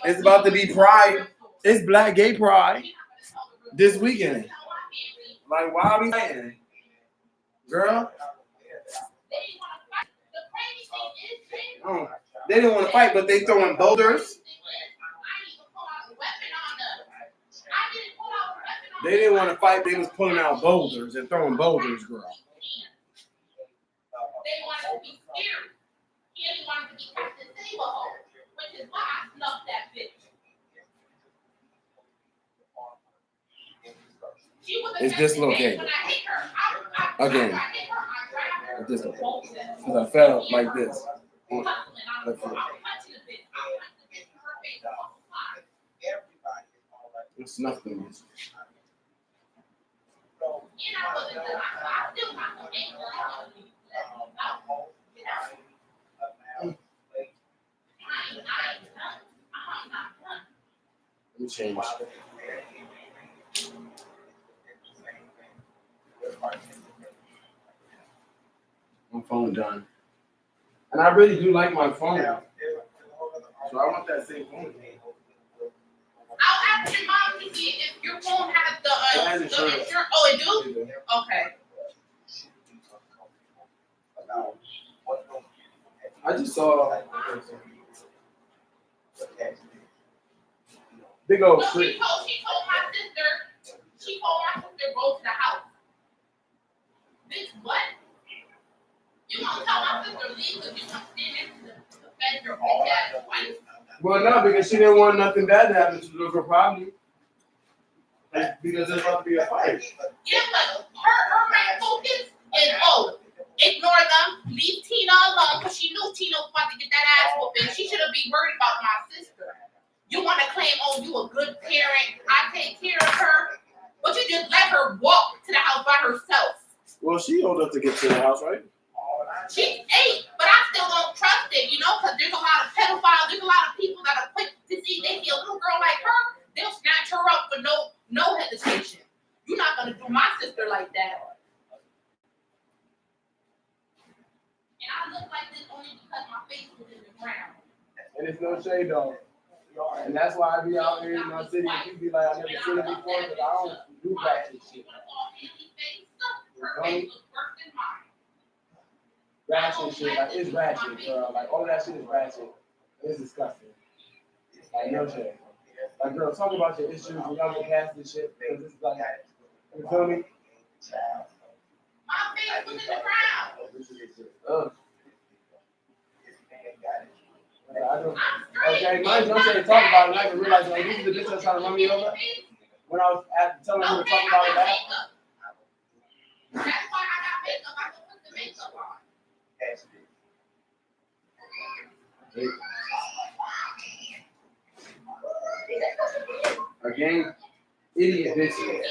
It's about to be Pride. It's Black Gay Pride this weekend. Like, why are we fighting? Girl? Oh, they didn't want to fight, but they throwing boulders. They didn't want to fight. They was pulling out boulders and throwing boulders, girl. It's dislocated. Again. It's dislocated. Because I fell like this. It's nothing. Let me change. My phone done. And I really do like my phone. So I want that same phone. I'll ask your mom to see if your phone has the insurance. Oh, it do? Okay. I just saw big old tree. She told my sister, go to the house. Bitch, what? You gonna tell my sister leave because you want to stand next to defend your whole dad's wife? Well, no, because she didn't want nothing bad to happen to her, probably. Because there's about to be a fight. Yeah, but her main focus is, ignore them, leave Tina alone, because she knew Tina was about to get that ass whooping. She shouldn't be worried about my sister. You want to claim, you a good parent, I take care of her, but you just let her walk to the house by herself. Well, she old enough to get to the house, right? She's 8, but I still don't trust it, because there's a lot of pedophiles, there's a lot of people that are quick to see they see a little girl like her, they'll snatch her up for no hesitation. You're not gonna do my sister like that. And I look like this only because my face was in the ground. And it's no shade, though. And that's why I be out here in my city and people be like, I never seen it before, because I don't do ratchet shit. Ratchet shit, like, it's ratchet, girl. Like, all that shit is ratchet. It's disgusting. Like, no shade. Like, girl, talk about your issues and y'all get past this shit, because it's like, you feel me? My face was in the ground. Okay, mind you, I'm saying talk about it, and I didn't realize, like, this is the bitch that's trying to run me over. When I was telling her to talk about it back. That's why I got makeup. I can put the makeup on. Again, idiot bitches.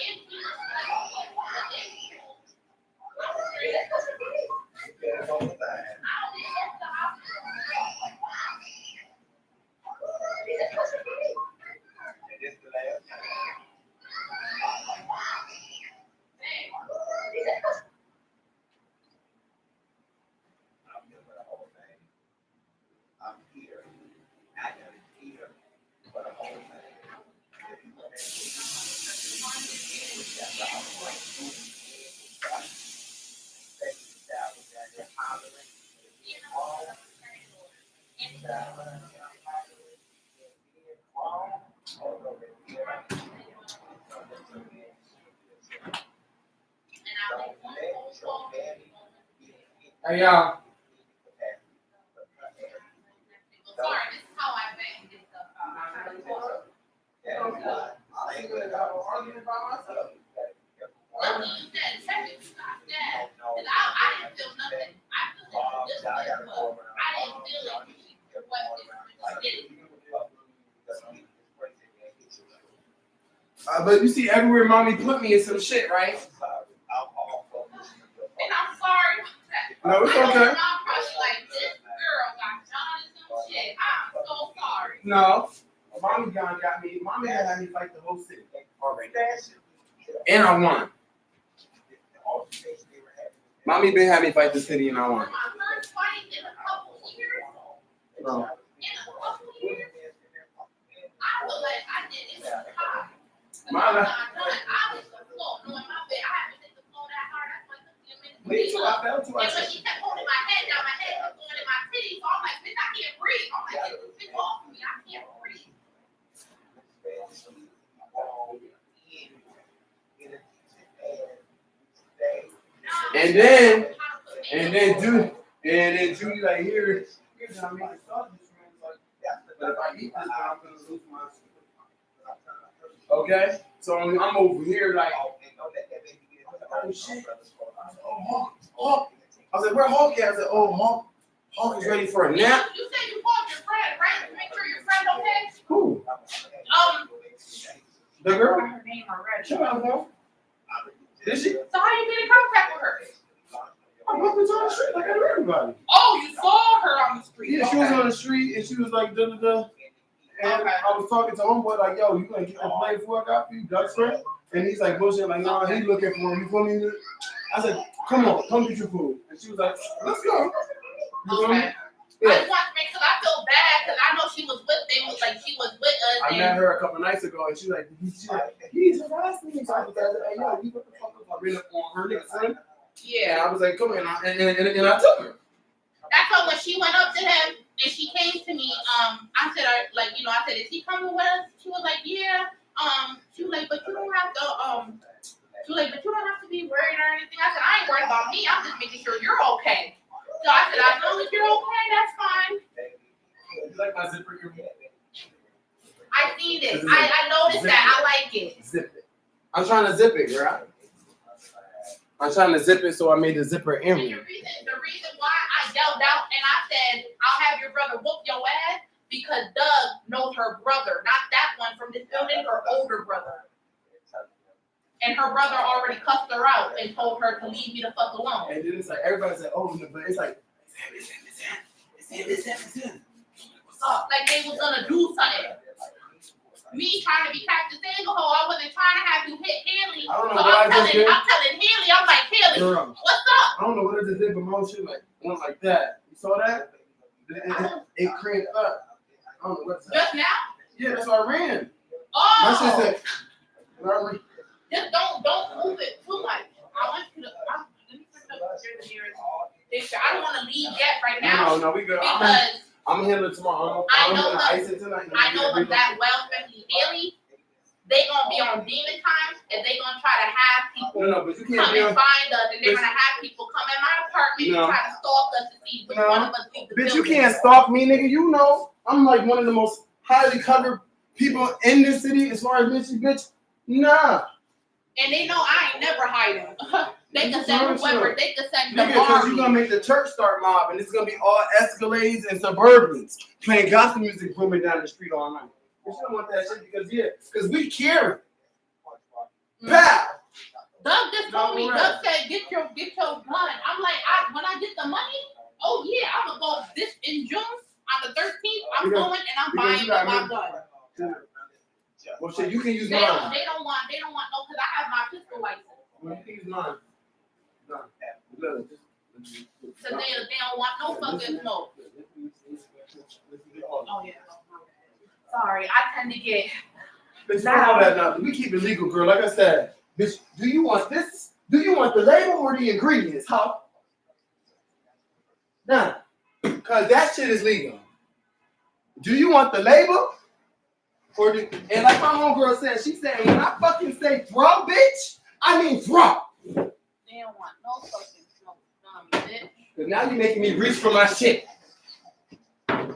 Hey, y'all. Sorry, this is how I bang this stuff. Look, you said technically not that. Because I didn't feel nothing. I feel it this way, but I didn't feel it. What did it? But you see, everywhere mommy put me in some shit, right? And I'm sorry about that. No, it's I know okay. your mom probably like, this girl got John and some shit. I'm so sorry. No. Mommy got me. Mommy had me fight the whole city already. And I won. Mommy been had me fight the city and I won. My first fight in a couple years. No. In a couple years. My life. I was the floor, knowing my bed. I haven't hit the floor that hard. That's why it took me a minute. Me too. I fell too. And when she kept holding my head down, my head was going in my titties. So I'm like, bitch, I can't breathe. I'm like, get this bitch off of me. I can't breathe. And then Judy like here. Here's how I make the sausage. But if I eat this, then I'm gonna lose my. Okay, so I'm over here like, oh shit. Oh, Hawk. I said, where Hawk at? I said, oh, Hawk is ready for a nap. You said you called your friend, right? To make sure your friend okay? Who? The I girl? forgot her name already. She got one. Did she? So how you get in contact with her? I bumped into her on the street like everybody. Oh, you saw her on the street. Yeah, she was on the street and she was like, da da da. And I was talking to homeboy like, yo, you gonna get the play before I got for you, Dutch friend? And he's like, bullshit, like, nah, he's looking for him. You feel me? I said, come on, come get your food. And she was like, let's go. You feel me? Okay. Yeah. I just want to make sure I feel bad because I know she was with us. I met her a couple nights ago and she was like, he's harassing me. So I was like, hey, yo, you what the fuck up? I ran up on her nigga son. Yeah. And I was like, come here. And I took her. That's why when she went up to him and she came to me, I said, is he coming with us? She was like, yeah. She was like, but you don't have to be worried or anything. I said, I ain't worried about me. I'm just making sure you're okay. So I said, as long as you're okay, that's fine. You like my zipper? I seen it. I noticed that. I like it. Zip it. I'm trying to zip it, girl. I'm trying to zip it, so I made the zipper in And the reason why I yelled out and I said, I'll have your brother whoop your ass, because Doug knows her brother, not that one from this building, her older brother. And her brother already cussed her out and told her to leave me the fuck alone. And then it's like, everybody said, oh, but it's like, it's him. What's up? Like they was gonna do something. Me trying to be Captain Singlehoe, I wasn't trying to have you hit Haley. I don't know So what I just did. I'm telling Haley, I'm like, Haley, Girl, what's up? I don't know what I just did, but my shit like went like that. You saw that? It cranked up. I don't know what's that. Just now? Yeah, that's why I ran. Oh. My shit said, Just don't move it too much. I want you to. Let me put the nearest picture. I don't want to leave yet right now. No, we good. Because I'm gonna handle it tomorrow. I know ice it tonight. I know them that well, especially Haley. They gonna be on demon time and they gonna try to have people But you can't come and find us, and they're gonna have people come in my apartment and try to stalk us to see which one of us leave the Bitch, building. you can't stalk me, nigga. You know I'm like one of the most highly covered people in this city as far as bitch. Nah. And they know I ain't never hiding. They can send whoever. They can send the Nigga, because you're gonna make the church start mob, and it's gonna be all Escalades and Suburbans playing gospel music booming down the street all night. You don't want that shit because we care. Pow! Doug just told me. Doug said, "Get your gun." I'm like, when I get the money, oh yeah, I'm gonna go this in June on the 13th. I'm going and I'm buying my gun. Well, shit, you can use They mine. don't want no, because I have my pistol license. Well, you can use mine. Look. So they don't want no fucking smoke. Oh yeah. Sorry, I tend to get. Bitch, all that now. We keep it legal, girl. Like I said, bitch, do you want this? Do you want the label or the ingredients, huh? Nah, because that shit is legal. Do you want the label? And like my homegirl said, she said, when I fucking say throw, bitch, I mean throw. They don't want no fucking smoke, bitch. Because now you're making me reach for my shit. I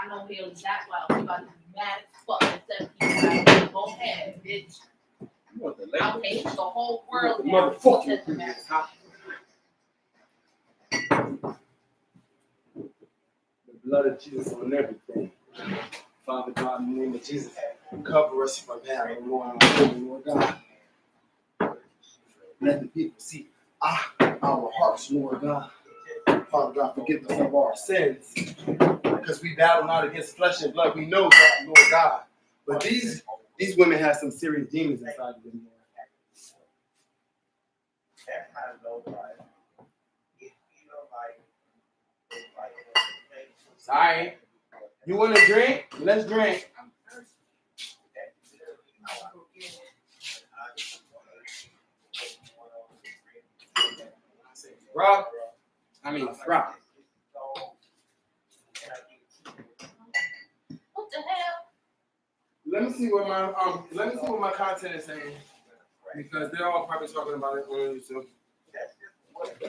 know Haley that well. She about to be mad as fuck and said, go ahead, bitch. You want the label? I'll take the whole world. The motherfucking ingredients, huh? The blood of Jesus on everything. Father God, in the name of Jesus, cover us from that, Lord God. Let the people see our hearts, Lord God. Father God, forgive us of our sins. Because we battle not against flesh and blood. We know that, Lord God. But these women have some serious demons inside of them, Lord. Sorry. You want a drink? Let's drink. Rob. Rob. What the hell? Let me see what my content is saying. Because they're all probably talking about it on YouTube.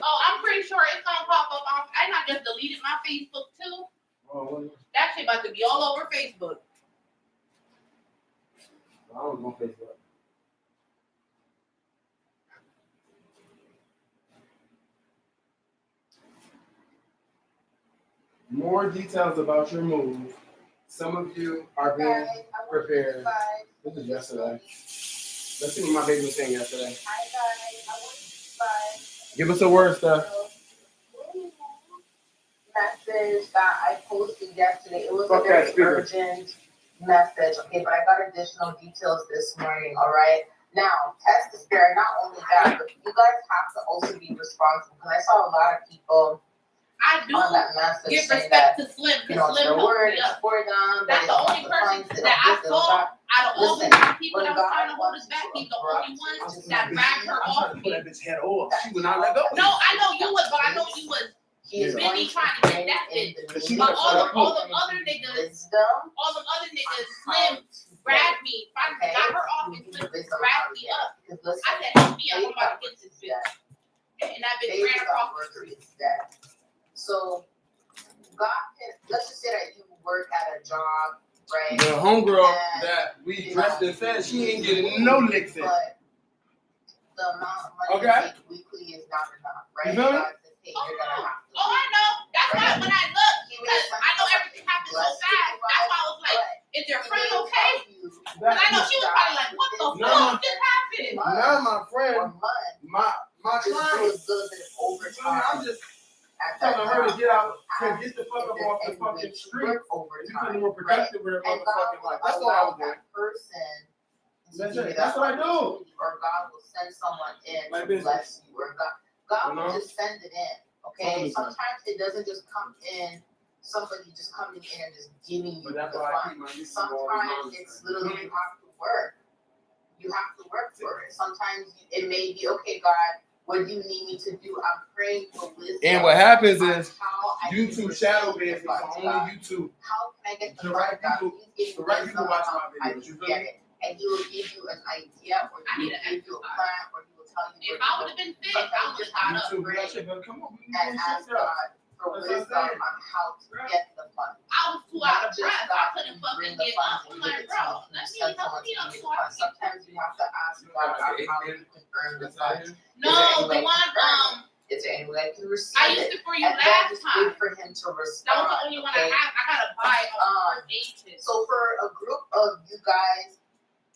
Oh, I'm pretty sure it's gonna pop up on. I not just deleted my Facebook too. Oh, That shit about to be all over Facebook. I don't go Facebook. More details about your move. Some of you are being prepared. This is yesterday. Let's see what my baby was saying yesterday. Hi guys, I want to Give us a word, stuff. message that I posted yesterday. It was Fuck a very that speaker. urgent message, okay, but I got additional details this morning, all right? Now, test the spirit, not only that, but you guys have to also be responsible, because I saw a lot of people I do on that message give saying that, respect to Slim you know, because it's Slim their helped word, me it's up. for them, That's they the don't only want the person funds, they that I don't this, they don't saw that. out of all the Listen, people when that was God trying to hold us wants back. to He's the abrupt only one just that backed her off me. bitch head off. She would not let go. No, I know you was, but I know you was. He is Yeah. Really going trying to to get bring that in bitch. the She new But all got them trying other niggas, wisdom all them other niggas, on how Slim to grabbed me, finally okay? got her off and You Slim wisdom on grabbed how to me get up. it. Because I listen, said, help me up, I'm faith about that to get works this is bitch. dead. And that bitch Faith ran that across the works street. is dead. So God can, let's just say that you work at a job, right? The homegirl And, that we you dressed know, and fed, she ain't getting no licks in. But the amount of money Okay. you make weekly is not enough, right? You feel me? God says, hey, you're gonna have to. Oh, I know. That's why when I look, He because may I know everything happens so fast. That's why I was like, is your friend okay? Because I know she was probably like, what the fuck just happened? Not my friend. Or month, My just do a client. little bit of overtime. I'm just at that telling her to job. get out, to And get the fuck up then off the in fucking which you street. work You overtime, can be more right? productive with her And God motherfucking will life. That's all I was allow doing. that person to That's give it. you That's that what I do. opportunity, or God will send someone in My to business. bless you, or God You know? will just send it in. Okay, Totally fine. sometimes it doesn't just come in. Somebody just coming in and just giving you But the that's why I keep funds. my YouTube all Sometimes the it's literally you have to work. You have to work for it. Sometimes it may be, okay, God, what do you need me to do? I'm praying for wisdom. And what happens on is how I can YouTube receive shadow the business funds, on God. only YouTube. How can I get the The right funds, God? people- Please give the me right wisdom people watch on how my I videos, you can feel get me? it. And he will give you an idea, or I he need will an give you a exercise. plan, or he will tell you If where I to would go. have been fit, I would have tied up. YouTube, that shit, but come on, we And can ask God for That's what I'm wisdom saying. on how to get the funds. I was too out of breath. I couldn't fucking get up. I'm like, bro, let me help me up so I can. Sometimes you have to ask God on how you can earn the funds. No, the one, Is there any way I can receive I it? used it for you And then last just time. wait for him to That respond. was the only one I okay? have. I gotta buy it on first aid kit. So for a group of you guys,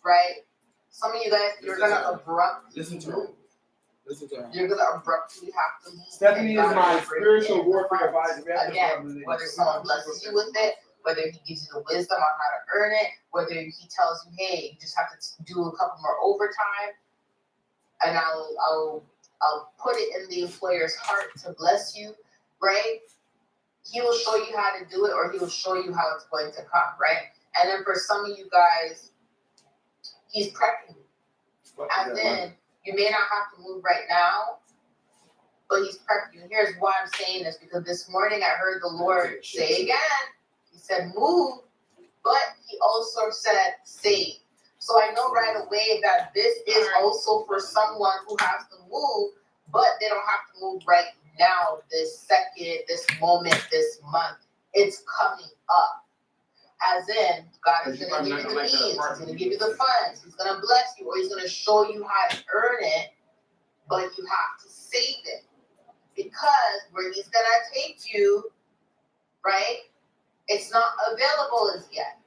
right? Some of you guys, you're Listen to gonna her. abruptly Listen to her. Listen to her. You're gonna abruptly have to leave. Stephanie And is God my will bring spiritual in the warfare funds. advisor. We have to Again, cover this. whether someone blesses you with it, whether he gives you the wisdom on how to earn it, whether he tells you, hey, you just have to do a couple more overtime, and I'll put it in the employer's heart to bless you, right? He will show you how to do it, or he will show you how it's going to come, right? And then for some of you guys, he's prepping you. As in, you may not have to move right now, but he's prepping you. Here's why I'm saying this, because this morning I heard the Lord say again, he said move, but he also said save. So I know right away that this is also for someone who has to move, but they don't have to move right now, this second, this moment, this month. It's coming up. As in, God is going to give you the means, he's going to give you the funds, he's going to bless you, or he's going to show you how to earn it, but you have to save it. Because where he's going to take you, right, it's not available as yet.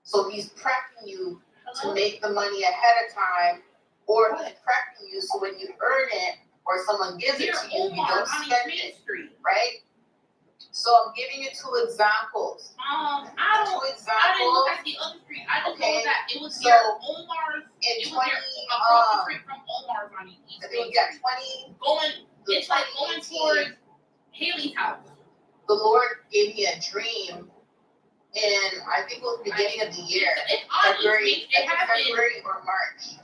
So he's prepping you to make the money ahead of time, or he's prepping you so when you earn it, or someone gives it to you, you don't spend it, right? So I'm giving you two examples. I didn't Two look examples. at the other street. I just Okay. know that it was So, near Omar's. In It was 20, near across the street from Omar's on the East I Main think, yeah, Street. 20, Going, the it's like going 2018, towards Haley's house. the Lord gave me a dream in, I think it was the beginning of the year, It's on February, East Main. It happened February or March.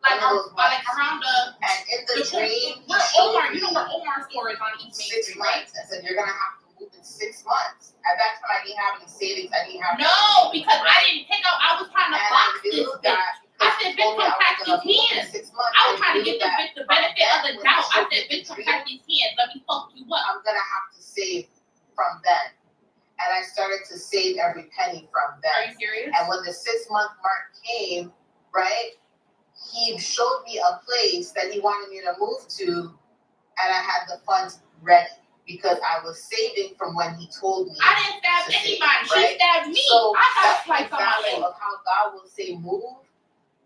like, one of those like months. around the And in the dream, he where showed Omar, you know me where Omar store is on East Main 6 Street, right? months. I said, you're gonna have to move in 6 months. At that time, I didn't have any savings. I didn't have No, because I didn't take out. I was trying to and box I this knew bitch. that I said, bitch, come catch these hands. 6 months. I was trying to give this bitch the benefit of the when doubt. he I showed me said, the bitch, come dream, catch these hands. Let me fuck you up. I'm gonna have to save from then. And I started to save every penny from Are then. you serious? And when the 6-month mark came, right, he showed me a place that he wanted me to move to, and I had the funds ready because I was saving from when he told me. I didn't stab to anybody. save, She right? stabbed me. So I got that's an sliced on my example face. of how God will say move,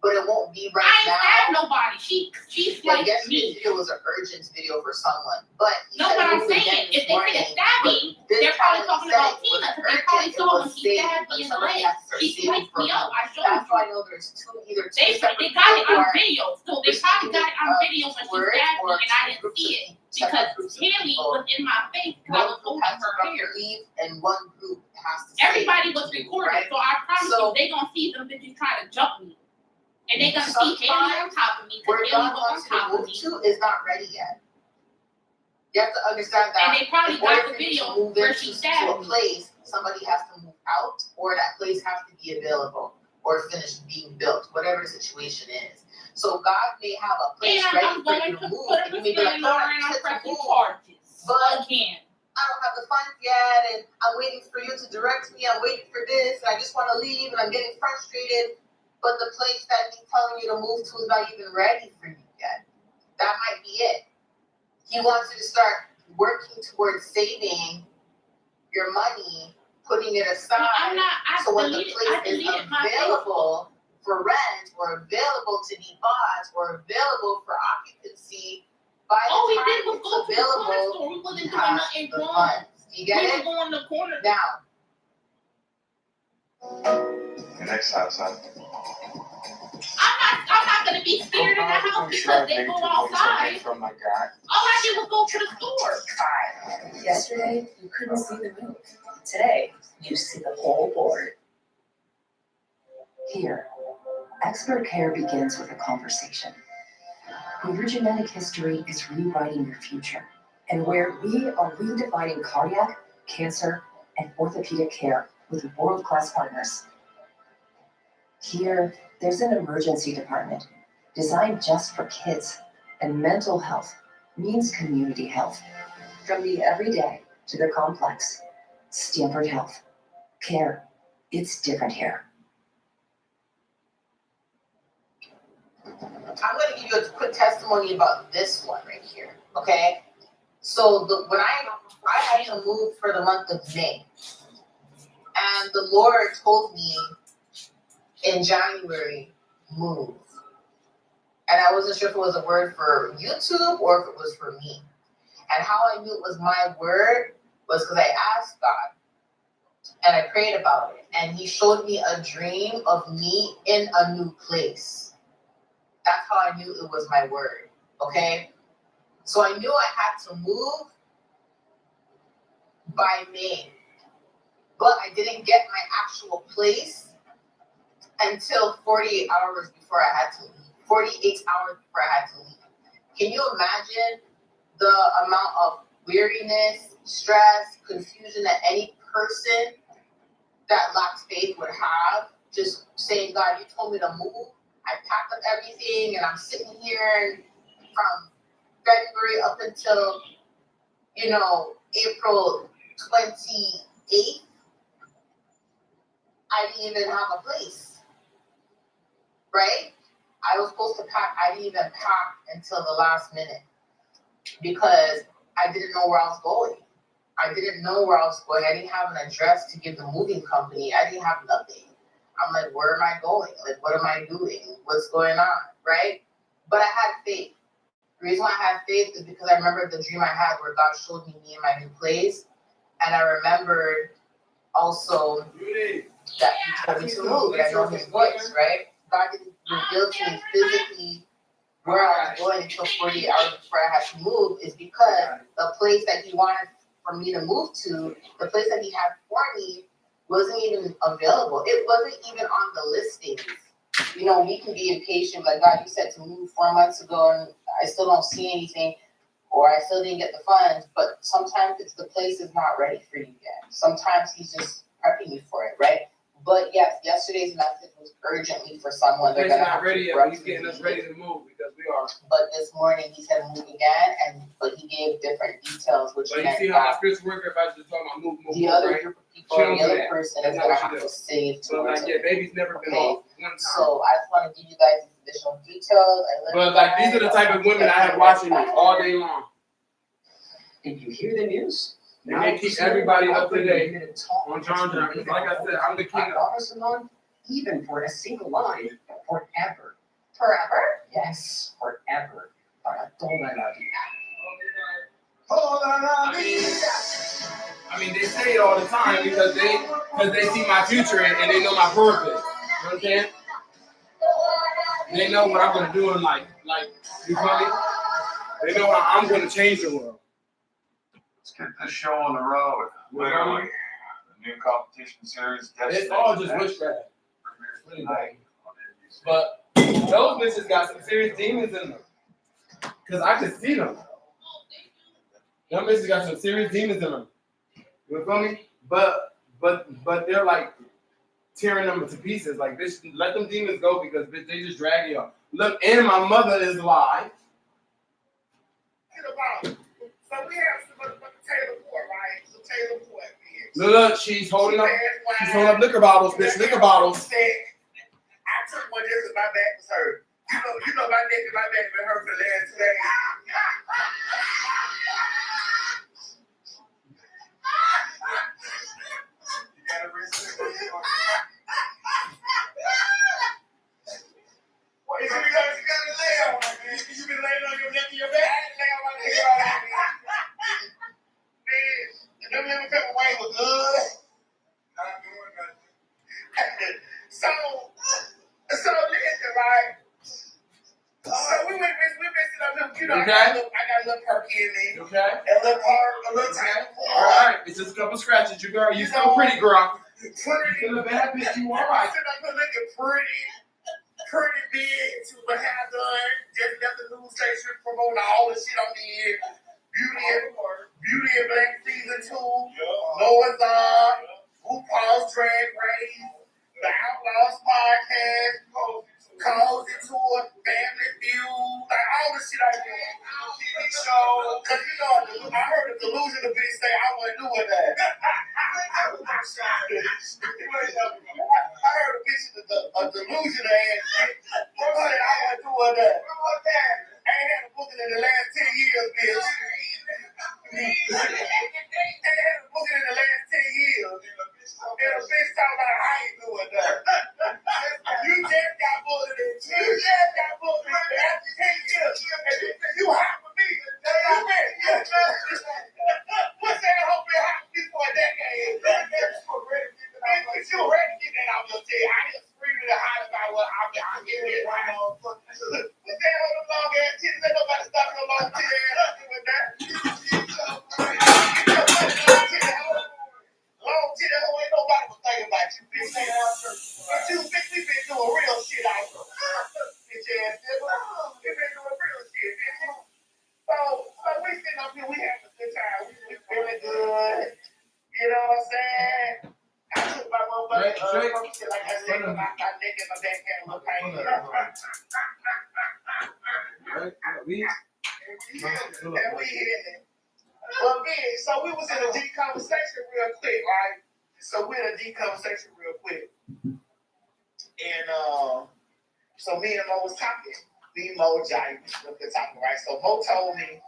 but it won't be right I ain't now. stabbed nobody. She Yeah, sliced yesterday's me. video was an urgent video for someone, but he No, said what I'm move again saying, this if they morning, say stabbing, but this they're time probably when he talking said about it was Tina, because they urgent, probably it saw was when she saved, stabbed but me in the somebody leg. has to start She saving sliced for me me. up. I showed That's you. why I know there's either two They separate got it people who on are video. So they probably got it on video when she words stabbed me or and I two didn't groups see of it. people, separate Because groups of Tammy people. was in my face because I One was group holding has to her hair. leave and one group has to Everybody save. was recording, Right? so I promise So- you, they gonna see them bitches trying to jump me. And they gonna see Haley on top of me, Where because Haley God was on wants you to top of move me. to is not ready yet. You have to understand that. And they probably in order got the for you to video move where into she to a stabbed me. place, somebody has to move out, or that place has to be available, or finish being built, whatever the situation is. So God may have a place And ready I'm for going you to to move, put and a you may be like, restraining God, order and you I'm said to pressing move, charges. but Again. I don't have the funds yet, and I'm waiting for you to direct me, I'm waiting for this, and I just wanna leave, and I'm getting frustrated, but the place that he's telling you to move to is not even ready for you yet. That might be it. He wants you to start working towards saving your money, putting it aside. I'm not, So when the place is deleted my available for rent, or available to be bought, or available for occupancy, by All we the did time was it's go to the corner available, store. We you wasn't doing have nothing the wrong. funds. You We get were it? going to the corner. Now, The next outside. I'm not gonna be scared in the house because they go outside. From my guy. All I did was go to the store. Yesterday, you couldn't see the move. Today, you see the whole board. Here, expert care begins with a conversation. Where your genetic history is rewriting your future, and where we are redefining cardiac, cancer, and orthopedic care with world-class partners. Here, there's an emergency department designed just for kids, and mental health means community health. From the everyday to the complex, Stanford Health. Care, it's different here. I'm gonna give you a quick testimony about this one right here, okay? So when I had to move for the month of May, and the Lord told me in January, move. And I wasn't sure if it was a word for YouTube or if it was for me. And how I knew it was my word was because I asked God and I prayed about it. And he showed me a dream of me in a new place. That's how I knew it was my word, okay? So I knew I had to move by May. But I didn't get my actual place until 48 hours before I had to leave. 48 hours before I had to leave. Can you imagine the amount of weariness, stress, confusion that any person that lacks faith would have? Just saying, God, you told me to move. I packed up everything and I'm sitting here from February up until, April 28th. I didn't even have a place, right? I was supposed to pack, I didn't even pack until the last minute because I didn't know where I was going. I didn't know where I was going. I didn't have an address to give the moving company. I didn't have nothing. I'm like, where am I going? Like, what am I doing? What's going on, right? But I had faith. The reason why I had faith is because I remember the dream I had where God showed me in my new place. And I remembered also that he told me to move, and I know his voice, right? God didn't reveal to me physically where I was going until 48 hours before I had to move, is because the place that he wanted for me to move to, the place that he had for me, wasn't even available. It wasn't even on the listings. You know, we can be impatient, like, God, you said to move 4 months ago and I still don't see anything, or I still didn't get the funds, but sometimes it's the place is not ready for you yet. Sometimes he's just prepping you for it, right? But yes, yesterday's message was urgently for someone. He's not ready yet, but he's getting us ready to move because we are. But this morning he said move again, but he gave different details, which But you meant see how my that spirits work if I just talk about move, the other right? group of people, the other person is gonna have to save So towards like, it. yeah, baby's never been Okay. off one time. So I just wanna give you guys additional details. But like, these are the type of women I have watching me all day long. Did you hear the news? And they keep everybody up to date on John John. Because like I said, I'm the king of. Even for a single line, forever. Forever? Yes, forever. Para toda la vida. I mean, they say it all the time because they see my future and they know my purpose. You know what I'm saying? They know what I'm gonna do in life. Like, you feel me? They know how I'm gonna change the world. Let's get this show on the road. Literally. The new competition series. It's all just witchcraft. Premieres tonight on NBC. But those bitches got some serious demons in them. Cause I can see them. Them bitches got some serious demons in them. You feel me? But they're like tearing them to pieces. Like, bitch, let them demons go because bitch, they just drag you up. Look, and my mother is live. So we have some Taylor Ford, right? So Taylor Ford, bitch. Look, she's holding up liquor bottles, bitch, liquor bottles. I took one just because my back was hurt. You know my neck and my back been hurt for the last 2 days. You gotta reset. What you gotta lay on, man? You been laying on your neck and your back? I ain't lay on my neck all that, man. Them lemon pepper wings were good. Not doing nothing. So listen, right? So we went mixing up them, you know, Okay. I got a little perky in me. Okay? A little part, a little time. Alright, it's just a couple scratches, you girl. You still pretty, girl. You Pretty. still a bad bitch, you I alright. said I'm looking pretty big to my hair done. Just got the news station promoting all the shit I'm in. Beauty and Black Season 2. Noah's Ark. RuPaul's Drag Race. The Outlaws Podcast. Cozy Tour. Family Feud. Like all the shit I did. TV show. Cause you know, I heard a delusion of bitch say I wasn't doing that. I heard a bitch a delusion ass shit. I wasn't doing that. I ain't had a booking in the last 10 years, bitch. I ain't had a booking in the last 10 years. And a bitch talking about I ain't doing that. You just got booked in 10 after 10 years. And you hot for me. What's that hope you hot for me for a decade? Bitch, you ready to get that out your tail. I just screaming and hollering about what I'm getting it right now. What's that on the long ass titties? Ain't nobody stop no long titty ass with that. Long titty hoe, ain't nobody was thinking about you, bitch. But you, bitch, we been doing real shit out here. Bitch ass nigga. We been doing real shit, bitch. So we sitting up here, we having a good time. We feeling good. You know what I'm saying? I took my motherfucking shit like I said, my neck and my back had a little pain. And we hit it. Well, again, so we was in a deep conversation real quick, right? So we're in a deep conversation real quick. And so me and Mo was talking. Me, Mo, Jai, we were talking, right? So Mo told me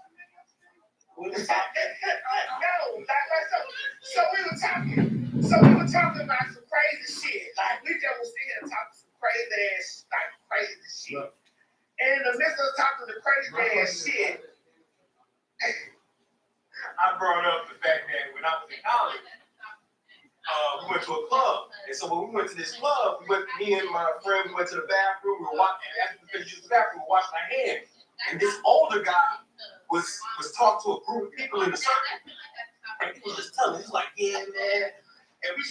we were talking. So we were talking. So we were talking about some crazy shit. Like we just was sitting here talking some crazy ass, like crazy shit. And in the midst of talking the crazy ass shit, I brought up the fact that when I was in college, we went to a club. And so when we went to this club, me and my friend, we went to the bathroom, we were watching, and after we finished using the bathroom, we were washing our hands. And this older guy was talking to a group of people in the circle. And he was just telling me, he's like, yeah, man, And we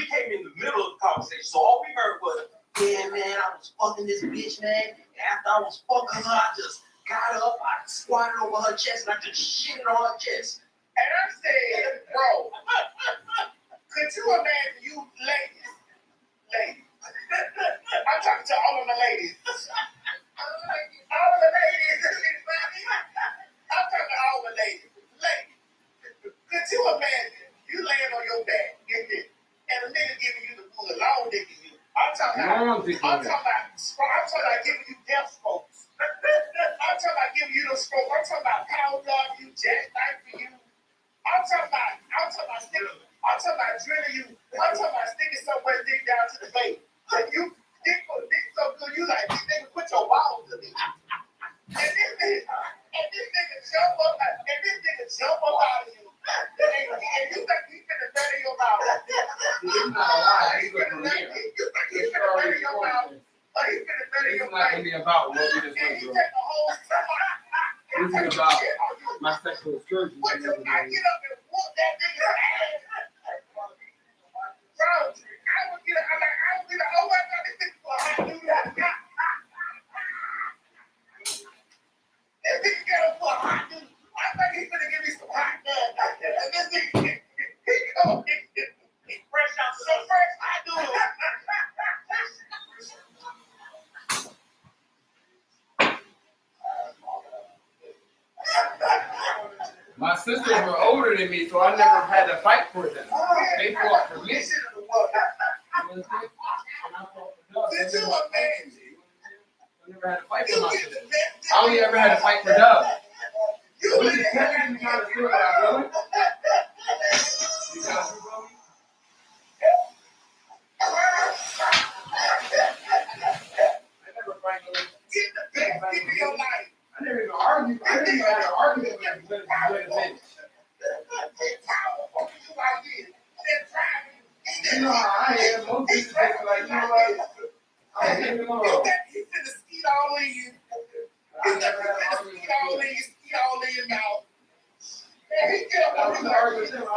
came in the middle of the conversation. So all we heard was, yeah, man, I was fucking this bitch, man. And after I was fucking her, I just got up, I squatted over her chest, and I just shit on her chest. And I said, bro, could you imagine you ladies? I'm talking to all of the ladies. All of the ladies. I'm talking to all the ladies. Could you imagine you laying on your back and a nigga giving you the bull, long dick in you? I'm talking about giving you death strokes. I'm talking about giving you those strokes. I'm talking about power dog you, jackknife for you. I'm talking about sticking. I'm talking about drilling you. I'm talking about sticking somewhere deep down to the vein. And you dick so good, you like this nigga put your balls in me. And this nigga jump up out of you. And you think he's finna bury your mouth. He's not alive. He's You think he's finna bury your mouth. Or he's finna bury It's your not mouth. gonna be about what we just And went he through. take the whole This is about my sexual excursion. I get up and whoop that nigga's ass. Bro, I would get oh my God, this nigga for a hot dude. This nigga get up for a hot dude. I think he's gonna give me some hot dog. And this nigga, he fresh out so fresh, hot dude. My sisters were older than me, so I never had to fight for them. They fought for me. This shit is the world. And I fought for Did them. you imagine? I never had to fight for You my get sisters. the best. I only ever had to fight for Dub. You We just technically trying to feel that, brother. You got me, brother? I never fight for them. Get the best thing in your life. I never even argue. I never even had an argument with a bitch. You know how I am. Most bitches just be like, you know what? I'm leaving him alone. He's finna skeet all in you. I never had an argument Skeet all with in you, skeet all in your mouth. Man, he get up I on was you arguing with him. I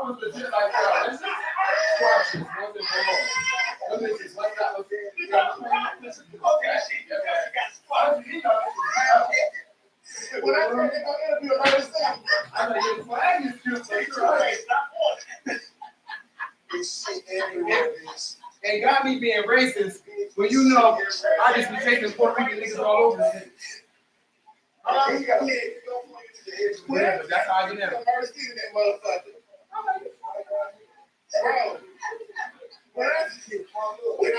was legit like, yo, let's just squash this once and for all. Them bitches like that. You know what I'm saying? When I said they're gonna interview a lot of stuff, I'm like, your flag is cute, so they you're right. stop on. It's shit everywhere, bitch. And got me being racist when you know I just be taking Puerto Rican niggas all over the city. Yeah, but that's how I get in. Bro, when I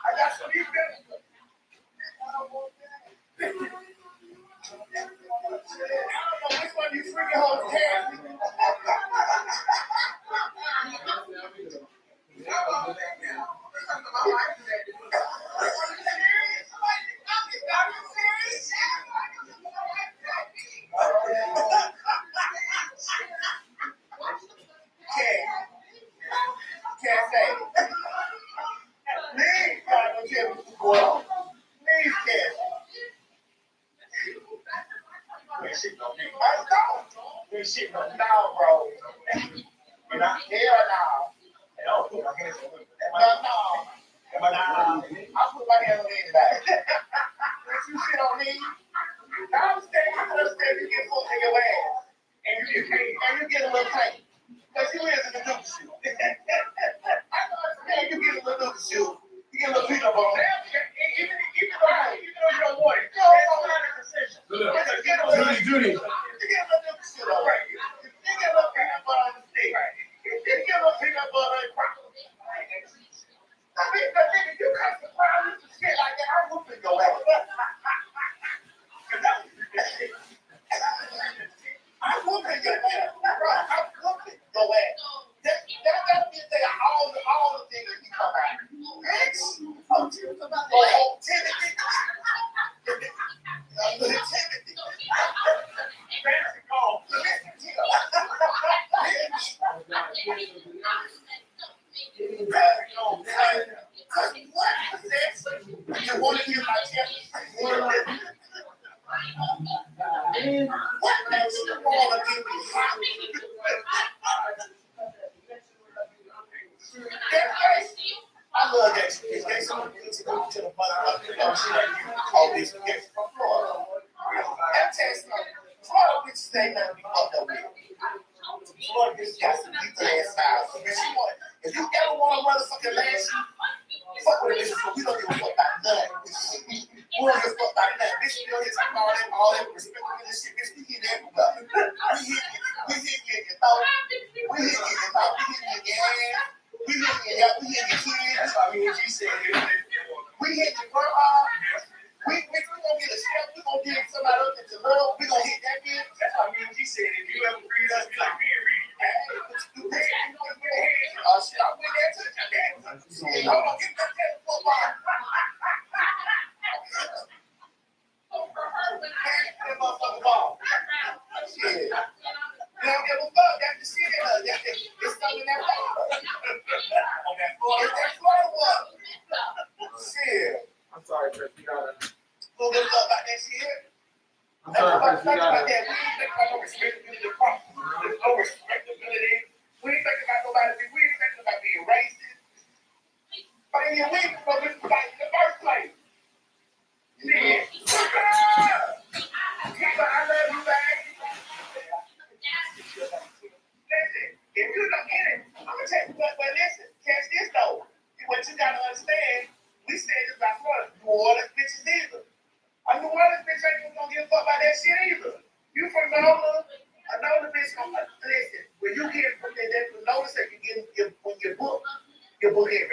I got some new benefits. I don't know which one you freaking hoes carry. Can't say. Please, God, don't tell me what's going on. Please, can't. I don't. This shit goes down, bro. And I hell now. I put my hands on it. I put my hands on anybody. If you shit on me, I understand you get full in your ass. And you get a little tight. Because you is in the dude shoe. I understand you get a little dude shoe. You get a little peanut butter. Even though you don't want it. That's not a decision. Judy. You get a little dude shoe, though, right? You get a little peanut butter on the stick. You get a little peanut butter and crap. I mean, but nigga, you come to crowd with some shit like that, I'm whooping your ass. I'm whooping your ass, bro. I'm whooping your ass. That means they are all the things that you come out. Bitch. Oh, Timothy. Timothy. Fancy call. Listen to you. Bitch. so good to the motherfucker. She like, you all these bitches from Florida. I'm telling you something. Florida bitches ain't nothing to be fucked up with. Florida bitches got some deep ass styles. If you ever want a motherfucking lash, fuck with a bitch, so we don't give a fuck about nothing. We don't give a fuck about nothing. Bitch, we don't get talking about all that respect and this shit. Bitch, we hit everywhere. We hit you in your throat. We hit you in your mouth. We hit you in your ass. We hit you in your kids. That's why me and G said everything. We hit your grandma. We gonna get a step. We gonna get somebody up that you love. We gonna hit that bitch. That's why me and G said if you ever read us, be like, me and read. Shit, I'm with that too. Shit, hold on, get that football. That motherfucking ball. Shit. They don't give a fuck. That's the shit in us. It's something that ball. It's that Florida one. Shit. I'm sorry, Chris. You gotta. Who gives a fuck about that shit? I'm sorry, Chris. You About gotta. that. We ain't thinking about no respectability. There's no respectability. We ain't thinking about nobody. We ain't thinking about being racist. But in your week, but we fight in the first place. Yeah. Keeper, I love you, baby. Listen, if you don't get it, I'm gonna tell you what, but listen, catch this though. What you gotta understand, we said this about Florida, New Orleans bitches either. A New Orleans bitch ain't even gonna give a fuck about that shit either. You from Nola, a Nola bitch gonna listen. When you get from there, they will notice that you get when you book everybody.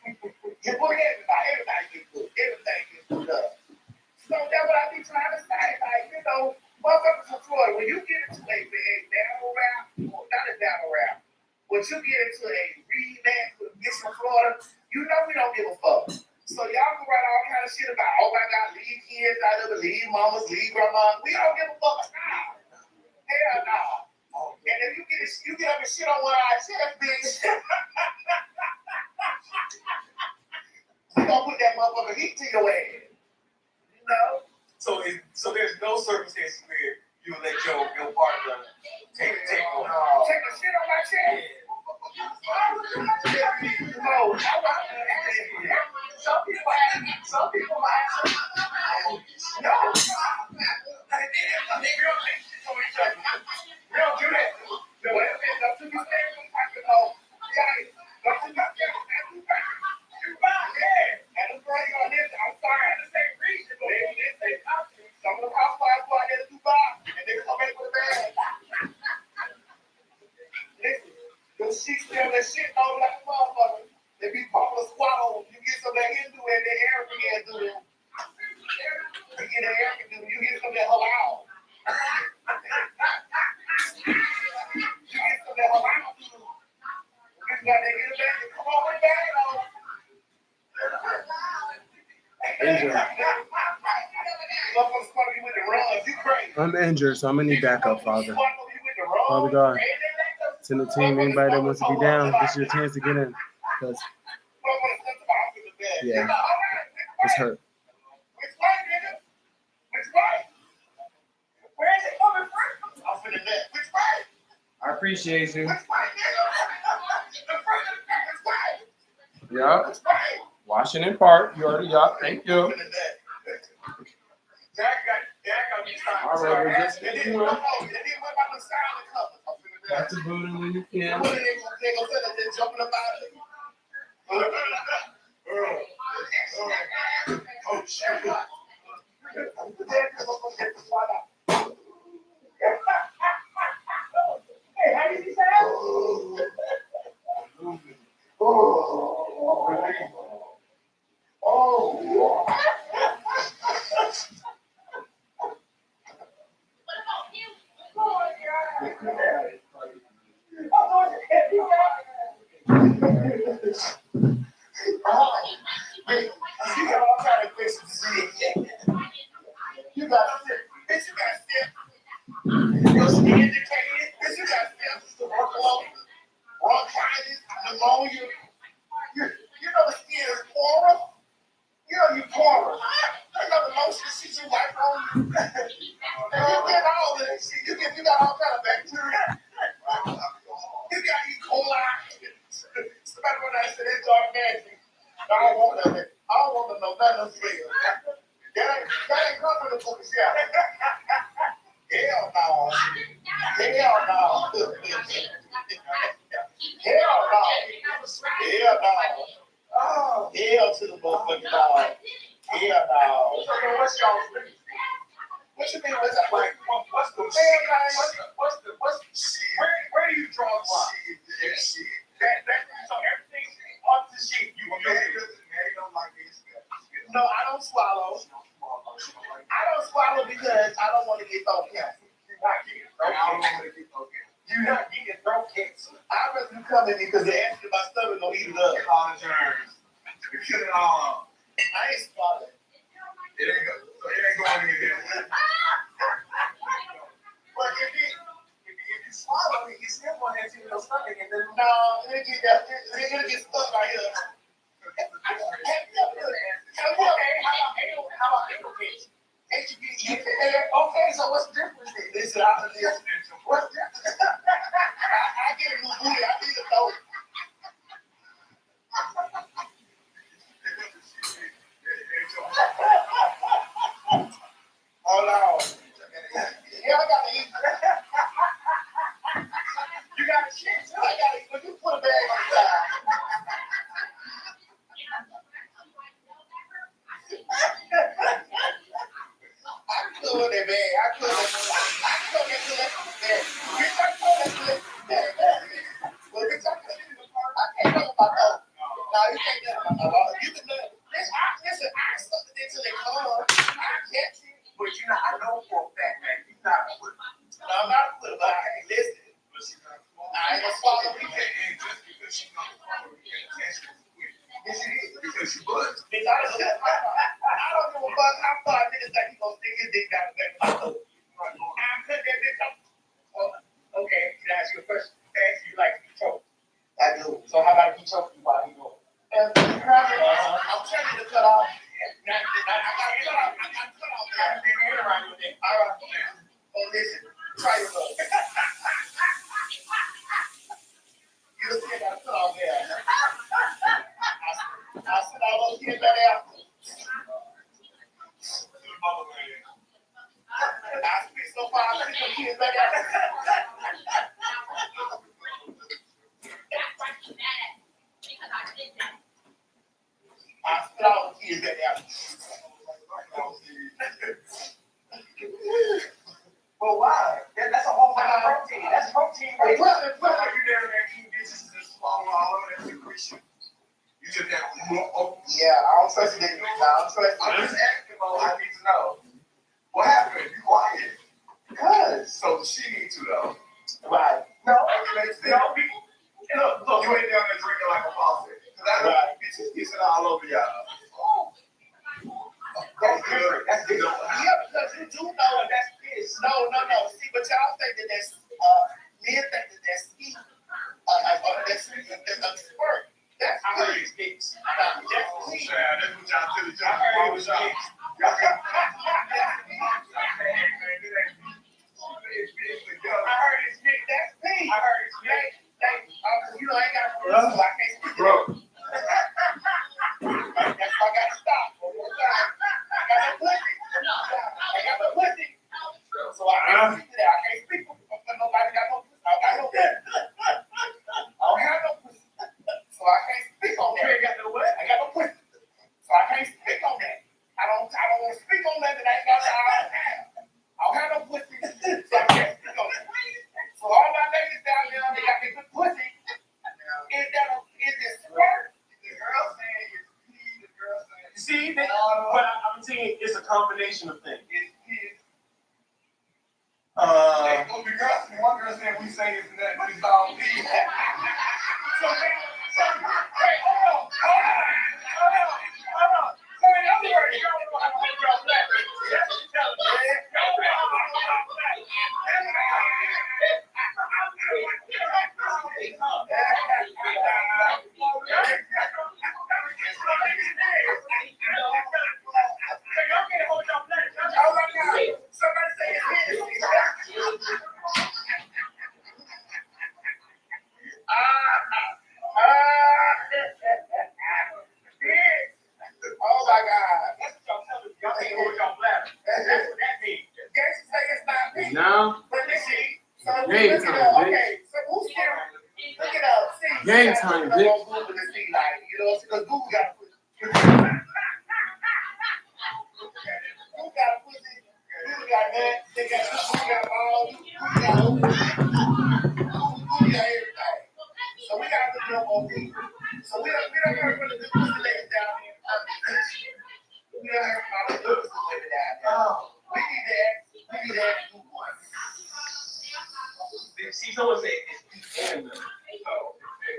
You book everybody get booked. Everything gets booked up. So that's what I be trying to say. Like, you know, motherfuckers from Florida, when you get into a battle rap, or not a battle rap, when you get into a rematch with bitch from Florida, you know we don't give a fuck. So y'all can write all kind of shit about, oh my God, leave kids out of it, leave mamas, leave grandma. We don't give a fuck. Nah. Hell no. And if you get up and shit on one of our chest, bitch, we gonna put that motherfucker heat to your ass. You know? So there's no circumstances where you let your partner take a shit on my chest. No, some people might. No. We don't do that. No, whatever it is, don't you be saying some type of guys, don't you be saying you fine, yeah. And I'm praying on this. I'm sorry, I just ain't reason, but they some of the housewives go out there to Dubai and they come back with a bag. Listen, those sheets tell that shit over like a motherfucker. They be popping a squat on. You get some of that Hindu and that Arabic and do them. You get that Arabic do, you get some of that halal. You get some of that halal do. You got that get a bag, come on with that on. I'm injured, so I'm gonna need backup, Father. Father God, send the team. Anybody that wants to be down, this is your chance to get in. Because, yeah, it's hurt. I appreciate you. Yeah. Washington Park. You already got. Thank you. All right, we're just, you know, back to booting when you can. Oh, shit. Hey, how did you say? You got all kind of questions to see. You got step. Bitch, you got step. Your skin indicated. Bitch, you got steps. Bronchitis, pneumonia. You know the skin is porous. You know you porous. You know the lotion shit you wipe on you. And you get all this shit. You got all kind of bacteria. You got E. coli. Somebody when I said it's dark magic. I don't want to know nothing else. That ain't comfortable for Hell no. Hell no. Hell no. Hell no. Oh, hell to the motherfucking dog. Hell no. What's y'all speech? What you mean? What's the where do you draw the line? So everything up to shit. You don't like this. No, I don't swallow. I don't swallow because I don't want to get throat cancer. You're not getting throat cancer. I'd rather you come in because the acid in my stomach gonna eat it up. You kill it all up. I ain't swallowing. It ain't going in there. But if you swallow it, you still gonna have to in your stomach and then it'll get stuck right here. How about anal cancer? Okay, so what's the difference then? What's different? I get a new booty, I need a throat. Hold on. Yeah, I gotta eat. You gotta shit too. I gotta eat. When you put a bag on the side. I could that bag. I could that bag. Bitch, I could that bag. Well, bitch, I can't know about those. No, you can't do it. You can do it. Listen, I sucked it until they come. I catch it. But you know, I know for a fact, man, you're not a quitter. No, I'm not a quitter, but I can't listen. I ain't gonna swallow me. Just because she's not swallow, you can't catch it. Yes, it is. Because she was. Bitch, I don't give a fuck how far niggas think he gonna stick his dick down the back of my throat. I cut that bitch up. Okay, can I ask you a question? Ask you like to be choked. I do. So how about if he choke you while he doing it? I'm telling you to cut off. I got to cut off there. I didn't hear around with it. All right. Oh, listen. Try your luck. You just got to cut off there. I said all those kids back there. I speak so far, I see some kids back there. I spit all the kids back there. Well, why? That's a whole lot of protein. That's protein. Right? You never had eaten dishes and swallow all of that secretion. You just have to yeah, I don't trust it. I don't trust it. I'm just asking, though. I need to know. What happened? You quiet. Because. So she needs to, though. Right. No. Look, you ain't down there drinking like a faucet. Right. Bitches kissing all over y'all. That's different. That's different. Yeah, because you do know that that's piss. No. See, but y'all think that that's men think that that's heat. That's squirt. That's I heard it's piss. That's heat. That's what y'all tell each other. I heard it was piss. I heard it's piss. That's pee. I heard it's piss. You know, I ain't got to so I can't speak. Bro. That's why I got to stop. I got no pussy. So I can't speak to that. I can't speak for nobody got no pussy. I don't have no pussy. So I can't speak on that. You got no what? I got no pussy. So I can't speak on that. I don't want to speak on that I ain't got I don't have no pussy. So I can't speak on that. So all my ladies down there, they got their good pussy. Is it squirt? The girl saying it's pee, the girl saying you see, but I'm saying it's a combination of things. It's pee. One girl said we say it's that, but it's all pee. So hey, hold on. So in other words, y'all know how to make y'all black. That's what you're telling me. Y'all know how to make y'all black. Somebody say it's his. Gang time, bitch. You know, because Google got pussy. Google got pussy. Google got that. They got balls. Google got everything. So we got to look on people. So we don't hear from the good pussy ladies down here. We don't hear from all the good pussy women down here. We need that. We need that. See, someone say it's and so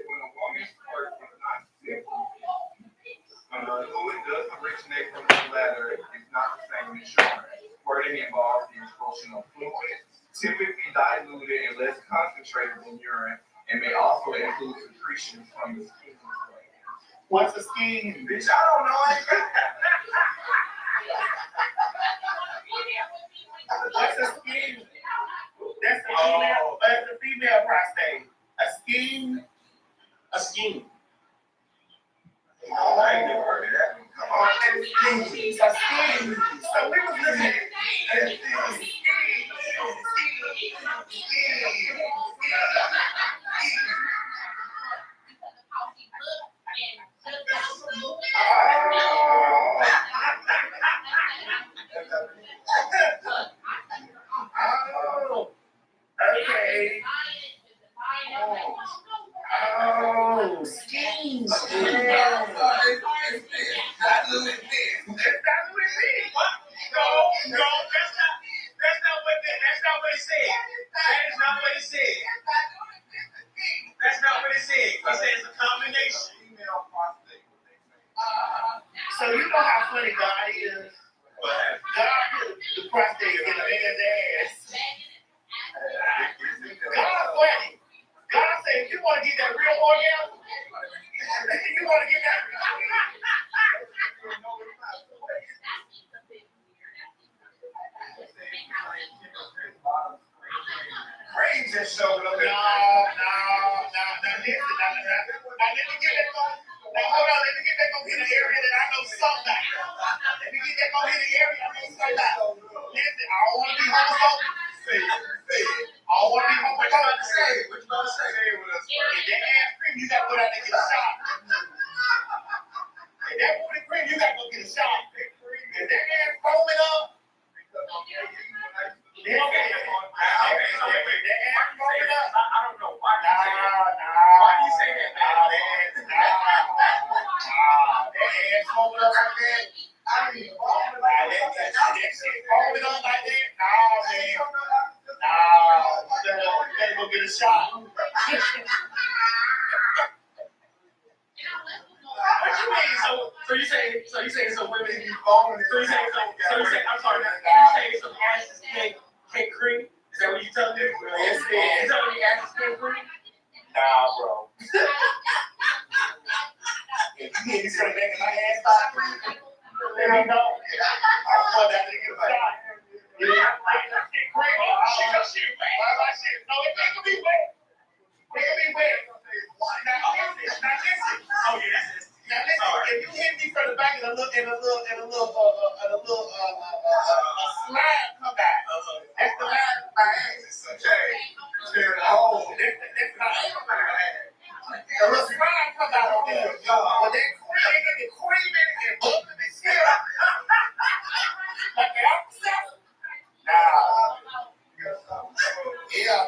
when a woman's work is not simple, who it does originate from the latter is not the same as yours. Wording involves the expulsion of fluid, typically diluted and less concentrated than urine, and may also include secretions from the skin. What's a skin? Bitch, I don't know. What's a skin? That's the female prostate. A scheme. A scheme. I ain't never heard of that. Come on, a scheme. So we was looking at okay. Oh, schemes. That's not Louis V. No, that's not what he said. That is not what he said. That's not what he said. He said it's a combination. So you know how funny God is? God put the prostate in a man's ass. God funny. God said, if you want to get that real orgasm, you want to get that real Brain just showed up. No, listen. Now, let me get that go. Now, hold on. Let me get that go in the area that I know something. Let me get that go in the area I know something. Listen, I don't want to be homophobic. Say it. I don't want to be homophobic. What you about to say? If that ass cream, you got to go down there and get a shot. If that booty cream, you got to go get a shot. If that ass foaming up, I don't know why. Why do you say that? That ass foaming up like that. I mean, that shit foaming up like that. Nah, man. Better go get a shot. What you mean? So you saying some women be foaming? So you saying I'm sorry. You saying some asses can't cream? Is that what you telling me? Yes, it is. Is that what you asses can't cream? Nah, bro. If you need to start making my ass stop creaming, let me know. I'm going down to get a shot. Yeah, that shit creamy. Shit wet. No, it can be wet. It can be wet. Now listen. Oh yeah. Now listen. If you hit me from the back and a little slide come back. That's the line of my ass. Oh, that's not my ass. A little slide come out on there. But that creaming and bumping and shit. Like the opposite. Yeah.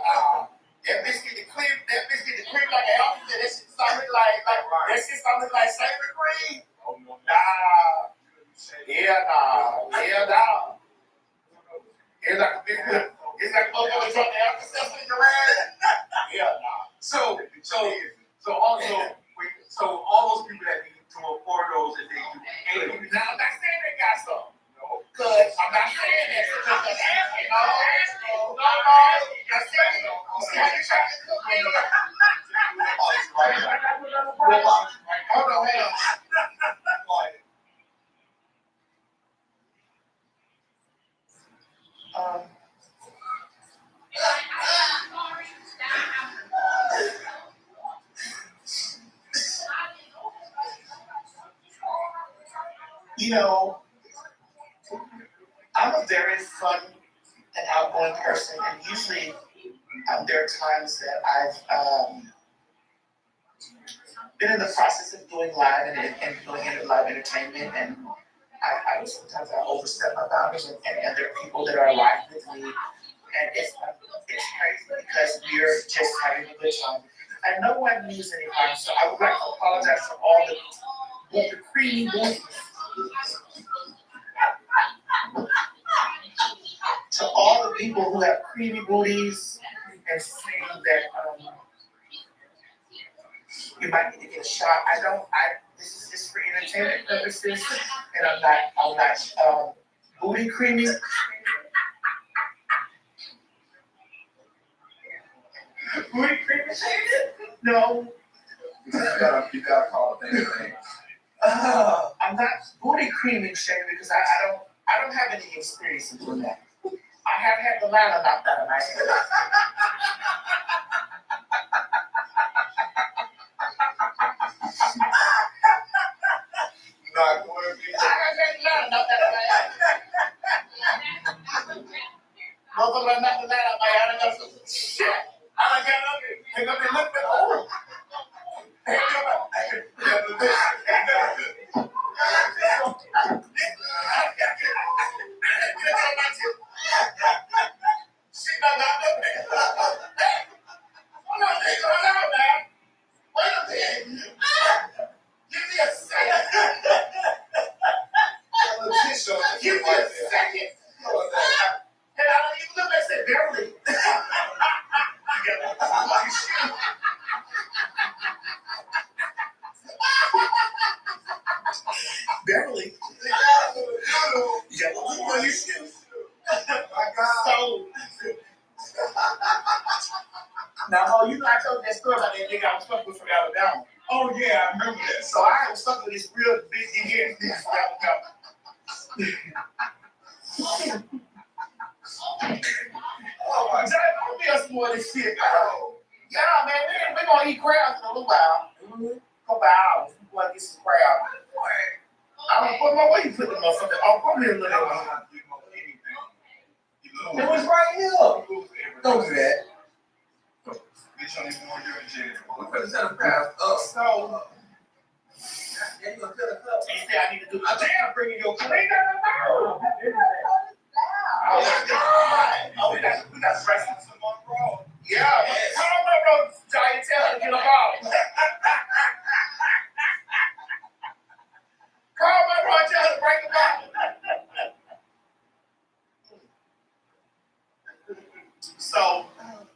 That bitch get the cream like an opposite. That shit something like savory cream. Nah. It's like motherfuckers drop the Alka-Seltzer in your ass. Yeah, nah. So all those people that need to afford those that they do. Now I'm not saying they got some. No. Cause I'm not saying that. I'm asking. No. I'm saying. You see how you trying to cook me? Hold on. You know, I'm a very fun and outgoing person, and usually there are times that I've been in the process of doing live and doing live entertainment, and I sometimes I overstep my boundaries, and there are people that are live with me, and it's crazy because we're just having a good time. And no one means any harm, so I would like to apologize for all the creamy voices. To all the people who have creamy booties and saying that you might need to get a shot. This is just for entertainment purposes, and I'm not booty creamy. Booty creamy? No. You gotta call it anything. I'm not booty creaming shade because I don't have any experience in doing that. I have had the ladder knocked out of my head. Not going to be. I have had the ladder knocked out of my head. Motherfucker, I knocked the ladder out of my head. I got some shit. I got up here. And up there looked at oh. Give me a second. And I don't even look like I said, barely. Barely. Yeah, look on your shoes. So, now, oh, you know I told that story about that nigga I was fucking with from Alabama. Oh, yeah, I remember that. So I was fucking with this real big Indian nigga from Alabama. Oh my God, don't be us more this shit, bro. Yeah, man, we gonna eat crabs in a little while. Couple hours. We gonna get some crab. I don't put my way you put the motherfucker. Oh, come here, little one. It was right here. Don't do that. Bitch, don't even know you're in jail. What is that crab? So, yeah, you gonna fill the cup. You say I need to do. I'm bringing your cup. Oh my God! Oh, we got rice and some more, bro. Yeah, come on, bro. Giant, tell her to get a ball. Come on, bro. Tell her to break the ball. So,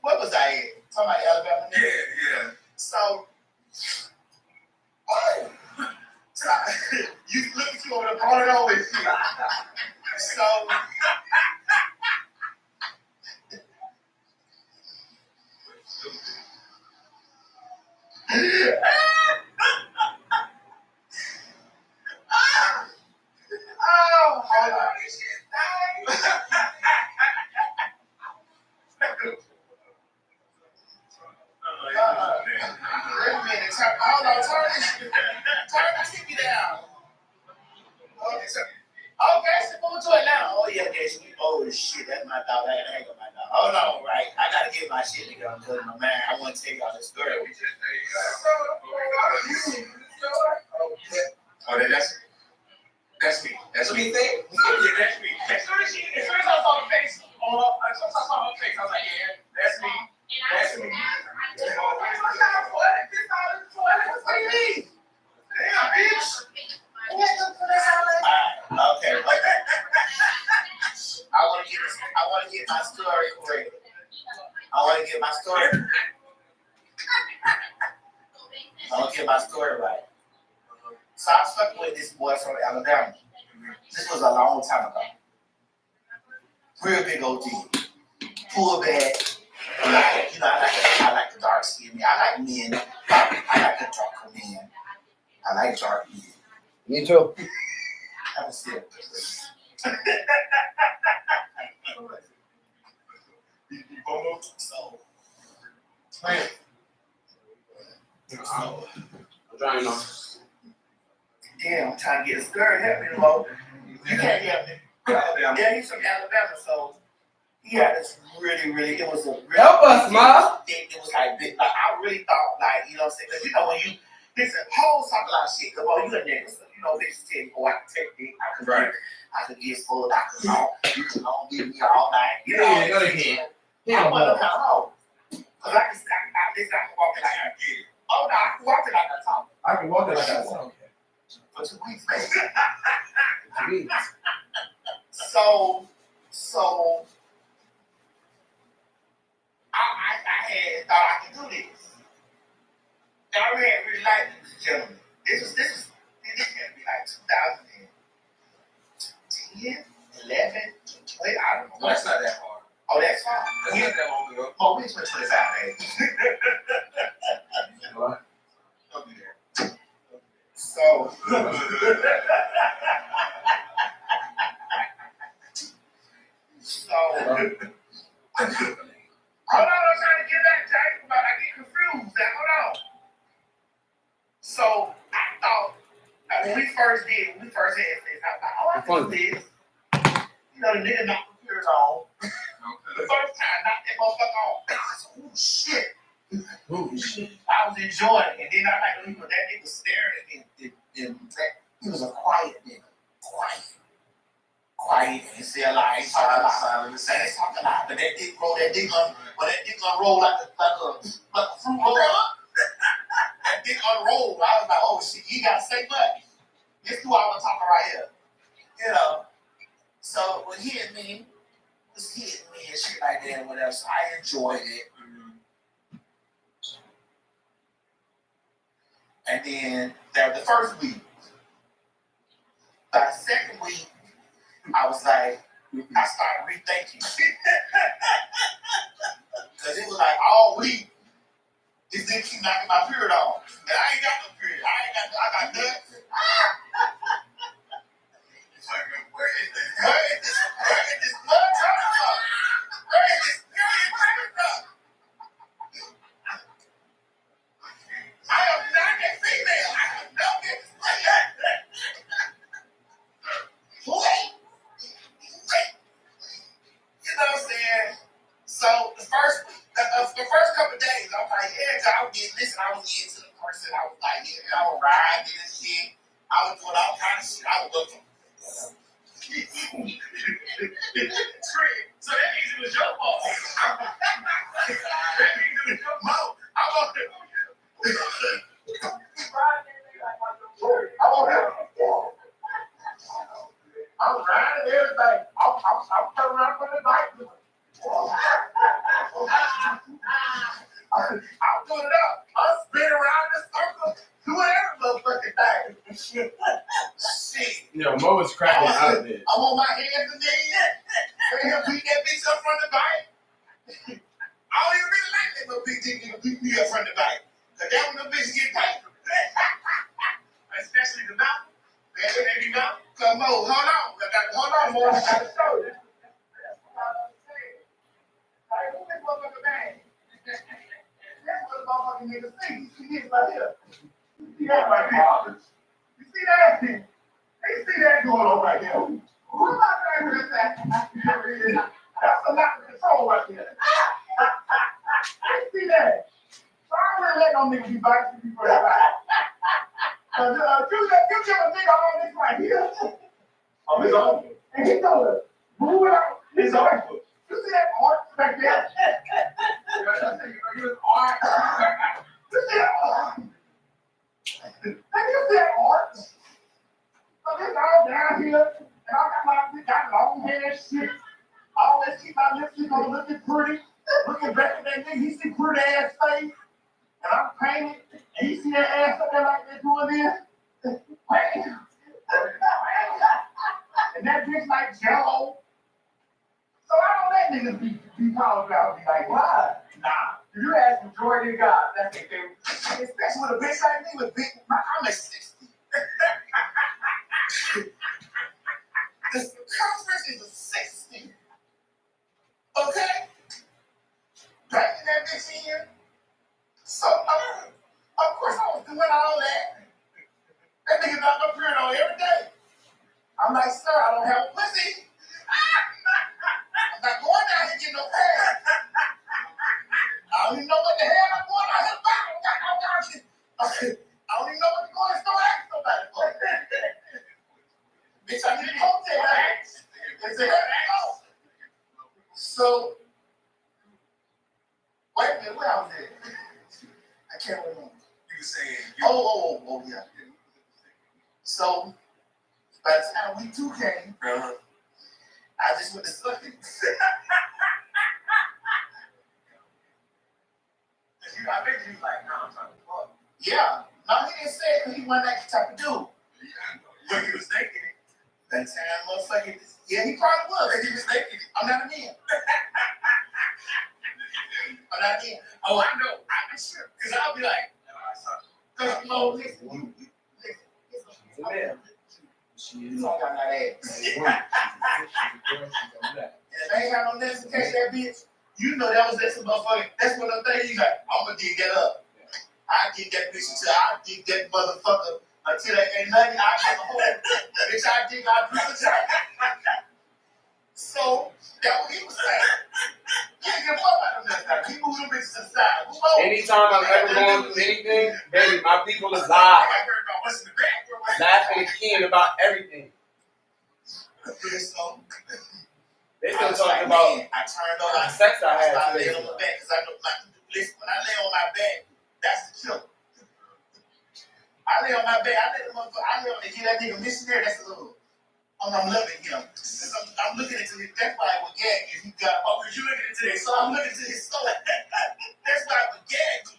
what was I in? Talking about Alabama? Yeah. So, you look at you over the corner always. So. Oh, hold on. Wait a minute. Hold on. Turn the TV down. Okay, so move to it now. Oh, yeah, okay. Oh, shit. That's my dog. I gotta hang up my dog. Hold on, right? I gotta get my shit together. I'm telling my man. I want to tell y'all this story. Oh, that's me. That's me. Think? Yeah, that's me. As soon as I saw the face, I was like, yeah, that's me. That's me. What do you mean? Damn, bitch. Okay. I want to get my story correct. I want to get my story right. So I was fucking with this boy from Alabama. This was a long time ago. Real big OG. Full bag. I like the dark skin. I like men. I like the darker men. I like dark men. Me too. I was still. So, I'm trying to know. damn, I'm trying to get a skirt. Help me, Mo. You can't help me. Yeah, he's from Alabama, so he had this really, it was a really. Help us, Ma. It was like big. Like, I really thought, like, you know what I'm saying? Because you know, when Listen, hoes talk a lot of shit. Come on, you a nigga. So, you know, bitches tell you, oh, I can take dick, I can get full, I can long, you can long give me all night. You know, Yeah, go ahead. I'm one of them kind of hoes. Cause I can walk it like I get it. Oh, no, I can walk it like I talk. I can walk it like I talk. For 2 weeks, baby. Jeez. So I had thought I could do this. And I really liked this gentleman. This had to be like 2010, 11, 12, I don't know. No, that's not that hard. Oh, that's fine. That's not that long ago. Oh, we just went 25 days. What? Don't do that. So hold on, I'm trying to get back to it, but I get confused. Now, hold on. So I thought when we first had this, I thought, oh, I can do this. You know, the nigga knocked the computers on. The first time, knocked that motherfucker on. I said, oh shit. Holy shit. I was enjoying it, and then I like when that nigga staring at me. He was a quiet nigga. Quiet, and say a lot, ain't talk a lot. Ain't talk a lot. But that dick unroll like a fruit roll up. That dick unrolled. I was like, oh shit, you gotta say much. This is who I was talking right here. You know. So when he hit me, and shit like that and whatever, so I enjoyed it. And then the first week, by the second week, I was like, I started rethinking. Because it was like all week, this nigga keep knocking my period off. And I ain't got no period. I got nuts. Where is this blood coming from? Where is this period coming from? I am not a female. I have no business like that. Wait. You know what I'm saying? So the first couple of days, I was like, yeah, I was getting this, and I was into the person. I was like, yeah, I was riding and shit. I was doing all kinds of shit. I was looking. So that means it was your fault. That means it was your fault. I was riding everything. I'm turning around for the bike. I'm doing it up. I'm spinning around in circles, doing every motherfucking thing. Shit. Yo, Mo is cracking out there. I'm on my hands and knees. They're beating that bitch up from the bike. I don't even really like that little big dick nigga beat me up from the bike. Cause that when the bitch get tight. Especially the mouth. Baby mouth. Come on, hold on, Mo. I gotta show you. Like, who this motherfucker bang? That's what the motherfucking nigga see. You see this right here. You see that right here. You see that? You see that going on right there. Who's out there with that? That's a lot of control right there. You see that? So I don't really let no nigga be biting me for that back. You give a nigga all this right here. On his own. And he told us, move it out. His own. You see that art back there? You see that art? And you see that art? So this all down here, and I got long hair shit. I always keep my lipstick on looking pretty. Looking back at that nigga, he see pretty ass face. And I'm painted, and you see that ass up there like they're doing this? And that bitch like Jello. So I don't let niggas be calling about me like, why? Nah. If you ask majority of guys, that's their favorite. Especially with a bitch like me with big, I'm at 60. The circumference is a 60. Okay? Backing that bitch in. So, of course, I was doing all that. That nigga knocked my period on every day. I'm like, sir, I don't have a pussy. I'm not going down here getting no pad. I don't even know what the hell I'm going out here about. I don't don't even know what to go in the store ask nobody for. Bitch, I need a hotel. They say, oh. So, wait a minute, where I was at? I can't remember. You were saying. Oh, yeah. So, by the time we two came, I just went to suck it. I bet you like, no, I'm trying to fuck. Yeah. No, he didn't say it because he wasn't that type of dude. But he was thinking it. That time, motherfucker, yeah, he probably was. He was thinking it. I'm not a man. I'm not a man. Oh, I know. I'm sure. Because I'll be like, Because, you know, listen. Yeah. She You is. talk about that ass. And if I ain't got no necessary catch that bitch, you know that was that motherfucker. That's what I'm thinking. He's like, I'm gonna dig that up. I dig that bitch until I dig that motherfucker until there ain't nothing I can hold. Bitch, I dig our bitch. So that's what he was saying. He didn't give a fuck about them that time. He moved them bitches to the side. Move over. Anytime I've ever gone through anything, baby, my people is live. I heard about what's in the back. Laughing and keying about everything. So, They I still was talking like, about man, I turned on the sex I I had started today. laying on my back because I know, like, listen, when I lay on my back, that's the killer. I lay on my back, I lay on to get that nigga missionary, that's a little, I'm loving him. I'm looking into his, that's why I would gag if he got, oh, because you looking into his soul, I'm looking into his soul. That's why I would gag you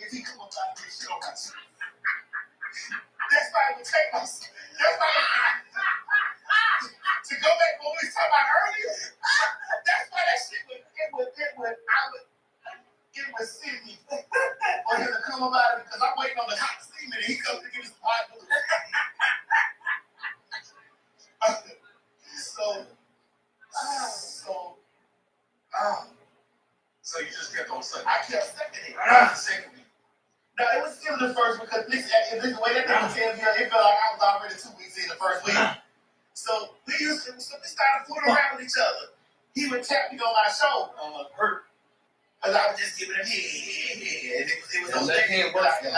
if he come up out of this shit on my shit. That's why I would take my, that's why to go back to what we was talking about earlier, that's why that shit would send me for him to come up out of it, because I'm waiting on the hot semen and he comes to give me some hot food. So you just kept on sucking. I kept sucking it. Second week. No, it was still the first because listen, the way that nigga tells me, it felt like I was already 2 weeks in the first week. So we started fooling around with each other. He would tap me on my shoulder, hurt. Because I was just giving him head. And it was And those let things him work like head.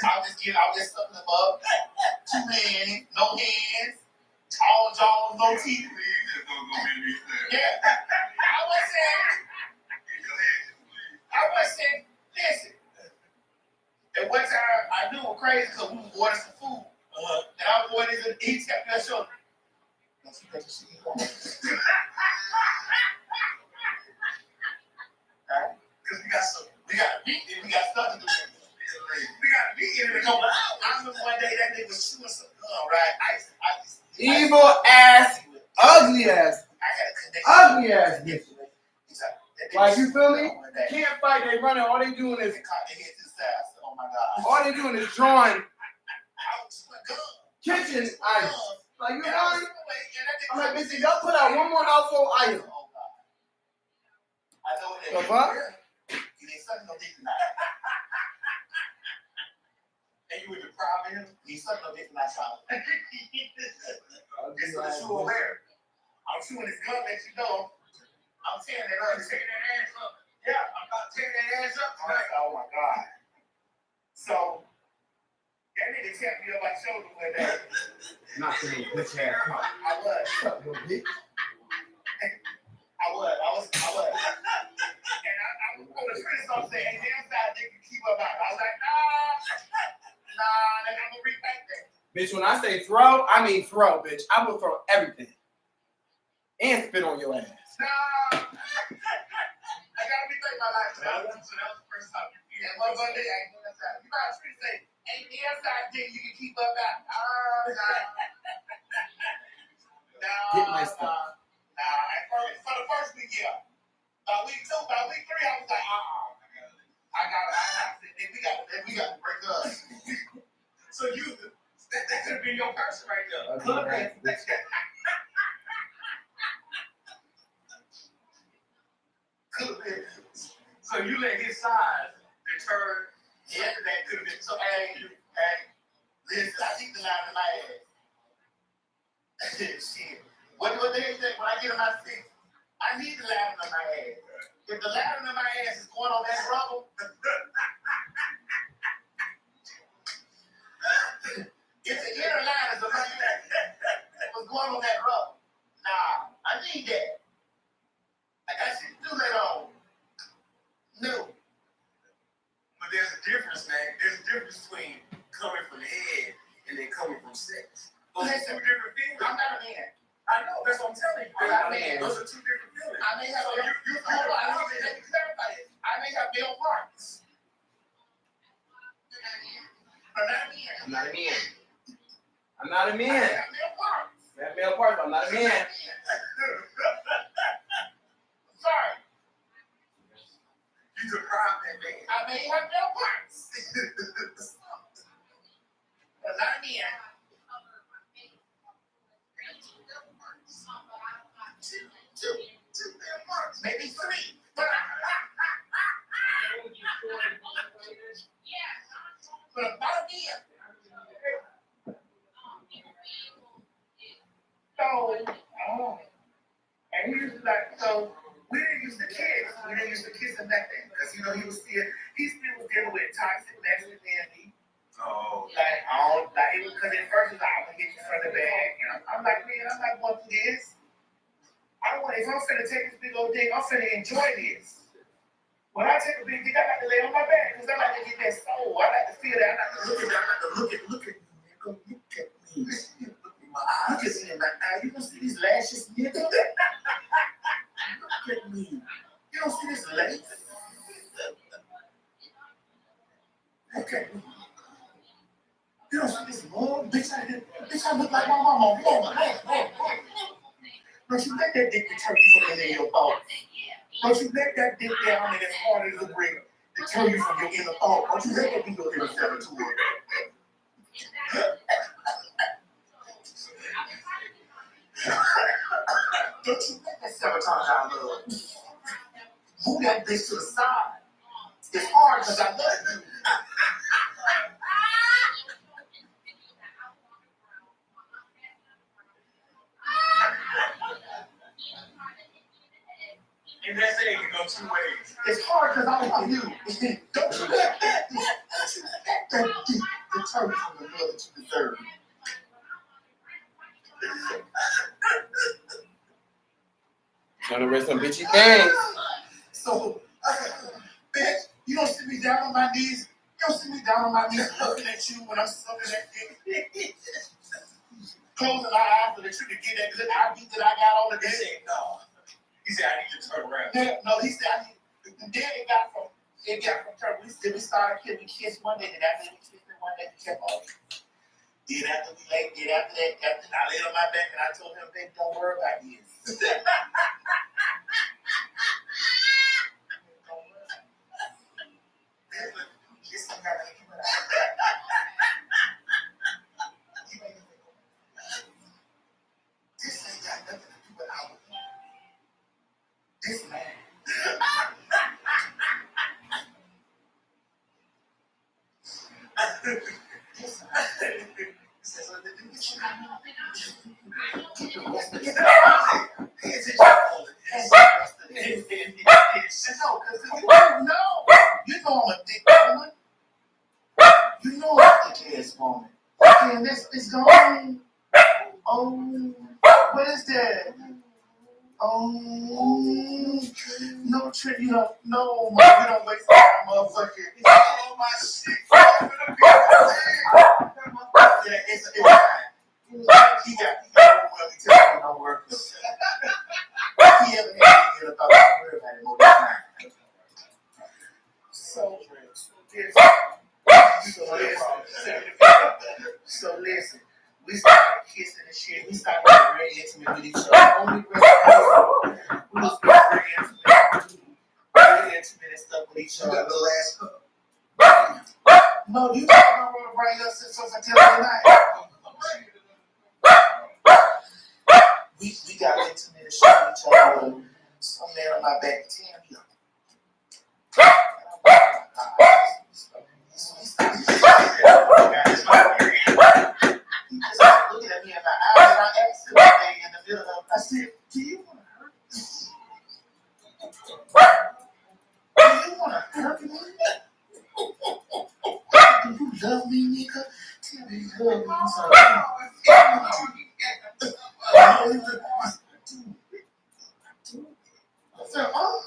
I was just sucking him up. Too many, no hands, all jaws, no teeth. Yeah. I was saying, listen. And one time I knew it was crazy because we was ordering some food. And I was ordering it, he tapped me on the shoulder. Don't you bet your shit on. Because we got meat and we got stuff to do. We got meat in it a couple of hours. I remember one day that nigga was shooting some gun, right? Evil ass, ugly ass, I had a connection. ugly ass bitch. Like, you feel me? They Can't fight, they running, all they doing is, caught their head to the side. I said, oh my God. all they doing is drawing I was like, gun. kitchen items. Like, you And know, I was like, I'm like, bitch, y'all put out one more household item. oh God. I know that. The fuck? You ain't sucking no dick tonight. And you were deprived of him. He sucked no dick tonight, child. This is what you aware. I'm shooting this gun, let you know. I'm tearing that up. Tearing that ass up. Yeah, I'm about tearing that ass up tonight. Oh my God. So, that nigga tapped me on my shoulder one day. Not the little bitch ass. I was. What's up, little bitch? I was. And I was going to try something saying, hey, damn side nigga keep up out. I was like, nah, then I'm gonna rethink that. Bitch, when I say throw, I mean throw, bitch. I will throw everything. And spit on your ass. Nah. I gotta rethink my life. So that was the first time you feel that motherfucker ain't doing that side. You might as well say, ain't the inside thing you can keep up out. Get my stuff. Nah. And for the first week, yeah. By week 2, by week 3, I was like, we got to break up. So that could be your person right there. Could have been. So you let his size deter. Yeah, that could have been. So, hey, listen, I think the line in my ass. Shit. What they say when I get in my seat? I need the line in my ass. If the line in my ass is going on that rubble, coming from head and then coming from sex. Well, Those are two different feelings. I'm not a man. I know, that's what I'm telling you. I'm not a man. Those are two different feelings. I may have So you hold on, let me clarify this. I may have male parts. I'm not a man. I'm not a man. I'm not a I man. have male parts. I have male parts, but I'm not a man. Sorry, You deprived that man. I may have male parts. But not a man. Two male parts. Maybe three. But but I'm not a man. And he was like, so we didn't used to kiss. We didn't used to kiss or nothing. Because, you know, he still was dealing with toxic masculinity. Oh. Like, because at first he was like, I'm going to get you from the bag. And I'm like, man, I'm not going through this. If I'm finna take this big old dick, I'm finna enjoy this. When I take a big dick, I like to lay on my back. Because I like to get that soul. I like to feel that. I like to look at me, nigga. Look at me. Look at me in my eye. You don't see these lashes, nigga? Look at me. You don't see this lace? Look at me. You don't see this mug? Bitch, I look like my mama. Don't you let that dick deter you from your inner thoughts. Don't you let that dick down and as hard as a brick deter you from your inner thought. Don't you let that be your inner saboteur. Don't you let that sabotage our love. Move that bitch to the side. It's hard because I love you. And that saying can go two ways. It's hard because I love you. Don't you let that deter you from the love that you deserve. Trying to rest some bitchy things. So, bitch, you don't see me down on my knees. You don't see me down on my knees looking at you when I'm sucking that dick. Closing my eyes so that you can get that good eye beat that I got on the He day. said no. He said I need you to turn around. No, he said I need. Then it got from turn. We started kissing. We kissed one day, and after we kissed it one day, we kept on. Then after that, I laid on my back and I told him, baby, don't worry about this. This ain't got nothing to do with our this man. You know I'm a dick woman. You know I'm a dick ass woman. And it's gone. Oh, what is that? Oh, no trick, you don't, no, man, you don't waste time, motherfucker. It's all on my shit. Yeah, it's fine. He got well, he tell me don't work. He ever had any other thought about it more than time. So listen, we started kissing and shit. We started getting very intimate with each other. Only we was very intimate and stuff with each other. You got the last cup. No, you don't want to bring us since I tell you tonight. We got intimate and shit with each other. Some man on my back, Tammy. He just looking at me in my eyes and I asked him one day in the middle of I said, do you want to hurt me? Do you want to hurt me? Do you love me, nigga? Tell me you love me. I said, oh,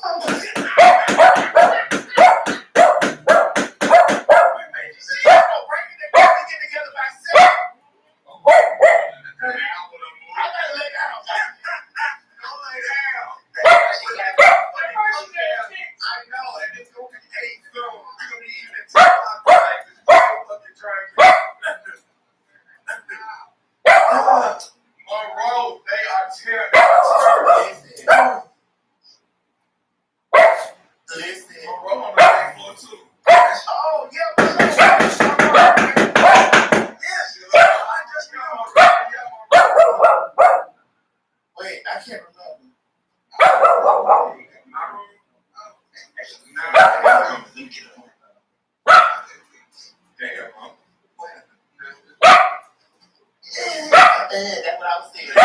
That's what I was saying. And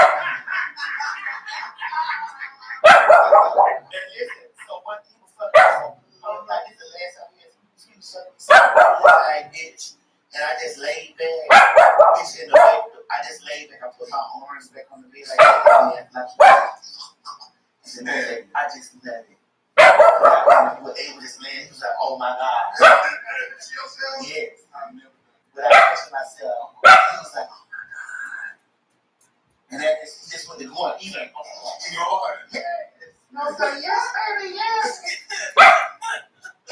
listen, so one thing was fucking like this the last time we had like bitch. And I just laid back. Bitch in the bed. I just laid back. I put my arms back on the bed like that. And I just love it. I was able to land. He was like, oh my God. Yes. But I touched myself. He was like, oh my God. And then he just went to go on. He's like, oh, yes. And I was like, yes, baby, yes.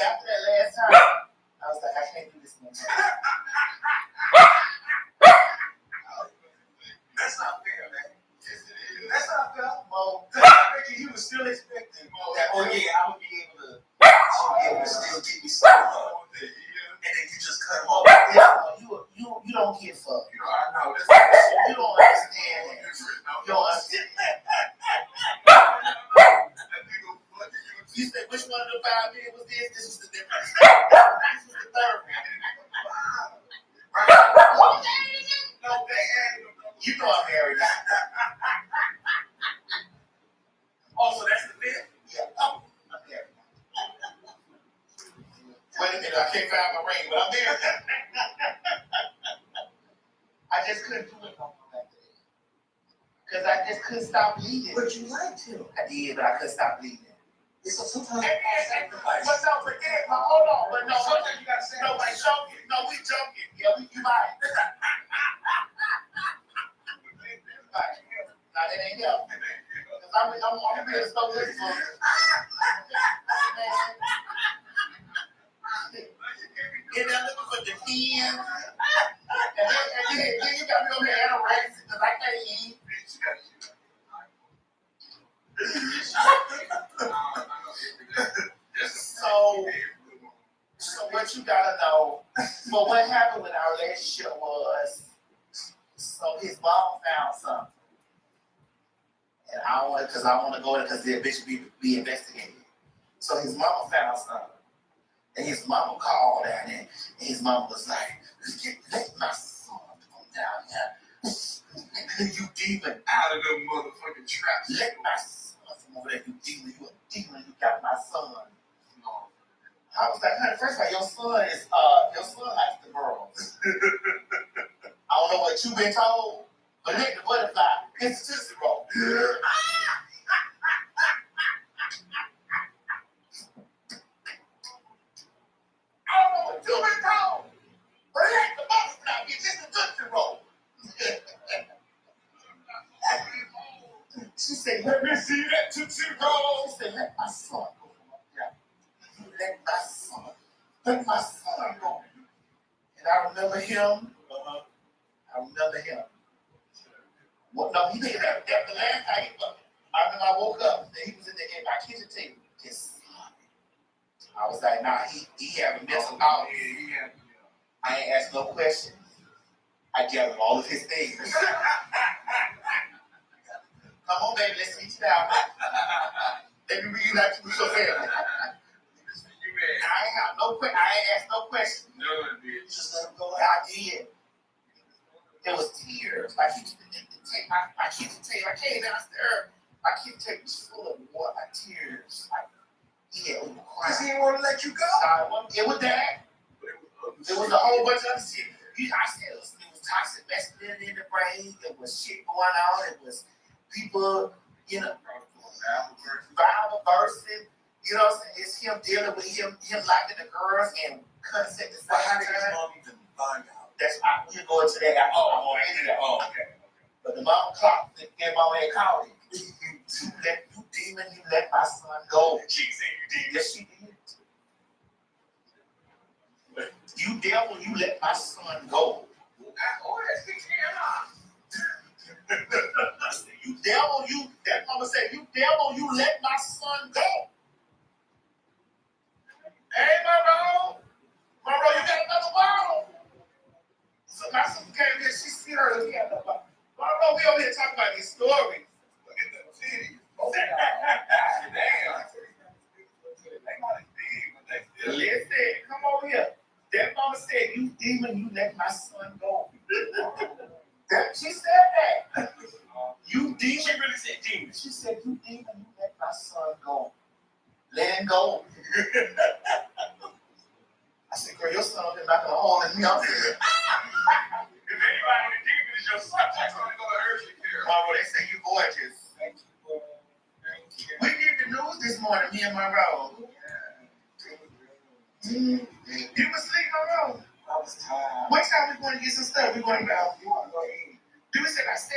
After that last time, I was like, I can't do this no more. That's not fair, man. That's not fair, Mo. I bet you he was still expecting that, oh yeah, I would be able to still get me something. And then you just cut him off. Yeah, you don't give a fuck. I know. You don't understand that. You don't understand. You said, which one of the 5 men was this? This was the difference. This was the third one. Right? No, you know I'm married now. Oh, so that's the fifth? Yeah. Oh, I'm married. Wait a minute, I can't find my ring, but I'm married. I just couldn't do it no more like that. Because I just couldn't stop bleeding. But you like to. I did, but I couldn't stop bleeding. So sometimes sacrifice. But don't forget, hold on. But no, sometimes you gotta say, no, we joking. No, we joking. Yeah, you right. Nah, that ain't help. Because I'm being so listening. And I'm looking for the pen. And then you got me over here anorexic because I can't eat. So what you gotta know, but what happened with our relationship was, so his mom found something. And I want to go there because the bitch be investigated. So his mama found something. And his mama called down there, and his mama was like, let my son come down here. You demon out of them motherfucking traps. Let my son come over there, you demon. You a demon, you got my son. I was like, honey, first of all, your son likes the girls. I don't know what you've been told, but let the butterfly, it's just a roll. I don't know what you've been told, but let the butterfly get just a tootsie roll. She said, let me see that tootsie roll. She said, let my son go from up there. Let my son go. And I remember him. Well, no, he didn't have the last time he fucked. I remember I woke up and he was in my kitchen table. Just I was like, nah, he had a mental out. I ain't asked no questions. I gathered all of his things. Come on, baby, let's meet you now. Let me reunite you with your family. I ain't asked no questions. No, just let him go. I did. There was tears. My kitchen table. I came downstairs. My kitchen table was full of water, tears. He was crying. Because he didn't want to let you go. It was that. There was a whole bunch of other shit. I said it was toxic masculinity in the brain. There was shit going on. It was people, Bible verses. You know what I'm saying? It's him dealing with him liking the girls and concept the same time. How did his mom even find out? You go into that. I'm going into that. Oh, okay. But the mama clocked. Their mama had called him. You demon, you let my son go. She said you did. Yes, she did. You devil, you let my son go. You devil, that mama said, you devil, you let my son go. Hey, Monroe, you got another bottle? So my sister came here, she see her again. Monroe, we over here talking about these stories. Look at them titties. Damn. Listen, come over here. That mama said, you demon, you let my son go. She said that. You She demon. really said demon. She said, you demon, you let my son go. Let him go. I said, girl, your son been knocking a hole in me. I'm saying, If anybody in the demon is your son, that's gonna go to urgent care. Monroe, they say you gorgeous. Thank you. We did the news this morning, me and Monroe. You was asleep, Monroe. I was tired. What time we going to get some stuff? We going to do we say like 7?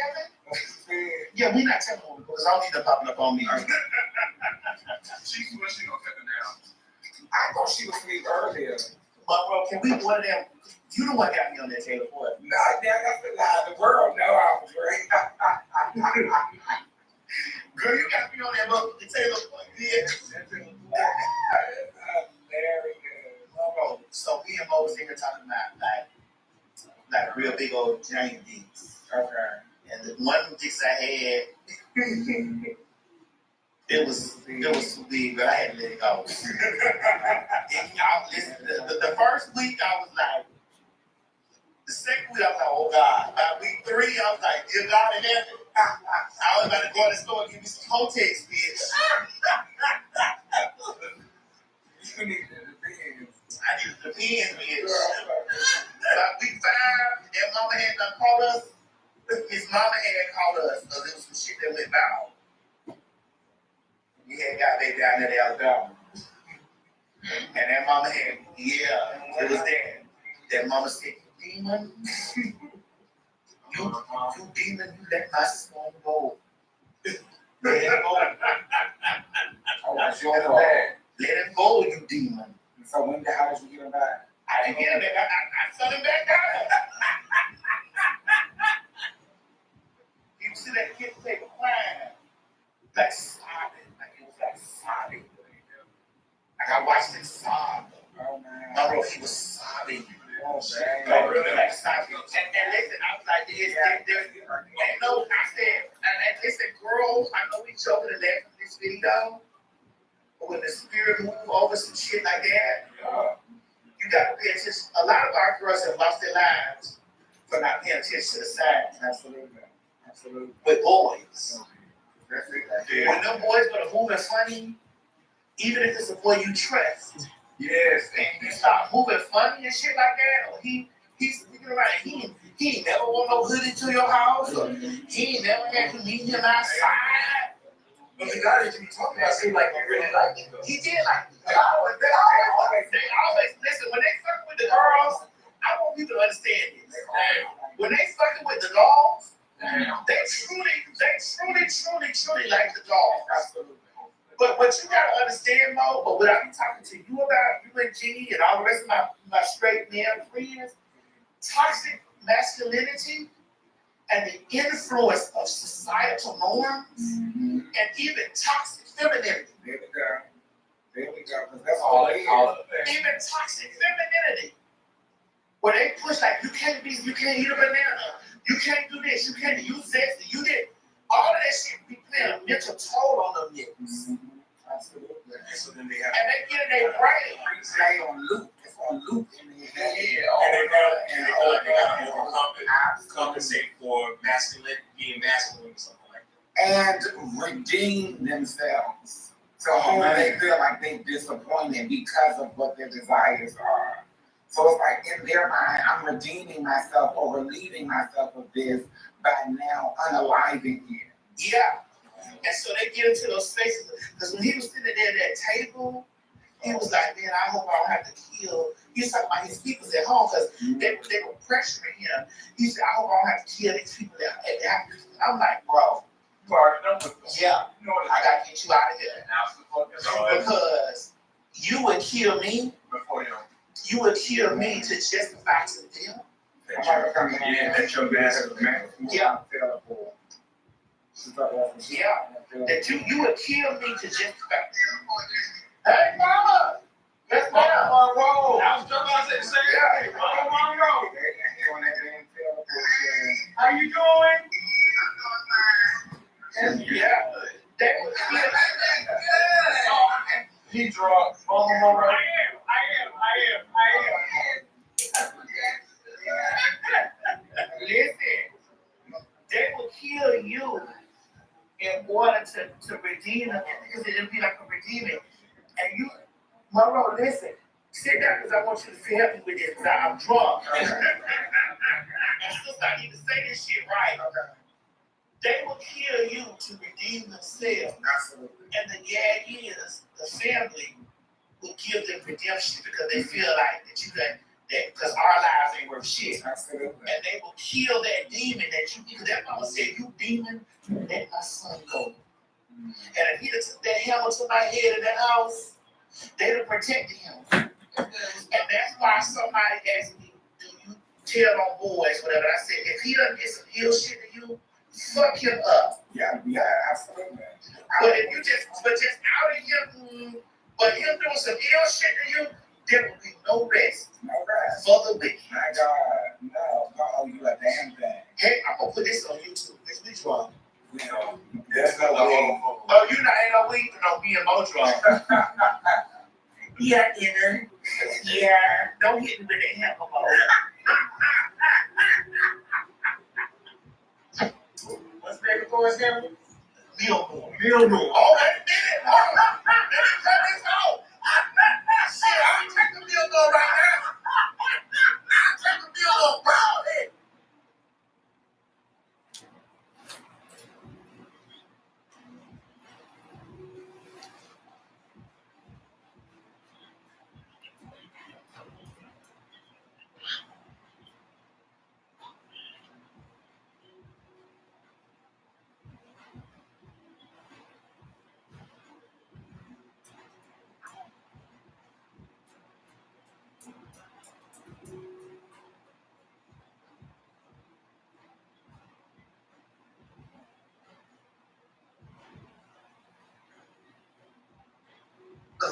Yeah, we not telling them because I don't need them popping up on me. She gonna cut them down. I thought she was asleep earlier. Monroe, can we order them? You the one got me on that table for it. No, that's a lie. The world know I was right. Girl, you got me on that the table for it. Yeah. Very good. Monroe, so me and Mo was in here talking about like real big old giant dicks. Okay. And the one dicks I had, it was too big, but I had to let it go. The first week I was like, the second week I was like, oh God. By week 3 I was like, dear God in heaven. I was about to go to the store and give me some Kotex, bitch. You need the depends. I needed the pins, bitch. By week 5, that mama had done called us. His mama had called us because there was some shit that went down. We had got back down there to Alabama. And that mama had, it was that. That mama said, demon, you demon, you let my son go. Let him go. Oh, that's your fault. Let him go, you demon. So how did you get him back? I didn't get him back. I set him back down. You see that kid take crying, like sobbing, like it was like sobbing. Like I watched him sob. Oh man. Monroe, he was sobbing. Oh man. Like really like sobbing. And listen, I was like, ain't no, I said, and listen, girls, I know we joking and laughing in this video, but when the spirit move over some shit like that, you gotta pay attention. A lot of our girls have lost their lives for not paying attention to the signs. Absolutely. Absolutely. With boys. That's it. When them boys go to moving funny, even if it's a boy you trust, Yes. and he start moving funny and shit like that, or he's thinking about it, he ain't never want no hoodie to your house, or he ain't never had to meet him outside. But the guy that you be talking about seemed like he really liked you. He did like they always listen when they fucking with the girls. I want people to understand this. When they fucking with the dogs, they truly like the dogs. Absolutely. But what you gotta understand, Mo, but what I be talking to you about, you and G and all the rest of my straight male friends, toxic masculinity and the influence of societal norms and even toxic femininity. There we go. Because that's all they are. Even toxic femininity. Where they push like you can't eat a banana, you can't do this, you can't use sexy, you did all of that shit be playing a mental toll on them niggas. Absolutely. So then they have And they get in their brain. stay on loop. It's on loop in their head. And they gotta overcompensate for being masculine or something like that. And redeem themselves. So they feel like they're disappointed because of what their desires are. So it's like in their mind, I'm redeeming myself or relieving myself of this by now unaliving it. Yeah. And so they get into those spaces. Because when he was sitting there at that table, he was like, man, I hope I don't have to kill. He was talking about his people at home because they were pressuring him. He said, I hope I don't have to kill these people at the house. I'm like, bro, yeah, I got to get you out of here. Because you would kill me. You would kill me to justify to them. That's your best man. Yeah. Yeah. That you would kill me to justify. Hey, mama. Yes, ma'am. Monroe. I was jumping out and saying, hey, Monroe. How you doing? Yeah. They would kill me. He drunk. Monroe. I am. Listen, order to redeem them, because it'll be like a redeeming. And you, Monroe, listen, sit down because I want you to help me with this because I'm drunk. And sister, I need to say this shit right. They will kill you to redeem themselves. Absolutely. And the gag is the family will give them redemption because they feel like that you got that because our lives ain't worth shit. Absolutely. And they will kill that demon that you, because that mama said, you demon, let my son go. And if he took that hammer to my head in that house, they'd have protected him. And that's why somebody asked me, do you tell on boys, whatever? I said, if he doesn't get some ill shit to you, fuck him up. Yeah, absolutely. But if you just out of him, but him doing some ill shit to you, there will be no rest. No rest. For the wicked. My God, no. Oh, you a damn thing. Hey, I'm gonna put this on YouTube. Which one? No, that's no weed. Oh, you not ain't no weed for no being more drunk. Yeah, nigga. Yeah, don't hit me with that hammer, what's baby boy's name? Milmore. Oh, wait a minute. Let me cut this off. Shit, I'm taking Milmore right now. I'm taking Milmore proudly.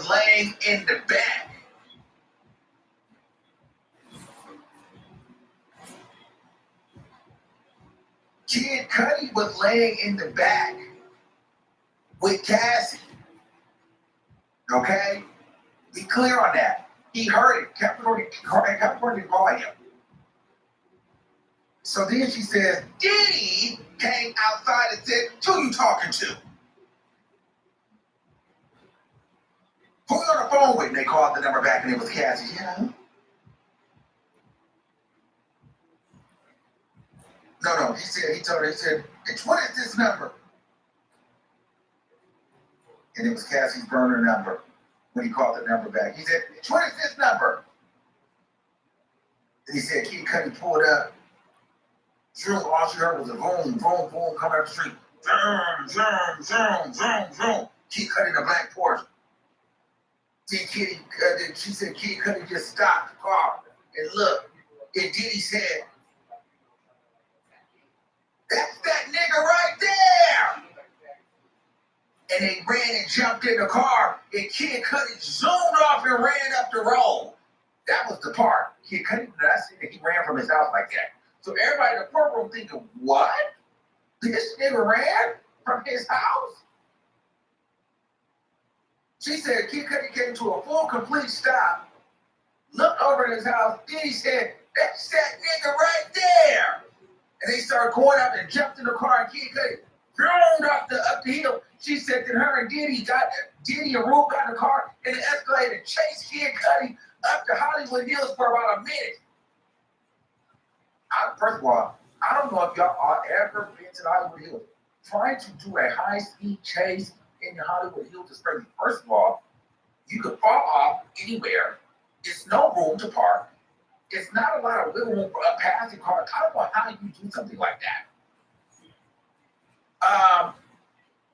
Laying in the back. Kid Cudi was laying in the back with Cassie. Okay? Be clear on that. He heard it. Capricorn called him. So then she says, Diddy came outside and said, who you talking to? Who you on the phone with? And they called the number back and it was Cassie. Yeah. No, he told her, what is this number? And it was Cassie's burner number when he called the number back. He said, what is this number? And he said, Kid Cudi pulled up. All she heard was a boom, boom, boom coming up the street. Zoom, zoom, zoom, zoom, zoom. Kid Cudi in a black Porsche. She said, Kid Cudi just stopped the car and looked. And Diddy said, that's that nigga right there. And they ran and jumped in the car, and Kid Cudi zoomed off and ran up the road. That was the part. Kid Cudi, I see that he ran from his house like that. So everybody in the courtroom thinking, what? This nigga ran from his house? She said Kid Cudi came to a full, complete stop, looked over at his house, then he said, that's that nigga right there. And they started going up and jumped in the car, and Kid Cudi thrown up the hill. She said that her and Diddy and Rue got in the car and the Escalade and chased Kid Cudi up to Hollywood Hills for about a minute. First of all, I don't know if y'all are ever been to the Hollywood Hills. Trying to do a high-speed chase in the Hollywood Hills is crazy. First of all, you could fall off anywhere. There's no room to park. It's not a lot of wiggle room for a passing car. I don't know how you do something like that.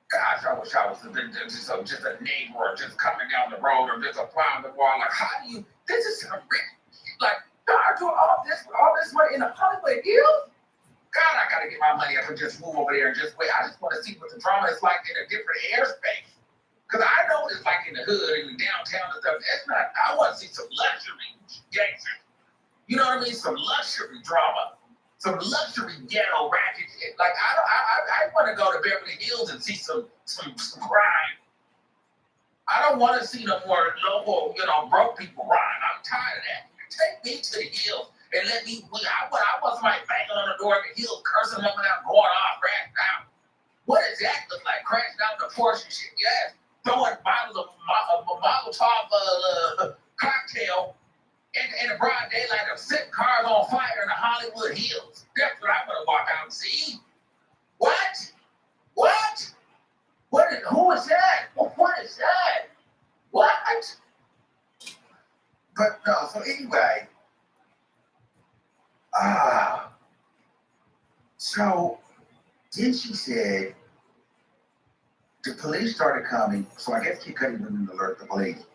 Gosh, I wish I was just a neighbor or just coming down the road or just a fly on the wall. Like, how do you, this is like, God, doing all this way in the Hollywood Hills? God, I gotta get my money up and just move over there and just wait. I just want to see what the drama is like in a different airspace. Because I know it's like in the hood and the downtown and stuff. That's not, I want to see some luxury gangsters. You know what I mean? Some luxury drama. Some luxury ghetto ratchet shit. Like, I want to go to Beverly Hills and see some crime. I don't want to see no more local, broke people rhyme. I'm tired of that. Take me to the hills and let me, I want somebody banging on the door in the hills, cursing them out, going off, crashing out. What does that look like? Crash That's what I'm gonna walk out and see. What? What? What is, who is that? What is that? What? But no, so anyway, so then she said the police started coming, so I guess Kid Cudi didn't alert the police.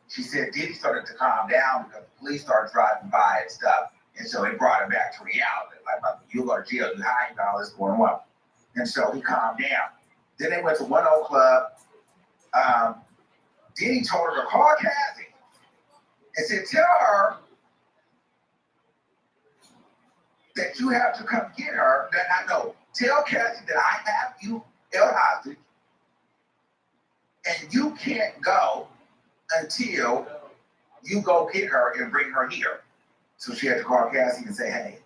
She said Diddy started to calm down because the police started driving by and stuff, and so it brought him back to reality. Like, you go to jail, you hide, and all this going on. And so he calmed down. Then they went to one old club. Diddy told her to call Cassie and said, tell her that you have to come get her. That I know. Tell Cassie that I have you held hostage and you can't go until you go get her and bring her here. So she had to call Cassie and say, hey,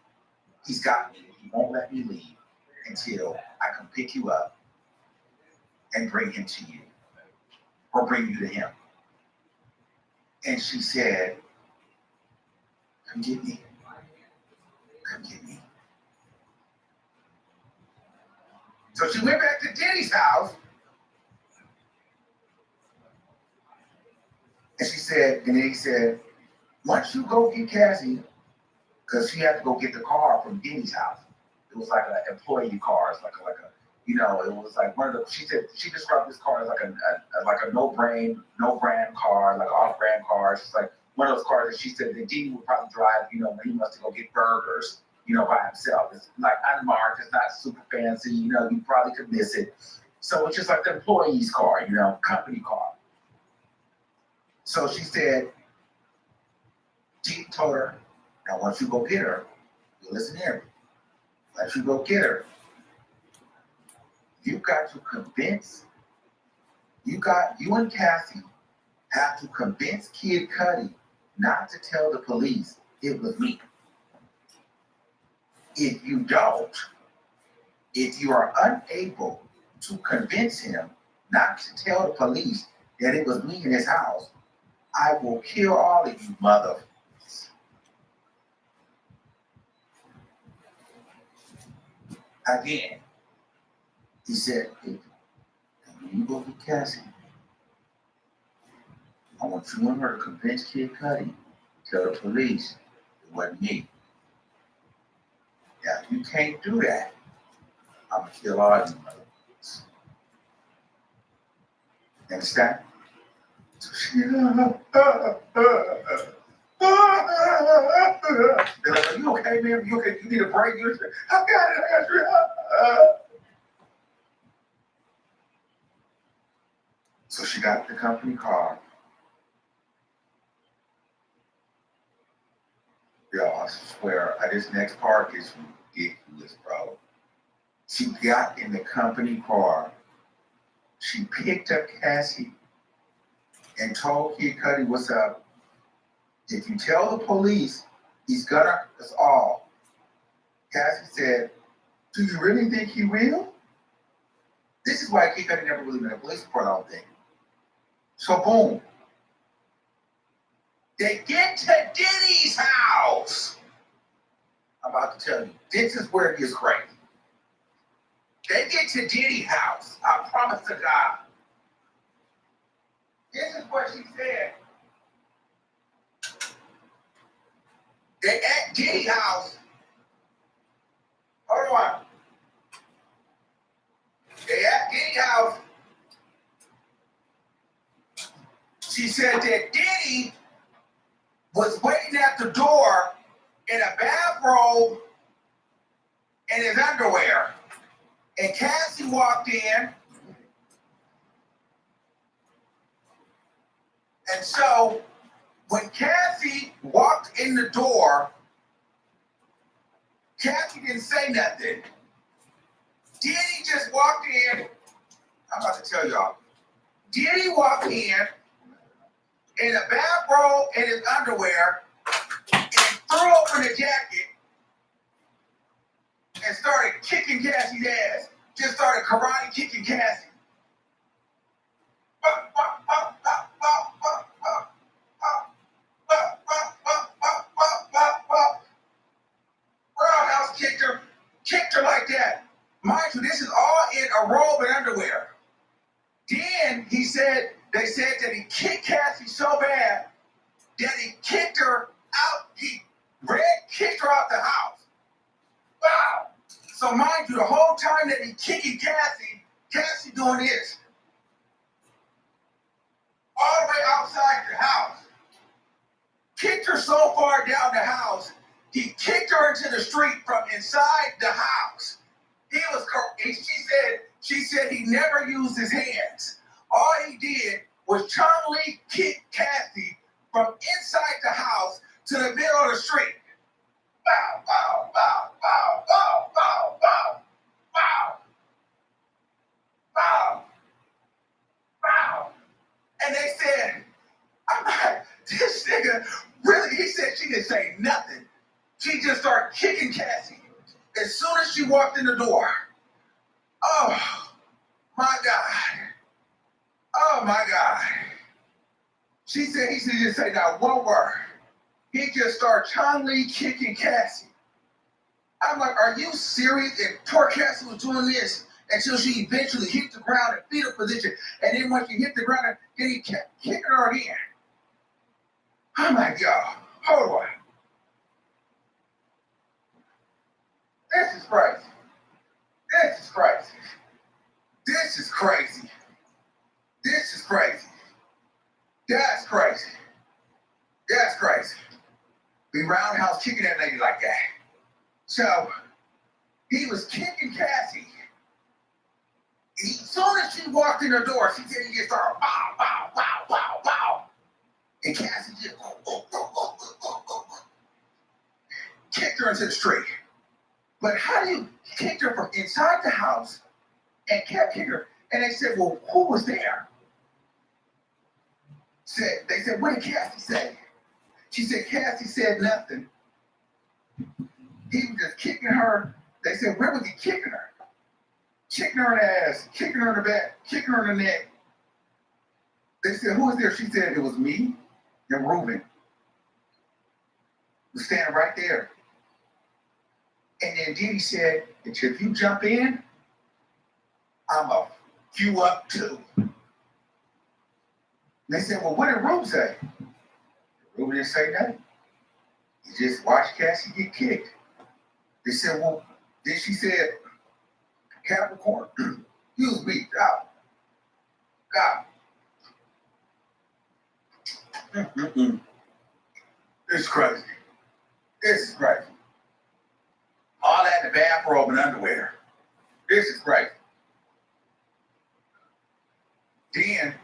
he's got me. He won't let me leave until I can pick you up and bring him to you or bring you to him. And she said, come get me. Come get me. So she went back to Diddy's house and she said, and then he said, once you go get Cassie, because she had to go get the car from Diddy's house. It was like an employee car. It's like a, you know, it was like one of the, she said, she described this car as like a no brand car, like an off-brand car. It's just like one of those cars that she said that Diddy would probably drive, you know, when he wants to go get burgers, you know, by himself. It's like unmarked, it's not super fancy, you know, you probably could miss it. So it's just like the employee's car, you know, company car. So she said, Diddy told her, now once you go get her, you listen here, once you go get her, you got to convince, you and Cassie have to convince Kid Cudi not to tell the police it was me. If you don't, if you are unable to convince him not to tell the police that it was me in his house, I will kill all of you motherfuckers. Again, he said, hey, when you go get Cassie, I want you and her to convince Kid Cudi, tell the police it wasn't me. Now, if you can't do that, I'm gonna kill all of you motherfuckers. You understand? So she, they're like, are you okay, man? You okay? You need a break? You I got it. So she got the company car. Y'all, I swear, this next part is ridiculous, bro. She got in the company car. She picked up Cassie and told Kid Cudi, what's up? If you tell the police, he's gonna hurt us all. Cassie said, do you really think he will? This is why Kid Cudi never really been a police report, I don't think. So boom. They get to Diddy's house. I'm about to tell you, this is where it gets crazy. They get to Diddy's house. I promise to God. This is what she said. They at Diddy's house. Hold on. They at Diddy's house. She said that Diddy was waiting at the door in a bathrobe and his underwear. And Cassie walked in. And so when Cassie walked in the door, Cassie didn't say nothing. Diddy just walked in. I'm about to tell y'all. Diddy walked in a bathrobe and his underwear and threw open the jacket and started kicking Cassie's ass. Just started karate kicking Cassie. Roundhouse kick kicked her like that. Mind you, this is all in a robe and underwear. Then they said that he kicked Cassie so bad that he kicked her out. He kicked her out the house. Wow. So mind you, the whole time that he kicking Cassie doing this. All the way outside the house. Kicked her so far down the house, he kicked her into the street from inside the house. She said he never used his hands. All he did was charmingly kick Cassie from inside the house to the middle of the street. Bow, bow, bow, bow, bow, bow, bow, bow, bow, bow. And they said, I'm not, this nigga, really, he said she didn't say nothing. She just started kicking Cassie. As soon as she walked in the door, oh my God. Oh my God. He said he didn't say not one word. He just started charmingly kicking Cassie. I'm like, are you serious? And poor Cassie was doing this until she eventually hit the ground in fetal position. And then when she hit the ground, then he kept kicking her again. I'm like, yo, hold on. This is crazy. This is crazy. This is crazy. This is crazy. That's crazy. That's crazy. Be roundhouse kicking that lady like that. So he was kicking Cassie. As soon as she walked in the door, she said he just started bow, bow, bow, bow, bow. And Cassie just kicked her into the street. But how do you kick her from inside the house and kept kicking her? And they said, well, who was there? They said, what did Cassie say? She said, Cassie said nothing. He was just kicking her. They said, where was he kicking her? Kicking her in the ass, kicking her in the back, kicking her in the neck. They said, who was there? She said, it was me and Ruben. Was standing right there. And then Diddy said, if you jump in, I'm a few up too. They said, well, what did Ruben say? Ruben didn't say nothing. He just watched Cassie get kicked. They said, well, then she said, Capricorn, he was beat out. God. This is crazy. This is crazy. All that in the bathrobe and underwear. This is crazy. Then,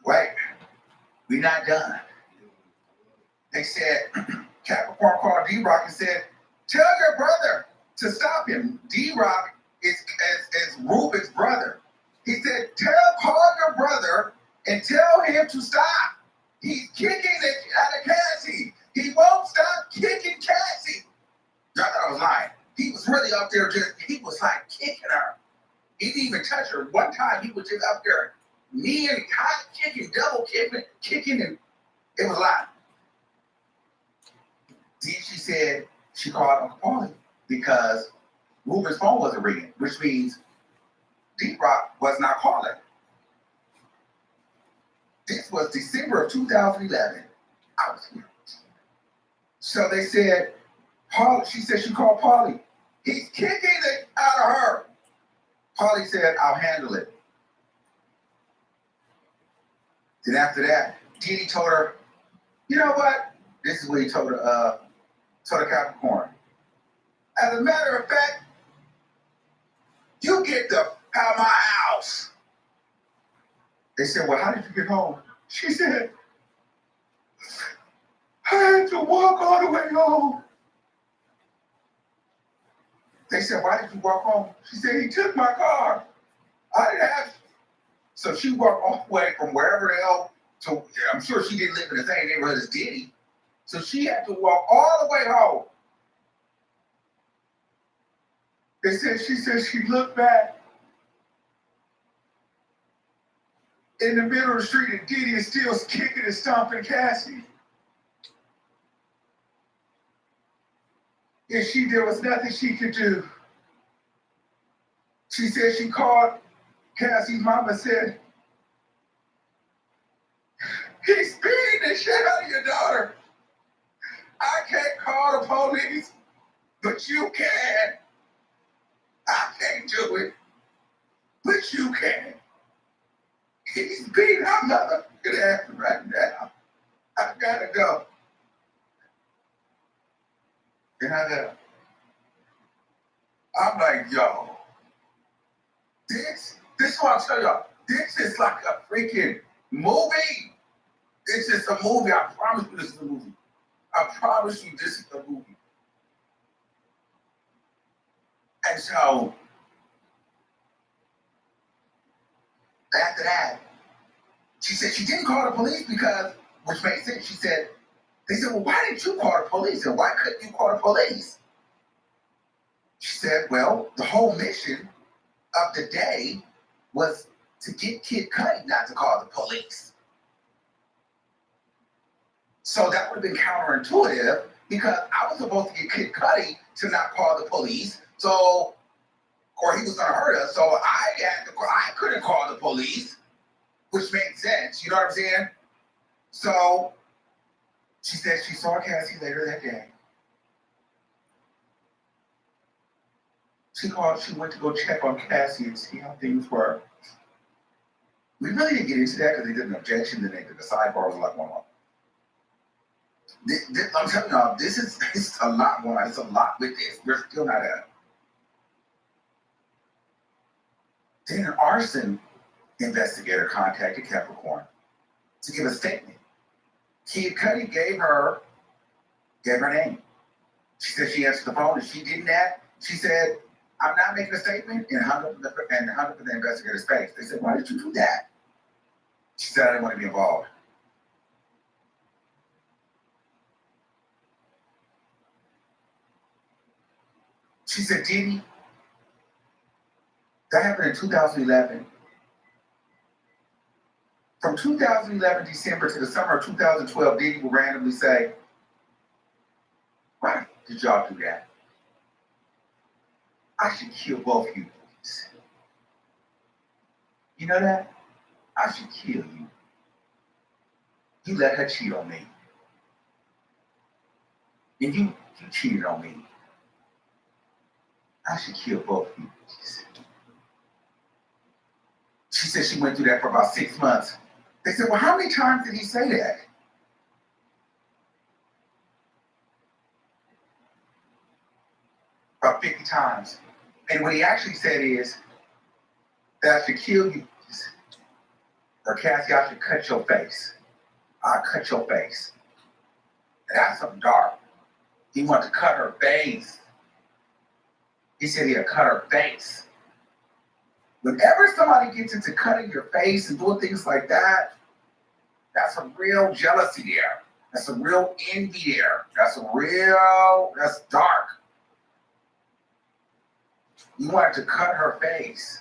wait, we're not done. They said, Capricorn called D-Rock and said, tell your brother to stop him. D-Rock is Ruben's brother. He said, call your brother and tell him to stop. He's kicking it out of Cassie. He won't stop kicking Cassie. Y'all thought I was lying. He was really up there he was like kicking her. He didn't even touch her. One time he was just up there kneeing, high kicking, double kicking, and it was a lot. Then she said she called Uncle Paulie because Ruben's phone wasn't ringing, which means D-Rock was not calling. This was December of 2011. I was here. So they said, she said she called Paulie. He's kicking it out of her. Paulie said, I'll handle it. Then after that, Diddy told her, you know what? This is what he told her, Capricorn. As a matter of fact, you get the out of my house. They said, well, how did you get home? She said, I had to walk all the way home. They said, why did you walk home? She said, he took my car. I didn't have to. So she walked all the way from wherever the hell to, I'm sure she didn't live in the same neighborhood as Diddy. So she had to walk all the way home. She said she looked back in the middle of the street and Diddy is still kicking and stomping Cassie. And there was nothing she could do. She said she called Cassie's mama and said, he's beating the shit out of your daughter. I can't call the police, but you can. I can't do it, but you can. He's beating our mother. Good ass right now. I gotta go. And I go. I'm like, yo, this is what I'm telling y'all. This is like a freaking movie. This is a movie. I promise you this is a movie. I promise you this is a movie. And so, after that, she said she didn't call the police because, which makes sense, she said, they said, well, why didn't you call the police? And why couldn't you call the police? She said, well, the whole mission of the day was to get Kid Cudi not to call the police. So that would have been counterintuitive because I was supposed to get Kid Cudi to not call the police, so, or he was gonna hurt us, so I couldn't call the police, which makes sense, you know what I'm saying? So she said she saw Cassie later that day. She went to go check on Cassie and see how things were. We really didn't get into that because they did an objection, then they did the sidebar was like one on. I'm telling y'all, it's a lot going on. It's a lot with this. We're still not at it. Then an arson investigator contacted Capricorn to give a statement. Kid Cudi gave her name. She said she answered the phone and she did that. She said, I'm not making a statement, and hung up in the investigator's face. They said, why did you do that? She said, I didn't want to be involved. She said, Diddy, that happened in 2011. From 2011 December to the summer of 2012, Diddy would randomly say, why did y'all do that? I should kill both of you, please. You know that? I should kill you. You let her cheat on me. And you cheated on me. I should kill both of you, please. She said she went through that for about 6 months. They said, well, how many times did he say that? About 50 times. And what he actually said is that I should kill you, or Cassie, I should cut your face. I'll cut your face. And that's something dark. He wanted to cut her face. He said he'd cut her face. Whenever somebody gets into cutting your face and doing things like that, that's some real jealousy there. That's some real envy there. That's dark. You wanted to cut her face.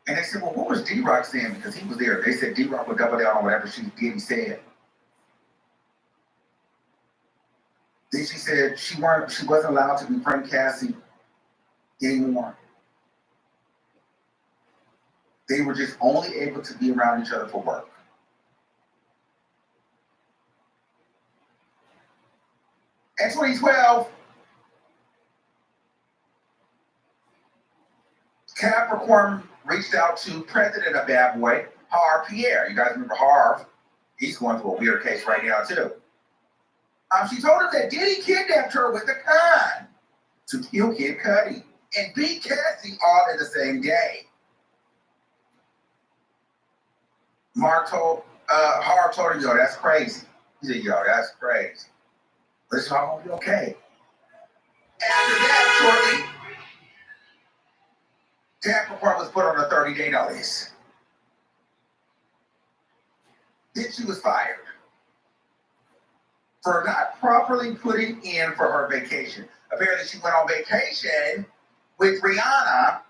And they said, well, what was D-Rock saying? Because he was there. They said D-Rock would double down on whatever Diddy said. Then she said she wasn't allowed to befriend Cassie anymore. They were just only able to be around each other for work. In 2012, Capricorn reached out to president of Bad Boy, Harv Pierre. You guys remember Harv? He's going through a weird case right now, too. She told him that Diddy kidnapped her with a gun to kill Kid Cudi and beat Cassie all in the same day. Harv told her, yo, that's crazy. He said, yo, that's crazy. But it's all gonna be okay. After that, shortly, Capricorn was put on a 30-day notice. Then she was fired for not properly putting in for her vacation. Apparently, she went on vacation with Rihanna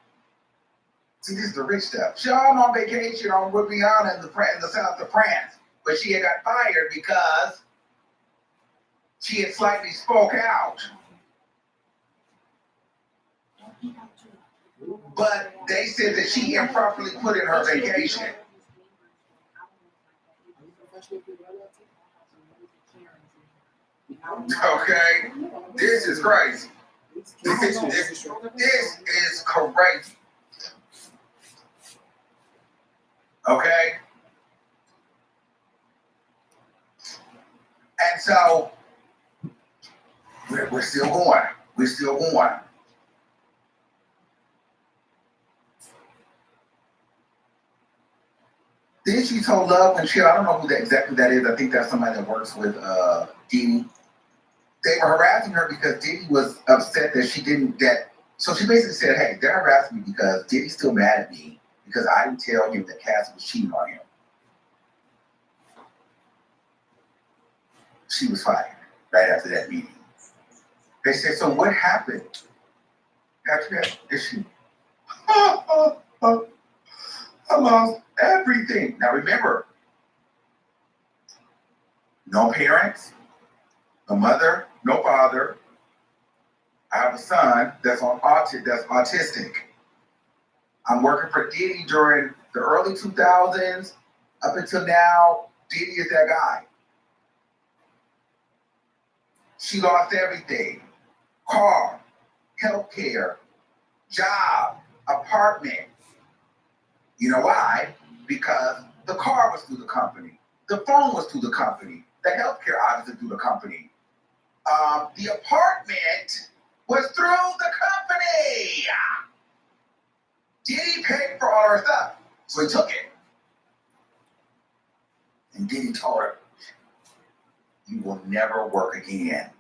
See, this is the rich stuff. She on vacation on Riviera in the south of France, but she had got fired because she had slightly spoke out. But they said that she improperly put in her vacation. Okay, this is crazy. This is crazy. Okay? And so, we're still going. We're still going. Then she told Love and Chill, I don't know who exactly that is. I think that's somebody that works with Diddy. They were harassing her because Diddy was upset that she didn't get. So she basically said, hey, they're harassing me because Diddy's still mad at me because I didn't tell him that Cassie was cheating on him. She was fired right after that meeting. They said, so what happened after that? Is she, I lost everything. Now remember, no parents, no mother, no father. I have a son that's autistic. I'm working for Diddy during the early 2000s. Up until now, Diddy is that guy. She lost everything. Car, healthcare, job, apartment. You know why? Because the car was through the company. The phone was through the company. The healthcare obviously through the company. The apartment was through the company. Diddy paid for all her stuff, so he took it. And Diddy told her, you will never work again.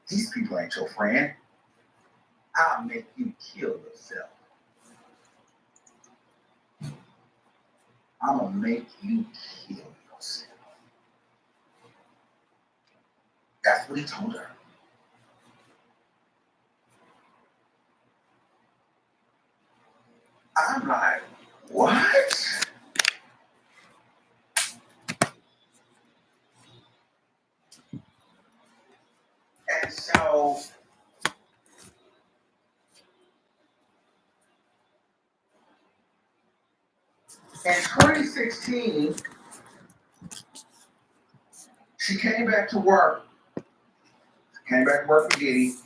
These people ain't your friend. I'll make you kill yourself. I'm gonna make you kill yourself. That's what he told her. I'm like, what? And so in 2016, she came back to work. Came back to work for Diddy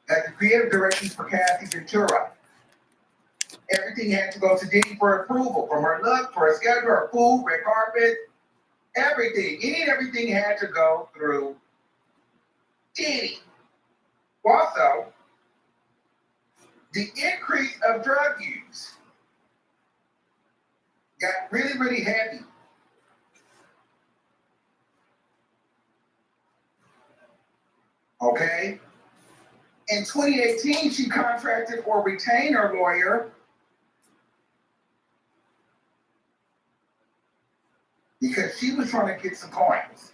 as the creative director for Cassie Ventura. Everything had to go to Diddy for approval, from her look, for her schedule, her food, red carpet, everything. Any and everything had to go through Diddy. Also, the increase of drug use got really, really heavy. Okay? In 2018, she contracted or retained her lawyer because she was trying to get some coins.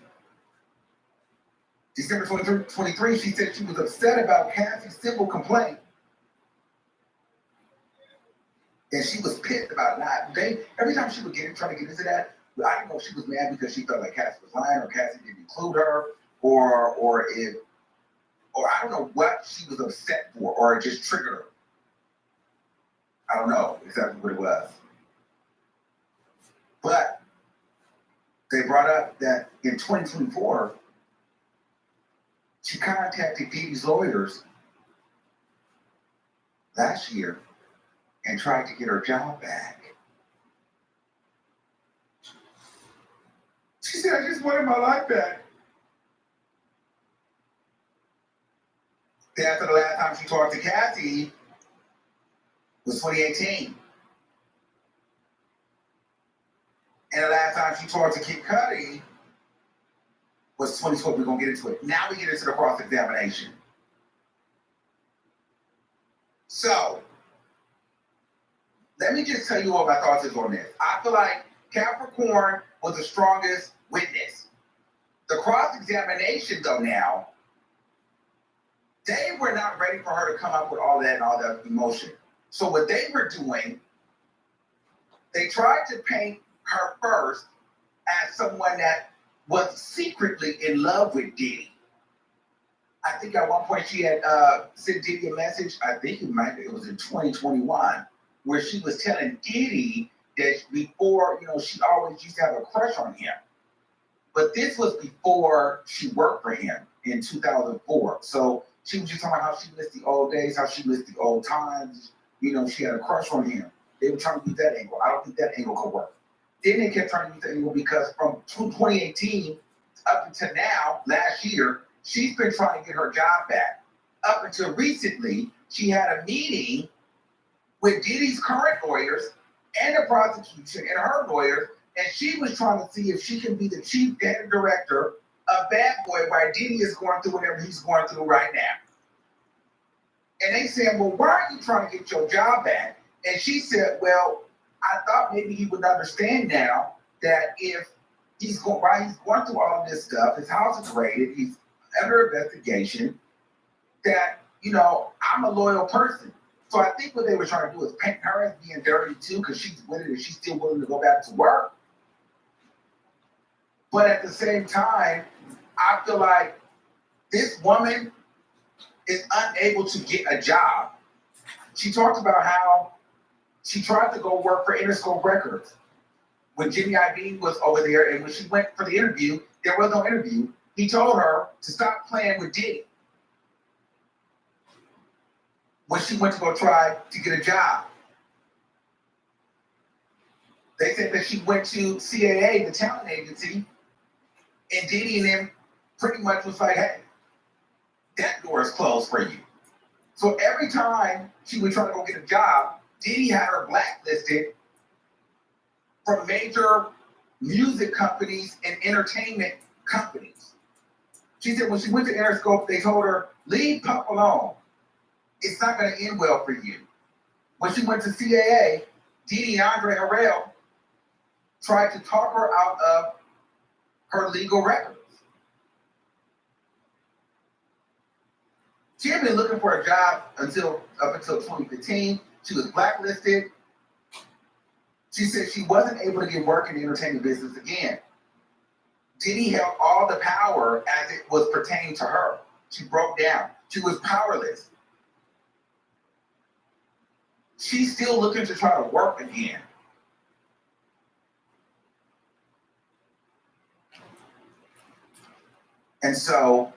December 2023, she said she was upset about Cassie's simple complaint. And she was pissed about not. Every time she would try to get into that, I don't know if she was mad because she felt like Cassie was lying or Cassie didn't include her or I don't know what she was upset for or it just triggered her. I don't know exactly what it was. But they brought up that in 2024, she contacted Diddy's lawyers last year and tried to get her job back. She said, I just wanted my life back. After the last time she talked to Cassie was 2018. And the last time she talked to Kid Cudi was 2012. We're going to get into it. Now we get into the cross-examination. So, let me just tell you what my thoughts is on this. I feel like Capricorn was the strongest witness. The cross-examination, though, now, they were not ready for her to come up with all that and all that emotion. So what they were doing, they tried to paint her first as someone that was secretly in love with Diddy. I think at one point she had sent Diddy a message, I think it was in 2021, where she was telling Diddy that before, she always used to have a crush on him. But this was before she worked for him in 2004. So she was just talking about how she missed the old days, how she missed the old times. She had a crush on him. They were trying to use that angle. I don't think that angle could work. Then they kept trying to use that angle because from 2018 up until now, last year, she's been trying to get her job back. Up until recently, she had a meeting with Diddy's current lawyers and the prosecution and her lawyers, and she was trying to see if she can be the chief director of Bad Boy while Diddy is going through whatever he's going through right now. And they said, well, why are you trying to get your job back? And she said, well, I thought maybe he would understand now that if while he's going through all of this stuff, his house is raided, he's under investigation, that, I'm a loyal person. So I think what they were trying to do is paint her as being dirty too, because she's with it and she's still willing to go back to work. But at the same time, I feel like this woman is unable to get a job. She talked about how she tried to go work for Interscope Records when Jimmy Iovine was over there, and when she went for the interview, there was no interview. He told her to stop playing with Diddy when she went to go try to get a job. They said that she went to CAA, the talent agency, and Diddy and them pretty much was like, hey, that door is closed for you. So every time she would try to go get a job, Diddy had her blacklisted from major music companies and entertainment companies. She said when she went to Interscope, they told her, leave Puff alone. It's not going to end well for you. When she went to CAA, Diddy and Andre Harrell tried to talk her out of her legal records. She had been looking for a job up until 2015. She was blacklisted. She said she wasn't able to get work in the entertainment business again. Diddy held all the power as it was pertaining to her. She broke down. She was powerless. She's still looking to try to work again. And so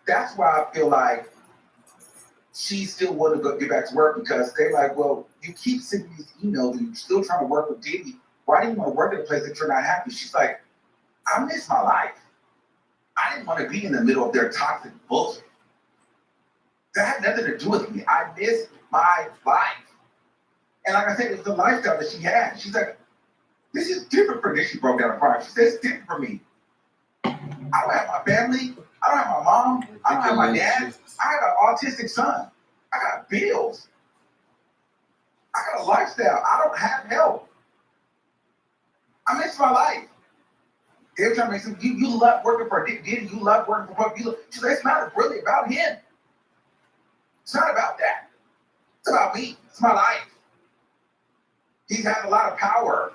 that's why I feel like she still want to go get back to work, because they're like, well, you keep sending these emails and you're still trying to work with Diddy. Why do you want to work at a place that you're not happy? She's like, I miss my life. I didn't want to be in the middle of their toxic bullshit. That had nothing to do with me. I miss my life. And like I said, it's the lifestyle that she had. She's like, this is different for this. She broke down a cry. She said, it's different for me. I don't have my family. I don't have my mom. I don't have my dad. I have an autistic son. I got bills. I got a lifestyle. I don't have help. I miss my life. Every time I say, you love working for Diddy, you love working for Puff. She said, it's not really about him. It's not about that. It's about me. It's my life. He has a lot of power.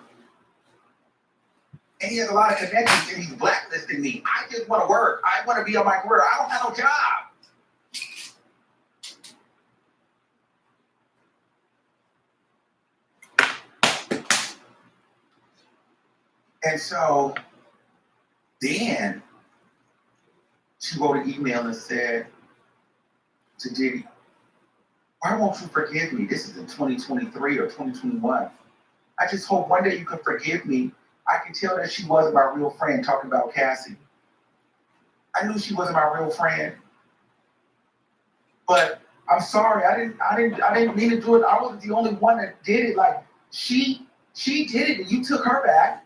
And he has a lot of connections, and he's blacklisting me. I just want to work. I want to be on my career. I don't have no job. And so then she wrote an email and said to Diddy, why won't you forgive me? This is in 2023 or 2021. I just hope one day you can forgive me. I can tell that she wasn't my real friend, talking about Cassie. I knew she wasn't my real friend. But I'm sorry, I didn't mean to do it. I wasn't the only one that did it. Like she did it and you took her back.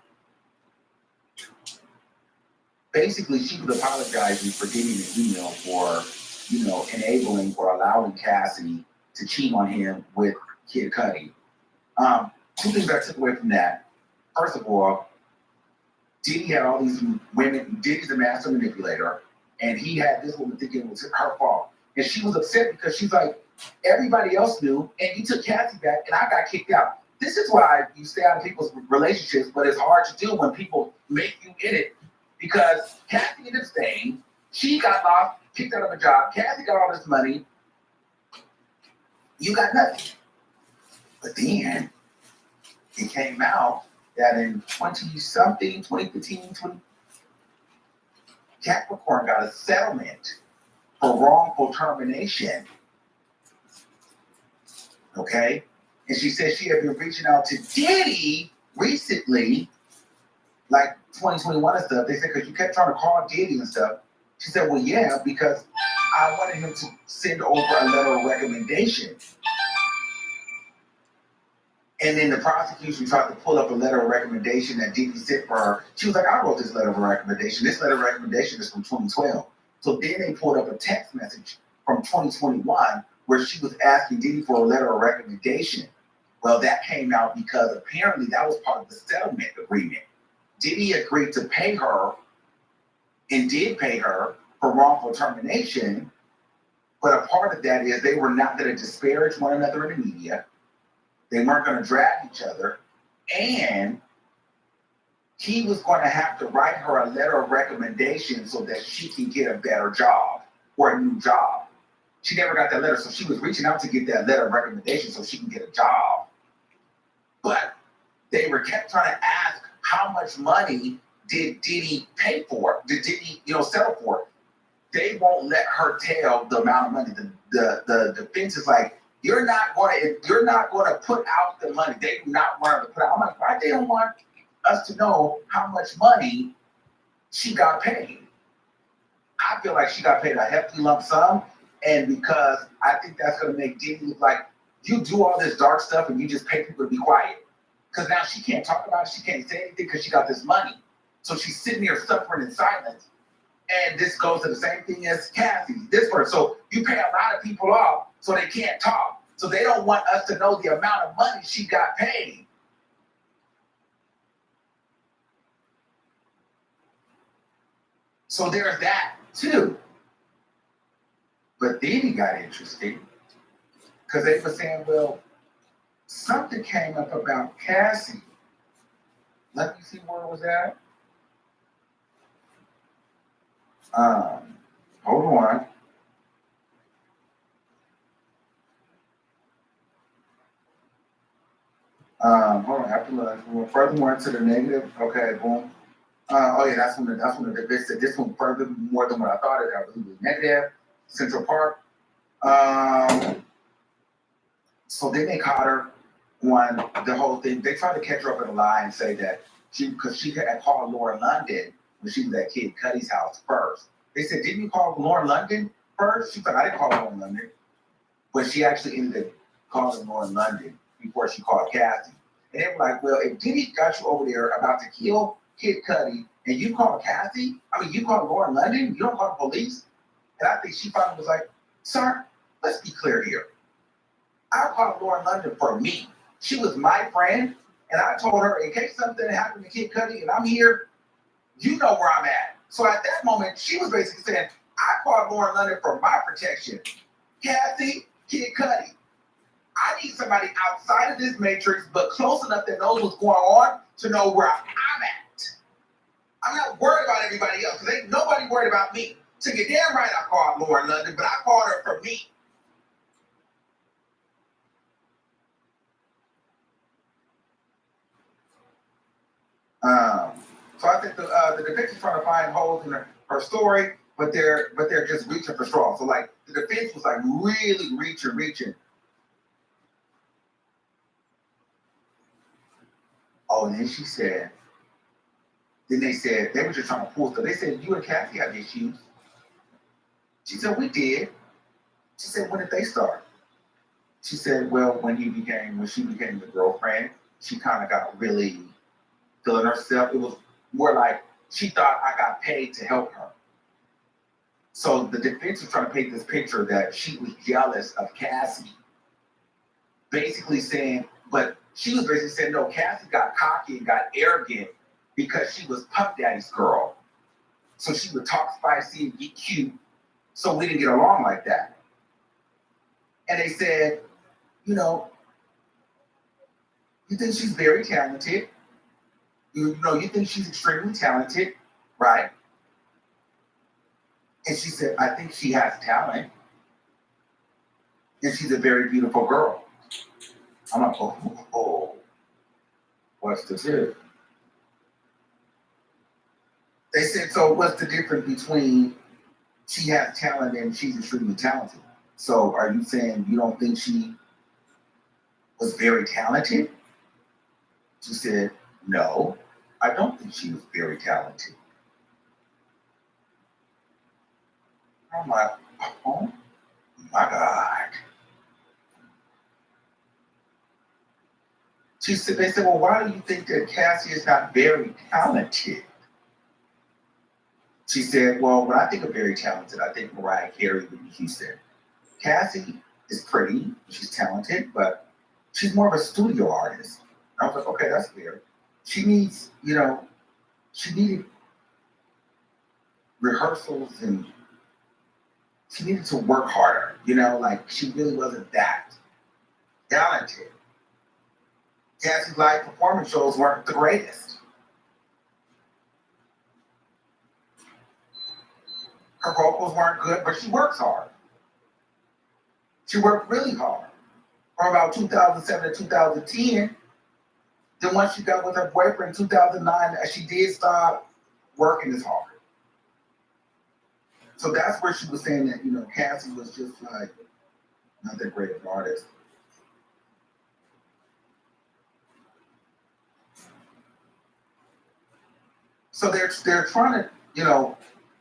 Basically, she was apologizing for getting an email for, enabling or allowing Cassie to cheat on him with Kid Cudi. Two things I took away from that. First of all, Diddy had all these women. Diddy's a master manipulator, and he had this woman thinking it was her fault. And she was upset because she's like, Everybody else knew, and you took Cassie back, and I got kicked out. This is why you stay out of people's relationships, but it's hard to do when people make you in it. Because Cassie ended up staying, she got lost, kicked out of a job, Cassie got all this money, you got nothing. But then it came out that in 2015, Capricorn got a settlement for wrongful termination. Okay? And she said she had been reaching out to Diddy recently, like 2021 and stuff. They said, because you kept trying to call Diddy and stuff. She said, well, yeah, because I wanted him to send over a letter of recommendation. And then the prosecution tried to pull up a letter of recommendation that Diddy sent for her. She was like, I wrote this letter of recommendation. This letter of recommendation is from 2012. So then they pulled up a text message from 2021 where she was asking Diddy for a letter of recommendation. Well, that came out because apparently that was part of the settlement agreement. Diddy agreed to pay her and did pay her for wrongful termination, but a part of that is they were not going to disparage one another in the media. They weren't going to drag each other, and he was going to have to write her a letter of recommendation so that she can get a better job or a new job. She never got that letter, so she was reaching out to get that letter of recommendation so she can get a job. But they kept trying to ask how much money did Diddy pay for? Did Diddy, settle for it? They won't let her tell the amount of money. The defense is like, you're not going to put out the money. They do not want her to put out. I'm like, why they don't want us to know how much money she got paid? I feel like she got paid a hefty lump sum, and because I think that's going to make Diddy look like you do all this dark stuff and you just pay people to be quiet. Because now she can't talk about it, she can't say anything because she got this money. So she's sitting here suffering in silence. And this goes to the same thing as Cassie, this person. So you pay a lot of people off so they can't talk. So they don't want us to know the amount of money she got paid. So there's that too. But then it got interesting because they were saying, well, something came up about Cassie. Let me see where it was at. Hold on. Hold on. After lunch, we went furthermore into the negative. Okay, boom. Oh yeah, that's when the they said this one further more than what I thought it. I believe it was negative. Central Park. So then they caught her on the whole thing. They tried to catch her up in a lie and say that because she had called Lauren London when she was at Kid Cudi's house first. They said, didn't you call Lauren London first? She said, I didn't call Lauren London. But she actually ended up calling Lauren London before she called Cassie. And they were like, well, if Diddy got you over there about to kill Kid Cudi and you call Cassie, you call Lauren London, you don't call the police? And I think she probably was like, sir, let's be clear here. I called Lauren London for me. She was my friend, and I told her, in case something happened to Kid Cudi and I'm here, you know where I'm at. So at that moment, she was basically saying, I called Lauren London for my protection. Cassie, Kid Cudi. I need somebody outside of this matrix, but close enough that knows what's going on to know where I'm at. I'm not worried about everybody else, because ain't nobody worried about me. So you're damn right I called Lauren London, but I called her for me. So I think the defense is trying to find holes in her story, but they're just reaching for straws. So like the defense was like really reaching. Oh, and then she said, then they said they were just trying to pull stuff. They said you and Cassie had issues. She said we did. She said when did they start? She said well when she became the girlfriend, she kind of got really feeling herself. It was more like she thought I got paid to help her. So the defense was trying to paint this picture that she was jealous of Cassie. Basically saying, but she was basically saying, no, Cassie got cocky and got arrogant because she was Puff Daddy's girl. So she would talk spicy and get cute. So we didn't get along like that. And they said, you know, you think she's very talented. You know, you think she's extremely talented, right? And she said, I think she has talent. And she's a very beautiful girl. I'm like, oh, what's the tip? They said, so what's the difference between she has talent and she's extremely talented? So are you saying you don't think she was very talented? She said, no, I don't think she was very talented. I'm like, oh my God. She said, they said, well, why do you think that Cassie is not very talented? She said, well, when I think of very talented, I think Mariah Carey, Whitney Houston. Cassie is pretty, she's talented, but she's more of a studio artist. I was like, okay, that's fair. She needs, you know, she needed rehearsals and she needed to work harder, you know, like she really wasn't that talented. Cassie's live performance shows weren't the greatest. Her vocals weren't good, but she works hard. She worked really hard. From about 2007 to 2010, then once she got with her boyfriend in 2009, she did stop working as hard. So that's where she was saying that, you know, Cassie was just like not that great of an artist. So they're trying to, you know,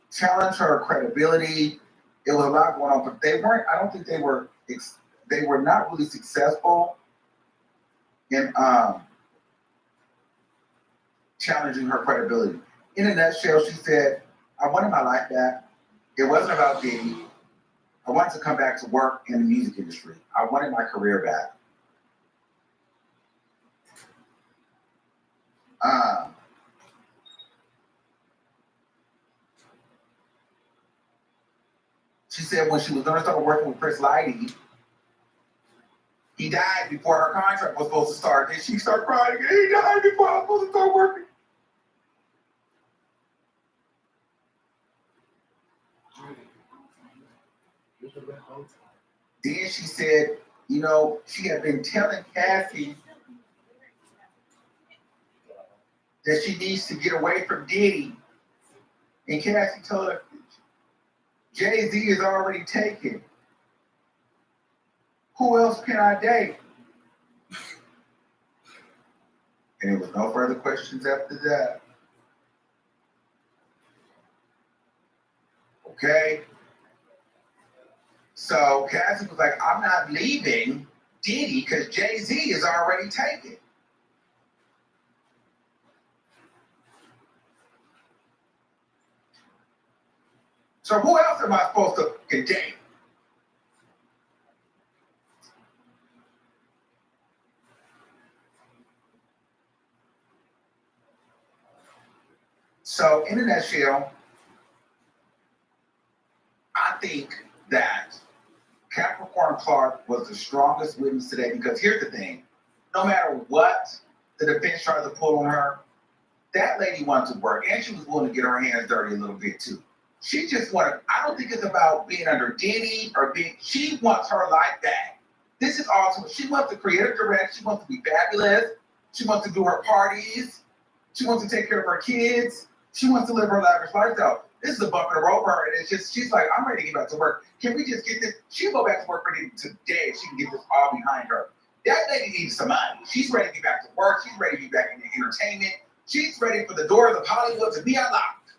challenge her credibility. It was a lot going on, but they weren't. I don't think they were not really successful in challenging her credibility. In a nutshell, she said, "I wanted my life back. It wasn't about Diddy. I wanted to come back to work in the music industry. I wanted my career back." She said when she was going to start working with Chris Lighty, he died before her contract was supposed to start. And she started crying again. He died before I was supposed to start working. Then she said, you know, she had been telling Cassie that she needs to get away from Diddy. And Cassie told her, Jay-Z is already taken. Who else can I date? And there was no further questions after that. Okay? So Cassie was like, I'm not leaving Diddy because Jay-Z is already taken. So who else am I supposed to date? So in a nutshell, I think that Capricorn Clark was the strongest witness today because here's the thing, no matter what the defense tried to pull on her, that lady wanted to work and she was willing to get her hands dirty a little bit too. She just wanted, I don't think it's about being under Diddy or being, she wants her life back. This is awesome. She wants to create a direct, she wants to be fabulous, she wants to do her parties, she wants to take care of her kids, she wants to live her lavish lifestyle. This is a bump in the road for her, and it's just, she's like, I'm ready to get back to work. Can we just get this? She'll go back to work ready today. She can get this all behind her. That lady needs some money. She's ready to get back to work. She's ready to be back in the entertainment. She's ready for the doors of Hollywood to be unlocked.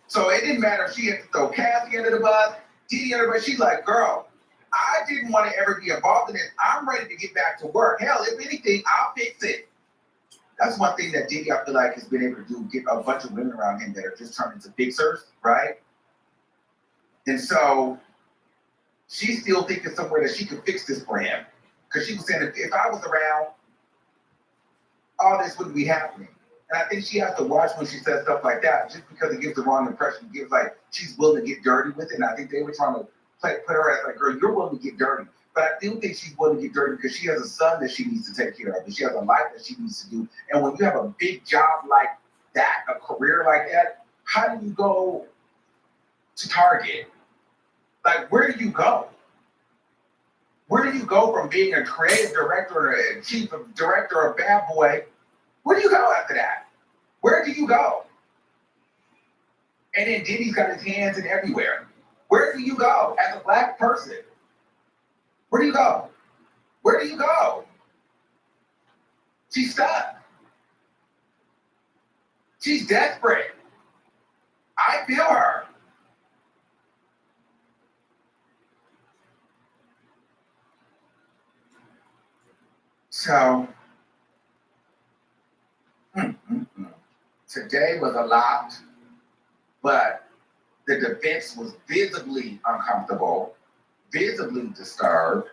So it didn't matter if she had to throw Cassie under the bus, Diddy under the bus. She's like, girl, I didn't want to ever be involved in this. I'm ready to get back to work. Hell, if anything, I'll fix it. That's one thing that Diddy, I feel like, has been able to do, get a bunch of women around him that are just turned into fixers, right? And so she's still thinking somewhere that she could fix this for him. Because she was saying, if I was around, all this wouldn't be happening. And I think she has to watch when she says stuff like that, just because it gives the wrong impression. It gives like she's willing to get dirty with it. And I think they were trying to put her as like, girl, you're willing to get dirty. But I do think she's willing to get dirty because she has a son that she needs to take care of, and she has a life that she needs to do. And when you have a big job like that, a career like that, how do you go to Target? Like, where do you go? Where do you go from being a creative director, a chief of director of Bad Boy? Where do you go after that? Where do you go? And then Diddy's got his hands in everywhere. Where do you go as a black person? Where do you go? Where do you go? She's stuck. She's desperate. I feel her. So, today was a lot, but the defense was visibly uncomfortable, visibly disturbed.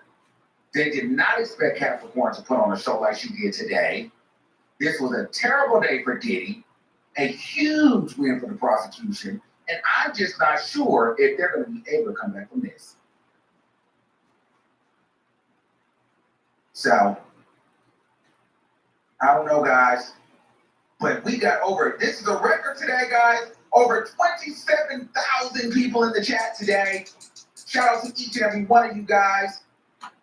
They did not expect Capricorn to put on a show like she did today. This was a terrible day for Diddy, a huge win for the prosecution, and I'm just not sure if they're going to be able to come back from this. So, I don't know, guys, but we got this is a record today, guys, over 27,000 people in the chat today. Shout out to each and every one of you guys.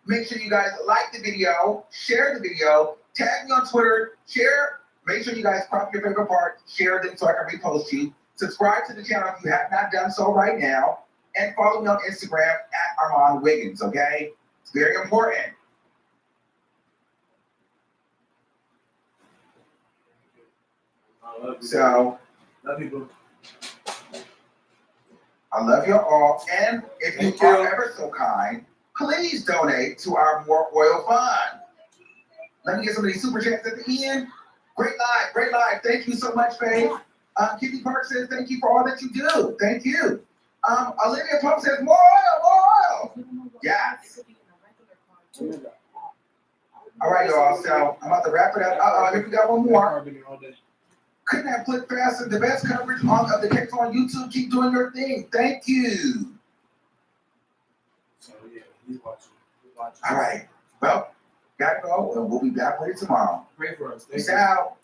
Make sure you guys like the video, share the video, tag me on Twitter, share. Make sure you guys crop your favorite part, share them so I can repost you. Subscribe to the channel if you have not done so right now, and follow me on Instagram at Armand Wiggins, okay? It's very important. So, love you, boo. I love you all. And if you are ever so kind, please donate to our More Oil Fund. Let me get some of these super chats at the end. Great live, great live. Thank you so much, Faith. Kitty Park says thank you for all that you do. Thank you. Olivia Pump says more oil, more oil. Yes. All right, y'all. So I'm about to wrap it up. Here we got one more. Couldn't have put faster. The best coverage of the case on YouTube. Keep doing your thing. Thank you. So yeah, he's watching. All right. Well, gotta go, and we'll be back with it tomorrow. Pray for us. Peace out.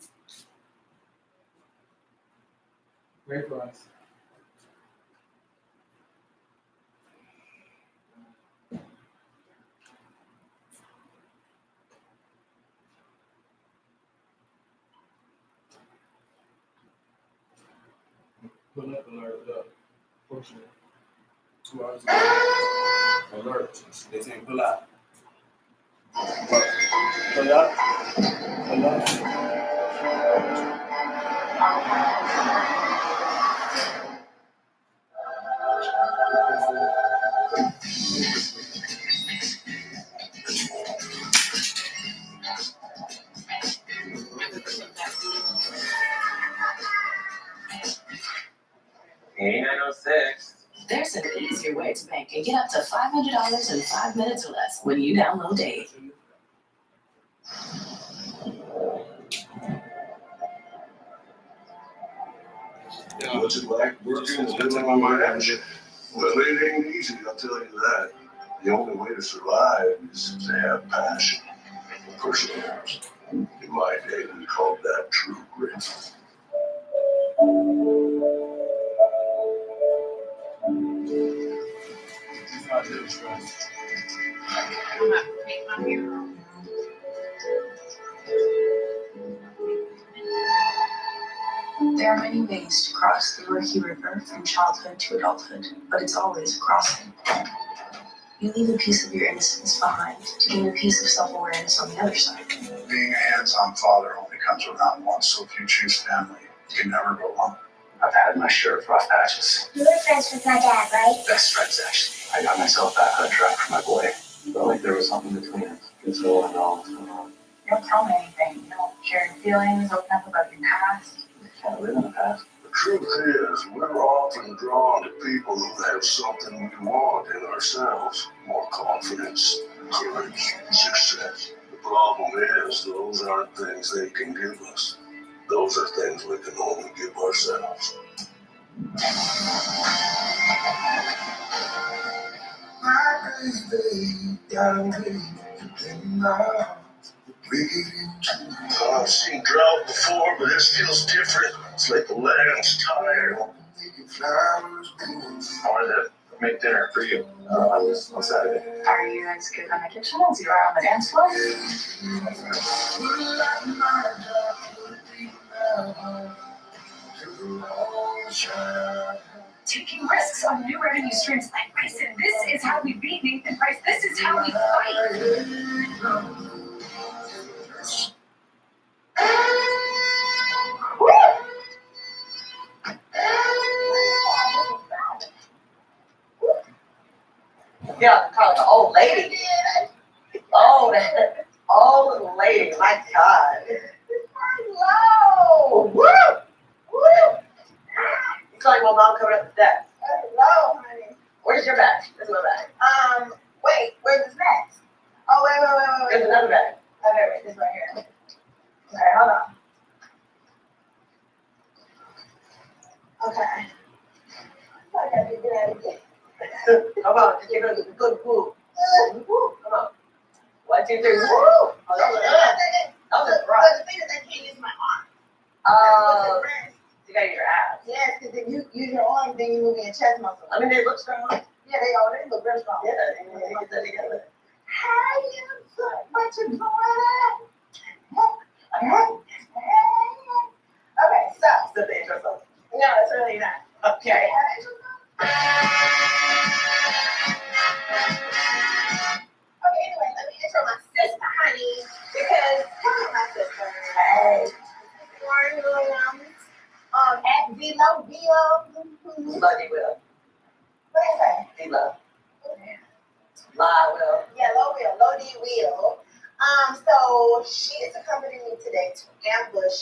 Pray for us. Pull up alert up. Push it. 2 hours ago. Alert. They saying pull out. Pull up. Pull up. There's an easier way to bank and get up to $500 in 5 minutes or less when you download Dave. What's it like working and living on my edge? Well, it ain't easy, I'll tell you that. The only way to survive is to have passion, perseverance. In my day, we called that true grit. There are many ways to cross the Rocky River from childhood to adulthood, but it's always a crossing. You leave a piece of your innocence behind to gain a piece of self-awareness on the other side. Being a hands-on father only comes around once, so if you choose family, you can never go wrong. I've had my share of rough patches. You were friends with my dad, right? Best friends, actually. I got myself back on track for my boy. Felt like there was something between us. It's all I know what's going on. You don't tell me anything. You don't share your feelings, open up about your past. You can't live in the past. The truth is, we're often drawn to people who have something we want in ourselves. More confidence, courage, success. The problem is, those aren't things they can give us. Those are things we can only give ourselves. My baby, got me now. I've seen drought before, but this feels different. It's like the land's tired. I wanted to make dinner for you on Saturday. Are you guys good on the kitchen? Is you on the dance floor? Taking risks on new revenue streams like Bison. This is how we beat Nathan Price. This is how we fight. Yeah, call it the old lady. Oh, that old lady, my God. Hello. Woo! Woo! You calling my mom coming up the steps? Hello, honey. Where's your bag? Where's my bag? Wait, where's the snacks? Oh, wait. There's another bag. Okay, wait, this right here. Okay, hold on. Okay. I gotta do that again. Come on, you're gonna get good food. Woo, come on. 1, 2, 3. Woo! Oh, that was a brush. The thing is, I can't use my arm. You gotta use your ass. Yes, because if you use your arm, then you move your chest muscle. I mean, they look strong. Yeah, they look very strong. Yeah, they get that together. How you doing? What you doing? Okay, so. The intro song. No, it's really not. Okay. Okay, anyway, let me intro my sister, honey, because come on, my sister. Hey. Lauren Williams. At D-Lo, Will. What is that? D-Lo. Will. Yeah, Low D Will. So she is accompanying me today to ambush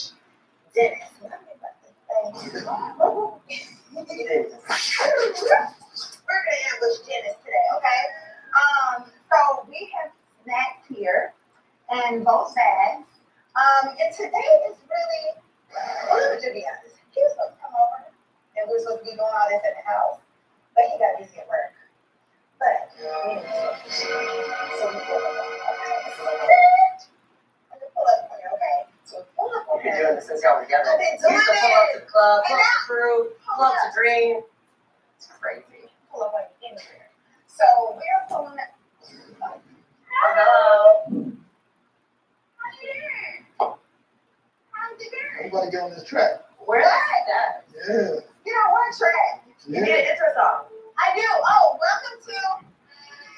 Dennis. What I mean about this thing? We're gonna ambush Dennis today, okay? So we have snacks here and both bags. And today is really, well, to be honest, he was supposed to come over and we're supposed to be doing all this at the house, but he got busy at work. But so we pull up on you, okay? I'm gonna pull up on you, okay? So pull up on you. You've been doing this since y'all were together. I've been doing it. Pull up to the club, pull up to crew, pull up to dream. It's crazy. Pull up on you anywhere. So we're pulling up. Hello. Everybody get on this track. Where's that? Yeah. You know what track? You need an intro song. I do. Oh, welcome to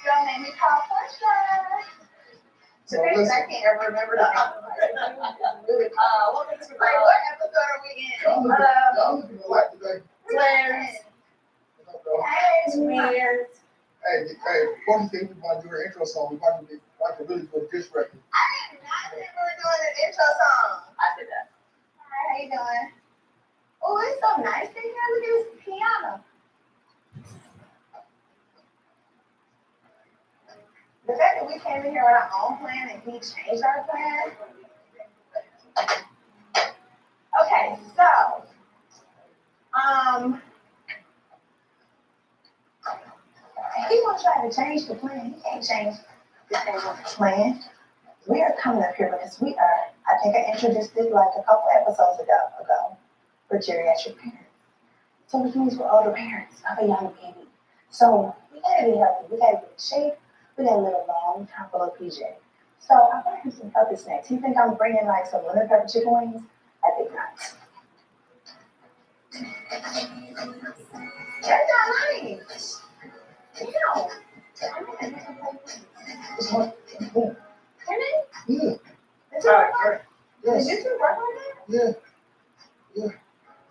Don't Make Me Call Question. Today, I can't ever remember the name. Welcome to what episode are we in? Y'all looking alike today. Twins. Hey, twins. Hey, one thing we want to do our intro song. We want to really go diss record. I did not think we were doing an intro song. I did that. Hi, how you doing? Oh, it's so nice in here. Look at this piano. The fact that we came in here with our own plan and he changed our plan. Okay, so, he was trying to change the plan. He can't change the thing with the plan. We are coming up here because we are, I think I introduced it like a couple episodes ago for geriatric parents. So which means we're older parents of a young baby. So we gotta be healthy, we gotta get in shape, we gotta live a long time full of PJ. So I brought him some healthy snacks. You think I'm bringing like some lemon pepper chicken wings? I think not. That's not nice. No. Yeah. It's all right. Yes. Did you two work on that? Yeah.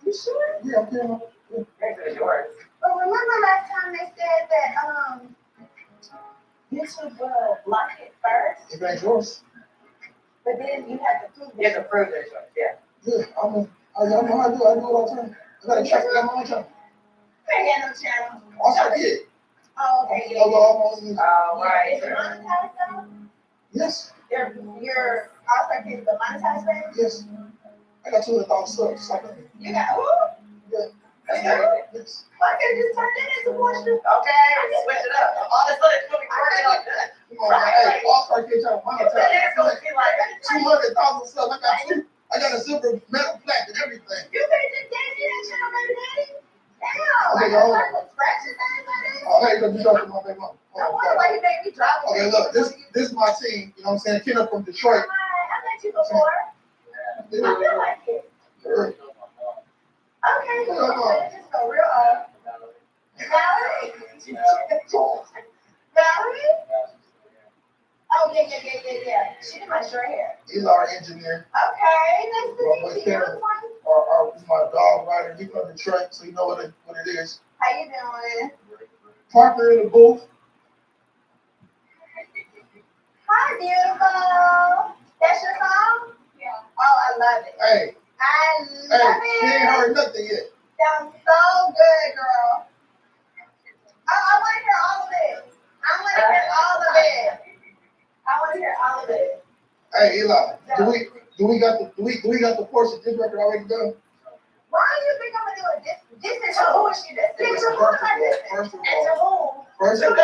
You sure? Yeah, I'm doing it. It's yours. But remember last time they said that you should block it first, If it ain't yours. but then you have to prove it. You have to prove that it's yours, yeah. Yeah, I know how to do it. I do it all the time. I got a check. I got my own channel. You ain't got no channel. Also, I did. Oh, okay. Oh, right. Is it monetized though? Yes. Your All-Star Kids, the monetized thing? Yes. I got 200,000 subs. Like, You got who? yeah. Yes. Why can't you just turn that into portion? Okay, switch it up. All this other gonna be working on that. Come on, man. Hey, All-Star Kids trying to monetize. It's gonna be like 200,000 subs. I got a silver medal plaque and everything. you can't just dance in that channel, baby daddy. Damn. Okay, I hold got on. some scratches on my name. Oh, hey, look, you talking to my baby mom. I wonder why you made me drop it. Okay, look, this is my team. You know what I'm saying? Kid up from Detroit. I met you before. I feel like it. Sure. Okay, just go real Valerie? Valerie? Oh, yeah. She did my short hair. He's our engineer. Okay, nice to meet you. He's my dog rider. He's from Detroit, so you know what it is. How you doing? Parker in the booth. Hi, beautiful. That's your song? Yeah. Oh, I love it. Hey, I love she ain't it. heard nothing yet. Sounds so good, girl. I want to hear all of it. I want to hear all of it. I want to hear all of it. Hey, Eli, do we got the portion of this record already done? Why do you think I'm gonna do it? This is who is she? This is who am I this? First of And to all, whom? first of all, And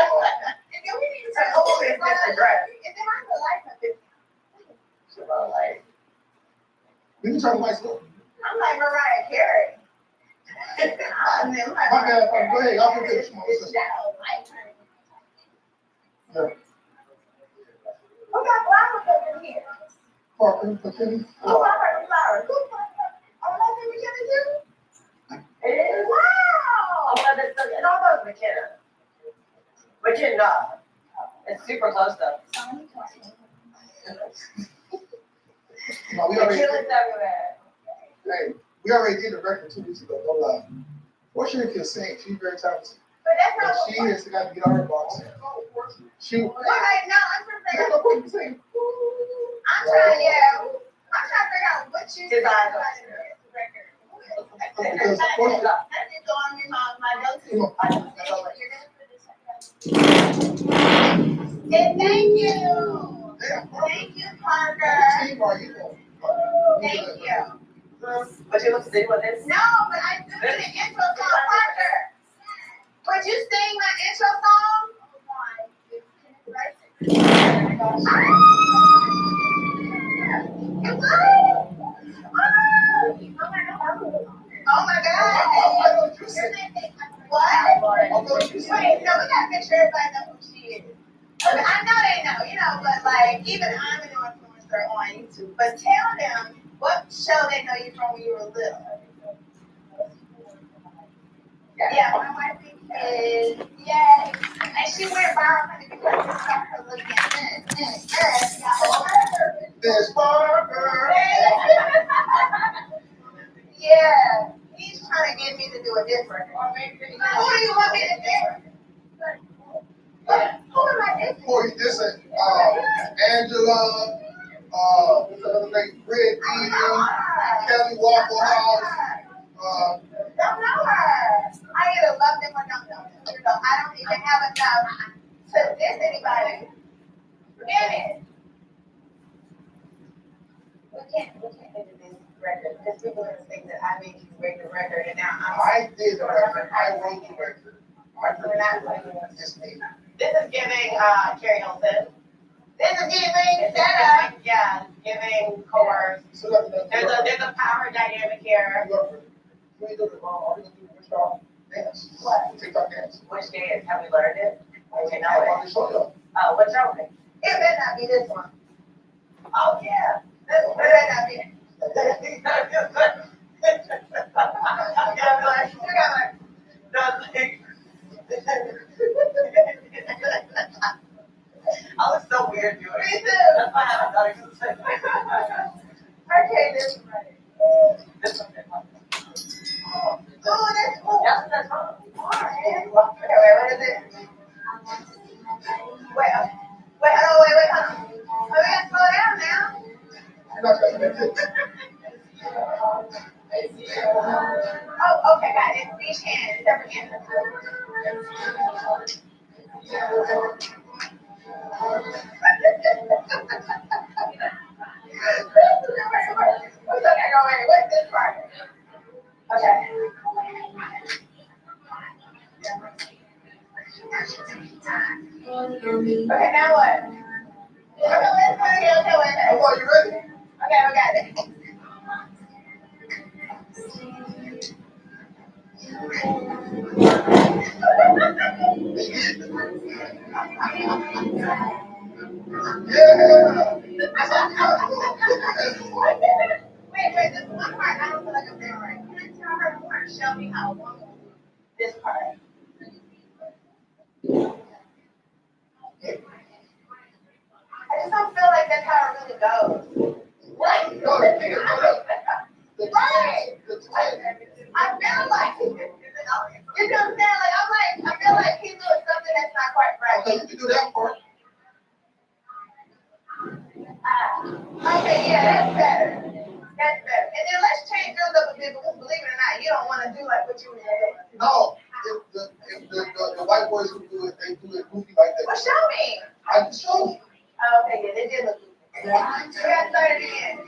then we need to tell who is this address. And then I'm the life of it. we can talk about stuff. I'm like Mariah Carey. I'm like My bad, go ahead, I'll forget this one. Yeah. Who got flowers up in here? Parker, McKinney. Who got her flowers? Oh, that's in McKenna too? Wow! It's almost McKenna. McKenna. It's super close though. No, we already McKenna's everywhere. Hey, we already did the record 2 weeks ago, no lie. Portia can sing, she's very talented. But that's But not she has got to get out her box. She All right, no, I'm trying to figure out. what you saying? I'm trying to figure out what you His eyes about are- in this record. Because Portia, That is on me, my go-to. And thank you. Thank you, Parker. what team are you on? Thank you. But you look to see what this. No, but I just did an intro song, Parker. Would you sing my intro song? Oh my God. Why don't you sing? What? Wait, no, we gotta make sure everybody knows who she is. I know they know, but like, even I'm an influencer on YouTube. But tell them what show they know you from when you were little. Yeah, my wife is, yes. And she went viral honey, because we saw her looking at There's Parker. Yeah, he's trying to get me to do a different. Who do you want me to do? Who am I dating? Boy, this is Angela, what's the other name? Red Eden, Kelly Waffle House. Don't know her. I either love them or don't know them. So I don't even have enough to diss anybody. Damn it. We can't edit this record because people are gonna think that I made you break the record and now I did the record. I wrote the record. I produced it. It's me. This is giving Carrie Hilton. This is giving setup. Yeah, giving coerce. So There's a power dynamic here. We do the are we gonna do which dance? What? TikTok dance. Which dance? Have we learned it? Okay, I know it. want to show you. What's wrong with it? It better not be this one. Oh yeah. This one better not be. I was so weird doing Me it. too. That's why I haven't done it since then. Okay, this one. This one, this one. Oh, that's cool. Yes, that's fine. Okay, what is it? Wait, hold on. Oh, we gotta slow down now. You're not gonna make it. Oh, okay, got it. Each hand, separate hand. Okay, go away. this part. Okay. Okay, now what? Okay, wait. Come on, you ready? Okay, we got it. Yeah. Wait, this one part I don't feel like I'm doing right. Can I tell her more? Show me how long this part. I just don't feel like that's how it really goes. Right? No, you can't. Right. I feel like you know what I'm saying? I feel like he's doing something that's not quite right. Okay, you can do that part. Okay, yeah, that's better. That's better. And then let's change yours up a bit because believe it or not, you don't want to do like what you were doing. No, if the white boys who do it, they do it goofy like that. Well, show me. I can show you. Oh, okay, yeah, they did look goofy. We got to start it again.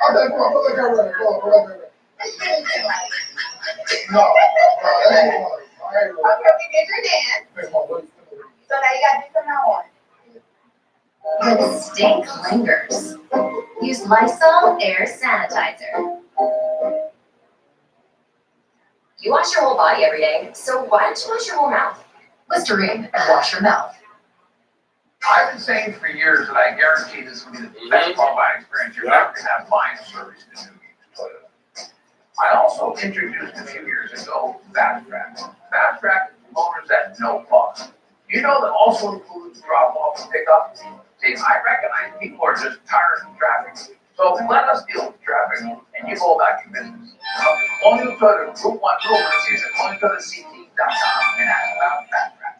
Okay, come on, look at her. Go on. No, that ain't one. Okay, we did your dance. So now you got to do some more. The stink lingers. Use Lysol Air Sanitizer. You wash your whole body every day, so why don't you wash your whole mouth? Listerine and wash your mouth. I've been saying for years that I guarantee this will be the best qualifying experience you're ever gonna have buying a service in New Toyota. I also introduced a few years ago Fast Track. Fast Track lowers at no cost. You know that also includes drop off and pickup. See, I recognize people are just tired of traffic. So let us deal with traffic and you go back to business. Only go to Group 1 Emergencies and only go to CT.com and ask about Fast Track.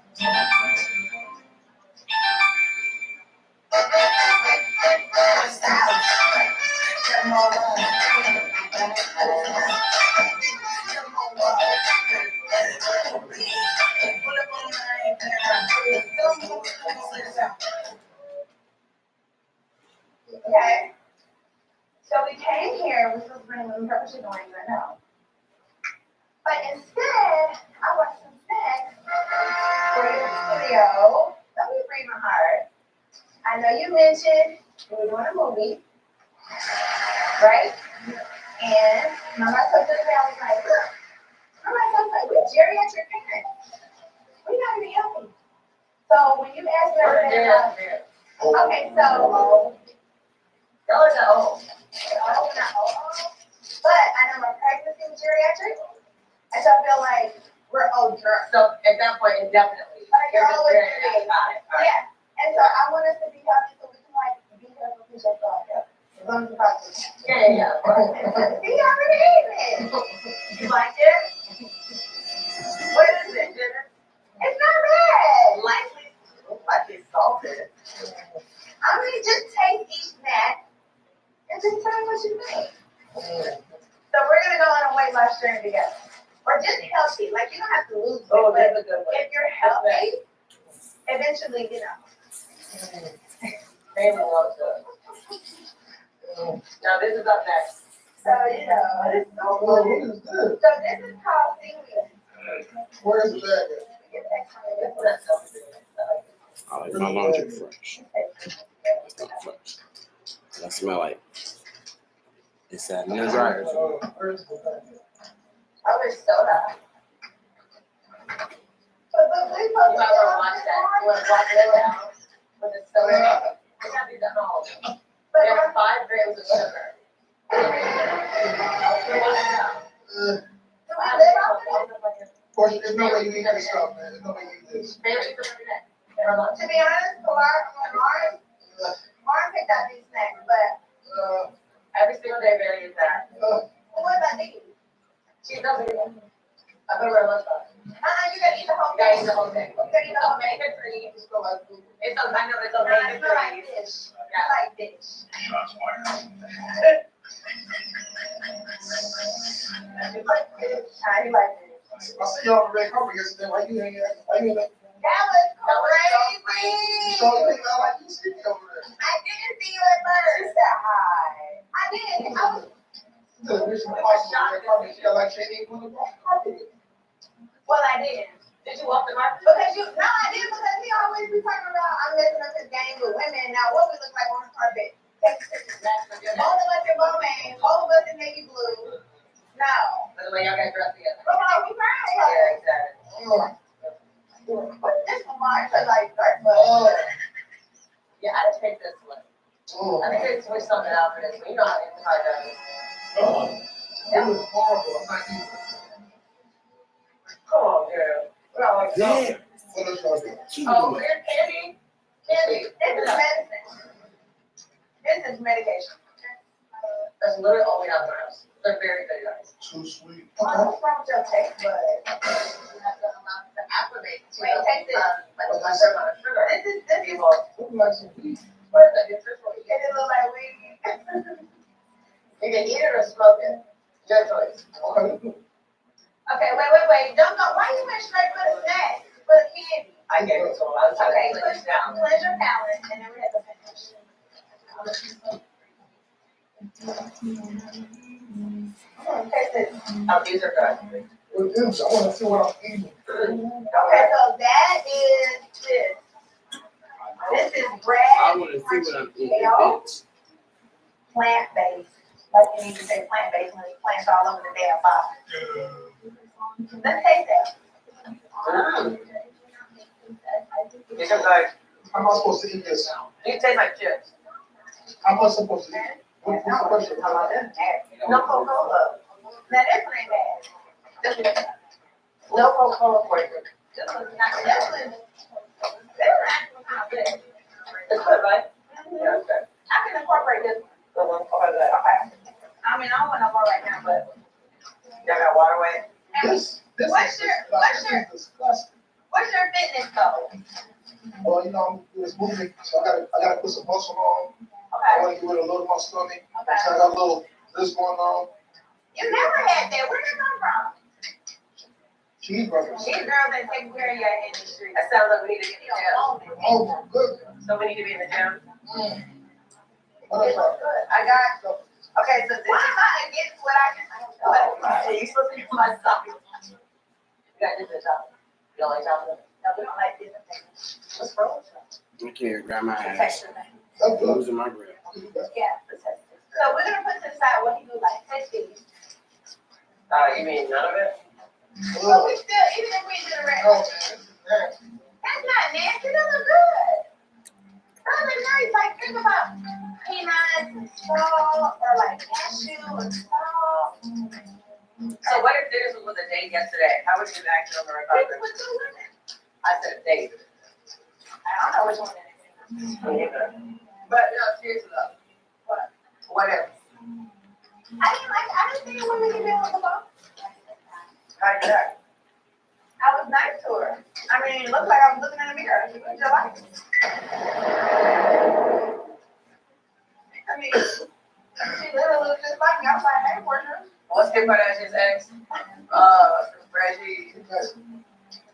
Okay. So we came here, which was bringing purpose of doing right now. But instead, I want some snacks for your studio. Let me bring my heart. I know you mentioned we were doing a movie, right? And Mama took to the family like, look, we're geriatric parents. We're not even healthy. So when you ask me, okay, so those are old. Not old. But I know my pregnancy was geriatric. And so I feel like we're older. So at that point, indefinitely. You're always very about it. Yeah. And so I want us to be healthy so we can like be healthy for each other. As long as you're healthy. Yeah. See, I already ate it. You like it? What is it, Jenna? It's not bad. Lightly salted. I mean, just taste each snack and just tell me what you think. So we're gonna go on a weight loss journey together. Or just healthy. Like you don't have to lose weight. Oh, that's a good one. If you're healthy, eventually, you know. Baby loves it. Now this is up next. So, you know, it's so What good. is this? So this is called seaweed. Where is the bag I like my laundry fresh. That's not fresh. That smell like it's sat in the dryer. Where's the bag? Oh, there's soda. But we You might want to watch that. You want to watch it down with the soda. It can't be done all. There's 5 grams of sugar. Of course, there's no way you eat this stuff, man. There's no way you eat this. To be honest, Lauren picked out these snacks, but Every single day, Barry is that. what about these? She doesn't even. I put her on lunchbox. You gotta eat the whole You gotta eat thing. the whole thing. You gotta eat the whole thing. Omega 3. It's not like food. It's a, I know it's Nah, omega it's not like 3. this. Yeah. It's like this. Shots fired. You like this. You like this. I see y'all on the red carpet yesterday. Why you ain't here? Why you ain't That was crazy. so you think I like you see me over there? I didn't see you at first. You said hi. I didn't. I was. The Mission Impossible on the red carpet. She got like she ain't even on the carpet. Well, I didn't. Did you walk the market? Because you, no, I didn't because he always be talking about I'm messing up his game with women. Now, what we look like on the carpet? Take pictures. Both of us in Bowman, both of us in navy blue. No. By the way, y'all got dressed together. Come on, we right. Yeah, exactly. But this one, I feel like dark Yeah, I didn't take this one. I think they switched something out for this one. You know how it does. It was horrible. I'm not even. Come on, girl. We're all like, Damn. What else y'all doing? oh, here's candy. Candy. This is medicine. This is medication. That's literally all we have in our house. They're very good, guys. Too sweet. What's wrong with your taste bud? You have to allow it to acclimate to Wait, taste it. like a certain amount of sugar. This is People, Look like some weed. what is that? It's this one. it look like weed. You can eat it or smoke it. Your choice. Okay, wait. Don't go. Why you went straight for the snack? For the candy. I gave it to him. I was trying Okay, to put it down. cleanse your palate, and then we have to finish. Taste it. Oh, these are good. With them, so I want to see what I'm eating. Okay, so that is this. This is I bread, want to see what I'm eating, kale, bitch. plant-based. Like you need to say plant-based when there's plants all over the damn box. Let's taste that. These are good. How am I supposed to eat this? These taste like chips. How am I supposed to eat it? What's the question? No Coca-Cola. Now this one ain't bad. This one, No Coca-Cola flavor. this one's not, this one actually not good. It's good, right? Yeah, it's good. I can incorporate this one. Okay. I mean, I don't want no more right now, but. Y'all got water weight? This What's is your disgusting. fitness goal? Well, you know, I'm doing this movement, so I gotta put some muscle on. I Okay, want to get rid of a little of my stomach. So okay. I got a little this going on. You never had that. Where did it come from? Cheeseburgers. These girls that take care of your industry. That sounds like we need to get in the gym. Oh my goodness. So we need to be in the gym. What else? I got, okay, so this. Why am I against what I can? Oh, you're supposed to be my stuff. You got this top. You don't like chocolate? No, we don't like different things. What's wrong with you? I can't grab my ass. Protection. That's good. Losing my grip. Yeah, protection. So we're gonna put this aside. What do you do? Like taste these. You mean none of it? But we still, even if we do the rest. Oh, man, this is nasty. That's not nasty. That look good. That look nice. Like think about peanuts and salt, or like cashew and salt. So what if theirs was a date yesterday? How would you act on the Pick regardless? with two women. I said date. I don't know which one it is. But no, seriously though. What if? I didn't think women could be on the phone. How'd you act? I was nice to her. I mean, it looked like I was looking in the mirror. She looked just like me. I mean, she literally looked just like me. I was like, hey, Portia. What's Kim Kardashian's ex? Reggie.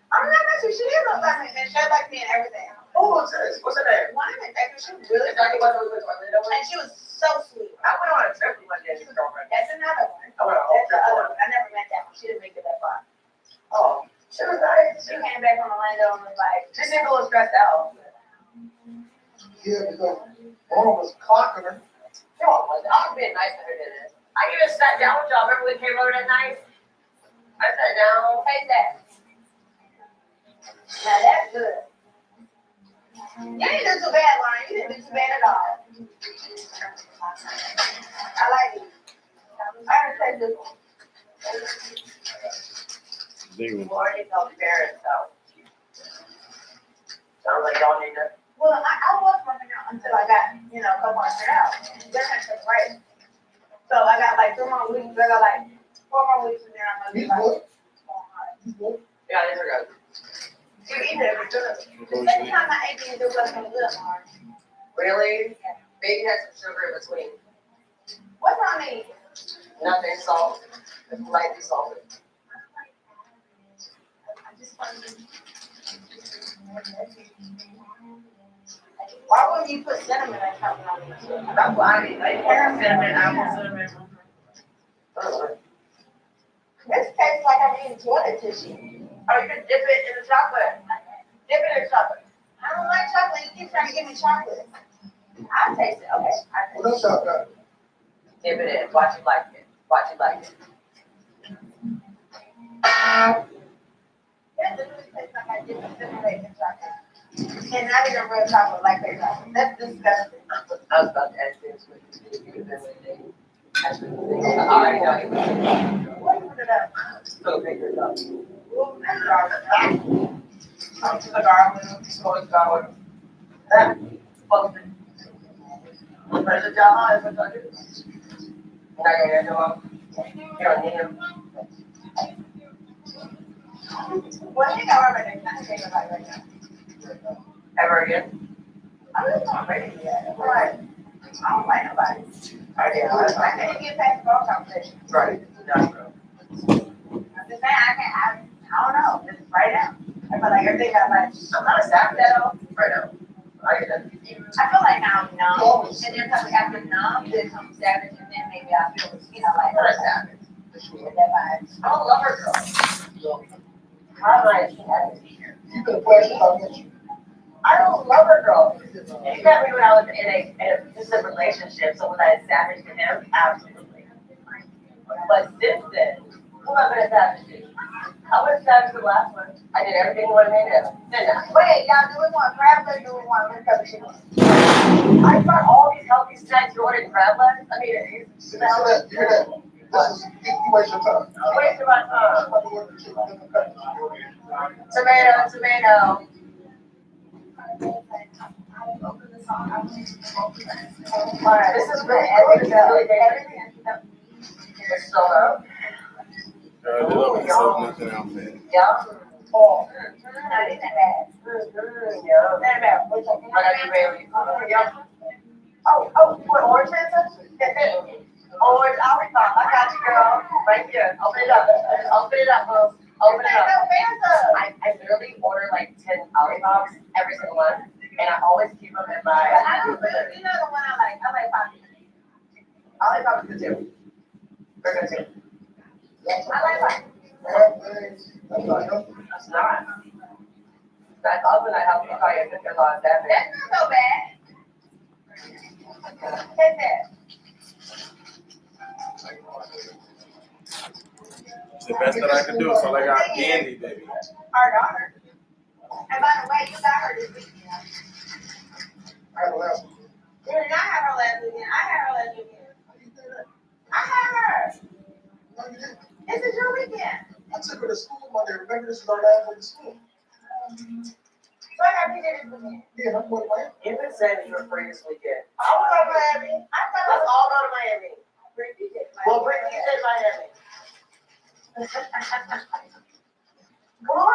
I'm not messing. She did look like me, and she looked like me and everything. Oh, what's her name? One of the things, she was really Is that the one that we went to Orlando with? and she was so sweet. I went on a trip with my dad's girlfriend. That's another one. I went on a whole That's trip the with other one. I never met that one. She didn't make it that far. Oh, she was nice. She came back from Orlando and was like, She seemed a little stressed out. Yeah, because mom was clocking her. No, I wasn't. I was being nice to her, didn't I? I even sat down with y'all. Remember we came over that night? I sat down. taste that. Now that's good. You didn't do too bad, Lauren. You didn't do too bad at all. I like it. I heard taste this one. Well, I didn't tell the parents, so. Sounds like y'all need to. Well, I was working out until I got, a couple hundred out. Then I took a break. So I got like 3 more weeks. I got like 4 more weeks and then I'm gonna be He's like, good. going hard. He's good. Yeah, they heard negotiate. time I ate these, it wasn't good, Mark. Really? Maybe have some sugar in between. What's on these? Nothing salt. Lightly salted. Why wouldn't you put cinnamon and something on these? That's why I mean, like cinnamon, apple cinnamon. This tastes like I'm eating toilet tissue. Or you can dip it in the chocolate. Dip it in chocolate. I don't like chocolate. You keep trying to give me chocolate. I'll taste it. Okay. I'll taste What else y'all got? Dip it in. Watch it like it. Watch it like it. That literally tastes like I did some cinnamon in chocolate. And not even real chocolate, like they chocolate. That's disgusting. I was about to ask this with you. I already know you. What you put it up? So figure it out. Ooh, that's garlic. Come to the garlic. So it's garlic. That. Posted. Where's the John? Is it good? Now you're gonna do him. You don't need him. Well, he got over there. I can't nobody right now. Ever again? I'm really not ready yet. Right. I don't like nobody. I I can't get past the phone conversation. Right. That's true. I'm just saying, I don't know. Just right now. I feel like everything got like, I'm not a savage at all. Right now. I get that. I feel like now I'm numb. And then probably after numb, then comes savage, and then maybe I feel, you know, like, I'm not a savage. with that vibe. I'm a lover girl. How do I savage? You been a pleasure talking to you. I don't love a girl. He met me when I was in a distant relationship, so was I a savage to him? Absolutely. But since then, who have I been a savage to? I was a savage to the last one. I did everything you wanted me to do. Didn't I? Wait, y'all do we want crab legs or do we want recovery chicken? I brought all these healthy snacks you ordered crab legs. I mean, it's You hear that? This is, you waste your time. waste of my time. Tomato. Alright, this is really good. It's so up. Nothing out there. Yeah. Oh, not in that bad. Yeah. Not bad. What's up? I got you, baby. Yeah. Oh, you want orange fanta? Orange lollipop. I got you, girl. Right here. Open it up. Open it up, bro. Open it up. No fanta. I literally order like 10 lollipops every single one, and I always keep them in my. But I don't really, you know the one I like. I like poppy. Lollipop is good too. They're good too. I like poppy. That's not healthy. That's not. That's also not healthy. It's probably a good lot of that. That's not so bad. Take that. It's the best that I can do, so I got candy, baby. Our daughter. And by the way, you got her this weekend. I had a last one. You did not have her last weekend. I had her last weekend. I had her. No, you didn't. This is your weekend. I took her to school Monday. Remember, this is our last week of school. So I got PJ this weekend. Yeah, I'm going to Miami. You've been saying you were free this weekend. I want to go to Miami. I thought Let's I was all go to Miami. bring PJ to Miami. Well, bring PJ to Miami. Come on.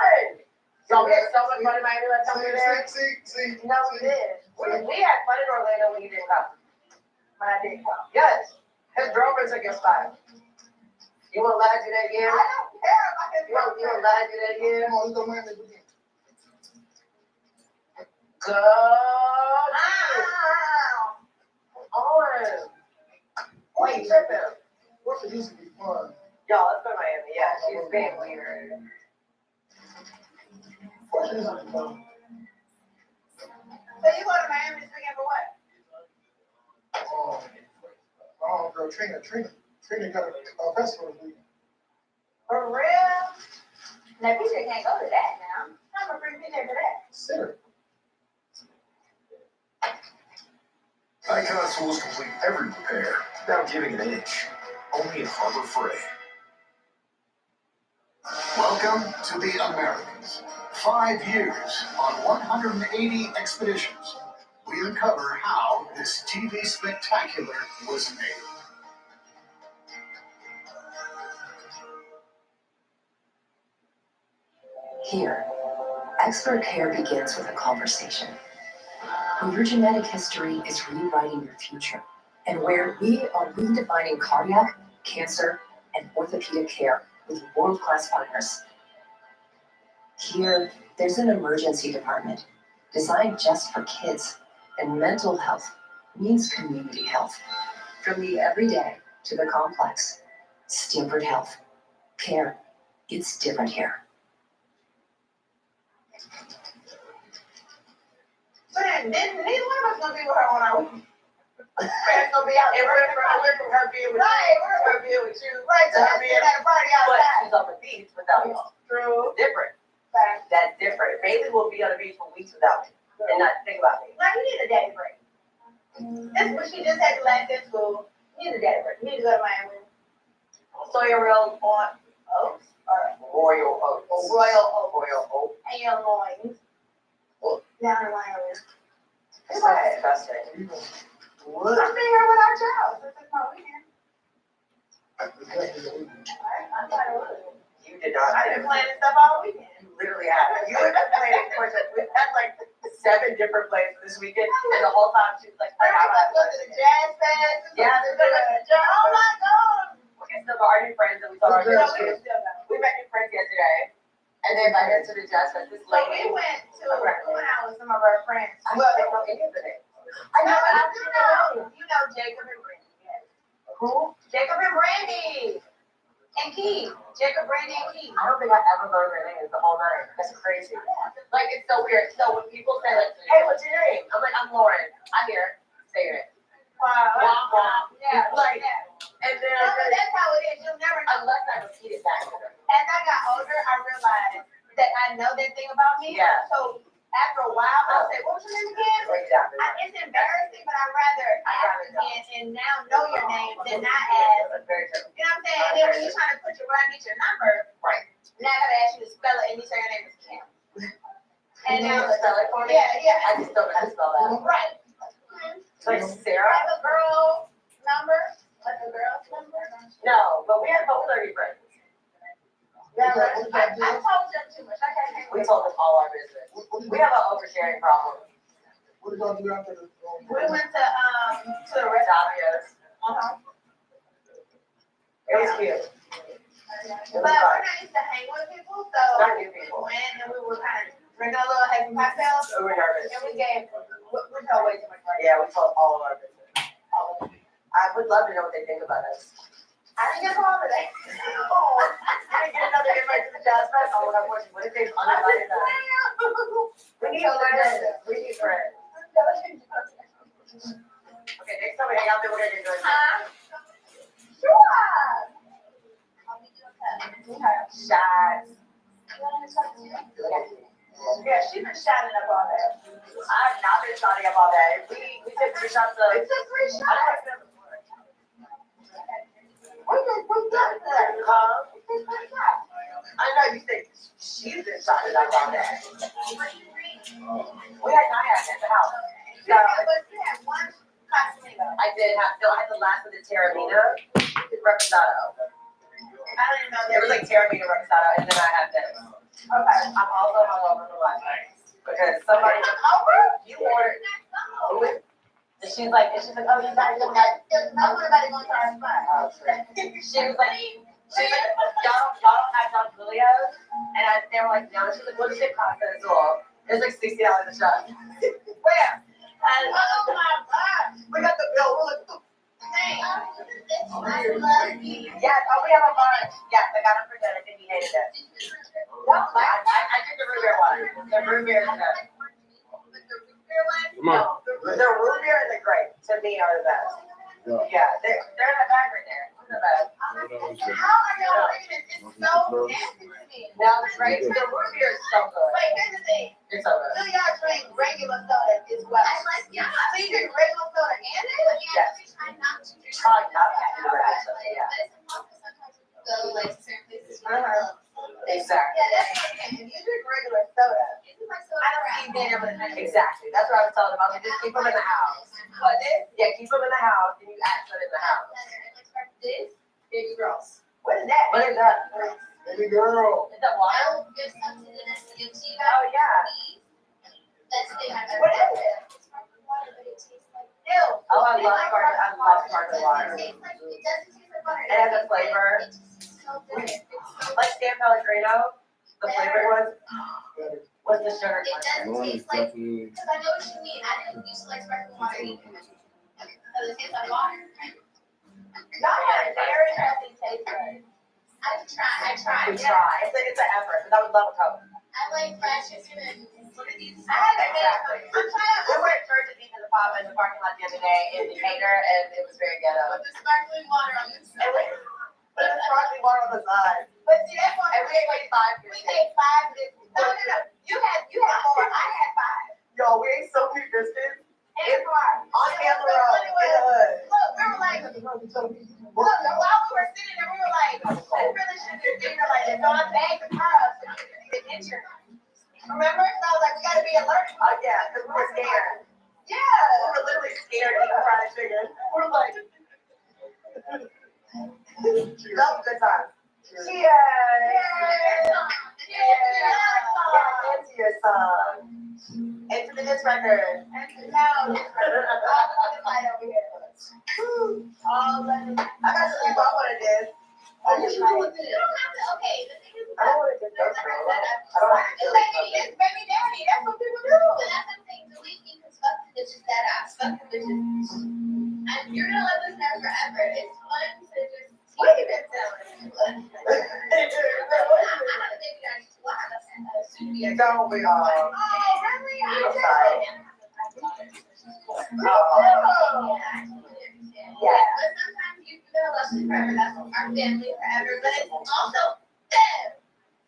Y'all, we had so much fun in Miami last time we were there. See. No, we did. We had fun in Orlando when you didn't come. When I did come. Yes. His girlfriend took your spot. You want to lie to that again? I don't care about his You want to lie to that again? Come on, let's go to Miami again. Go. Wow. On. Wait, tripping. What's it used to be fun? Y'all, let's go to Miami. Yeah, she's being weird. What's it used to be fun? So you go to Miami this weekend for what? Oh, girl, Trina got a festival this weekend. For real? Now PJ can't go to that now. I'm gonna bring PJ for that. Sinner. Icon tools complete every repair without giving an inch. Only in Harbor Freight. Welcome to the Americans. 5 years on 180 expeditions. We uncover how this TV spectacular was made. Here, Expert care begins with a conversation. Where your genetic history is rewriting your future, and where we are redefining cardiac, cancer, and orthopedic care with world-class partners. Here, there's an emergency department designed just for kids, and mental health means community health. From the everyday to the complex, Stanford Health. Care, it's different here. Then neither one of us gonna be with her on our weekend. It's gonna be out. And we're from her being with you. Right, Her being with you. right, so Her that's being- at a party But outside. she's on the beach without y'all. True. Different. Fact. That's different. Bailey will be on the beach for weeks without me and not think about me. Like, you need a daddy break. That's what she just had to last at school. You need a daddy break. You need to go to Miami. Sawyer Road on Oaks or Royal Oaks. Royal Oaks. Royal Oaks. And your loins. Down in Miami. It's so disgusting. I'm being here without y'all. This is my weekend. I thought it was. You did not. I've been planning stuff all weekend. You literally have. You have been planning for we've had like 7 different plans this weekend, and the whole time she was like, I Let's got go to the jazz fest. Yeah, Let's go to the jazz. Oh my God. Okay, so our new friends that we saw our No, girls we too. still go. We met new friends yesterday, and they invited us to the jazz fest. This So lady. we went to went out with some of our friends. I Well, don't know any of the names. I know, I do know. You know Jacob and Brandy. Yes. Who? Jacob and Brandy. And Keith. Jacob, Brandy, and Keith. I don't think I ever learned their names the whole night. That's crazy. Like, it's so weird. So when people say, like, hey, what's your name? I'm like, I'm Lauren. I hear it. Say your name. Wow. Wah, wah. Yeah. Like, Yeah. and then No, but that's how it is. You'll never know. unless I repeat it back to them. As I got older, I realized that I know that thing about me. Yeah. So after a while, I'll say, what was your name again? Exactly. It's embarrassing, but I'd rather ask again and now know your name than not ask. That's very true. You know what I'm saying? And then when you're trying to put your when I get your number, Right. now I gotta ask you to spell it, and you say your name is Kim. And now you spell it for me? Yeah, yeah. I just don't know how to spell that. Right. Like Sarah? Like a girl number, like a girl's number. No, but we had both 30 friends. Yeah, I told them too much. I can't. We told them all our business. We have an oversharing problem. What are you gonna do after the? We went to the restaurant. Davia's. It was cute. But we're not used to hang with people, so Not new people. we went and we were kind of drinking a little, having cocktails, We were nervous. and we told way too much money. Yeah, we told all of our business. I would love to know what they think about us. I didn't get home today. I didn't get another invite to the jazz fest. Oh, what if they've uninvited us? We need friends. We need friends. Okay, next time we hang out, then we're gonna do it. Sure. Shots. Yeah, she's been shining up all day. I've not been shotting up all day. We took 3 shots of. We took 3 shots. I don't like them. We got that. Huh? I know you think she's been shotting up all day. We had Nyack at the house. Yeah, but you had one Casamigos. I had the last of the Terramina Reposado. I don't even know It was like Terramina Reposado, and then I had this. Okay. I'm also hungover from last night because somebody you ordered. And she's like, oh, you guys don't have. Nobody going to our spot. She was like, y'all don't have Don Julio's, and they were like, no. She's like, what does it cost at Azul? It was like $60 a shot. Where? And Oh my God. we got the bill. We're like, Dang. I love you. yes, oh, we have a bar. Yes, I got him for dinner. I think he hated it. No, I did the root beer one. The root beer is good. Come on. No, the root beer and the grape to me are the best. Yeah, they're in the bag right there. They're the best. How are y'all drinking this? It's so nasty to me. Now the grape, the root beer is so good. Wait, here's the thing. It's so Do good. y'all drink regular soda as well? I like, yeah. So you drink regular soda and it? Yes. Try not to drink. Try not to do the regular soda, yeah. Go like certain places. Exactly. Yeah, that's okay. If you drink regular soda, I don't see being able to drink it. Exactly. That's what I was telling them. I was like, just keep them in the house. What this? Yeah, keep them in the house, and you act them in the house. This? Baby girls. What is that? What is that? Baby girl. Is that water? I'll give some to the next gift to you guys. Oh, yeah. That's the thing. What is it? It's sparkling water, but it tastes like. Ew. Oh, I love sparkling water. It doesn't taste like butter. It has a flavor. It's so good. It's so Like San Pellegrino, the flavored ones. What's the sugar It one? doesn't One is taste like, definitely. because I know what you mean. I didn't used to like sparkling water either. Because it tastes like water. Y'all have very healthy taste buds. I tried. We try. It's an effort, but I would love a Coke. I like fried chicken and what are these? I had Exactly. I'm trying We were at church at the end of the pop in the parking lot the other day in Decatur, and it was very ghetto. With the sparkling water on this. And we put the sparkling water on the side. But see, that's one. And we ate like 5 We biscuits. ate 5 biscuits. No. You had more. I had 5. Yo, we ate so many biscuits. It's hard. On Camera Road, in the hood. Look, we were like, while we were sitting there, we were like, we really should be sitting there like, so I bagged the car up so we could get insurance. Remember? So I was like, we gotta be alert. Oh, yeah, because we were scared. Yeah. We were literally scared eating fried chicken. We were like, that was a good time. Cheers. Yeah, into your song. Into the disc record. Now, all the light over here. All the I got to sleep on one of this. You don't have to, okay, the thing is, I don't want to get those for a while. I don't want to It's baby daddy. That's what people do. but that's the thing, delete me, because fuck the bitches that ass, fuck the bitches. And you're gonna live this there forever. It's fun to just. What have you been telling? I have a baby daddy too. I have a soon to be a Don't we all? Oh, really? I'm sorry. Oh. Yeah, but sometimes you're gonna love them forever. That's our family forever. But it's also them.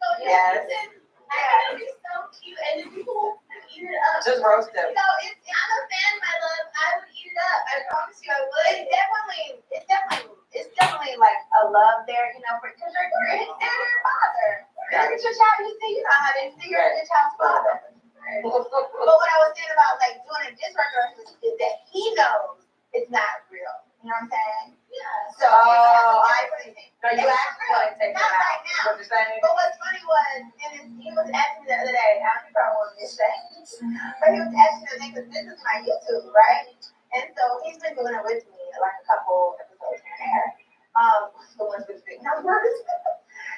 So Yes. I think it's so cute, and then people will eat it up. Just roast them. I'm a fan, my love. I would eat it up. I promise you, I would. It's definitely like a love there, you know, because they're their father. Look at your child, you know how they see your child's father. But what I was saying about like doing a disregard is that he knows it's not real. You know what I'm saying? Yeah. So I think. No, you actually want to take it Not out. right now. What you're saying? But what's funny was, he was asking me the other day, I don't know what this say, but he was asking me, because this is my YouTube, right? And so he's been doing it with me, like a couple episodes here and there. The ones with big numbers.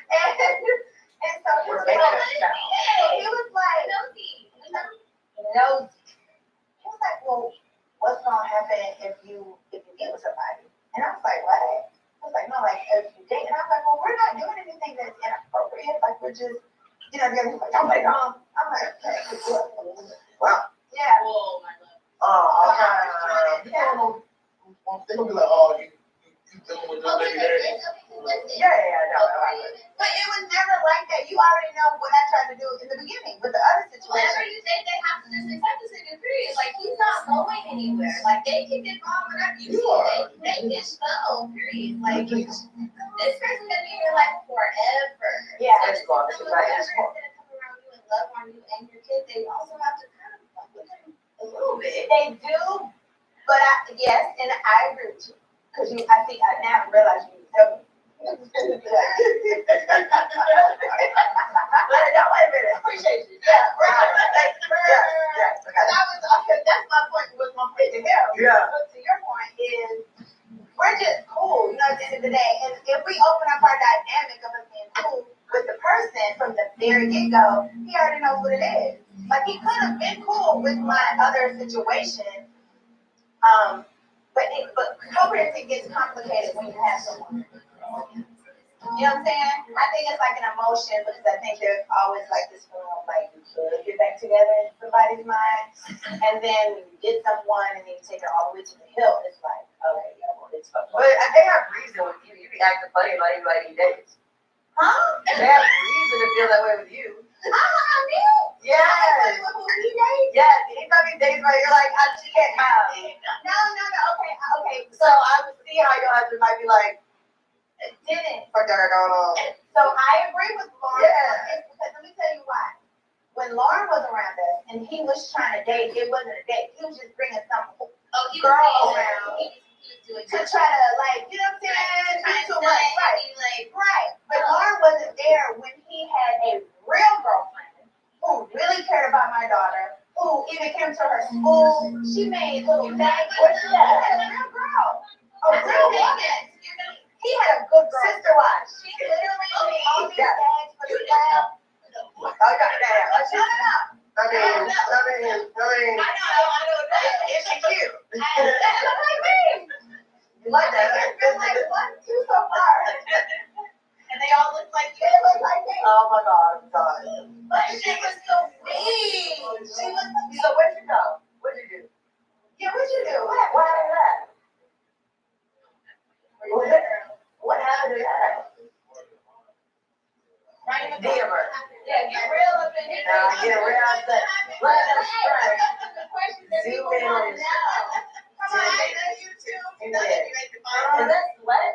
and so he was like, nosy. He was like, well, what's gonna happen if you get with somebody? And I was like, what? I was like, no, like if you date, and I was like, well, we're not doing anything that's inappropriate. Like we're just, you know, he's like, I'm like, I'm like, okay, well, yeah. Whoa, my love. They're gonna be like, oh, you dealing with your baby daddy. Yeah, no. But it was never like that. You already know what I tried to do in the beginning with the other Whenever situation. you date, they have to just accept this nigga, period. Like, he's not going anywhere. Like, they can get wrong whenever you see they can go, period. Like, this person's gonna be in your life forever. Yeah. So As long as so it's not whoever your is fault. gonna come around you and love on you and your kids, they also have to kind of fuck with them a little bit. They do, but yes, and I agree with you. Because I think I now realize you tell me. But no, wait a minute. Appreciate you. Yeah, right. That's my point. Was my point to him. Yeah. But to your point is, we're just cool. You know, at the end of the day, and if we open up our dynamic of us being cool with the person from the very get go, he already knows what it is. Like he could have been cool with my other situation. But co-parenting gets complicated when you have someone. You know what I'm saying? I think it's like an emotion because I think there's always like this feeling of like you could get back together in somebody's mind. And then when you get someone and then you take it all the way to the hill, it's like, okay, yeah, well, it's fucking. But they have reason with you. You be acting funny like anybody dates. Huh? They have reason to feel that way with you. I knew. Yes. Yes. Anytime he dates, right, you're like, I just can't have. No. Okay. So I would see how your husband might be like, It didn't. fuck that going on. So I agree with Lauren. Yeah. Because let me tell you why. When Lauren was around us and he was trying to date, it wasn't a date. He was just bringing some Oh, he girl was around. He was to try to like, you know what I'm saying? Too much, right. But Lauren wasn't there when he had a real girlfriend who really cared about my daughter, who even came to her school. She made little bags. What she had? A real girl. A real woman. He had a good girl. Sister wife. She literally made all these bags for the lab. Oh, no. I know. Is she cute? That look like me. You like that? It's been like 1, 2 so far. And they all look like you. They look like me. Oh my God, God. But she was so mean. She was. So where'd you go? What'd you do? Yeah, what'd you do? What happened to that? What happened to that? Right in the DM her. Yeah, get real up in here. Nah, get real upset. Let us strike. Zoom in on this. Come on, I know you too. Is that sweat? That's sweat?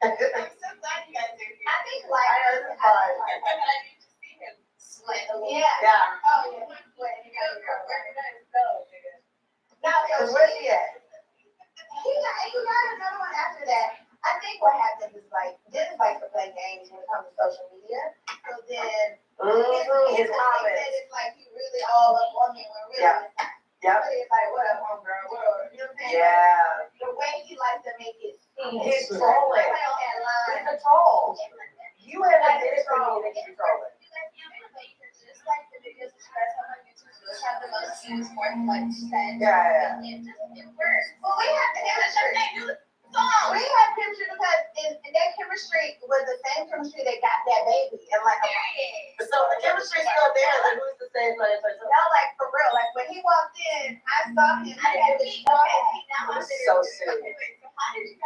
I'm so glad you guys are here. I think like I know this is fun. sweat a little. Yeah. Oh yeah, sweat. You gotta go. No, Because where's she at? He got another one after that. I think what happens is like Dennis likes to play games when it comes to social media. So then His he comments. said it's like he really all up on me when really Yep. Yep. really it's like what up, homegirl? What up? You know what I'm saying? Yeah. The way he likes to make it seem. He's trolling. He's a troll. You haven't did it for me that you're trolling. Just like the videos express on YouTube, those have the most views, more than 1%. Yeah. It works. Well, we have chemistry. We have chemistry because in that chemistry was the same chemistry that got that baby. And like, So the chemistry's still there, then who's to say it's not a person? no, like for real. Like when he walked in, I saw him. He had this It was so soon.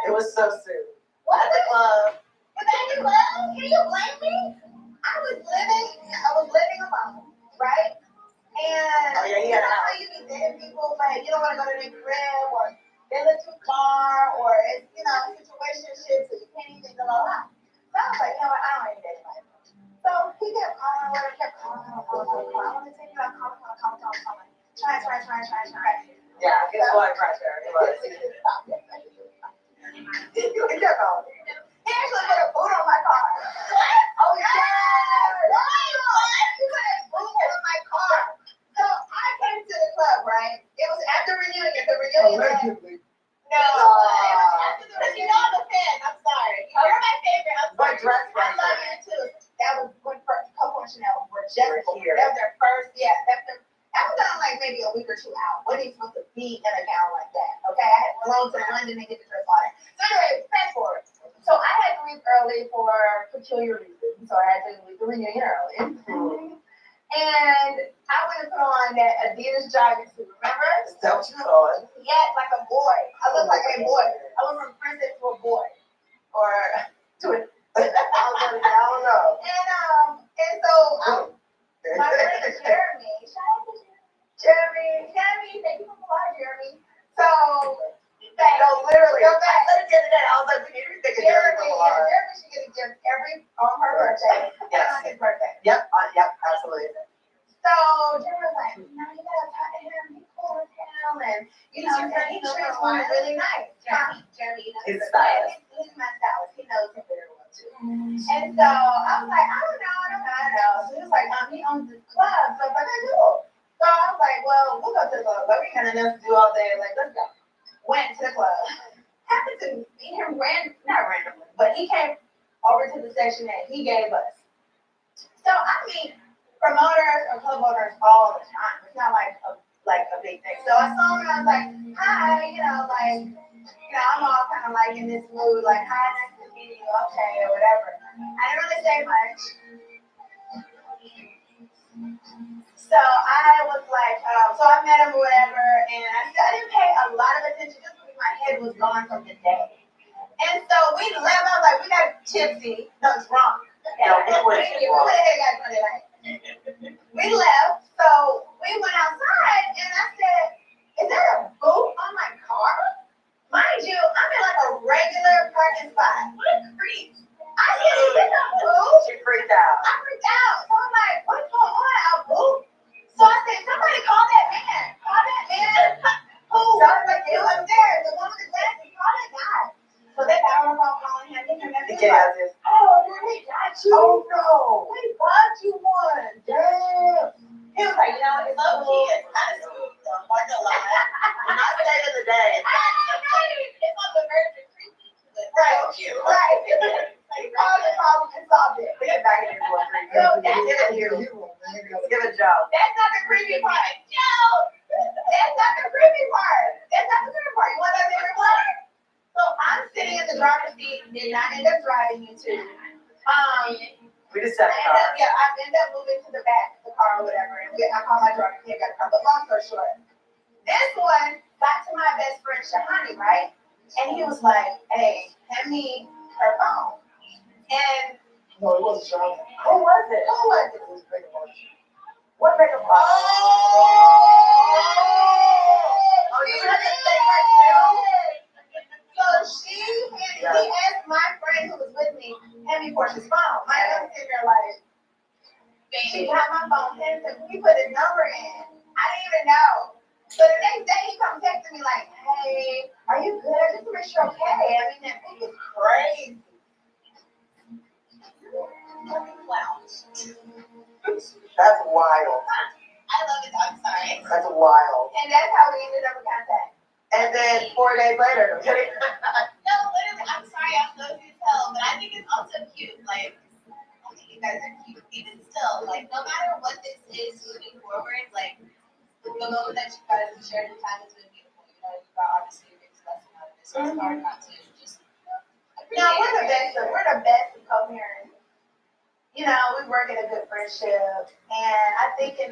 It was so soon. At the club. But then you love? Can you blame me? I was living alone, right? And Oh, yeah, he had a how you be dating people, like you don't want to go to their crib or they live too far or it's, situationships so you can't even go out. So I was like, you know what, I don't even date anybody. So he kept calling, kept calling. I want to take you out, calling. Try. Yeah, guess what, Crusher? It was. He kept calling. He actually put a boot on my car. What? Oh, yeah. He put a boot on my car. So I came to the club, right? It was at the reunion. The reunion. Allegedly. No. It was after the reunion. I'm a fan. I'm sorry. You're my favorite. I'm What sorry. dress I love you too. That was when Coco and Chanel were just here. That was their first. Yeah. That was on like maybe a week or 2 out. What are you supposed to be in a gown like that? Okay. I had flown to London and get the dress on it. So anyway, fast forward. So I had to leave early for peculiar reasons. So I had to leave the reunion early. And I went and put on that Adidas jogging suit. Remember? Is that what you put on? Yeah, like a boy. I look like a boy. I went from princess to a boy. Or to a I don't know. And so my friend Jeremy, shout out to Jeremy, thank you for the line, Jeremy. So literally. I said it the other day. I was like, we need to think of Jeremy. Jeremy should get a gift on her birthday. Yes. On his birthday. Yep, absolutely. So Jeremy was like, no, you gotta talk to him. He's cool as hell, and he treats me really nice. Jeremy, His stylist. He's my stylist. He knows him very well too. And so I was like, I don't know. So he was like, he owns this club. So I was like, I do. So I was like, well, we'll go to the club, but we ain't got enough to do all day. Like, let's go. Went to the club. Happened to meet him not randomly, but he came over to the section that he gave us. So I meet promoters or club owners all the time. It's not like a big thing. So I saw him and I was like, hi, I'm all kind of like in this mood, like, hi, nice to meet you, okay, or whatever. I didn't really say much. So I was like, so I met him or whatever, and I didn't pay a lot of attention just because my head was gone from the day. And so we left, I was like, we got tipsy, no, drunk. We left, so we went outside, and I said, is there a boot on my car? Mind you, I'm in like a regular parking spot. What a creep. I said, is there a boot? She freaked out. I freaked out. So I'm like, what's going on? A boot? Oh no! Wait, what you want? Damn! He was like, you know, it's low key, it's kind of sweet, so I'm not gonna lie. And I said in the day, it's on the verge of creepy. Right, right. Like, problem is solved it. We get back in here for a creepy. Give it here. Give it a job. That's not the creepy part. Joe! That's not the creepy part. That's not the creepy part. You want that favorite part? So I'm sitting in the driver's seat, and I end up driving you to. We just sat in the car. I end up moving to the back of the car or whatever, and I call my driver, he got a car. But long story short, this one got to my best friend Shahani, right? And he was like, "Hey, hand me her phone." And No, it wasn't Sean. who was it? Who was it? It was Megan Martin. What makeup? Oh, you have to say her too. So he asked my friend who was with me, hand me Portia's phone. My other sitting there like, she got my phone, and he put his number in. I didn't even know. So the next day he comes texting me like, hey, are you good? Just to make sure you're okay. I mean, that thing is crazy. That's wild. I love it. I'm sorry. That's wild. And that's how we ended up in contact. And then 4 days later, I'm kidding. No, literally, I'm sorry, I'm so cute tell, but I think it's also cute. Like, I think you guys are cute. Even still, like, no matter what this is moving forward, like, the moment that you guys have shared the time has been beautiful. You know, you got obviously a big lesson out of this. So it's hard not to just. No, we're the best. We're the best of co-parents. You know, we work in a good friendship, and I think I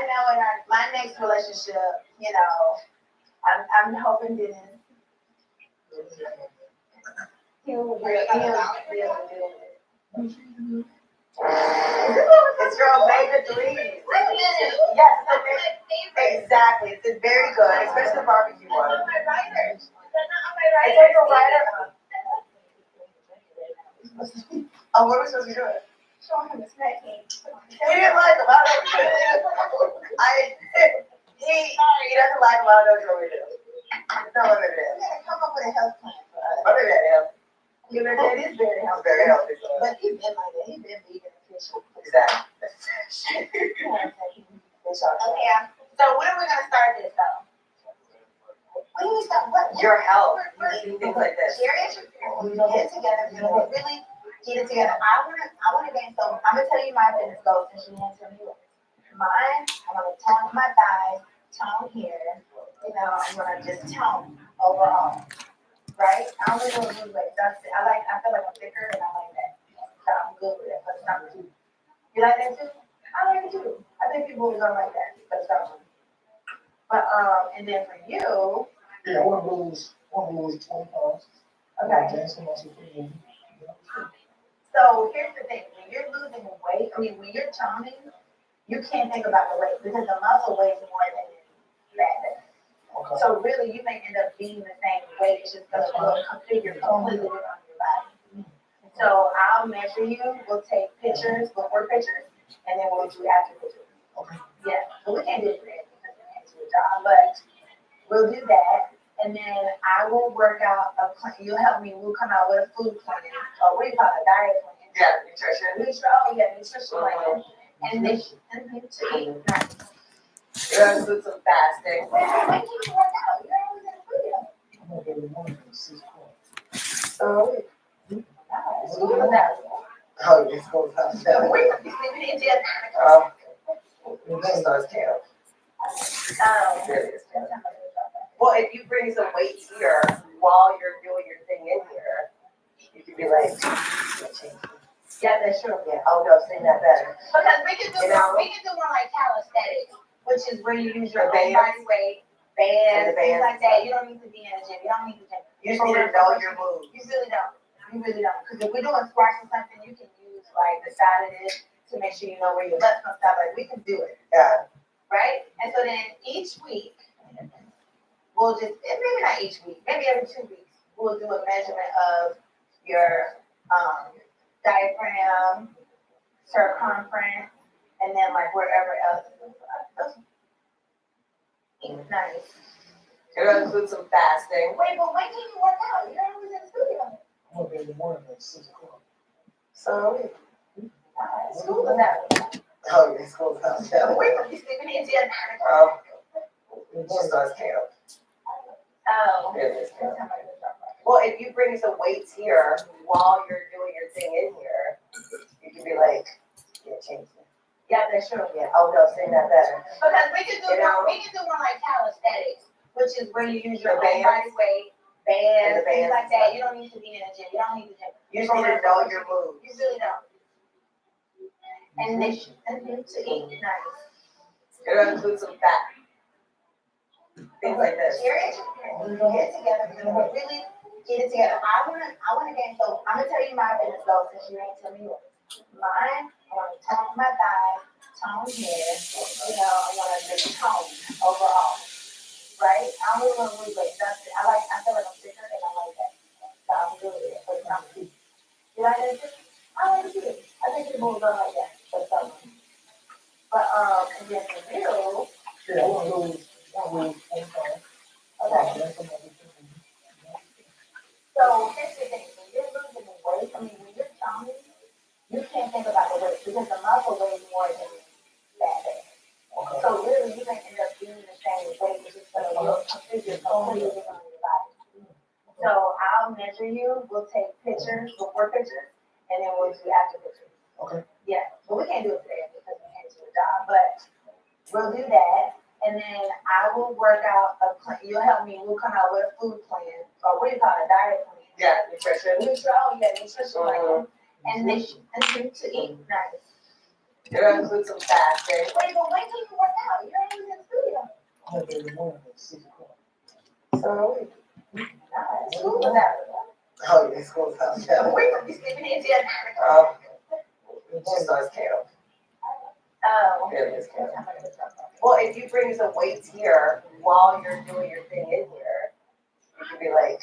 know in my next relationship, you know, I'm hoping Dennis. He'll do it. It's your omega 3. Yes, exactly. It's very good, especially the barbecue one. That's not my writer. It's like a writer. Oh, what are we supposed to be doing? Showing him the snacking. He didn't like him. He doesn't like him. I don't know what we do. No, what it is. Come up with a health plan for us. What is that? You know, it is very healthy. Very healthy. But he's been like that. He's been vegan and fish. Exactly. Okay. So when are we gonna start this though? When do we start? What? Your health. Things like this. Geriatric care. We get it together. We really get it together. I wanna gain. So I'm gonna tell you my fitness goals since you answered me. Mine, I'm gonna tone my thighs, tone here. You know, I'm gonna just tone overall. Right? I don't really want to lose weight. That's it. I feel like I'm thicker and I like that. So I'm good with it, but it's not too. You like that too? I like it too. I think people are gonna like that, but it's not. But and then for you. Yeah, I want to lose 20 pounds. Okay. So here's the thing: when you're losing weight, when you're toning, you can't think about the weight because the muscle weighs more than fat. Okay. So really, you may end up being the same weight. It's just going to configure completely different on your body. So I'll measure you. We'll take pictures, before pictures, and then we'll do after pictures. Okay. Yeah. So we can't do it for everything because we can't do a job, but we'll do that. And then I will work out a plan. You'll help me. We'll come out with a food plan. Or what do you call it? A diet plan. Yeah, nutrition. Oh, yeah, nutrition plan. And then to eat nice. You're gonna do some fasting. When can you work out? You're always in the studio. I'm gonna go to morning at 6 o'clock. So, nice. Who was that? Oh, it's going to So we could be sleeping in jail. That starts camp. Well, if you bring some weights here while you're doing your thing in here, you could be like, Yeah, that's true. yeah, oh no, sing that better. Because we can do more like calisthenics, which is where you use your own body weight, bands, things like that. You don't need to be in a gym. You don't need to gym. You just need to know your moves. You really don't. You really don't. Because if we're doing squats or something, you can use like the side of it to make sure you know where your butt comes out. Like we can do it. Yeah. Right? And so then each week, we'll just, and maybe not each week, maybe every 2 weeks, we'll do a measurement of your diaphragm, circumference, and then like wherever else. Nice. You're gonna include some fasting. Wait, but when can you work out? You're always in the studio. I'm gonna be in the morning at 6 o'clock. So, School is out. Oh, yeah, school's out. We're gonna be sleeping in jail. She starts camp. Oh. It is camp. Well, if you bring some weights here while you're doing your thing in here, you can be like, yeah, change it. Yeah, that's true. Yeah. Oh no, say that better. Because we can do one like calisthenics, which is where you use your The own body weight, bands, And the things bands like that. You don't need to be in a gym. You don't need to gym. You just need to know your moves. You really don't. And then to eat nice. It'll include some fat. Things like this. Serious? Get it together. We're gonna really get it together. I wanna gain. So I'm gonna tell you my fitness goals since you ain't tell me yours. Mine, I wanna tone my thighs, tone here. You know, I wanna make tone overall. Right? I don't really wanna lose weight. I feel like I'm thicker and I like that. So I'm doing it for the time. You like that too? I like it too. I think it moves on like that for some. But and then for you, Yeah, I want to lose. okay. So here's the thing, when you're losing weight, when you're counting, you can't think about the weight because the muscle weighs more than that. So really, you can end up being the same weight, which is going to figure completely on your body. So I'll measure you, we'll take pictures, before pictures, and then we'll do after pictures. Okay. Yeah, but we can't do it today because we can't do a job, but we'll do that. And then I will work out a plan. You'll help me. We'll come out with a food plan, or what do you call it, a diet plan? Yeah, nutrition. Nutrition plan. And then to eat nice. It'll include some fat. Okay? Wait, but wait till you work out. You ain't even in the studio. I'm gonna be in the morning at 6 o'clock. So school is out. Oh, yeah, school's out. We're gonna be sleeping in jail. She starts camp. Oh. It is camp. Well, if you bring some weights here while you're doing your thing in here, you can be like,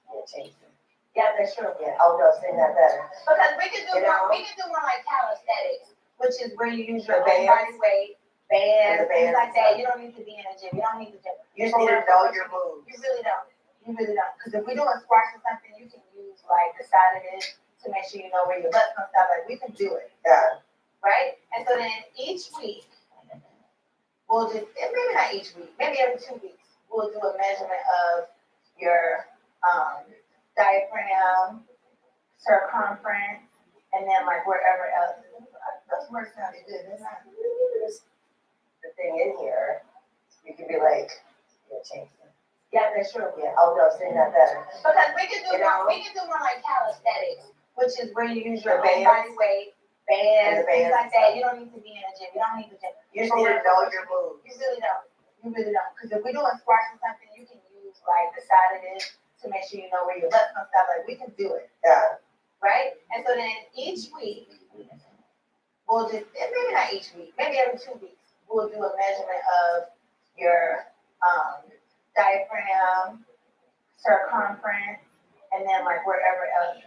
yeah, change it. Yeah, that's true. Yeah. Oh no, say that better. Because we can do one like calisthenics, which is where you use your The own bands. body weight, bands, And the bands things like and that. stuff. You don't need to be in a gym. You don't need to gym. You just need to know your moves. You really don't. You really don't. Because if we're doing squash or something, you can use like the side of it to make sure you know where your butt's gonna stop. Like we can do it, Yeah. right? And so then each week, we'll just, and maybe not each week, maybe every 2 weeks, we'll do a measurement of your diaphragm, circumference, and then like wherever else. Those words sounded good, didn't they? The thing in here, you can be like, yeah, change it. Yeah, that's true. Yeah. Oh no, say that better. Because we can do one like calisthenics, which is where you use your The own bands. body weight, bands, And the things bands like that. You don't need to be in a gym. You don't need to gym. You just need to know your moves. You really don't. You really don't. Because if we're doing squash or something, you can use like the side of it to make sure you know where your butt's gonna stop. Like we can do it, Yeah. right? And so then each week, we'll just, and maybe not each week, maybe every 2 weeks, we'll do a measurement of your diaphragm, circumference, and then like wherever else.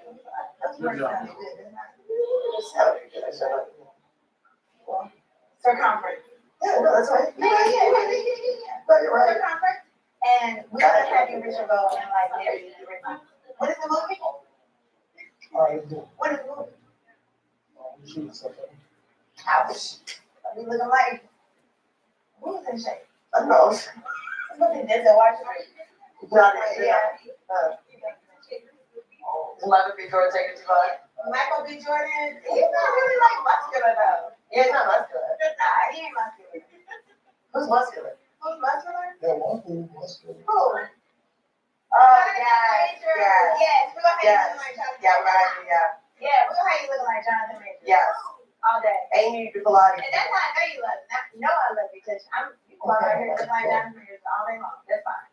Those words sounded good, didn't they? Circumference. Yeah, no, that's right. Yeah. No, you're right. Circumference. And we're gonna have you reach your goal in like maybe 3 months. When is the movie? All right, let's do it. When is the movie? I'm shooting something. Ouch. We looking like, who's in shape? I know. Look at this and watch it. Yeah. Is Michael B. Jordan taking too long? Michael B. Jordan, he's not really like muscular though. Yeah, he's not muscular. Nah, he ain't muscular. Who's muscular? Who's muscular? Yeah, one thing, that's good. Who? Yes. Yes, we're gonna have you looking Yes. like Jonathan. Yeah, right. Yeah. Yeah, we're gonna have you looking like Jonathan Majors. Yes. All day. Amy Pilates. And that's how I know you love me. You know I love you because you walk out here looking like Jonathan Majors all day long. That's fine.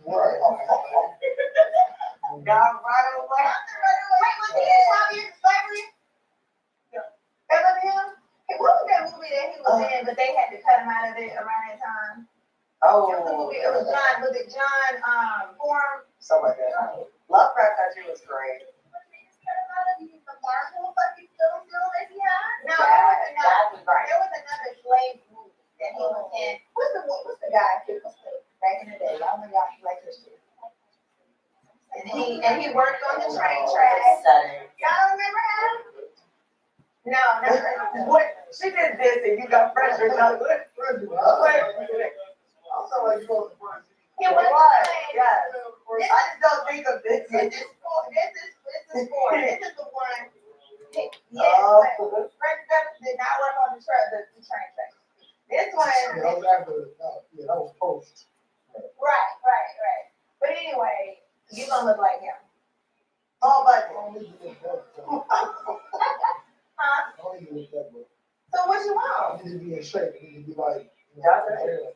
Right. God, right away. Wait, was he in slavery? Him? What was that movie that he was in, but they had to cut him out of it around that time? Oh. It was the movie. It was John. Was it John? Forum? Something like that. Lovecraft Country was great. No, That was right. there was another slave movie that he was in. What's the guy? Back in the day, y'all know y'all like history. And he worked on the train tracks. Setting. Y'all remember him? No, not really. What? She did this and you got pressure. No, what? Also, like you go to front. It was What? like, Yes. I just don't think of this. this is for, this is the one. Yes, Oh. but Fred Stephens did not work on the train track. This one, Yeah, that was after, yeah, that was post. right. But anyway, you gonna look like him. Oh, I but don't need to look that, Huh? I don't need to look that, but So what you want? I need to be in shape, I need to be like, Jonathan Davis.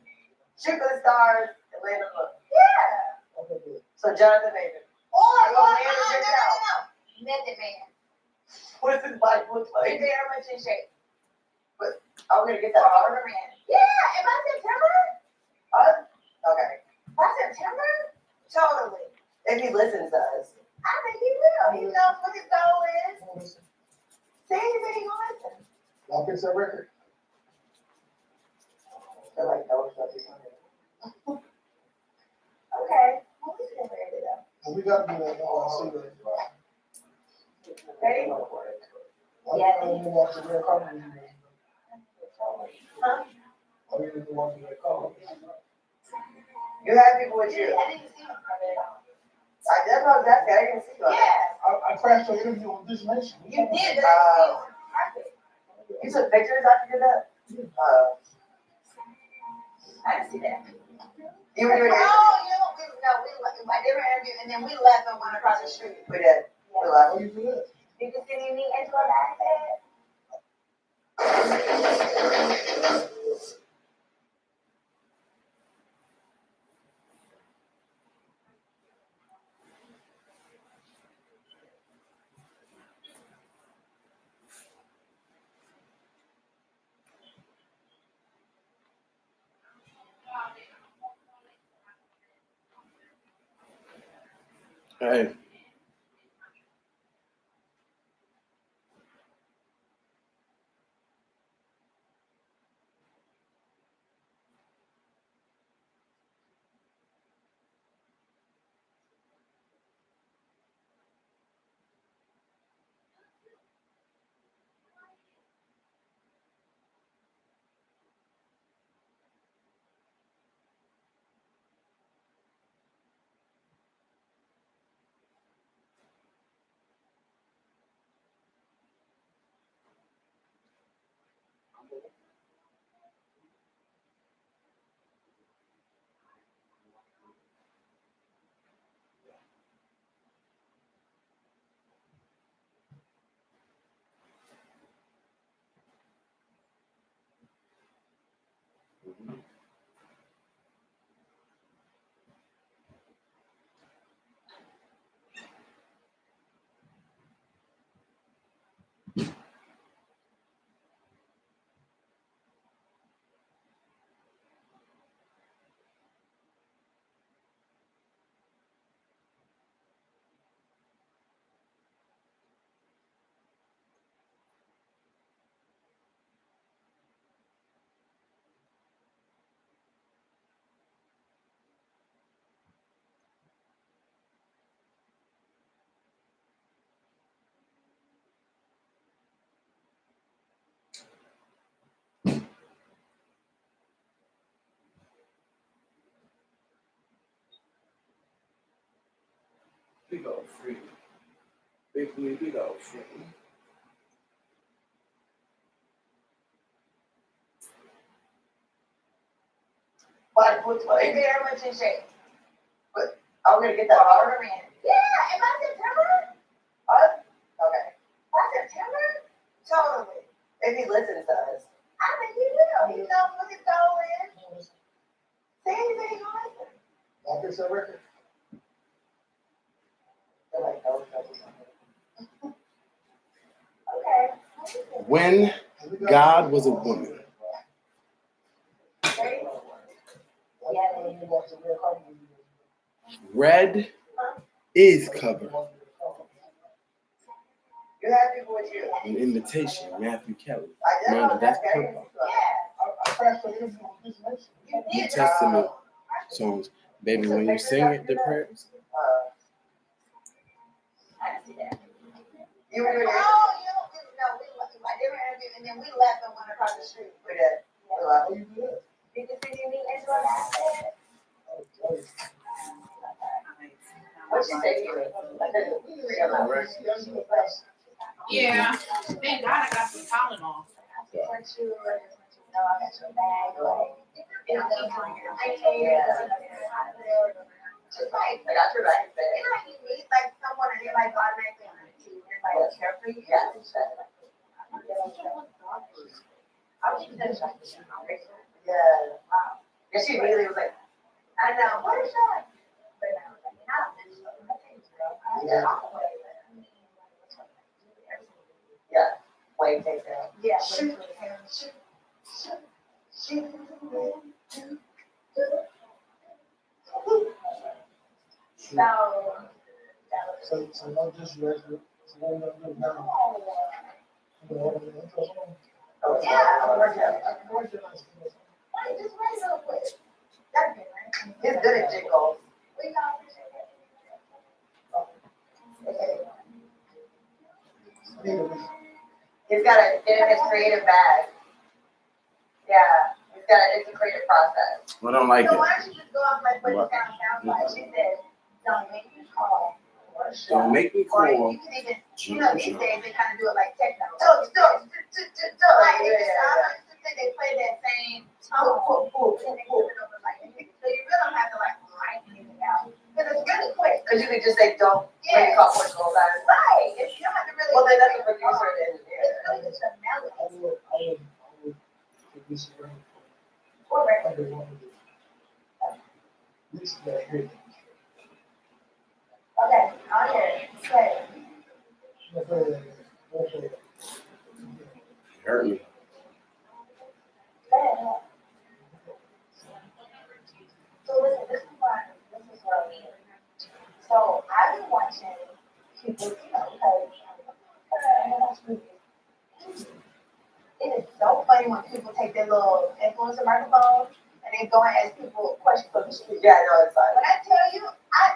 Shoot for the stars and land the book. Yeah. okay, good. So Jonathan Davis. No. Man, Method Man. what's his body look He's like? very much in shape. I'm gonna get that. Florida Man. Yeah, and by September? Okay. By September? Totally. If he listens to us. I think he will. He knows what his goal is. Come on, listen. See, he really gonna listen. Y'all fix that record? They're like, no, it's not too Okay. Well, we can ready to go. Well, we gotta do that, see that. Ready? I don't even watch the red carpet. Huh? I don't even watch the red carpet. You have people with you. I didn't see him. I didn't know exactly. I didn't see you. Yeah, I crashed your interview on This Nation. you did, but I didn't see him. You took pictures after you did that? I didn't see that. You were doing it? I did an interview and then we left and went across the street. We did. We left. How you do that? Did you see me into a backpack? Hey. Big old free. Big old free. But what's He's very much in shape. I'm gonna get that. Florida Man. Yeah, and by September? Okay. By September? Totally. If he listens to us. I think he will. He knows what his goal is. See, he really gonna listen. Y'all fix that record? They're like, no, it's not too Okay. When God was a woman. Ready? I don't even watch the red carpet. Red is covered. You have people with you. An invitation, Matthew Kelly. I didn't know Mind you, that's exactly. purple. I crashed your interview on This Nation. You New did. Testament songs. Baby, when you sing it, the prayers. I didn't see that. You were doing it. No, I did then we left and went across the street. We did. We How left. you do that? Did you see me Angela Bassett? What'd she say to me? I couldn't realize. Yeah, thank God I got some Tylenol. Just like, I got your back. you know, you meet like someone and you're like automatically on the team, you're like care for you. Yeah. Yeah. Yeah, she immediately was like, I know, what is that? yeah. Yeah. Wait, take that. Yeah. So not just regular, so what I'm doing now. Oh, Just wait real quick. That'd be nice. He's good at jingles. We got He's got it in his creative bag. Yeah, it's a creative process. I don't like So it. why don't you just go off like what it sounds like? She said, don't make me call. Don't make me Or call. you can even, you know, these days they kind of do it like techno. Like, they play that same tone. And they put it over like, so you really don't have to like write anything out. Because it's really quick. Because you could just say, don't make call Portugal about it. Right. If you don't have to really. Well, then that's the producer and engineer. It's really just a melody. I would produce a record. Or I record. would want to do. This is that here. Okay, I'll hear it. Play it. Hurt me. Play it. So listen, this is what I mean. So I've been watching people, you know, because it is so funny when people take their little influencer microphone and they go and ask people questions on the street. Yeah, I know it's fine. When I tell you,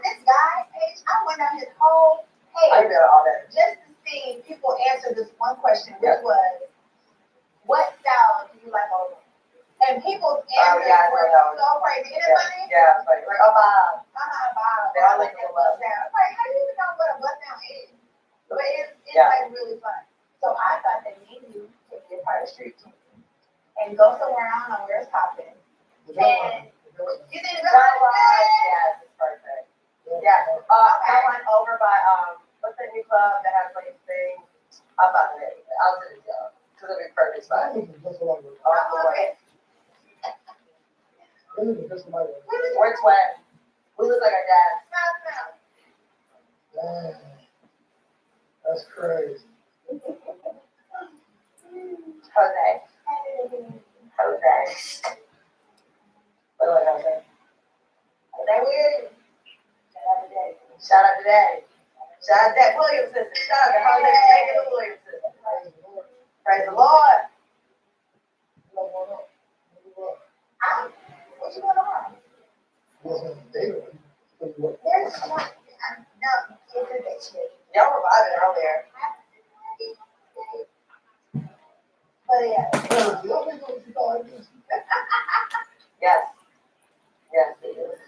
this guy, Paige, I went down his whole I page know all that. just to see people answer this one question, which was, what style do you like over? And people's answers yeah, I know were that one. so crazy. Isn't it funny? Yeah, it's like, Bob. Bob. They all like that a bust down. I'm like, how do you even know what a bust down is? But it's Yeah. like really fun. So I thought that me and you could be a part of street team and go somewhere, I don't know where it's popping. And you didn't realize Yes, it's perfect. Yeah, I went over by, what's that new club that has like a thing? I'll find the name. I'll send it to you. Because it'll be perfect spot. We're twins. We look like our dads. Damn. That's crazy. Jose. What do I gotta say? They weird. Shout out to Daddy. Shout out to Daddy Williamson. Shout out to Jose Jamaica Williamson. Praise the Lord. What you going on? There's one. No, it's a bitch. Y'all revived it earlier. But yeah. Yes. Yes, he is.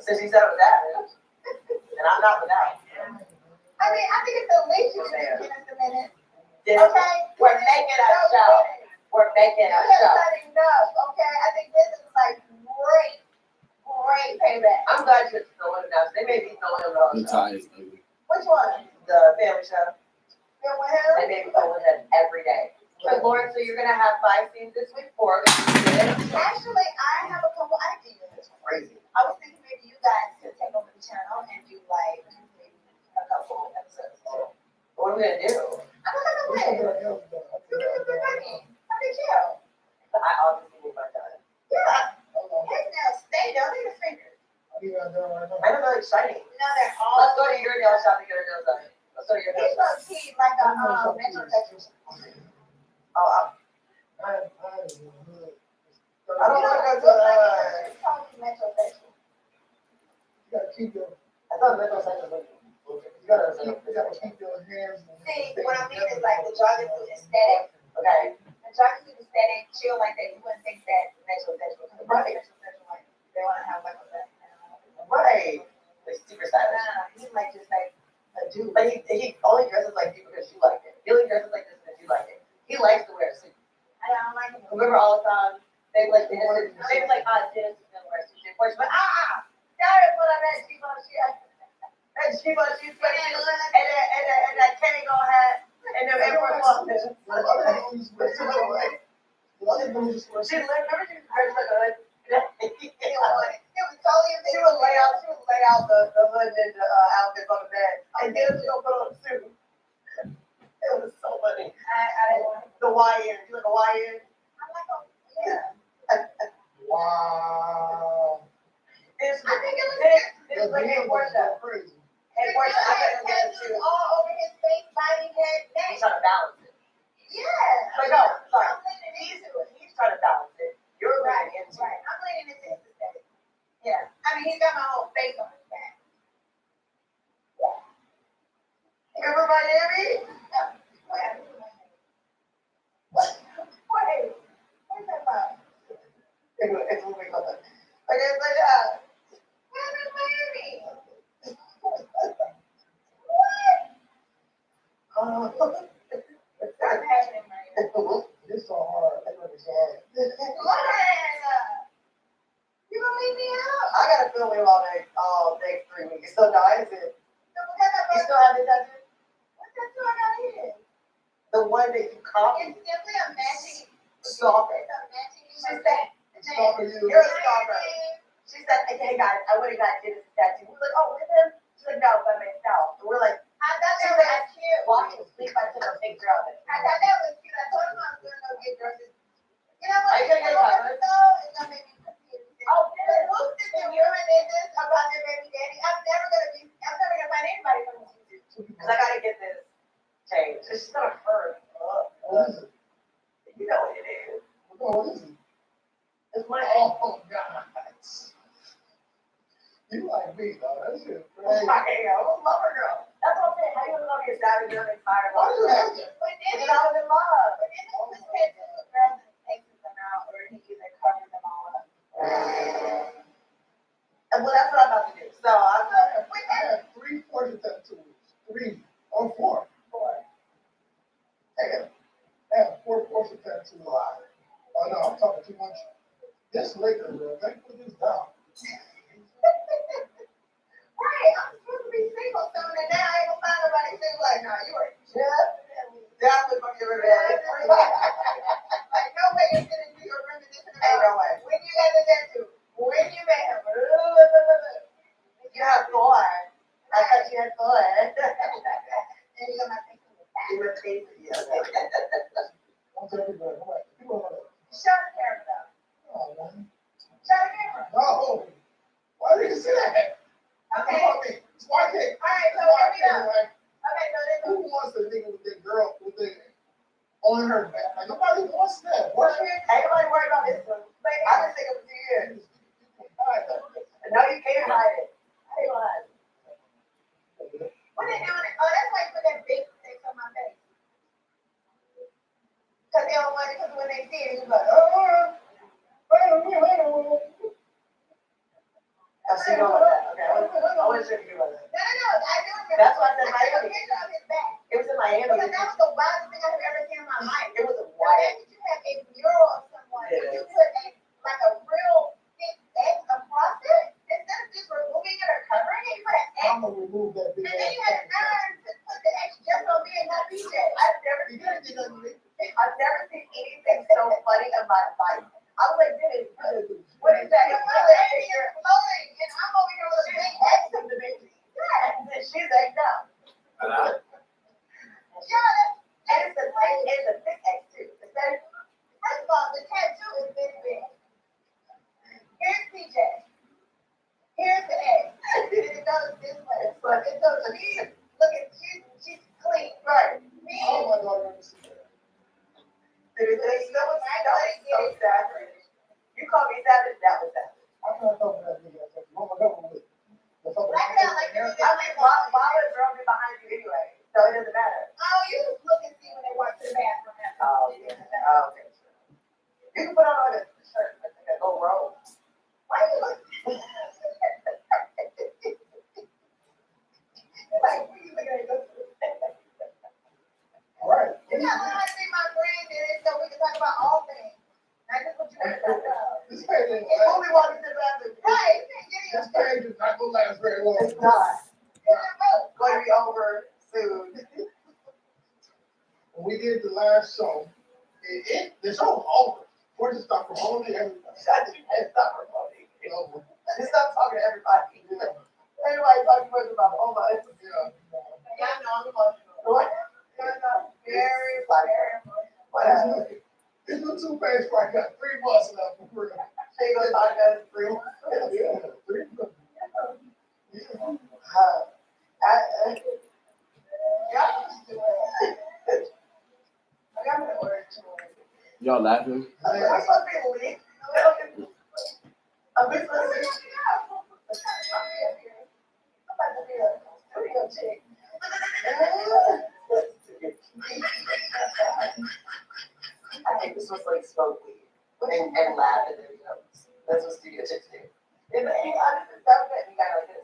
Since he said it was that, and I'm not without. I mean, I think it's the least you can give us a minute. Okay? We're making a show. We're making a show. Enough, okay? I think this is like great payback. I'm glad you get to know him now. They made me know him all The the time. tie is ugly. Which one? The family show. Yeah, with him? They made me know him every day. But Lauren, so you're gonna have 5 scenes this week, 4 this week. Actually, I have a couple ideas. It's crazy. I was thinking maybe you guys could take over the channel and do like maybe a couple episodes too. What are we gonna do? I don't know what to do. How did you? I obviously need my time. Yeah. His nails stay though. Look at his fingers. I know they're exciting. No, they're all. Let's go to your nail shop and get our nails done. Let's go to your nail He's shop. so cute, like a metrosexual. Oh, I don't want to go to It's called metrosexual. You gotta keep your. I thought metrosexual was. You gotta keep your hands. See, what I mean is like the jogging suit aesthetic. Okay. The jogging suit aesthetic, chill like that. You wouldn't think that sexual. Right. Like they want to have like a. Right. Like super stylish. He's like just like a dude. But he only dresses like you because you like it. He only dresses like this because you like it. He likes to wear a suit. I don't like him. Remember all the time they like Dennis is like Dennis is gonna wear a suit. But Sorry, put on that cheap on shit. that cheap on shoes and that Kangol hat and them Air Force Ones. She dressed like a hood. It was totally. She would lay out the hood and the outfit on the bed, and then she gonna put on a suit. It was so funny. I didn't want him. The YN, you like a YN? I'm like, oh, yeah. Wow. This I think it was this like a worship. Crazy. Hey, worship, I better get a suit. all over his face, body, head, neck. He's trying to balance it. Yeah. But no, sorry. I'm leaning into it. He's trying to balance it. You're Right, leaning into right. it. I'm leaning into his aesthetic. Yeah. I mean, he's got my whole face on his back. Remember Miami? Wait. What's that about? It's moving on. Okay, Where is Miami? What? What's happening, Miami? It's so hard. It's so hard. You gonna leave me out? I gotta film him all day 3 weeks. So no, I didn't. You still have the tattoo? What tattoo I got here? The one that you copied? It's simply a matching. Stalker. It's a matching. She said, Stalker you. you're a stalker. She said, hey guys, I went and got Dennis' tattoo. We were like, oh, with him? She's like, no, but myself. And we're like, I thought she that was was like, cute. walking asleep, I took a picture of it. I thought that was cute. I told him I was gonna go get dresses. You know what? Are you gonna get covered? It's gonna make me confused. Oh, Because who's this urinated about their baby daddy? I'm never gonna find anybody from YouTube. Because I gotta get this changed. It's just gonna hurt. What is it? You know what it is. What is it? It's my Oh, God. You like me, though. That shit crazy. I'm a lover girl. That's what I'm saying. How you gonna love your savage your entire Why life? do you have that? But then Because I was in love. was tattooed with girls and takes them out, or he either covers them all up. And well, that's what I'm about to do. So I'm gonna I have 3 portrait tattoos. 3 or 4. I have 4 portrait tattoos. Oh, no, I'm talking too much. This liquor, bro. They put this down. Right, I'm supposed to be single soon, and now I ain't gonna find nobody single. Like, nah, you are just definitely gonna get rid of that. like, no way you're gonna do your reminiscing Ain't no about way. when you got the tattoo, when you met him. You have fun. I thought you had fun. And you're gonna think of that. You were tasty. I'm telling you, bro. I'm like, people are like, Show the camera though. oh, man. Show the camera. No. Why did you say that? Okay. It's white cake. Alright, so here we go. Like, Okay, so this who wants to nigga with their girl with their on her back? Like, nobody wants that. What? Ain't nobody worried about this one. I've been thinking for 2 years. And now you can't hide it. I ain't gonna hide it. what they doing? Oh, that's why you put that big stick on my face. Cause they don't want it. Cause when they see it, it's like, oh, wait a minute. Oh, so you don't want that. Okay. I wasn't sure if you want that. No, I do remember. That's why I said I took a Miami. picture of his back. It was in Miami. Because that was the wildest thing I've ever seen in my life. It was a Why white. did you have a mural of someone? Yeah. You put a real big X across it instead of just removing it or covering it. You put an X, I'm gonna remove that big and then you ass had a nerve to put the X just on me and not BJ. I've never seen anything so funny in my life. I was like, Dennis, what is that? But my lady is floating, and I'm over here with a big X of the baby. And then she's like, no. Yeah, And it's a thick X too. first of all, the tattoo is this big. Here's PJ. Here's the X. And it goes this way. And so she's looking, she's clean. Right. Me, Oh my God, let me see that. That was so savage. You called me savage, that was savage. I can't talk about You can put on a shirt, I think I go roll. Why you like? Like, what you looking at? Right. You got to see my friend in it so we can talk about all things. Not just what you want to talk about. This page ain't It's only one to the bathroom. Right, you can't get this it. page is not gonna last very long. It's not. It's going to be over soon. When we did the last show, the show was over. We're just stop promoting everybody. I just can't stop promoting. It's over. Just stop talking to everybody. Yeah. Everybody talking much about oh my. Yeah. Yeah, I know, I'm emotional. What? Yeah, I know. Very, very emotional. Whatever. This little two-page right got 3 months left for real. So you gonna talk about it for real? Yeah, 3 months. Yeah. I got to order 2 more. Y'all laughing? Am I supposed to be late? I'm supposed to be. I'm about to be a studio chick. I think this was like smoke weed and laugh and then that's what studio chicks do. And honestly, stuff that you got like this.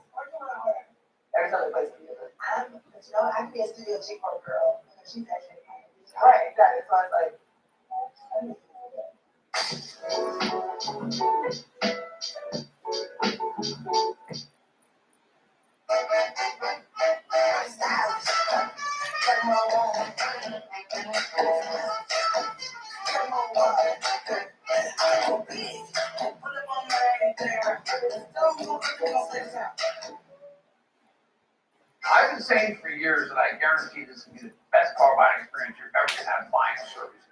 Every time they play studio. I can be a studio chick for a girl. She's actually right, exactly. So I was like, I've been saying for years that I guarantee this will be the best car buying experience you're ever gonna have buying a service.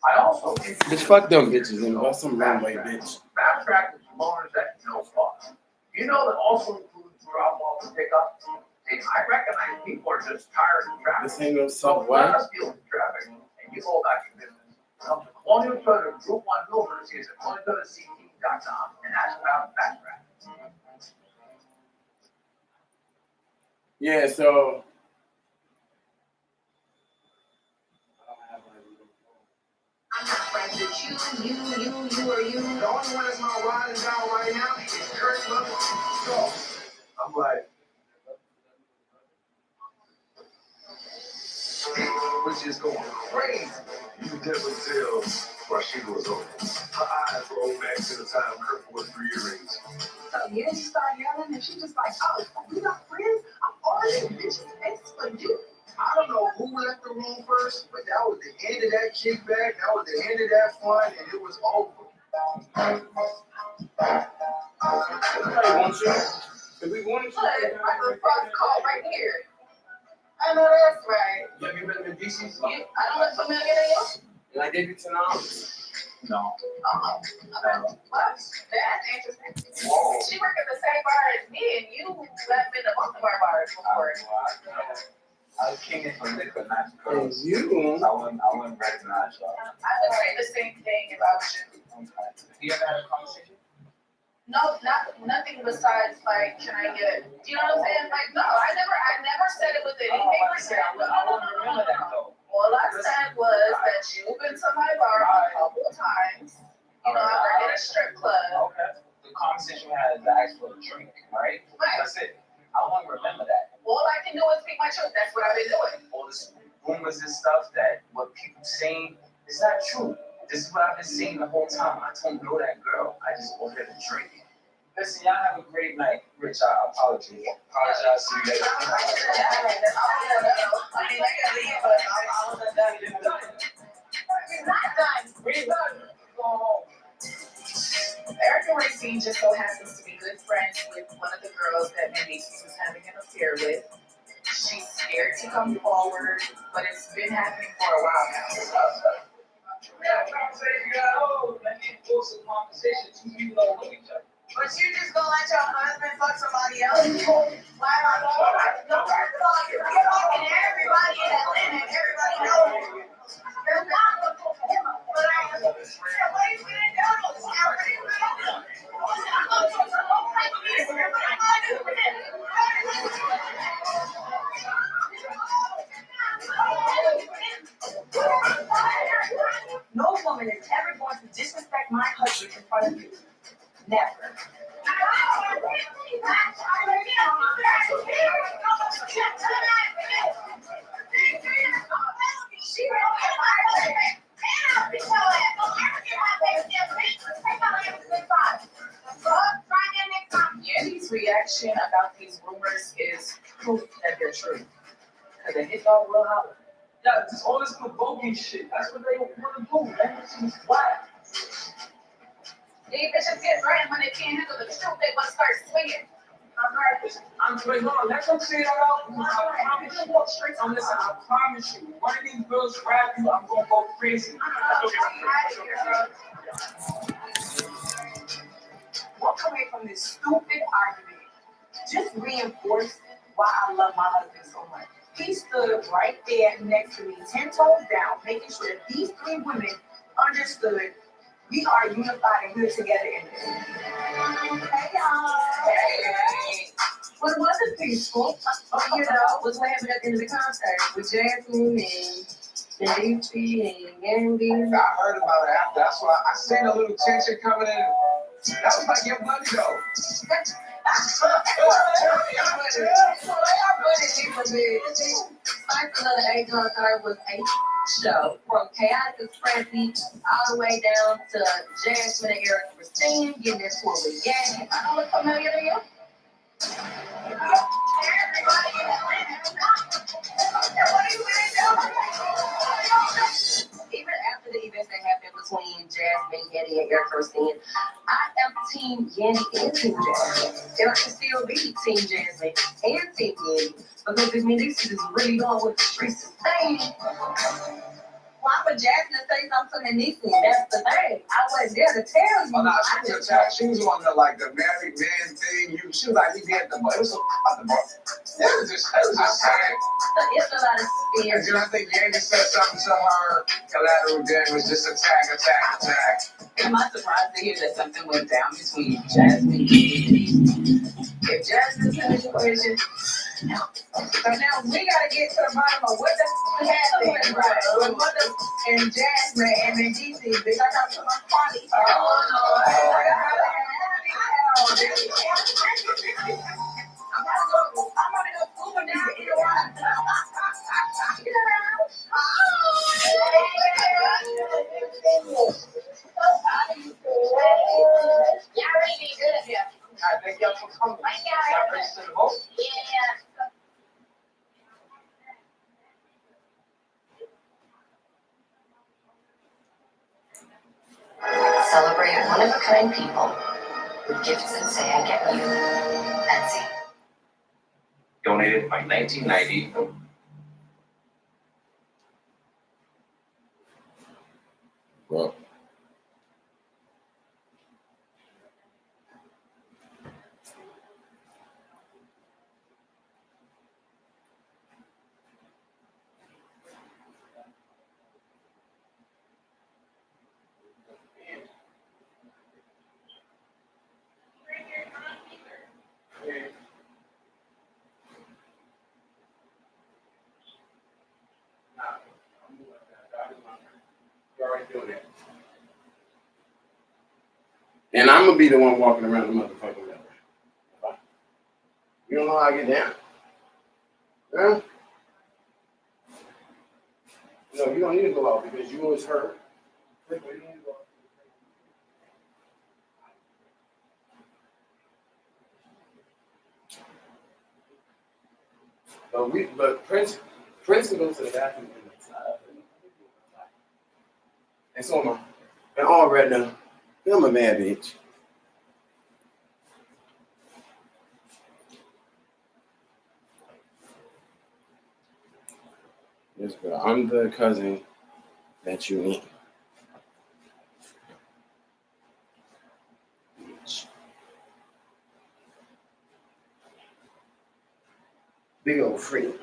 I also Bitch, fuck them bitches and bust some runway, bitch. Fast Track is loaners at no cost. You know that also includes throughout malls and pickup. I recognize people are just tired of traffic. This ain't no So subway. let us deal with traffic and you hold back your business. Come to Colonial Toyota Group 1 Milford, see us at colonialtoyotacT.com and ask about Fast Track. Yeah, so. I'm not friends with you or you. The only one that's not riding down right now is Kurt Love. So I'm like, was just going crazy. You could definitely tell why she was over. Her eyes rolled back to the time Kurt wore 3 earrings. So you just start yelling and she's just like, oh, we not friends? I'm already bitch's face for you. I don't know who left the room first, but that was the end of that kickback. That was the end of that fun, and it was over. Everybody wants you. If we wanted look, you. my little cross call right here. I know that's right. Have you been to DC? I don't look familiar to you? And I gave you $10. No. Oh, okay. What? That's interesting. Whoa. She worked at the same bar as me, and you have been to both of our bars before. I was king for liquor, not And girls. you. I wouldn't recognize y'all. I would say the same thing about you. Okay. You ever had a conversation? No, nothing besides like, can I get? You know what I'm saying? Like, no, I never said it was anything like that. I wouldn't remember that though. All I said was that you've been to my bar a couple of times. You know, I work at a strip club. Okay. The conversation we had is the actual drink, right? Right. That's it. I wouldn't remember that. All I can do is speak my truth. That's what I've been doing. All this rumors and stuff that what people saying is not true. This is what I've been saying the whole time. I don't know that girl. I just ordered a drink. Listen, y'all have a great night. Rich, I apologize. Apologize to you guys. He's not done. We're done. Go home. Erica Racine just so happens to be good friends with one of the girls that Macy's was having an affair with. She's scared to come forward, but it's been happening for a while now. Yeah, I'm trying to say, let me force a conversation. Two people don't know each other. But you just gonna let your husband fuck somebody else? Why not? No, first of all, you're fucking everybody in Atlanta. Everybody knows you. You're not looking for him. But I am. What are you gonna do? What are you gonna do? No information about these rumors is proof that they're true. Cause the hit dog will holler. Yeah, just all this bogus shit. That's what they want to do, man. It's just whack. These bitches get threatened when they can't handle the truth, they want to start swinging. I'm wait, hold on, let them say that out. I promise you. Listen, I promise you. One of these girls grab you, I'm gonna go crazy. Walk away from this stupid argument. Just reinforce why I love my husband so much. He stood right there next to me, 10 toes down, making sure that these 3 women understood we are unified and good together in this. Hey, y'all. Hey. Well, it wasn't peaceful. You know, was what happened at the end of the concert with Jasmine and DC and Andy. I heard about it after. That's why I seen a little tension coming in. That was like your money though. Another A concert was a show from chaotic crazy all the way down to Jasmine and Eric Christine getting into it with Yanni. I don't look familiar to you. Even after the events that happened between Jasmine, Yanni, and Eric Christine, I am Team Yanni and Team Jasmine. Eric can still be Team Jasmine and Team Yanni because I mean these is really going with the streets of things. Why would Jasmine say something to Niecy? That's the thing. I wasn't there to tell you. Oh, no, she was on the like the married man thing. She was like, he did the it was about the bar. It was just saying. So it's a lot of fear. And I think Yanni said something to her. Collateral damage, just attack. Am I surprised to hear that something went down between Jasmine and Yanni? If Jasmine's in the equation, no. So now we gotta get to the bottom of what the happened, right? With Mother and Jasmine and then DC, they got to come on party. Oh no! I'm gonna go Uber now. Y'all really be good here. I thank y'all for coming. Thank Y'all ready to vote? Yeah. Celebrate one-of-a-kind people with gifts that say, I get you, Etsy. Donated by 1990. Well. And I'm gonna be the one walking around the motherfucking level. You don't know how I get down? Huh? No, you don't need to go out because you was hurt. But Prince can go to the bathroom and so am I. And all right now. I'm a mad bitch. Yes, girl. I'm the cousin that you need. Big old freak.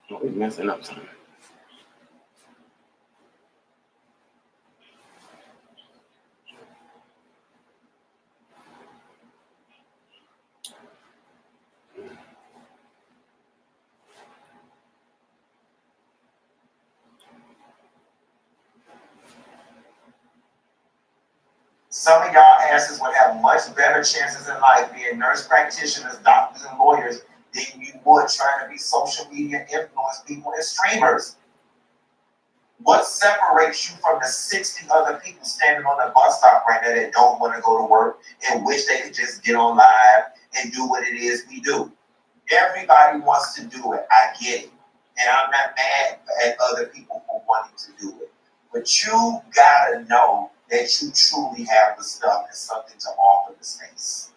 Always messing up something. Some of y'all asses would have much better chances in life being nurse practitioners, doctors, and lawyers than you would trying to be social media influence people and streamers. What separates you from the 60 other people standing on the bus stop right now that don't want to go to work and wish they could just get on live and do what it is we do? Everybody wants to do it. I get it. And I'm not mad at other people for wanting to do it. But you gotta know that you truly have the stuff and something to offer the space.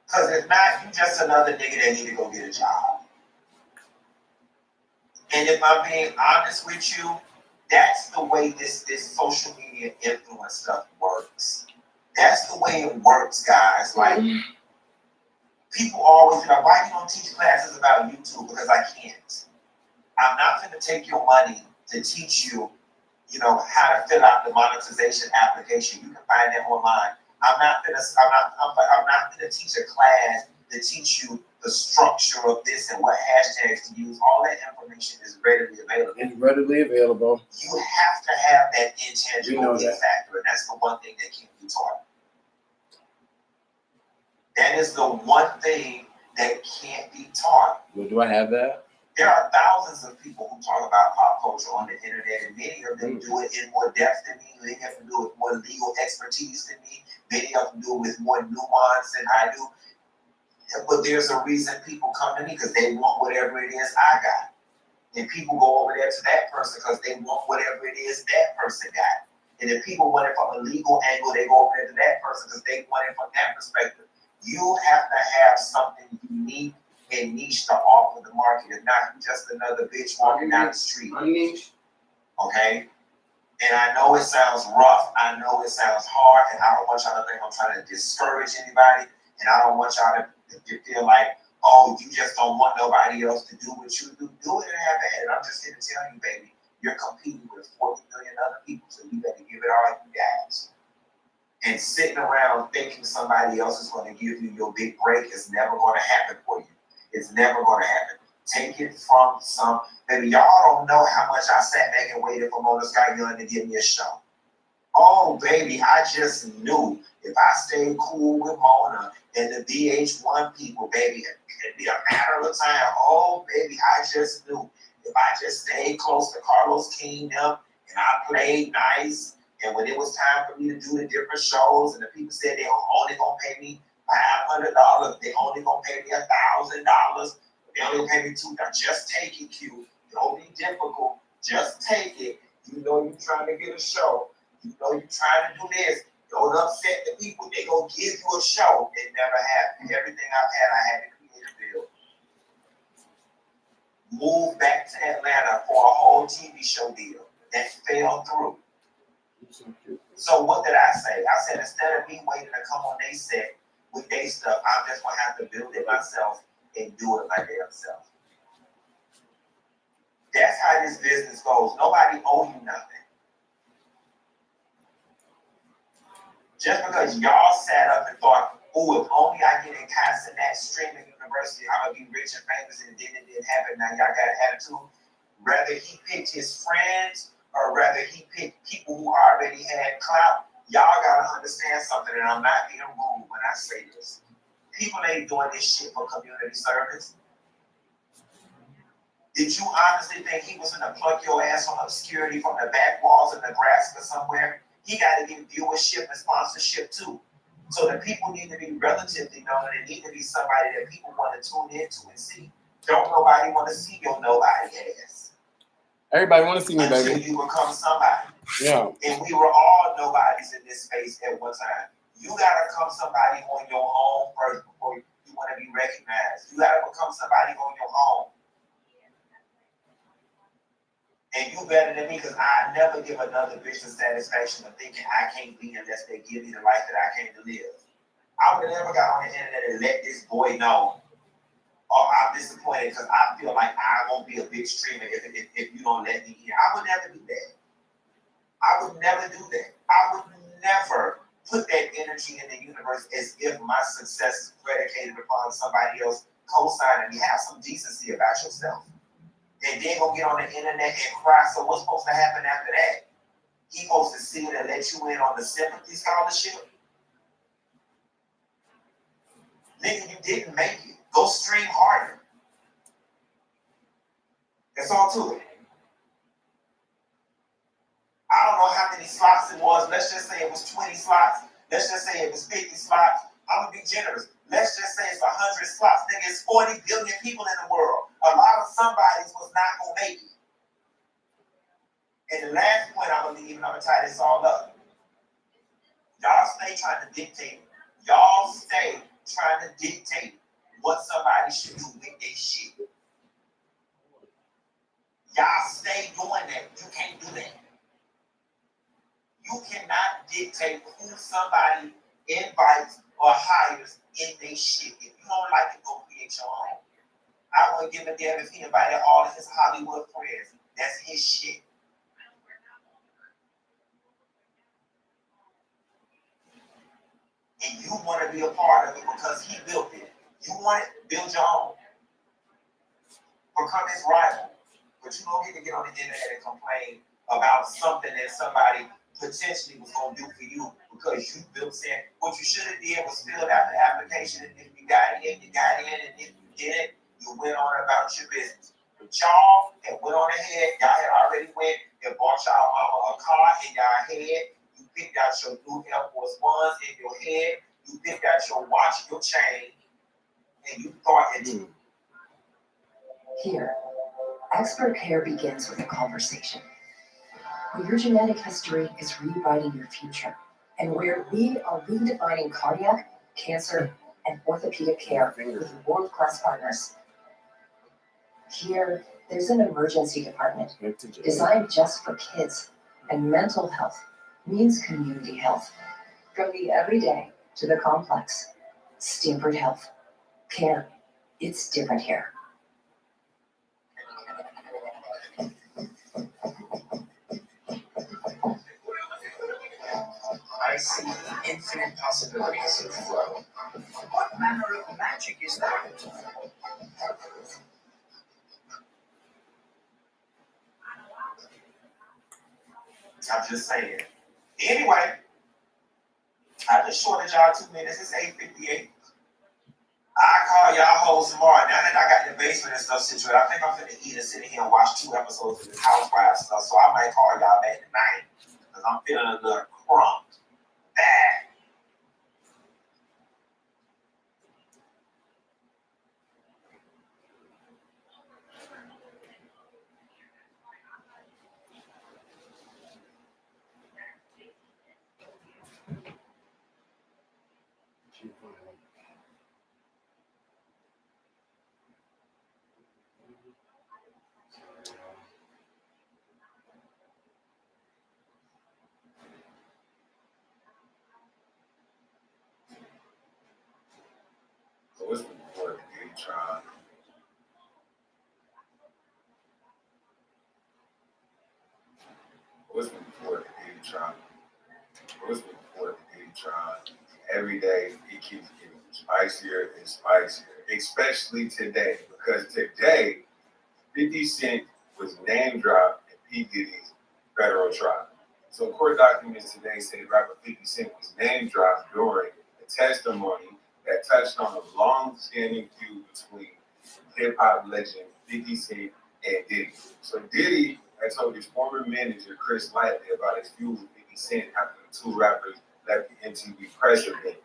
Because if not, you just another nigga that need to go get a job. And if I'm being honest with you, that's the way this social media influence stuff works. That's the way it works, guys. Like, people always like, why you don't teach classes about YouTube? Because I can't. I'm not going to take your money to teach you, how to fill out the monetization application. You can find that online. I'm not going to teach a class to teach you the structure of this and what hashtags to use. All that information is readily available. It's readily available. You have to have that intangible factor, and that's the one thing that can't be taught. That is the one thing that can't be taught. Well, do I have that? There are thousands of people who talk about pop culture on the internet, and many of them do it in more depth than me. Many of them do it with more legal expertise than me. Many of them do it with more nuance than I do. But there's a reason people come to me, because they want whatever it is I got. And people go over there to that person because they want whatever it is that person got. And if people want it from a legal angle, they go over there to that person because they want it from that perspective. You have to have something unique and niche to offer the market. If not, you're just another bitch walking down the street. Okay? And I know it sounds rough. I know it sounds hard. And I don't want y'all to think I'm trying to discourage anybody. And I don't want y'all to feel like, oh, you just don't want nobody else to do what you do. Do it and have at it. I'm just here to tell you, baby, you're competing with 40 million other people, so you better give it all you got. And sitting around thinking somebody else is going to give you your big break is never going to happen for you. It's never going to happen. Take it from some, baby, y'all don't know how much I sat back and waited for Mona Scott Young to give me a show. Oh, baby, I just knew if I stayed cool with Mona and the VH1 people, baby, it'd be a matter of time. Oh, baby, I just knew if I just stayed close to Carlos King them and I played nice, and when it was time for me to do the different shows and the people said they only gonna pay me $500, they only gonna pay me $1,000, they only gonna pay me $2,000. Just take it, Q. Don't be difficult. Just take it. You know you're trying to get a show. You know you're trying to do this. Don't upset the people. They gonna give you a show. It never happened. Everything I had to create a bill. Moved back to Atlanta for a whole TV show deal that fell through. So what did I say? I said, instead of me waiting to come on their set with their stuff, I'm just gonna have to build it myself and do it my damn self. That's how this business goes. Nobody owe you nothing. Just because y'all sat up and thought, oh, if only I get in Castanet streaming university, I'm gonna be rich and famous, and then it didn't happen. Now y'all got an attitude. Rather he picked his friends, or rather he picked people who already had clout. Y'all gotta understand something, and I'm not being rude when I say this. People ain't doing this shit for community service. Did you honestly think he was gonna pluck your ass from obscurity from the back walls of Nebraska somewhere? He got to get viewership and sponsorship too. So the people need to be relatively known, and it need to be somebody that people want to tune into and see. Don't nobody want to see your nobody ass. Everybody want to see me, baby. Until you become somebody. Yeah. And we were all nobodies in this space at one time. You got to become somebody on your own first before you want to be recognized. You got to become somebody on your own. And you better than me, because I never give another bitch the satisfaction of thinking I can't be unless they give me the life that I came to live. I would have never got on the internet and let this boy know, oh, I'm disappointed because I feel like I won't be a big streamer if you don't let me in. I would never do that. I would never do that. I would never put that energy in the universe as if my success is predicated upon somebody else co-signing me. Have some decency about yourself. And then gonna get on the internet and cry. So what's supposed to happen after that? He supposed to sit and let you in on the sympathy scholarship? Nigga, you didn't make it. Go stream harder. That's all to it. how many slots it was. Let's just say it was 20 slots. Let's just say it was 50 slots. I'm gonna be generous. Let's just say it's 100 slots. Nigga, it's 40 billion people in the world. A lot of somebody's was not gonna make it. And the last point I'm gonna leave, and I'm gonna tie this all up. Y'all stay trying to dictate. Y'all stay trying to dictate what somebody should do with their shit. Y'all stay doing that. You can't do that. You cannot dictate who somebody invites or hires in their shit. If you don't like it, go create your own. I wouldn't give a damn if he invited all of his Hollywood friends. That's his shit. And you want to be a part of it because he built it. You want it, build your own. Become his rival. But you don't get to get on the internet and complain about something that somebody potentially was going to do for you because you built it. What you should have did was filled out the application, and if you got in, you got in, and if you didn't, you went on about your business. But y'all had went on ahead, y'all had already went and bought y'all mama a car in y'all head. You picked out your new Air Force Ones in your head. You picked out your watch, your chain, and you thought it. Here, expert care begins with a conversation. Where your genetic history is rewriting your future, and where we are redefining cardiac, cancer, and orthopedic care with world-class partners. Here, there's an emergency department designed just for kids, and mental health means community health. From the everyday to the complex, Stanford Health. Care, it's different here. I see infinite possibilities of flow. What manner of magic is that? I'm just saying. Anyway, I just shorted y'all 2 minutes. It's 8:58. I call y'all hoes tomorrow. Now that I got the basement and stuff situated, I think I'm finna eat and sit here and watch 2 episodes of this Housewives stuff. So I might call y'all back tonight because I'm feeling a little crumb. Bad. So it's before the Diddy trial. What's before the Diddy trial? What's before the Diddy trial? Every day it keeps getting spicier and spicier, especially today, because today 50 Cent was name dropped in P. Diddy's federal trial. So court documents today say rapper 50 Cent was name dropped during a testimony that touched on a long-standing feud between hip-hop legend 50 Cent and Diddy. So Diddy had told his former manager, Chris Lightly, about his feud with 50 Cent after the 2 rappers left the MTV press event.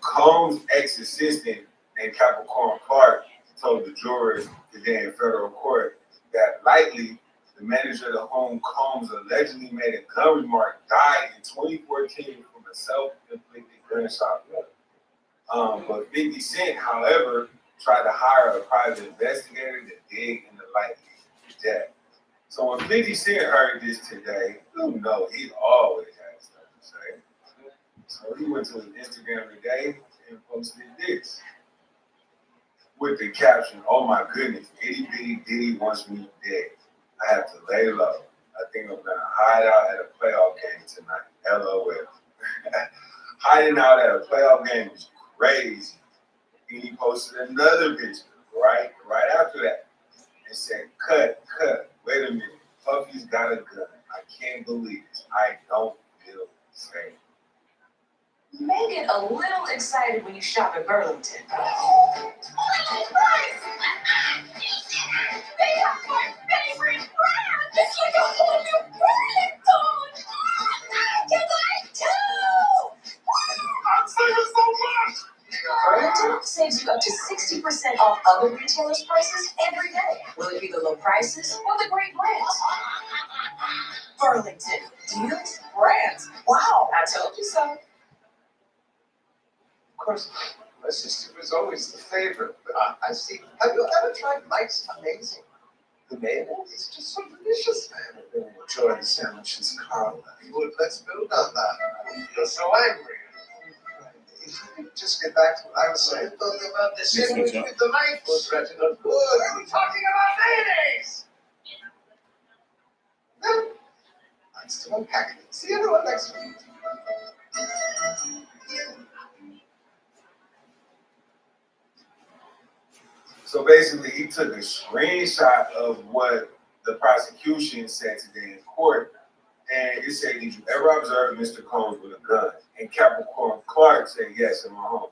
Combs' ex-assistant named Capricorn Clark told the jurors today in federal court that Lightly, the manager of the home Combs allegedly made a gun remark, died in 2014 from a self-inflicted gunshot wound. But 50 Cent, however, tried to hire a private investigator to dig into Lightly's death. So when 50 Cent heard this today, you know he always has stuff to say. So he went to his Instagram today and posted this with the caption, "Oh my goodness, itty bitty Diddy wants me dead. I have to lay low. I think I'm gonna hide out at a playoff game tonight. LOL." Hiding out at a playoff game is crazy. And he posted another picture right after that and said, cut, wait a minute. Puffy's got a gun. I can't believe this. I don't feel safe. May get a little excited when you shop at Burlington. They have my favorite brand. It's like a whole new brand, other retailers' prices every day. Will it be the low prices or the great brands? Burlington, deals, brands. Wow, I told you so. Of course, my sister was always the favorite, but I see. Have you ever tried Mike's Amazing? The mayonnaise is just so delicious. I haven't really enjoyed the sandwiches, Carl. Look, let's build on that. You're so angry. If you could just get back to what I was saying about the sandwich with the knife. Was Reginald Wood? Are we talking about mayonnaise? No. I'm still unpacking it. See everyone next week. So basically, he took a screenshot of what the prosecution said today in court, and it said, "Did you ever observe Mr. Combs with a gun?" And Capricorn Clark said, "Yes, in my home."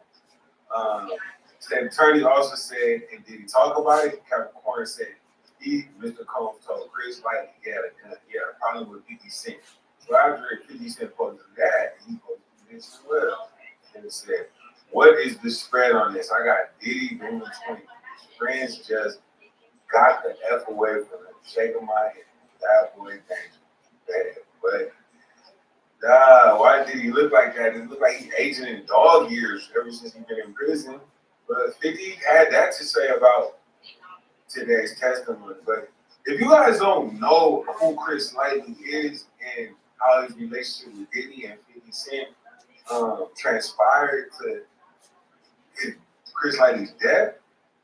The attorney also said, "And did he talk about it?" Capricorn said, Mr. Combs told Chris Light he had a gun. He had a problem with 50 Cent. So after 50 Cent posted that, he posted this as well. And it said, "What is the spread on this? I got Diddy doing 20. Friends just got the F away from him, shaking my head. That boy dangerous. Bad. But why did he look like that? It looked like he's aging in dog years ever since he's been in prison. But 50 had that to say about today's testimony. But if you guys don't know who Chris Lighty is and how his relationship with Diddy and 50 Cent transpired to Chris Lighty's death,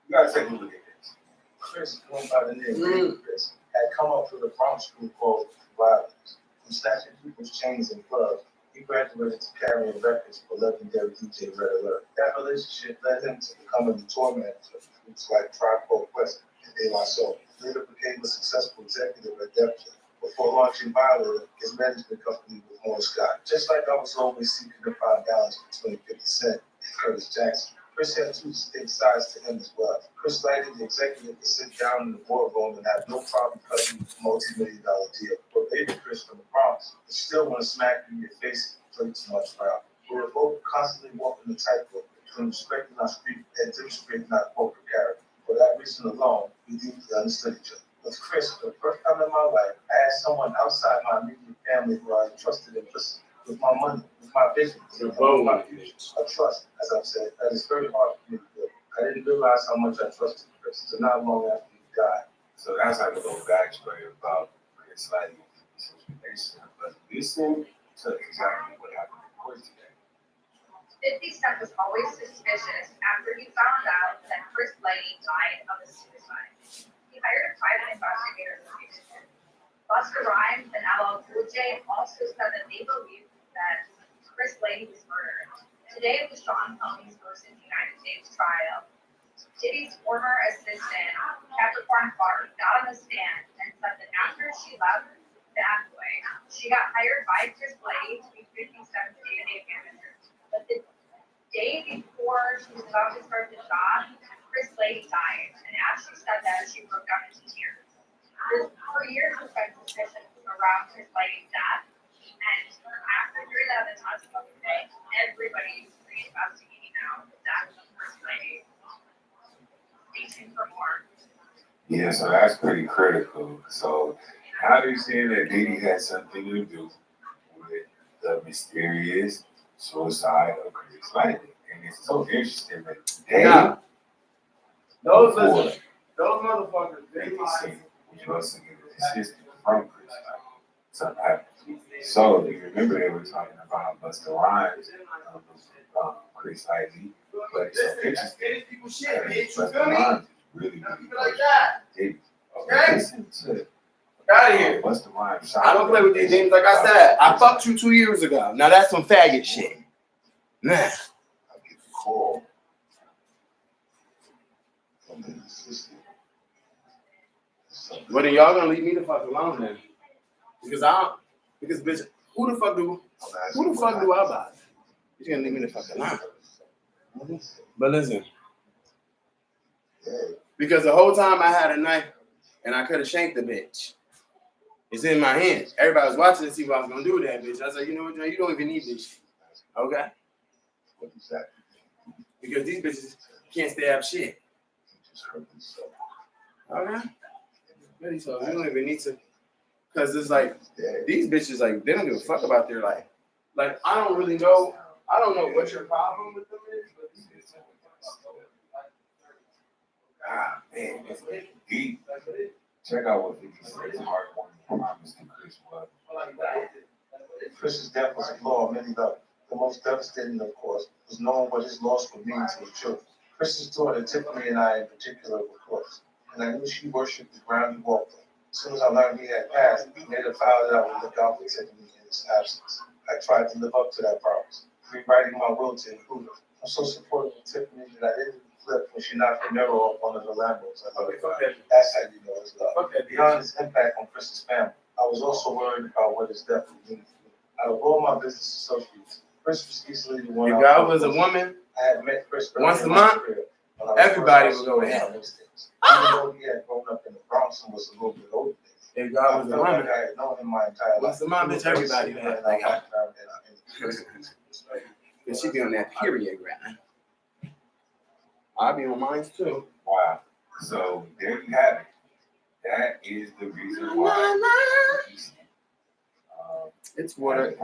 you gotta take a look at this. Chris, going by the name of Chris, had come up with a Bronx group called Violence. From snatching people's chains and clubs, he graduated to carrying records for legendary DJ Red Alert. That relationship led him to becoming the tour manager of groups like Tribe Called Quest and De La Soul. He later became a successful executive at Def Jam. Before launching Violator, his management company was Morris Scott. Just like I was always seeking to find balance between 50 Cent and Curtis Jackson, Chris had two distinct sides to him as well. Chris Lighty, the executive, could sit down in the boardroom and have no problem cutting a multi-million-dollar deal. But baby Chris from the Bronx would still want to smack you in your face and play too much around. We were both constantly walking the tightrope between respecting our street and demonstrating our corporate character. For that reason alone, we deeply understood each other. With Chris, for the first time in my life, I had someone outside my immediate family who I trusted and listened. With my money, with my business, with my future. A trust, as I've said, that is very hard for me to do. I didn't realize how much I trusted Chris until not long after he died. So that's like a little backstory about Chris Lighty's situation. But listen to exactly what happened in court today. 50 Cent was always suspicious after he found out that Chris Lighty died of a suicide. He hired a private investigator to look into it. Busta Rhymes and LL Cool J also said that they believed that Chris Lighty was murdered. Today was Sean Combs versus United States trial. Diddy's former assistant, Capricorn Clark, got on the stand and said that after she left Bad Boy, she got hired by Chris Lighty to be 50 Cent's day-to-day manager. But the day before she was about to start the job, Chris Lighty died, and as she said that, she broke down into tears. For years, there's been suspicion around Chris Lighty's death, and after hearing that in the testimony today, everybody is reinvestigating now the death of Chris Lighty. Stay tuned for more. Yeah, so that's pretty critical. So how do you say that Diddy had something to do with the mysterious suicide of Chris Lighty? And it's so interesting that they those motherfuckers, they see which was to get his history from Chris Lighty. Something happened. So you remember they were talking about Busta Rhymes, Chris Lighty, but it's so interesting. Busta Rhymes is really like that. Listen to out of here. Busta Rhymes. I don't play with these games. Like I said, I fucked you 2 years ago. Now that's some faggot shit. Nah. Cool. Well, then y'all gonna leave me the fuck alone then. Because bitch, who the fuck do I buy? You're gonna leave me the fuck alone. But listen. Because the whole time I had a knife and I could have shanked the bitch. It's in my hands. Everybody was watching to see what I was gonna do with that bitch. I said, you know what, John, you don't even need this shit. Okay? Because these bitches can't stab shit. Okay. Really, so we don't even need to, cause it's like these bitches like they don't give a fuck about their life. Like I don't really know. I don't know what your problem with them is, but these bitches don't give a fuck. Ah, man, it's deep. Check out what 50 Cent's heartwarming promise to Chris was. Chris's death was a blow on many levels. The most devastating, of course, was knowing what his loss would mean to his children. Chris's daughter, Tiffany, and I in particular, of course. And I knew she worshipped the ground he walked on. As soon as I learned he had passed, I made a vow that I would look out for Tiffany in his absence. I tried to live up to that promise, rewriting my will to include her. I'm so supportive of Tiffany that I didn't flip when she knocked her mirror off one of the Lambos. That's how you know it's love. Beyond his impact on Chris's family, I was also worried about what his death would mean for me. Out of all my business associates, Chris was easily the one. If God was a woman, I had met Chris once a month, everybody would go to hell. Even though he had grown up in the Bronx and was a little bit older. If God was a woman, I had known him my entire life. once a month, bitch, everybody would have like and she be on that period grind. I'll be on mine too. Wow. So there you have it. That is the reason why. It's water.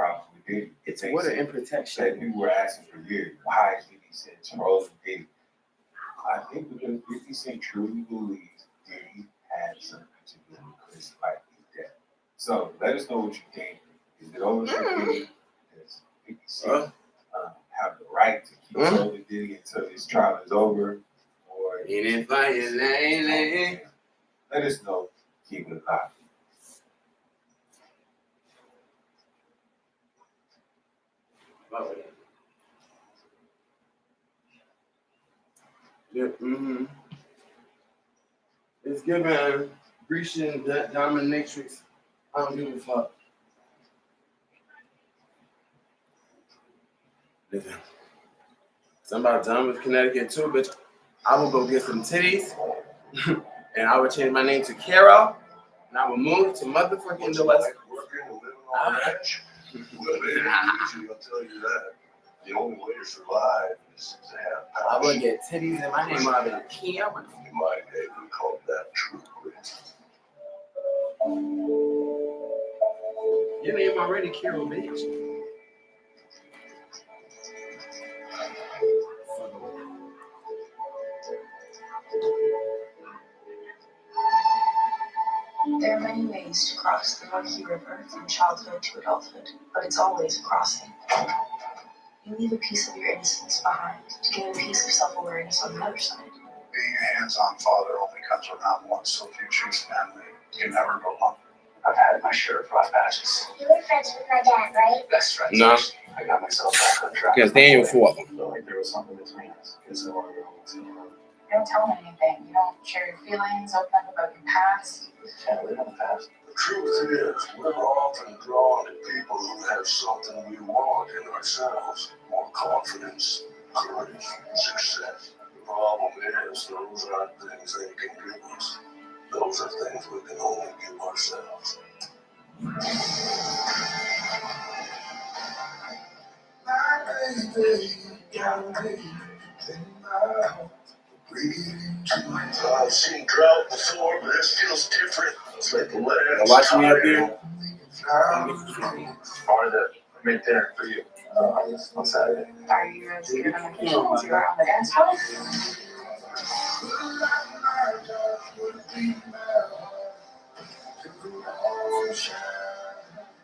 It's water and protection. That people were asking for years. Why is 50 Cent Charles Diddy? I think because 50 Cent truly believes Diddy had something to do with Chris like his death. So let us know what you think. Is it over for Diddy? Does 50 Cent have the right to keep holding Diddy until his trial is over? Or let us know. Keep it alive. Yeah, It's given Grecian dominatrix. I don't give a fuck. Listen, somebody done with Connecticut too, bitch. I will go get some titties, and I would change my name to Carol, and I will move to motherfucking the West. Well, it ain't easy, I'll tell you that. The only way to survive is to have passion. I would get titties and my name out of Carol. In my day, we called that true grit. Your name already Carol, bitch. There are many ways to cross the murky river from childhood to adulthood, but it's always a crossing. You leave a piece of your innocence behind to gain a piece of self-awareness on the other side. Being a hands-on father only comes around once, so if you choose family, you can never go home. I've had my share of rough patches. You were friends with my dad, right? Best friends. No. I got myself back on track. Because they ain't for them. Felt like there was something between us. Because I wanted to go home too. You don't tell them anything. You don't share your feelings, open up about your past. Can't live in the past. The truth is, we're often drawn to people who have something we want in ourselves. More confidence, courage, success. The problem is, those aren't things they can give us. Those are things we can only give ourselves. My baby, young baby, in my heart. I've seen drought before, but this feels different. It's like the land. Watch me up there. I wanted to make dinner for you on Saturday. Are you scared on the kitchen? You are on the dance floor?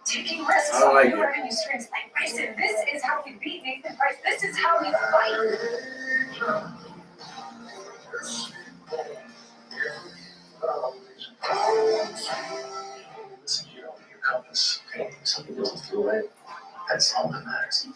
Taking risks I don't like on your revenue streams. Like Bryson, this is how we beat Nathan Price. This is how we fight. You know, your compass, okay? Some people don't feel it. That's all that matters.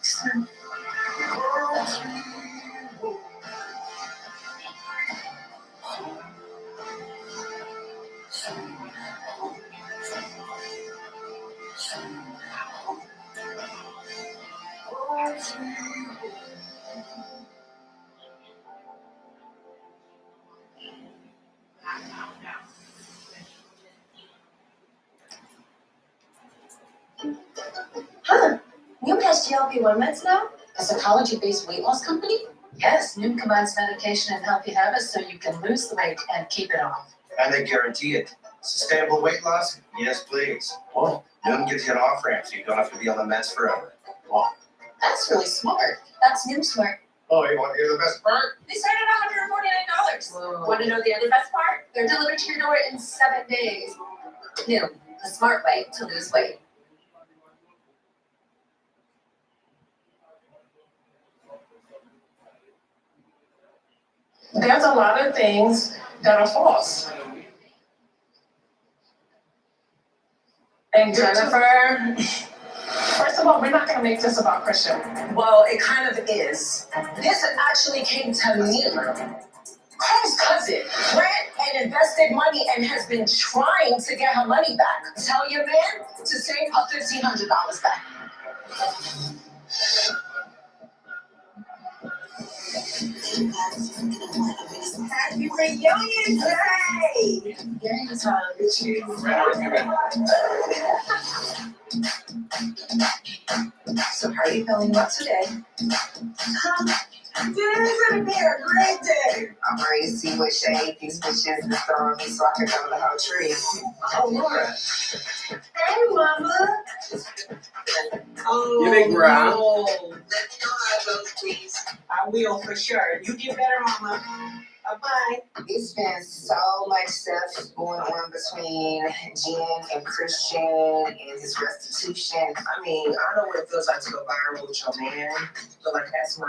Huh? You catch GLP-1 meds now? A psychology-based weight loss company? Yes, Noom combines medication and healthy habits so you can lose the weight and keep it off. And they guarantee it. Sustainable weight loss? Yes, please. Well, Noom gives you an off-ramp so you don't have to be on the meds forever. Wow. That's really smart. That's Noom Smart. Oh, you want to hear the best part? They started at $149. Want to know the other best part? They're delivered to your door in 7 days. Noom, the smart way to lose weight. There's a lot of things that are false. And Jennifer, first of all, we're not gonna make this about Christian. Well, it kind of is. This actually came to me. Carl's cousin ran and invested money and has been trying to get her money back. Tell your man to save her $1,500 back. Happy reunion day! Anytime it's you. So how are you feeling about today? Today's gonna be a great day. I'm ready to see what shade these bitches is throwing me so I can cover the whole tree. Oh, Laura. Hey, mama. Oh, You big brown. no. Let me know how it goes, please. I will for sure. You get better, mama. Bye-bye. It's been so much stuff going on between Jen and Christian and his restitution. I mean, I know what it feels like to go viral with your man. But like as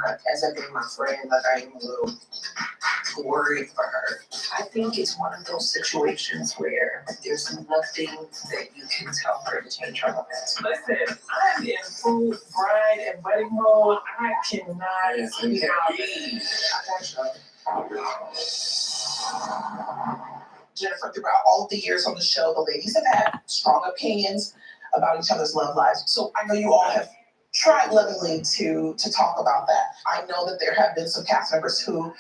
a being my friend, like I am a little worried for her. I think it's one of those situations where there's nothing that you can tell her to change her mind. Listen, I'm in full bride and wedding mode. I cannot speak out. Jennifer, throughout all of the years on the show, the ladies have had strong opinions about each other's love lives. So I know you all have tried lovingly to talk about that. I know that there have been some cast members who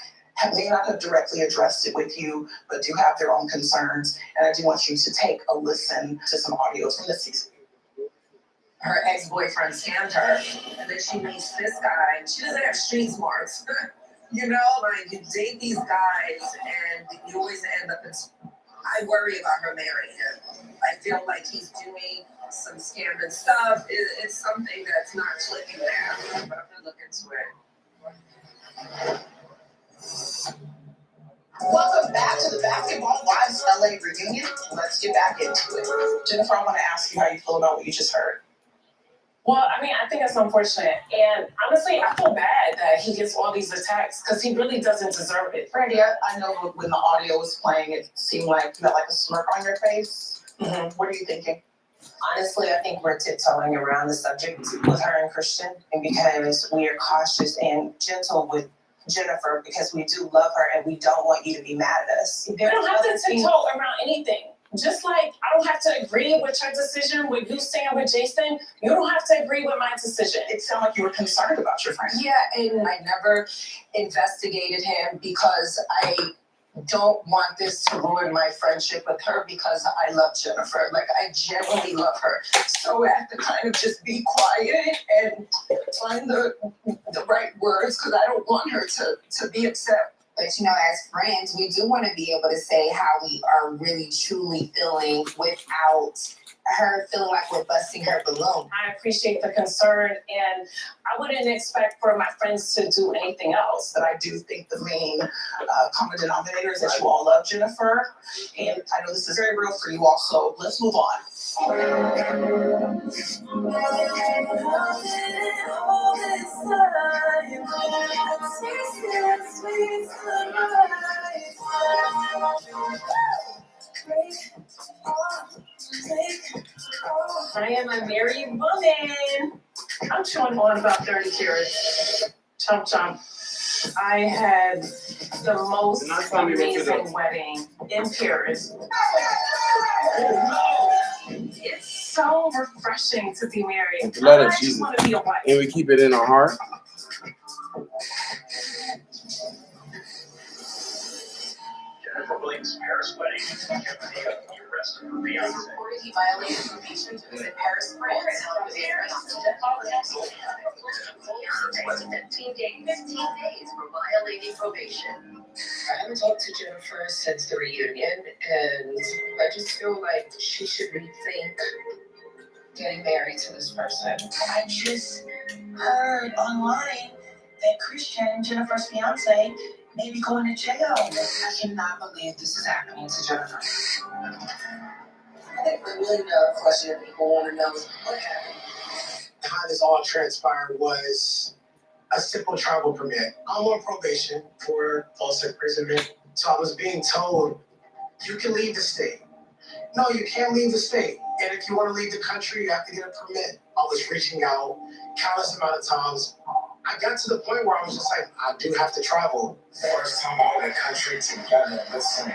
may not have directly addressed it with you, but do have their own concerns. And I do want you to take a listen to some audios from this season. Her ex-boyfriend scammed her, and then she meets this guy, and she doesn't have street smarts. You know, like you date these guys, and you always end up in. I worry about her marrying him. I feel like he's doing some scamming stuff. It's something that's not clicking there, but I'm gonna look into it. Welcome back to the Basketball Wives LA reunion. Let's get back into it. Jennifer, I want to ask you how you feel about what you just heard. Well, I mean, I think it's unfortunate. And honestly, I feel bad that he gets all these attacks because he really doesn't deserve it. Brandy, I know when the audio was playing, it seemed like you had like a smirk on your face. Mm-hmm. What are you thinking? Honestly, I think we're tiptoeing around the subject with her and Christian, and because we are cautious and gentle with Jennifer because we do love her and we don't want you to be mad at us. You don't have to tiptoe around anything. Just like I don't have to agree with your decision with you staying with Jason, you don't have to agree with my decision. It sounded like you were concerned about your friend. Yeah, and I never investigated him because I don't want this to ruin my friendship with her because I love Jennifer. Like, I genuinely love her. So I have to kind of just be quiet and find the right words because I don't want her to be upset. But you know, as friends, we do want to be able to say how we are really truly feeling without her feeling like we're busting her balloon. I appreciate the concern, and I wouldn't expect for my friends to do anything else. But I do think the main common denominator is that you all love Jennifer, and I know this is very real for you all, so let's move on. I am a married woman. I'm chewing on about 30 carats. Chomp chomp. I had the most amazing wedding in Paris. It's so refreshing to be married. Blood of I just Jesus. want to be a wife. And we keep it in our heart. Jennifer Williams' Paris wedding Reported he violated probation to visit Paris, France. Was 15 days for violating probation. I haven't talked to Jennifer since the reunion, and I just feel like she should rethink getting married to this person. I just heard online that Christian, Jennifer's fiance, may be going to jail. I cannot believe this is happening to Jennifer. I think the million dollar question people want to know is what happened. How this all transpired was a simple travel permit. I'm on probation for false imprisonment. So I was being told, you can leave the state. No, you can't leave the state. And if you want to leave the country, you have to get a permit. I was reaching out countless amount of times. I got to the point where I was just like, I do have to travel. First time out of the country together. Listen,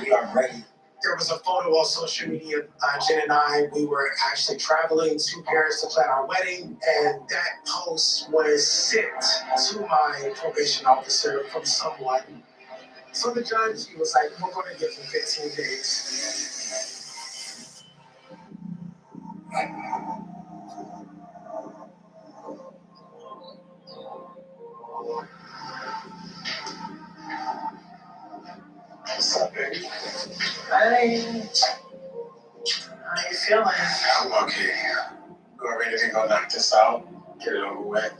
we are ready. There was a photo on social media, Jen and I, we were actually traveling to Paris to plan our wedding, and that post was sent to my probation officer from someone. So the judge, he was like, we're going to give him 15 days. What's up, baby? Hey. How you feeling? I'm okay. We're ready to go knock this out. Get it over with.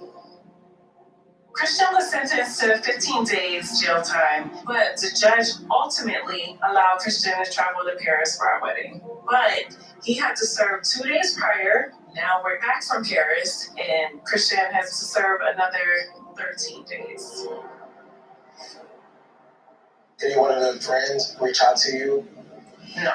Christian was sentenced to 15 days jail time, but the judge ultimately allowed Christian to travel to Paris for our wedding. But he had to serve 2 days prior. Now we're back from Paris, and Christian has to serve another 13 days. Did any one of the friends reach out to you? No.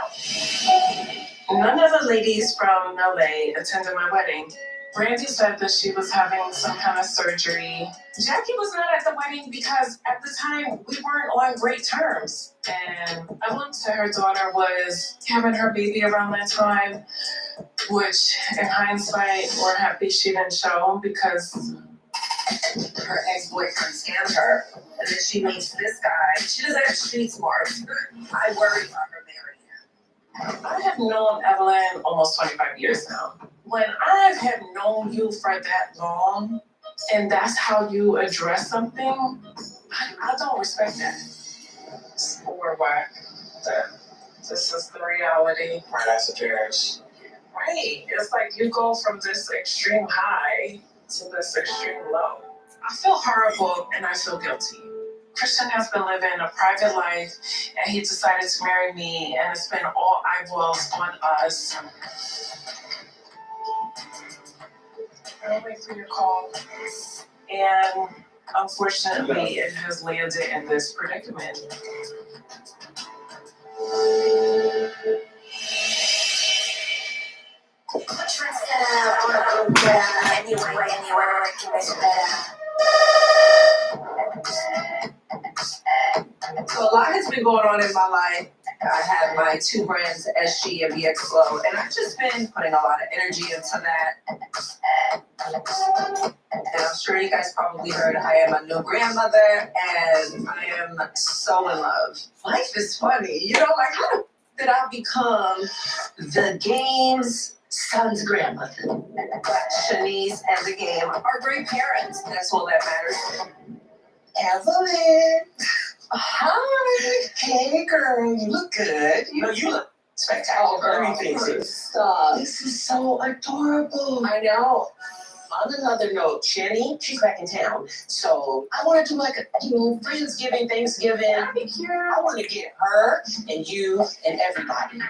None of the ladies from LA attended my wedding. Brandy said that she was having some kind of surgery. Jackie was not at the wedding because at the time we weren't on great terms. And Evelyn said her daughter was having her baby around that time, which in hindsight, we're happy she didn't show because Her ex-boyfriend scammed her, and then she meets this guy. She doesn't have street smarts. I worry about her marrying. I have known Evelyn almost 25 years now. When I have known you for that long, and that's how you address something, I don't respect that. Or whack. This is the reality. Right after Paris. Right. It's like you go from this extreme high to this extreme low. I feel horrible and I feel guilty. Christian has been living a private life and he decided to marry me and it's been all eyeballs on us. I'll wait for your call. And unfortunately, it has landed in this predicament. So a lot has been going on in my life. I have my 2 brands, SG and BX Flow, and I've just been putting a lot of energy into that. And I'm sure you guys probably heard I am a new grandmother, and I am so in love. Life is funny, you know, like how did I become the game's son's grandmother? Shanice and the game are great parents. That's all that matters. Evelyn. Hi. Hey, girl. You look good. You look spectacular. Let me fix it. Stop. This is so adorable. I know. On another note, Jenny, she's back in town. So I want to do like a, Friendsgiving, Thanksgiving. That'd be cute. I want to get her and you and everybody.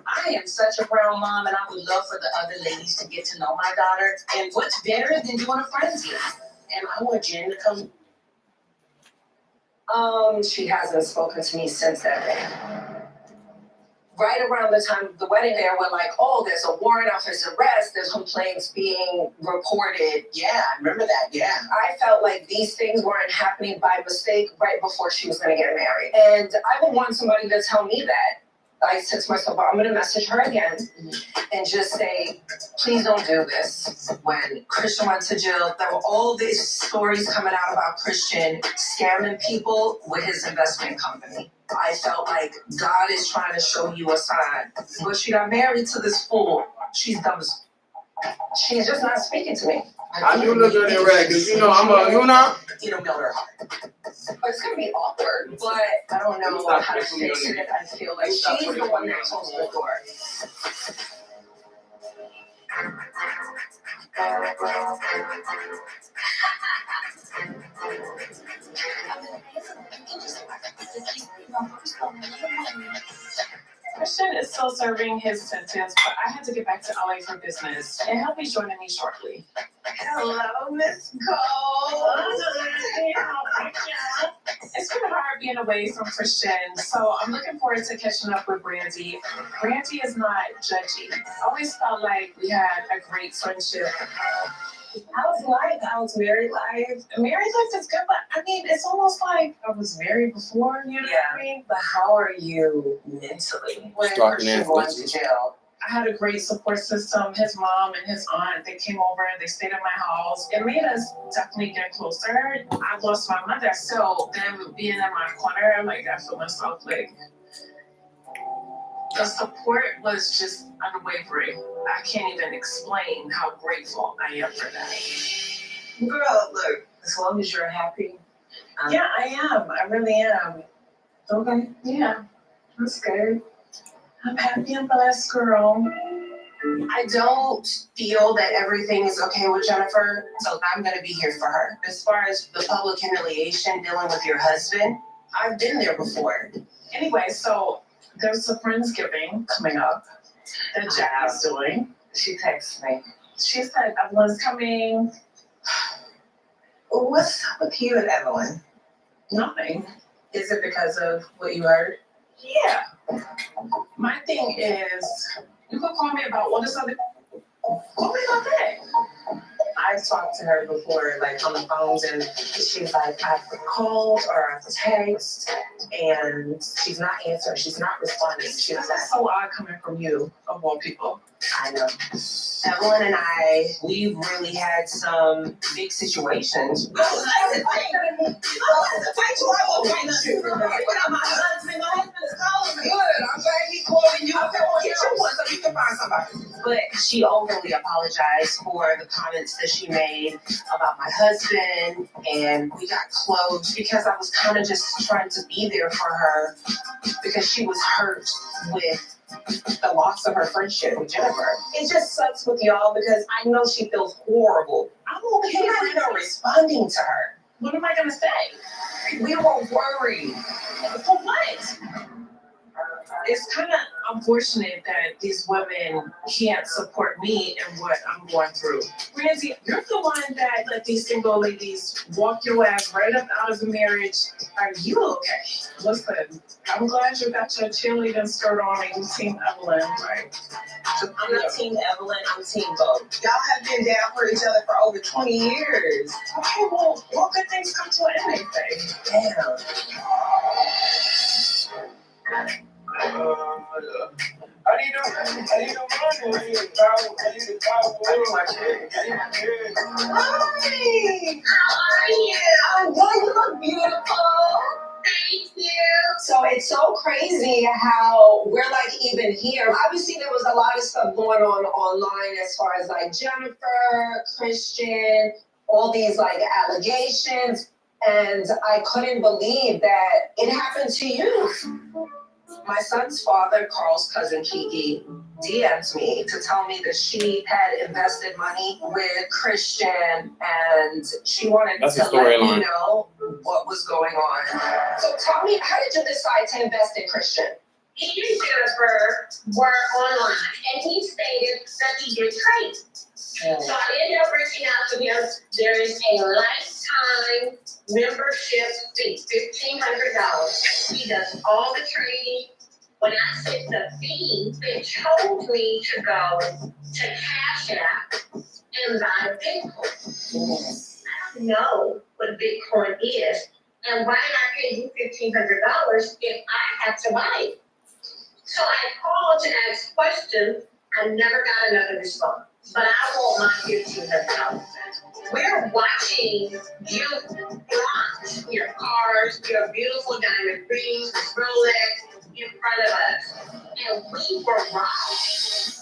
I am such a proud mom, and I would love for the other ladies to get to know my daughter. And what's better than doing a Friendsgiving? And I want Jen to come. She hasn't spoken to me since that day. Right around the time of the wedding, they were like, oh, there's a warrant out for his arrest, there's complaints being reported. Yeah, I remember that, yeah. I felt like these things weren't happening by mistake right before she was going to get married. And I would want somebody to tell me that. I said to myself, well, I'm going to message her again and just say, please don't do this. When Christian went to jail, there were all these stories coming out about Christian scamming people with his investment company. I felt like God is trying to show you a sign. But she got married to this fool. She's dumb as. She's just not speaking to me. I do look good in red, because you know I'm a, you know? You know, melt her heart. It's gonna be awkward, but I don't know how to fix it if I feel like she's the one that closed the door. Christian is still serving his sentence, but I had to get back to LA for business, and he'll be joining me shortly. Hello, Miss Cole. It's been hard being away from Christian, so I'm looking forward to catching up with Brandy. Brandy is not judgy. I always felt like we had a great friendship. How's life? How's married life? Married life is good, but I mean, it's almost like I was married before, you know what I mean? But how are you mentally when Stalking Christian ass went bitches. to jail? I had a great support system. His mom and his aunt, they came over, they stayed at my house. It made us definitely get closer. I lost my mother, so them being in my corner, like I feel myself like the support was just unwavering. I can't even explain how grateful I am for that. Girl, look, as long as you're happy. Yeah, I am. I really am. Okay. Yeah, that's good. I'm happy and blessed, girl. I don't feel that everything is okay with Jennifer, so I'm gonna be here for her. As far as the public humiliation dealing with your husband, I've been there before. Anyway, so there's a Friendsgiving coming up that Jack is doing. She texts me. She said Evelyn's coming. What's up with you and Evelyn? Nothing. Is it because of what you heard? Yeah. My thing is, you could call me about what is other. Call me about that. I've talked to her before, like on the phones, and she's like, I've called or I've text, and she's not answering. She's not responding. She's like, That's so odd coming from you, of all people. I know. Evelyn and I, we've really had some big situations. But she openly apologized for the comments that she made about my husband, and we got close because I was kind of just trying to be there for her because she was hurt with the loss of her friendship with Jennifer. It just sucks with y'all because I know she feels horrible. I'm over here not even responding to her. What am I gonna say? We were worried. For what? It's kind of unfortunate that these women can't support me in what I'm going through. Randy, you're the one that let these single ladies walk your ass right up out of the marriage. Are you okay? Listen, I'm glad you got your cheerleading skirt on and you Team Evelyn, right? I'm not Team Evelyn, I'm Team Bo. Y'all have been down for each other for over 20 years. Okay, well, what good things come to an end, they say? Damn. I need to Hi! How are you? I'm good, you look beautiful. Thank you. So it's so crazy how we're like even here. Obviously, there was a lot of stuff going on online as far as like Jennifer, Christian, all these like allegations. And I couldn't believe that it happened to you. My son's father, Carl's cousin Kiki, DM'd me to tell me that she had invested money with Christian and she wanted That's to a let storyline. me know what was going on. So tell me, how did you decide to invest in Christian? He and Jennifer were online, and he stated that he did trade. So I ended up reaching out to him. There is a lifetime membership fee, $1,500. He does all the trading. When I sent the fee, it told me to go to Cash App and buy a Bitcoin. I don't know what a Bitcoin is, and why did I pay you $1,500 if I have to buy it? So I called to ask questions. I never got another response. but I want my $1,500. We're watching you flaunt your cars, your beautiful diamond rings, Rolex in front of us, and we were robbed.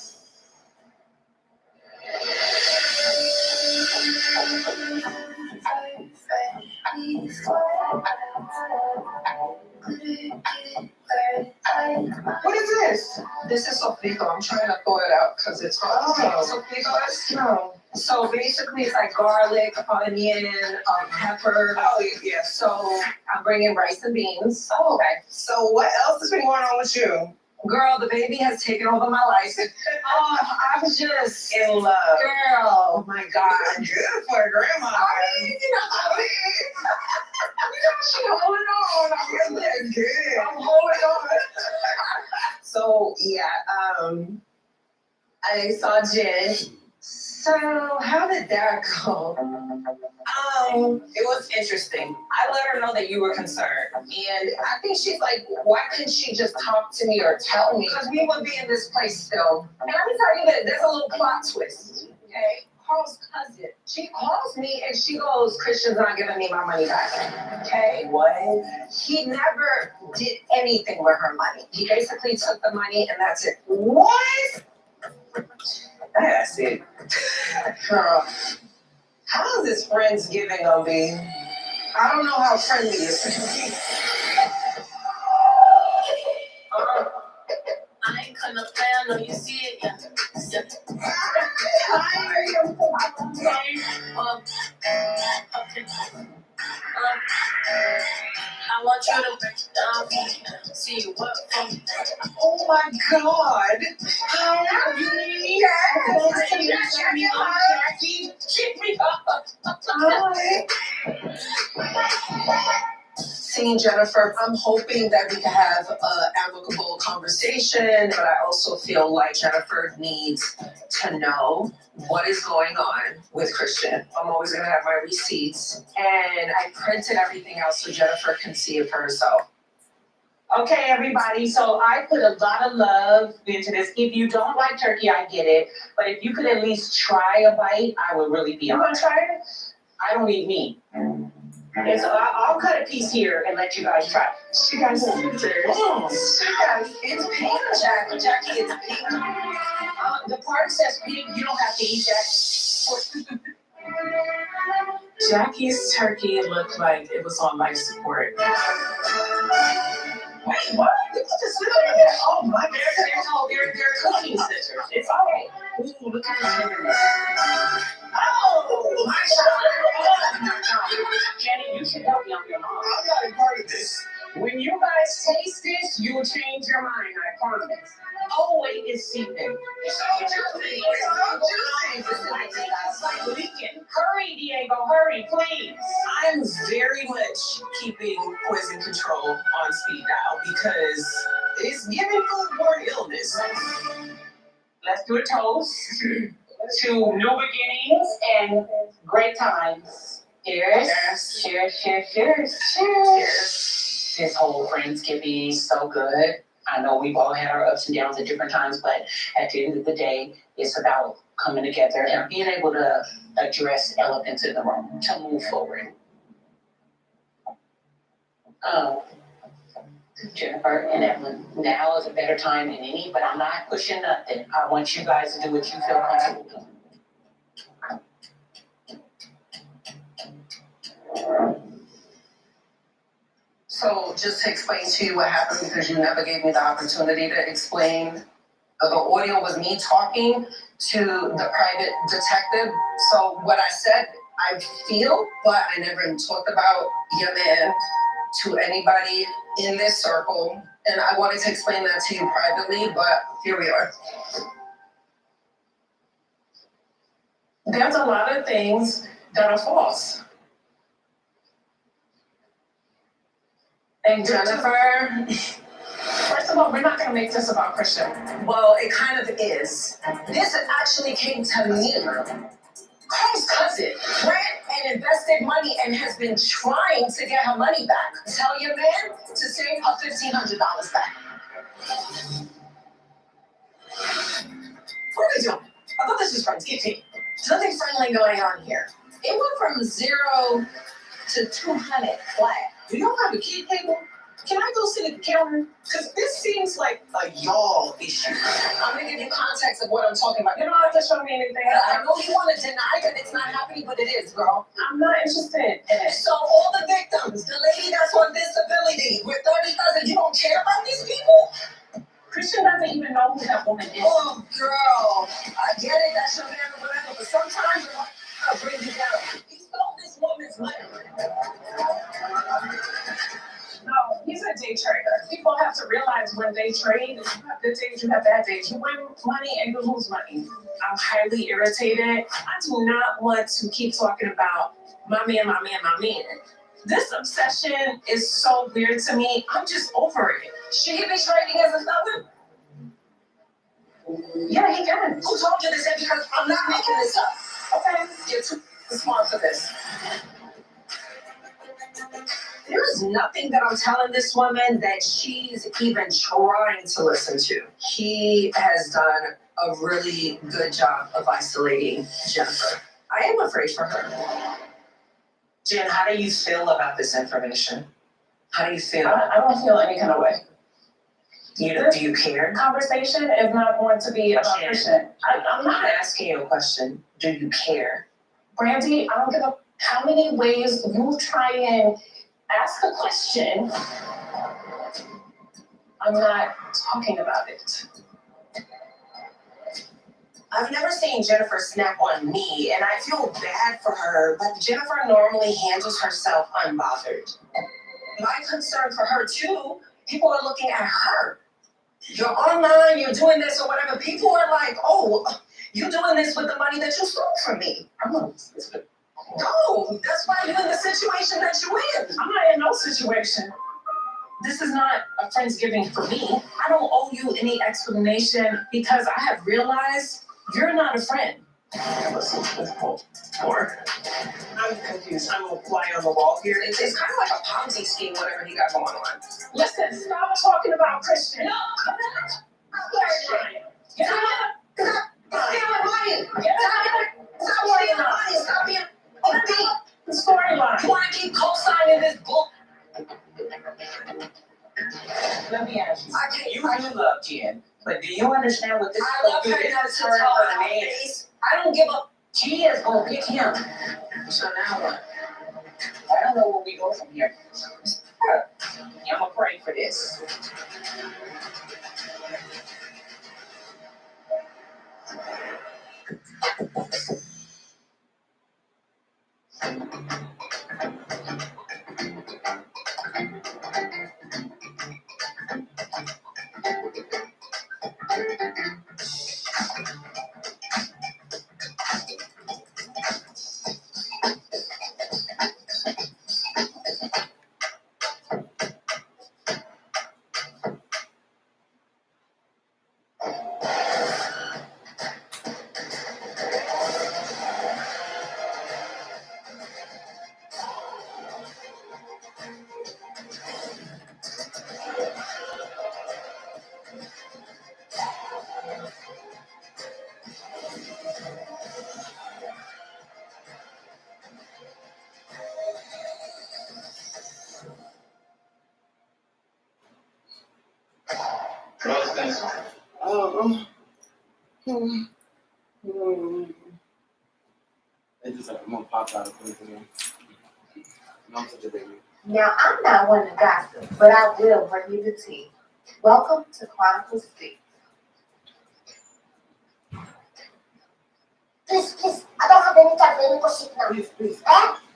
What is this? This is Sofrito. I'm trying to thaw it out because it's hot. Sofrito? No. So basically, it's like garlic, onion, pepper. Oh, yeah. So I'm bringing rice and beans. Oh, okay. So what else has been going on with you? Girl, the baby has taken over my life. Oh, I'm just in love. Girl. Oh, my God. Good for a grandma. I mean, you know how it is. She's holding on. I'm really good. I'm holding on. So, yeah, I saw Jen. So, how did that go? It was interesting. I let her know that you were concerned. And I think she's like, why couldn't she just talk to me or tell me? Because we would be in this place still. And let me tell you that there's a little plot twist. Okay? Carl's cousin. She calls me and she goes, Christian's not giving me my money back. Okay? What? He never did anything with her money. He basically took the money and that's it. What? That's it. Girl, how is this Friendsgiving gonna be? I don't know how friendly it's gonna be. I ain't cut no fan, no, you see it, yeah. I want you to break it down, see you work for me. Oh my God! How you need that? Keep me up. Seeing Jennifer, I'm hoping that we can have an amicable conversation, but I also feel like Jennifer needs to know what is going on with Christian. I'm always gonna have my receipts, and I printed everything out so Jennifer can see it for herself. Okay, everybody, so I put a lot of love into this. If you don't like turkey, I get it, but if you could at least try a bite, I would really be honored. You wanna try it? I don't eat meat. And so I'll cut a piece here and let you guys try. She got scissors. It's pink, Jackie, it's pink. The part says pink, you don't have to eat that. Jackie's turkey looked like it was on life support. Wait, what? You put the scissors in there? Oh my God. They're cooking scissors. It's all right. Ooh, look at the scissors. Oh, my God. Jenny, you should help me on your mom. I'm not a part of this. When you guys taste this, you will change your mind, I promise. Oh, wait, it's seeping. It's so juicy. It's so juicy. It's like leaking. Hurry, Diego, hurry, please. I'm very much keeping poison control on speed dial because it's giving foodborne illness. Let's do a toast to new beginnings and great times. Cheers. Cheers, cheers, cheers, cheers. This whole Friendsgiving is so good. I know we've all had our ups and downs at different times, but at the end of the day, it's about coming together and being able to address elephants in the room to move forward. Jennifer and Evelyn, now is a better time than any, but I'm not pushing nothing. I want you guys to do what you feel comfortable doing. So just to explain to you what happened, because you never gave me the opportunity to explain, the audio was me talking to the private detective. So what I said, I feel, but I never talked about your man to anybody in this circle. And I wanted to explain that to you privately, but here we are. There's a lot of things that are false. And Jennifer, first of all, we're not gonna make this about Christian. Well, it kind of is. This actually came to me. Carl's cousin ran and invested money and has been trying to get her money back. Tell your man to save her $1,500 back. What are you doing? I thought this versus friends, get paid. There's nothing friendly going on here. It went from 0 to 200 flat. Do y'all have a kid table? Can I go sit at the counter? Because this seems like a y'all issue. I'm gonna give you context of what I'm talking about. You don't have to show me anything. I know you want to deny that it's not happening, but it is, girl. I'm not interested in it. So all the victims, the lady that's on disability with 30,000, you don't care about these people? Christian doesn't even know who that woman is. Oh, girl. I get it, that's your man or whatever, but sometimes I'll bring you down. He stole this woman's money. No, he's a day trader. People have to realize when they trade, you have good days, you have bad days. You win money and you lose money. I'm highly irritated. I do not want to keep talking about my man. This obsession is so weird to me. I'm just over it. Should he be trading as a felon? Yeah, he can. Who told you this? Because I'm not making this up. Okay, you're too smart for this. There's nothing that I'm telling this woman that she's even trying to listen to. He has done a really good job of isolating Jennifer. I am afraid for her. Jen, how do you feel about this information? How do you feel? I don't feel any kind of way. Do you care? Conversation is not going to be about Christian. I'm not asking you a question. Do you care? Brandy, I don't give a how many ways you try and ask a question. I'm not talking about it. I've never seen Jennifer snap on me, and I feel bad for her, but Jennifer normally handles herself unbothered. My concern for her, too, people are looking at her. You're online, you're doing this or whatever. People are like, oh, you're doing this with the money that you stole from me. No, that's why you're in the situation that you're in. I'm not in no situation. This is not a Friendsgiving for me. I don't owe you any explanation because I have realized you're not a friend. Or I'm confused. I'm a fly on the wall here. It's kind of like a Ponzi scheme, whatever he got going on. Listen, stop talking about Christian. No, come on. Get out. Get out. Stealing money. Get out. Stop stealing money. Stop being the storyline. You want to keep co-signing this book? Let me ask you. You love Jen, but do you understand what this is? I love her enough to tell her face. I don't give a. She is gonna pick him. So now what? I don't know where we go from here. I'm gonna pray for this. It's just like I'm gonna pop out of place again. I'm such a baby. Now, I'm not one to gossip, but I will bring you the tea. Welcome to Chronicles 6. Please, I don't have any time for any question now. Please.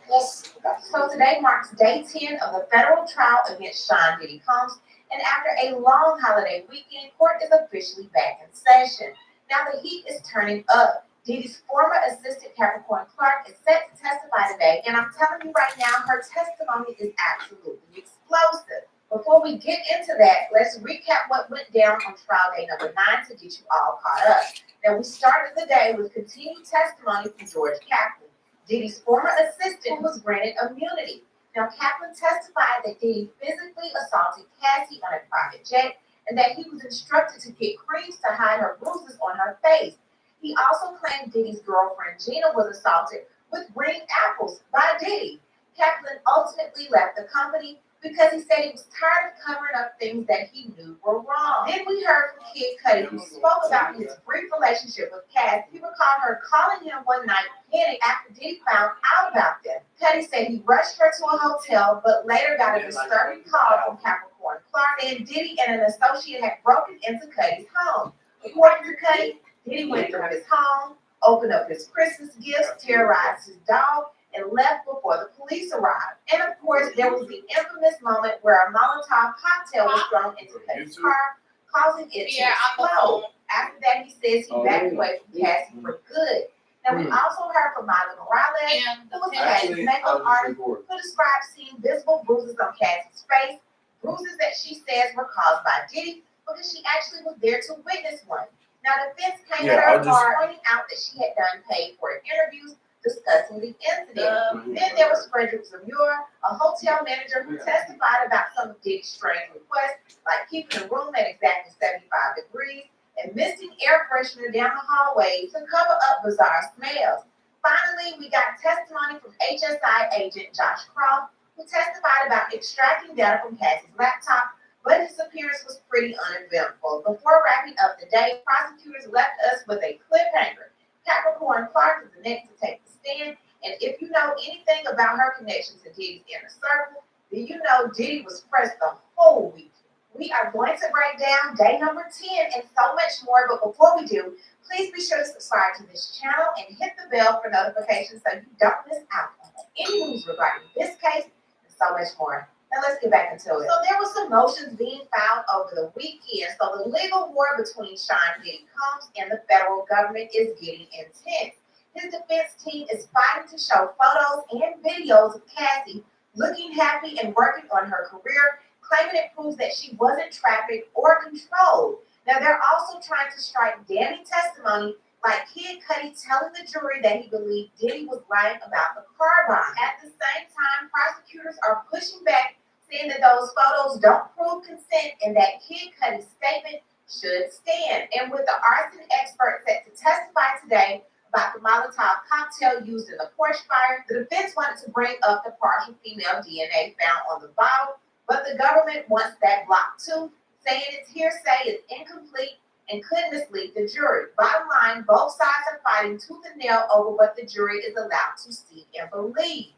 Yes. So today marks day 10 of the federal trial against Sean Diddy Combs, and after a long holiday weekend, court is officially back in session. Now the heat is turning up. Diddy's former assistant Capricorn Clark is set to testify today, and I'm telling you right now, her testimony is absolutely explosive. Before we get into that, let's recap what went down on trial day number 9 to get you all caught up. Now, we started the day with continued testimony from George Kaplan, Diddy's former assistant, who was granted immunity. Now, Kaplan testified that Diddy physically assaulted Cassie on a private jet and that he was instructed to get creams to hide her bruises on her face. He also claimed Diddy's girlfriend Gina was assaulted with green apples by Diddy. Kaplan ultimately left the company because he said he was tired of covering up things that he knew were wrong. Then we heard from Kid Cudi, who spoke about his brief relationship with Cass. He recalled her calling him one night, panicked after Diddy found out about them. Cudi said he rushed her to a hotel, but later got a disturbing call from Capricorn Clark, and Diddy and an associate had broken into Cudi's home. According to Cudi, Diddy went through his home, opened up his Christmas gifts, terrorized his dog, and left before the police arrived. And of course, there was the infamous moment where a Molotov cocktail was thrown into Cudi's car, causing it to explode. After that, he says he backed away from Cassie for good. Now, we also heard from Miley Morales, who was Cassie's makeup artist, who described seeing visible bruises on Cassie's face, bruises that she says were caused by Diddy because she actually was there to witness one. Now, the defense came at her bar, pointing out that she had done paid-for interviews discussing the incident. Then there was Frederick Zamura, a hotel manager who testified about some of Diddy's strange requests, like keeping the room at exactly 75 degrees and misting air freshener down the hallway to cover up bizarre smells. Finally, we got testimony from HSI agent Josh Croft, who testified about extracting data from Cassie's laptop, but his appearance was pretty uneventful. Before wrapping up the day, prosecutors left us with a cliffhanger. Capricorn Clark is the next to take the stand, and if you know anything about her connection to Diddy's inner circle, then you know Diddy was pressed the whole week. We are going to break down day number 10 and so much more, but before we do, please be sure to subscribe to this channel and hit the bell for notifications so you don't miss out on any news regarding this case and so much more. Now let's get back into it. So there were some motions being filed over the weekend. So the legal war between Sean Diddy Combs and the federal government is getting intense. His defense team is fighting to show photos and videos of Cassie looking happy and working on her career, claiming it proves that she wasn't trafficked or controlled. Now they're also trying to strike damning testimony, like Kid Cudi telling the jury that he believed Diddy was lying about the car bomb. At the same time, prosecutors are pushing back, saying that those photos don't prove consent and that Kid Cudi's statement should stand. And with the arson expert set to testify today about the Molotov cocktail used in the Porsche fire, the defense wanted to bring up the partial female DNA found on the bottle, but the government wants that blocked too, saying its hearsay is incomplete and could mislead the jury. Bottom line, both sides are fighting tooth and nail over what the jury is allowed to see and believe.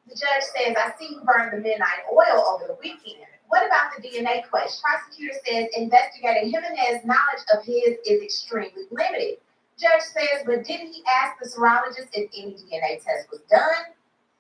The judge says, I see you burned the midnight oil over the weekend. What about the DNA question? Prosecutor says investigating Jimenez's knowledge of his is extremely limited. Judge says, but didn't he ask the serologist if any DNA test was done?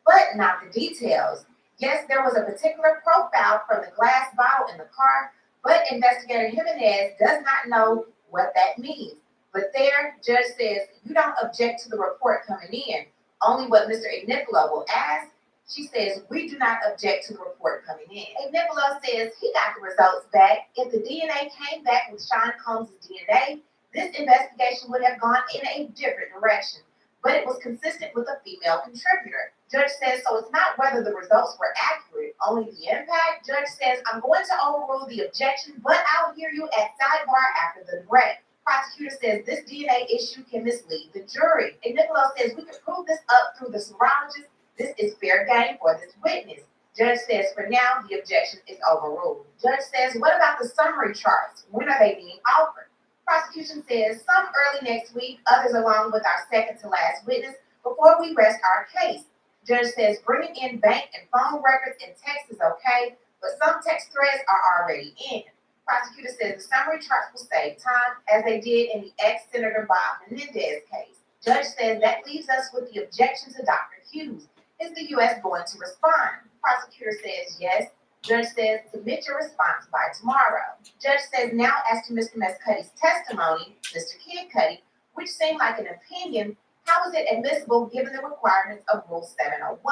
But not the details. Yes, there was a particular profile from the glass bottle in the car, but investigator Jimenez does not know what that means. But there, judge says, you don't object to the report coming in, only what Mr. Ignicola will ask. She says, we do not object to the report coming in. Ignicola says he got the results back. If the DNA came back with Sean Combs' DNA, this investigation would have gone in a different direction, but it was consistent with a female contributor. Judge says, so it's not whether the results were accurate, only the impact. Judge says, I'm going to overrule the objection, but I'll hear you at sidebar after the break. Prosecutor says this DNA issue can mislead the jury. Ignicola says we can prove this up through the serologist. This is fair game for this witness. Judge says for now, the objection is overruled. Judge says, what about the summary charts? When are they being offered? Prosecution says some early next week, others along with our second to last witness before we rest our case. Judge says bringing in bank and phone records and text is okay, but some text threads are already in. Prosecutor says the summary charts will save time, as they did in the ex-Senator Bob Menendez case. Judge says that leaves us with the objection to Dr. Hughes. Is the U.S. going to respond? Prosecutor says yes. Judge says submit your response by tomorrow. Judge says now as to Mr. Mescudi's testimony, Mr. Kid Cudi, which seemed like an opinion, how is it admissible given the requirements of Rule 701?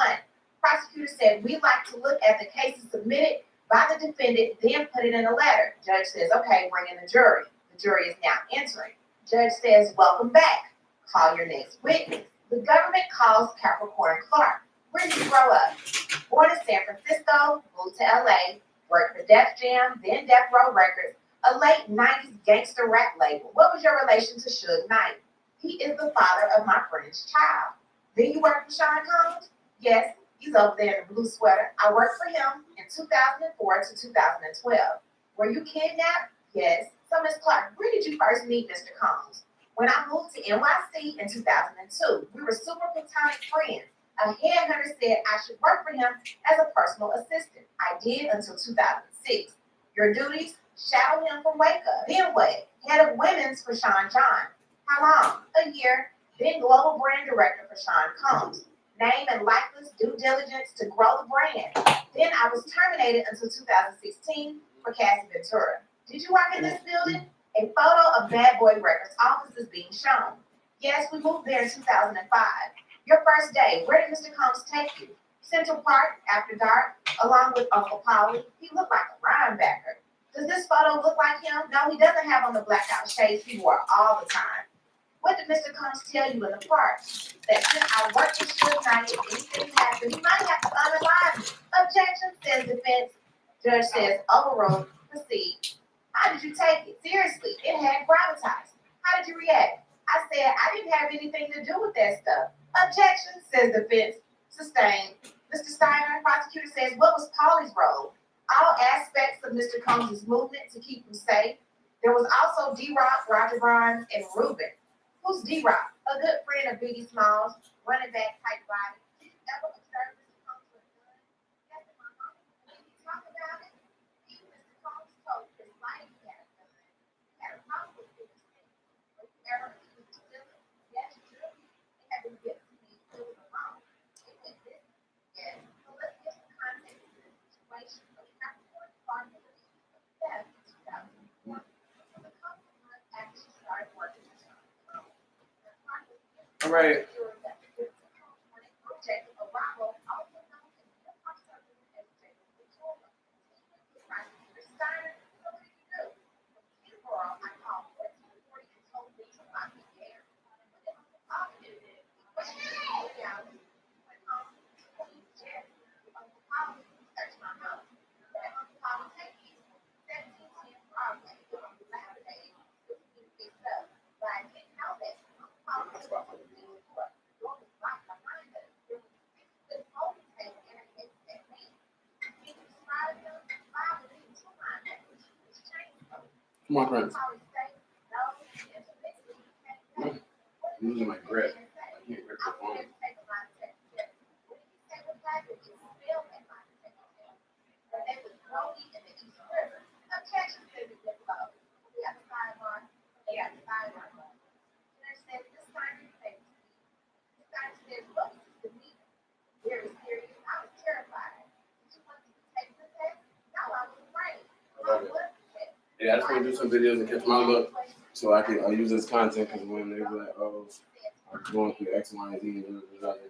Prosecutor said we'd like to look at the cases submitted by the defendant, then put it in a letter. Judge says, okay, bring in the jury. The jury is now entering. Judge says, welcome back. Call your next witness. The government calls Capricorn Clark. Where did he grow up? Born in San Francisco, moved to LA, worked for Def Jam, then Death Row Records, a late 90s gangster rap label. What was your relation to Suge Knight? He is the father of my friend's child. Then you work for Sean Combs? Yes, he's over there in the blue sweater. I worked for him in 2004 to 2012. Were you kidnapped? Yes. So, Ms. Clark, where did you first meet Mr. Combs? When I moved to NYC in 2002, we were super platonic friends. A headhunter said I should work for him as a personal assistant. I did until 2006. Your duties? Shadow him from Wake Up. Then what? Head of women's for Sean John. How long? A year. Then global brand director for Sean Combs. Name and likeness due diligence to grow the brand. Then I was terminated until 2016 for Cassie Ventura. Did you work in this building? A photo of Bad Boy Records office is being shown. Yes, we moved there in 2005. Your first day, where did Mr. Combs take you? Central Park, after dark, along with Uncle Polly. He looked like a linebacker. Does this photo look like him? No, he doesn't have on the blackout shades he wore all the time. What did Mr. Combs tell you in the park? That since I worked with Suge Knight, if anything happened, he might have to unalive me. Objection, says defense. Judge says overruled. Proceed. How did you take it? Seriously, it had gravitas. How did you react? I said I didn't have anything to do with that stuff. Objection, says defense. Sustained. Mr. Steiner, prosecutor says, what was Polly's role? All aspects of Mr. Combs' movement to keep him safe. There was also D-Rock, Roger Grimes, and Ruben. Who's D-Rock? A good friend of Biggie Smalls, running back type body. Did you ever observe Mr. Combs with a gun? Yes, in my home. When you talk about it, even Mr. Combs told his wife he had a gun. He had a problem with Biggie Smalls. Were you ever accused of stealing? Yes, you do. It had been given to me. It was alone. It was this. Yes. So let's get some context to this situation. So we have 45 minutes of theft in 2004. So the couple months actually started working. All right. Come on, friends. I'm using my grip. I can't grip the phone. Yeah, I just want to do some videos and catch my look so I can use this content because when they be like, oh, I'm going through X, Y, and Z, and they're like,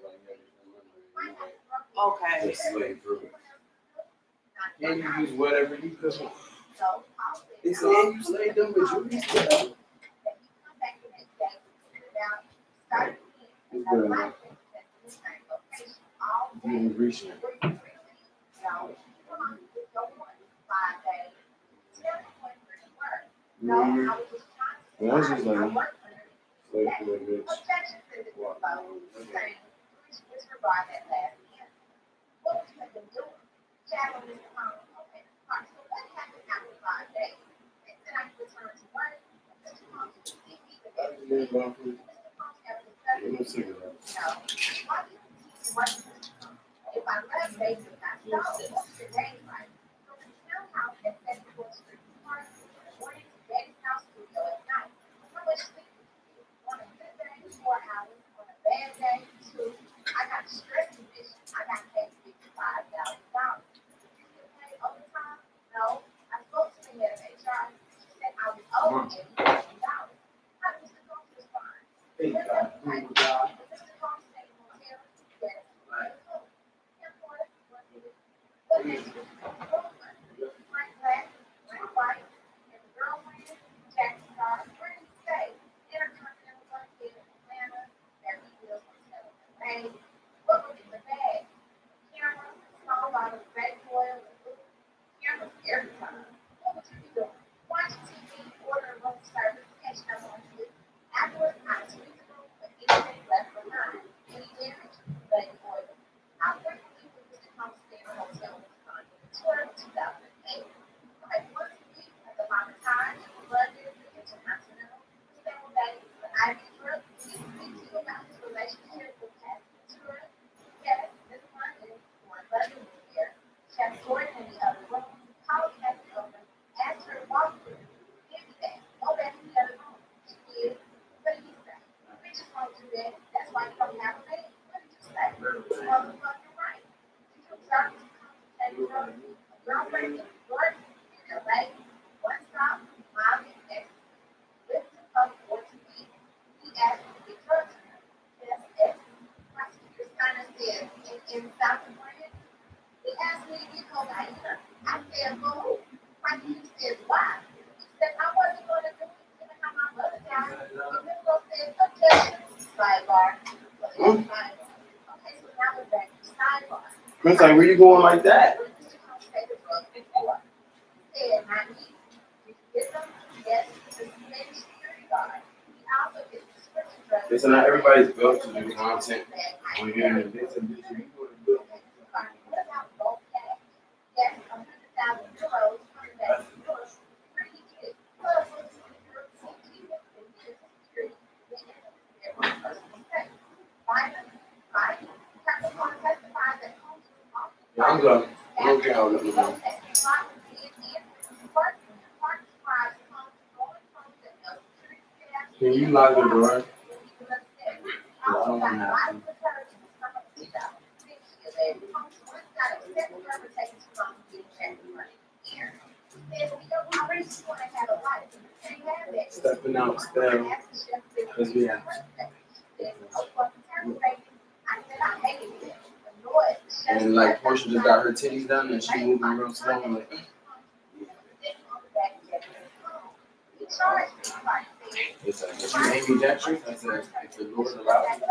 Okay. just slave through it. And you use whatever you could. They said, and you slayed them, but you used to. It's good enough. You didn't reach it. Mm-hmm. Well, I was just like, slave for a bitch. If I left, they would not know. Today, right? So the townhouse at Festival Street Park, went to Betty's house studio at night. How much sleep did you get? On a good day, 4 hours. On a bad day, 2. I got stress condition. I got paid $55,000. You get paid overtime? No. I spoke to the head of HR. She said I was owed $80,000. How did Mr. Combs respond? Mr. Combs stayed in the hotel. Yes. What is it? Frank Black, Frank White, and the girlfriend, Jackson Star, where did he stay? Intercontinental Bunker in Atlanta, Beverly Hills Hotel in May. What was in the bag? Camera, small bottle of baby oil, and food. Cameras every time. What would you be doing? Watching TV, ordering room service, catching up on sleep. Afterwards, I tweet the It's like, where you going like that? It's not everybody's built to do content on the internet. It's a different people to do it. Yeah, I'm good. I don't care how it looks. Can you lock the door? I don't want that. Stepping out still. Because we have. And like Portia just got her titties done and she moving real slow. I'm like, it's like, if you Amy Jackson, I said, if the Lord allows it.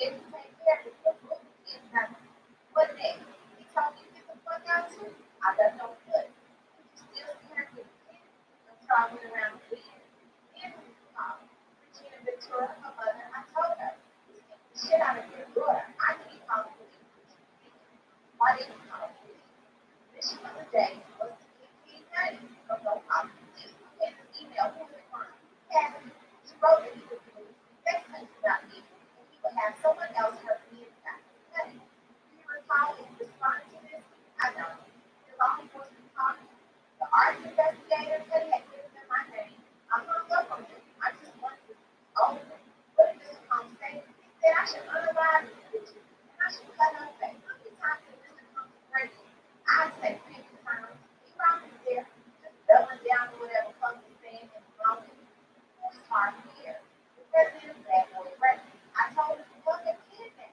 If you take care of your book, it's not. What next? He told me to get the fuck out too. I left no foot. You still see her with the kids. I'm traveling around the weekend. And Regina Victoria, her mother, I told her, the shit out of your daughter. I need to call the police. Why didn't you call the police? Mission of the day was to get King Nutty from no problem. And the email who was from Kathy. She wrote that he would do sex things about me, and he would have someone else hurt me inside. Nutty. Do you recall his response to this? I don't. The law enforcement talking. The art investigator said he had given them my name. I hung up on him. I just wanted to own it. What did Mr. Combs say? He said I should unalive this bitch. And I should cut her face. How many times did Mr. Combs break it? I'd say 50 times. He probably there, just doubling down on whatever Combs is saying and wrong. It's hard to hear. The president of Bad Boy Records. I told him to look at kidnapping.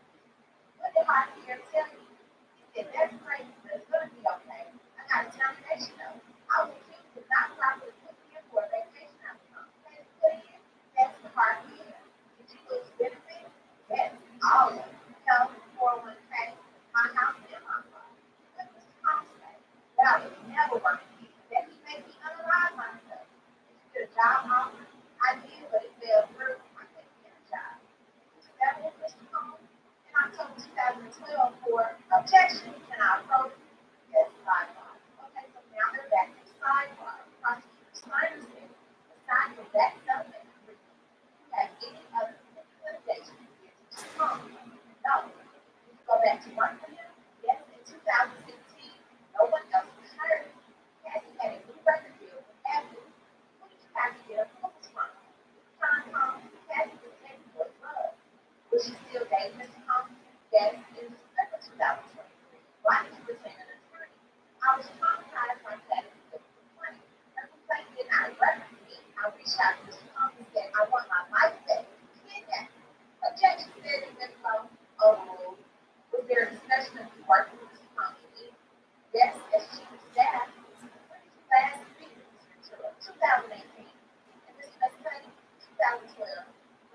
What did Javier tell you? He said, that's crazy, but it's going to be okay. I got a termination note. I was accused of not properly putting in for a vacation outcome. That's the hard year. Did you lose benefits? Yes, all of them. Health, 401k, my house, and my car. What does Tom say? That I was never working. That he made me unalive myself. Did you get a job offer? I did, but it fell through. I couldn't get a job. That was Mr. Combs. In October 2012 for objection, can I approach? Yes, sidebar. Okay, so now they're back to sidebar. Prosecutor Snyder said, aside from that subject, do you have any other litigation against Mr. Combs? No. Did you go back to work for him? Yes, in 2016. No one else was hired. Kathy had a new record deal with Apple. Who did you have to get approvals from? Sean Combs, Kathy was taking for drugs. Was she still dating Mr. Combs? Yes, in December 2023. Why did you retain an attorney? I was traumatized by Kathy's complaint. Her complaint did not reference me. I reached out to Mr. Combs and said, I want my life back. Kidnapped. Objection said in this law overruled. Was there a discussion of you working with Mr. Combs? Yes, as chief of staff. When did you last speak with Mr. Ventura? 2018. And Mr. Messetti, 2012.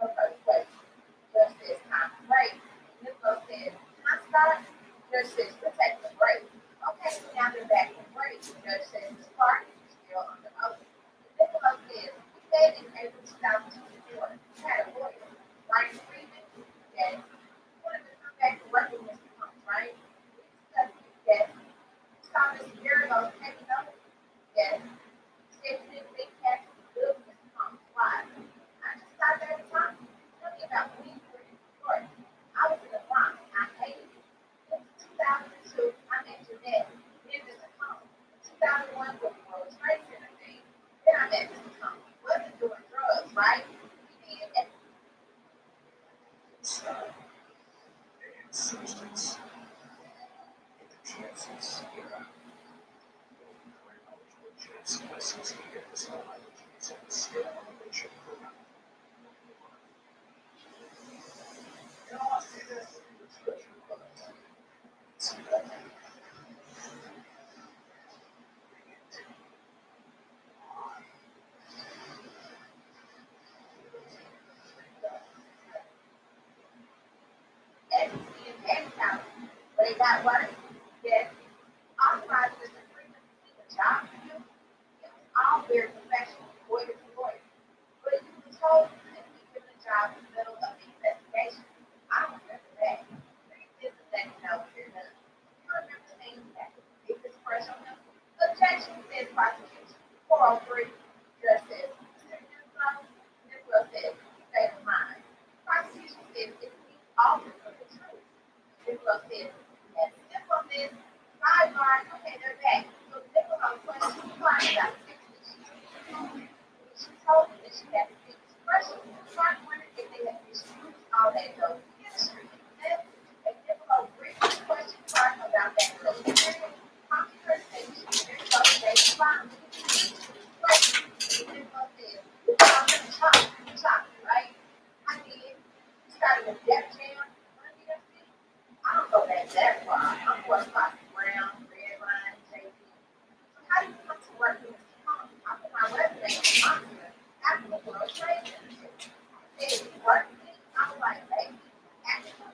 No further questions. Judge says time to break. Nicola says, can I start? Judge says, we're taking a break. Okay, so now they're back in break. Judge says, Ms. Clark is still under oath. Nicola says, we said in April 2024, you had a lawyer, Ryan Freeman. Yes. You wanted to come back to work with Mr. Combs, right? We discussed it. Yes. You saw Mr. Garagos taking over. Yes. You said you didn't think Kathy was good with Mr. Combs. Why? I just thought that was time. Tell me about when you were in New York. I was in the Bronx. I hated it. In 2002, I met Jeanette, then Mr. Combs. In 2001, with the World Trade Center thing. Then I met Mr. Combs. He wasn't doing drugs, right? He did. And substance in the Kansas era. Lessons here is how I use and skill elevation program. You know, I see this in the treasure product. See that? but it got worse. Yes. Authorized Mr. Freeman to seek a job for you. It was all very professional, lawyer to lawyer. But you were told you couldn't be given a job in the middle of the investigation. I don't remember that. This is that you know you're done. You remember saying that. Is this fresh on him? Objection, says prosecution. 403. Judge says, Mr. Nicholas says, state of mind. Prosecution says, it's the office of the truth. Nicholas says, yes, Nicholas says, sidebar, okay, they're back. So Nicholas was trying about 6 weeks. She told me that she had to speak expression. Clark wondered if they had misused all that dope history. And Nicholas briefly questioned Clark about that dope history. Prompting her to say she was very well based on Nicholas said, I'm gonna chop, right? I did. You started with Def Jam. I don't go back that far. I'm more Foxy Brown, Redline, JP. So how do you come to work with Mr. Combs? I put my resume on Monster after the World Trade Center. They said, you work with me? I was like, baby, actually,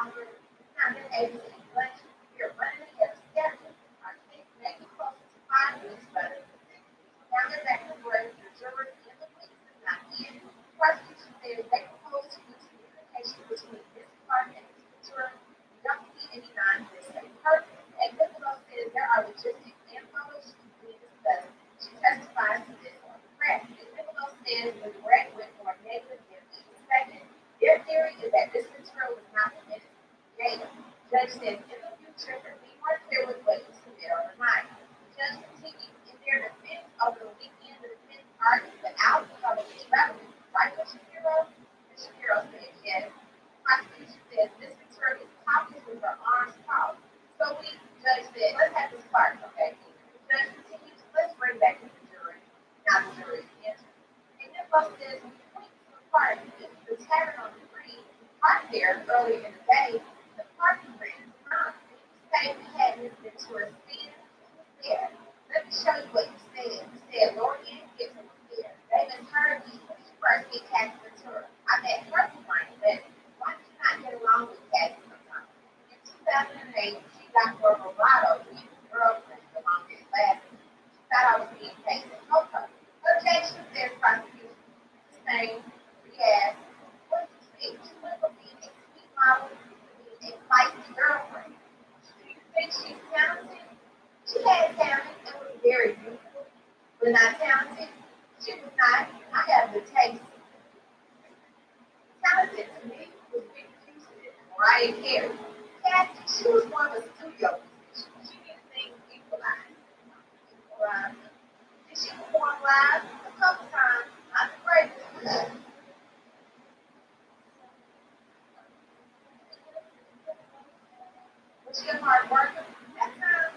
longer, not been able to eat lunch. We're running ahead of schedule. Our kids may be closer to 5 weeks rather than 6 weeks. Now they're back to work. The jury in the weeks is not in. Prosecution says they propose to use communication between Ms. Clark and Ms. Ventura. We don't see any non-hearsay purpose. And Nicholas says there are logistics and public issues being discussed. She testifies to this on the press. And Nicholas says the direct went more negative than we expected. Their theory is that this material was not permitted to be created. Judge says in the future, there be more clear with what you submit on the night. The judge continues in their defense over the weekend. The defense argues that outcome is relevant. Right, Mr. Shapiro? Mr. Shapiro said yes. Prosecution says this material is copies with her arms crossed. So we, judge said, let's have this part, okay? The judge continues, let's bring back to the jury. Now the jury is entered. And then both says, we point to the part, the tavern on the green, parked there earlier in the day, the parking ran is gone. You say we had Ms. Ventura stand there. Let me show you what you said. You said Lorianne Gibson was there. They misheard me when she first met Kathy Ventura. I met her complaint that why did you not get along with Kathy sometimes? In 2008, she got for a bravado to get her girlfriend the longest lasting. She thought I was being paid to help her. Objection, says prosecution. Same, yes. What did you say? She went from being a sweet model to being a feisty girlfriend. Do you think she's talented? She had talent and was very beautiful, but not talented. She was not. I have the taste. Talented to me was Whitney Houston and Mariah Carey. Kathy, she was one of a studio musician. She did things equalized. Did she perform live? A couple times, not the greatest. Was she a hard worker? That time,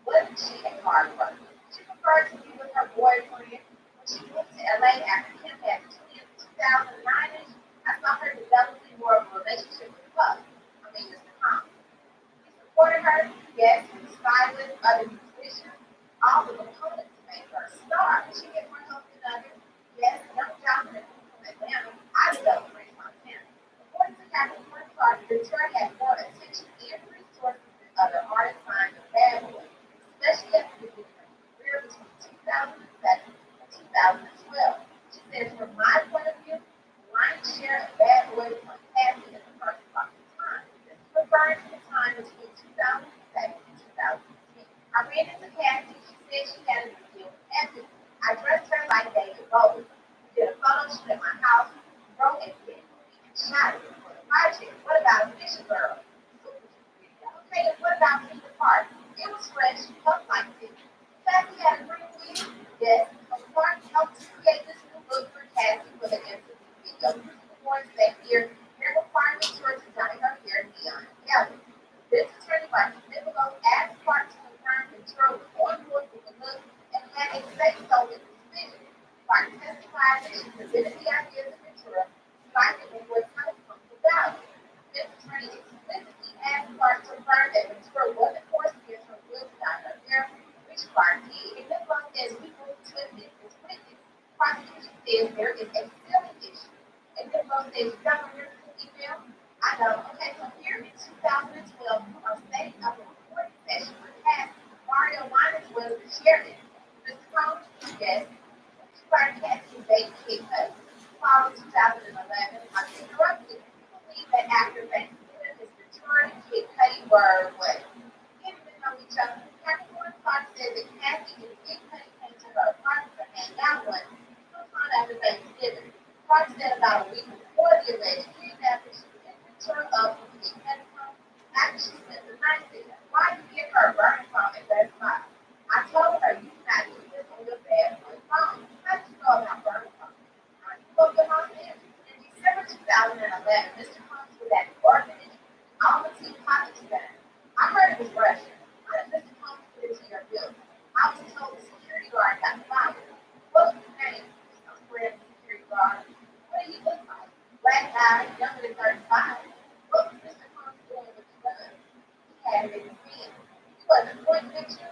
wasn't she a hard worker? She preferred to be with her boyfriend. When she moved to LA after Kim had twins in 2009, I saw her developing more of a relationship with Puff. Mr. Thomas. He supported her, yes, he was stylist, other musicians, all the components to make her a star. She get more help than others. Yes, young Johnson from Atlanta, I developed Grace Montana. According to Capricorn Clark, Ventura had more attention and resources than other artists signed to Bad Boy, especially at the beginning of her career between 2007 and 2012. She says, from my point of view, the lion's share of Bad Boy was on Kathy in the first part of time. This is referring to the time between 2007 and 2010. I ran into Kathy. She said she had a deal with Epic. I dressed her like David Bowie. We did a photo shoot at my house, wrote a big movie and shot it for the project. What about a Fisher Girl? Okay, and what about Peter Park? It was fresh, looked like it. Kathy had a green wig. Yes, Clark helped to create this new look for Kathy for the MTV video. Awards that year, their requirements were to dye her hair neon yellow. This attorney Martin Nicholas asked Clark to confirm Ventura was on board with the look and had a say-so in the decision. Clark testified that she presented the idea to Ventura, liked it before coming from the value. This attorney explicitly asked Clark to confirm that Ventura wasn't forced against her will to dye her hair, which Clark did. And Nicholas says we moved to admit this witness. Prosecution says there is a civil issue. And Nicholas says, you got my email? I know. Okay, so here in 2012, you are setting up a recording session with Kathy. Mario wanted was to share it. Mr. Combs, yes. She fired Kathy's baby kid cut. Fall of 2011, I interrupted. You believe that after Thanksgiving, Ms. Ventura and Kid Cudi were what? Didn't even know each other. Capricorn Clark said that Kathy and Kid Cudi came to her apartment to hang out sometime after Thanksgiving. Clark said about a week before the alleged kidnapping, she picked Ventura up from the Kid home after she spent the night there. Why did you give her a burning phone at Best Buy? I told her you cannot do this on your bad boy phone. How did you know about burning phone? I spoke to my man. In December 2011, Mr. Combs was at the orphanage, Almaty College Center. I heard it was Russian. How did Mr. Combs get into your building? I was told the security guard got fired. What was his name? I'm spreading the security guard. What do you look like? Black guy, younger than 35. What was Mr. Combs doing with the gun? He had it in his hand. He wasn't pointing at you.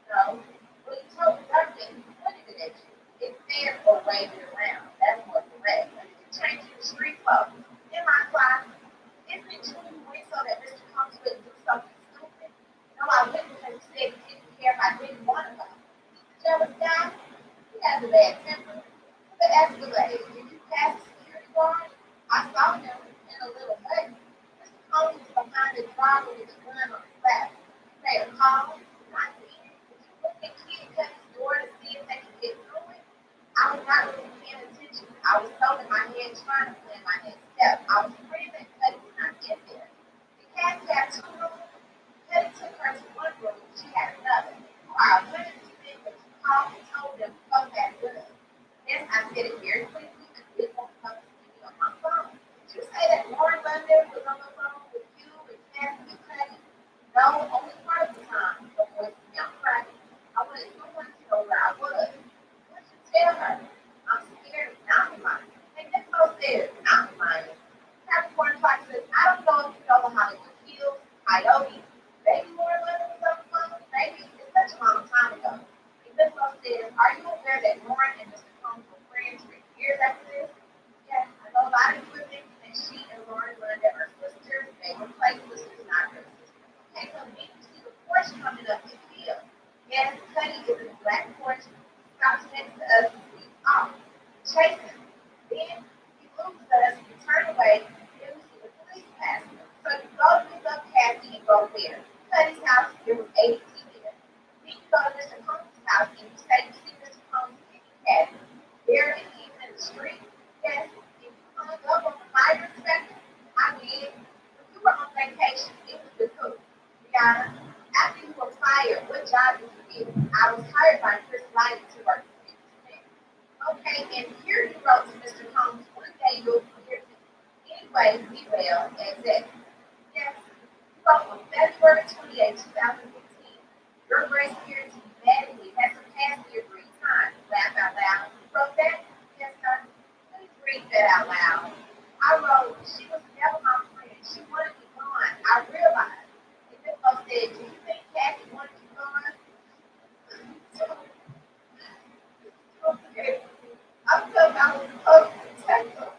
No. Well, he told the government he pointed it at you. It said or waved it around. That's more correct. You changed your street clothes. In my closet. Isn't it true you went so bad temper. The Escalade, did you pass the security guard? I saw him in a little hut. Mr. Combs was behind the driver with a gun on his lap. You made a call, not me. Did you look at Kid Cuddy's door to see if they could get through it? I was not really paying attention. I was holding my head trying to plan my next step. I was afraid that Cuddy would not get there. The cat had 2 rooms. Cuddy took her to 1 room, she had another. Wow, Cuddy was big, but she called and told them to go that good. Then I said it very quickly and didn't want to come to me on my phone. Did you say that Lauren London was on the phone with you and Kathy and Cuddy? No, only part of the time. The voice of young Friday. I wanted someone to know where I was. What did you tell her? I'm scared of mountain lions. And this most there, mountain lions. Capricorn Clock says, I don't know if you know the Hollywood Hills, Coyote. Maybe Lauren London was on the phone. Maybe it's such a long time ago. And this most says, are you aware that Lauren and Mr. Combs were friends for years after this? Yes, I know a lot of you think that she and Lauren London are sisters. They were play sisters, not real sisters. Okay, so then you see the Porsche coming up the hill. Yes, Cuddy is in a black Porsche. Stops next to us and speeds off. Chase him. Then he loses us, we turn away, then we see the police pass him. So you go to pick up Kathy and go there. Cuddy's house, there was ADT there. Then you go to Mr. Combs' house and you say you see Mr. Combs kicking Kathy. There and even in the street. Yes, if you hung up on the fire inspector, I did. When you were on vacation, it was the cook. Rihanna, after you were fired, what job did you get? I was hired by Chris Light to work for 50 Cent. Okay, and here you wrote to Mr. Combs, one day you'll hear me. Anyway, be well, exactly. Yes, you wrote on February 28, 2015. Your grace period to be mad at me has surpassed the agreed time. Laugh out loud. You wrote that? Yes, sir. Please read that out loud. I wrote, she was never my friend. She wanted me gone. I realized. And this book said, do you think Kathy wanted you gone? Okay. I felt I was supposed to protect her.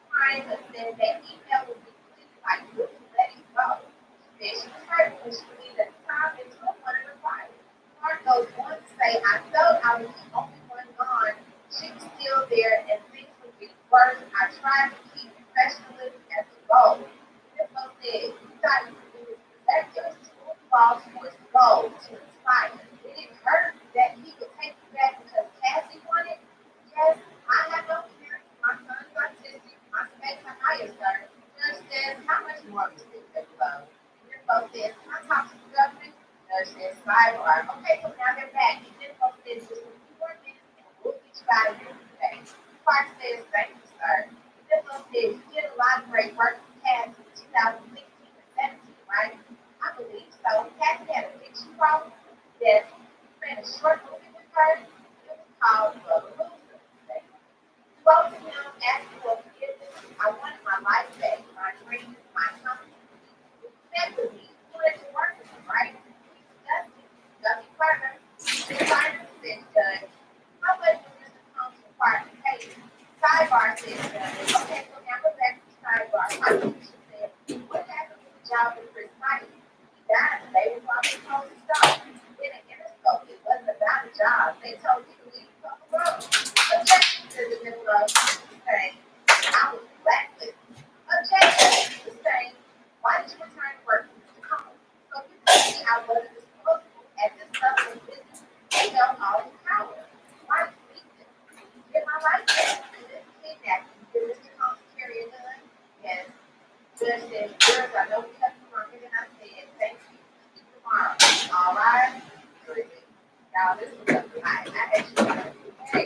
Trying to send that email would be completely like, you let it go. Then she was hurt when she believed at the time it took one of the fires. Mark goes on to say, I felt I was the only one gone. She was still there and things would be worse. I tried to keep professionalism as a goal. This one said, you thought you could do is protect your school falls for its goal to inspire. It didn't hurt that he would take you back because Cassie wanted. Yes, I have no fear. My son's autistic. My stakes are higher, sir. Judge says, how much more respect they below? This one says, can I talk to the government? Judge says, sidebar. Okay, so now they're back. And this one says, just a few more minutes and we'll get you out of here today. Clark says, thank you, sir. This one says, you did a lot of great work for Cassie in 2016 and 17, right? I believe so. Cassie had a fiction problem. Yes, ran a short movie with her. It was called The Loser. You wrote to him asking for forgiveness. I wanted my life back, my dreams, my company. You said to me, you wanted to work with him, right? We discussed it. Nothing further. The signer said, Judge, how much was Mr. Combs required to pay you? Sidebar said, Judge. Okay, so now we're back to sidebar. My teacher said, what happened with the job with Chris Knight? He died. They were probably supposed to stop. In an Interscope, it wasn't about a job. They told you to leave a couple rows. Objection to the middle of the saying, I was blacklisted. Objection to saying, why did you return to work for Mr. Combs? So you can see I wasn't responsible at this level of business. They held all the power. Why did you leave them? Get my life back. You didn't kidnap me. Did Mr. Combs carry a gun? Yes. Judge said, girls, I know we have to work it, and I said, thank you. See you tomorrow. All right? Now, this is a I actually hey,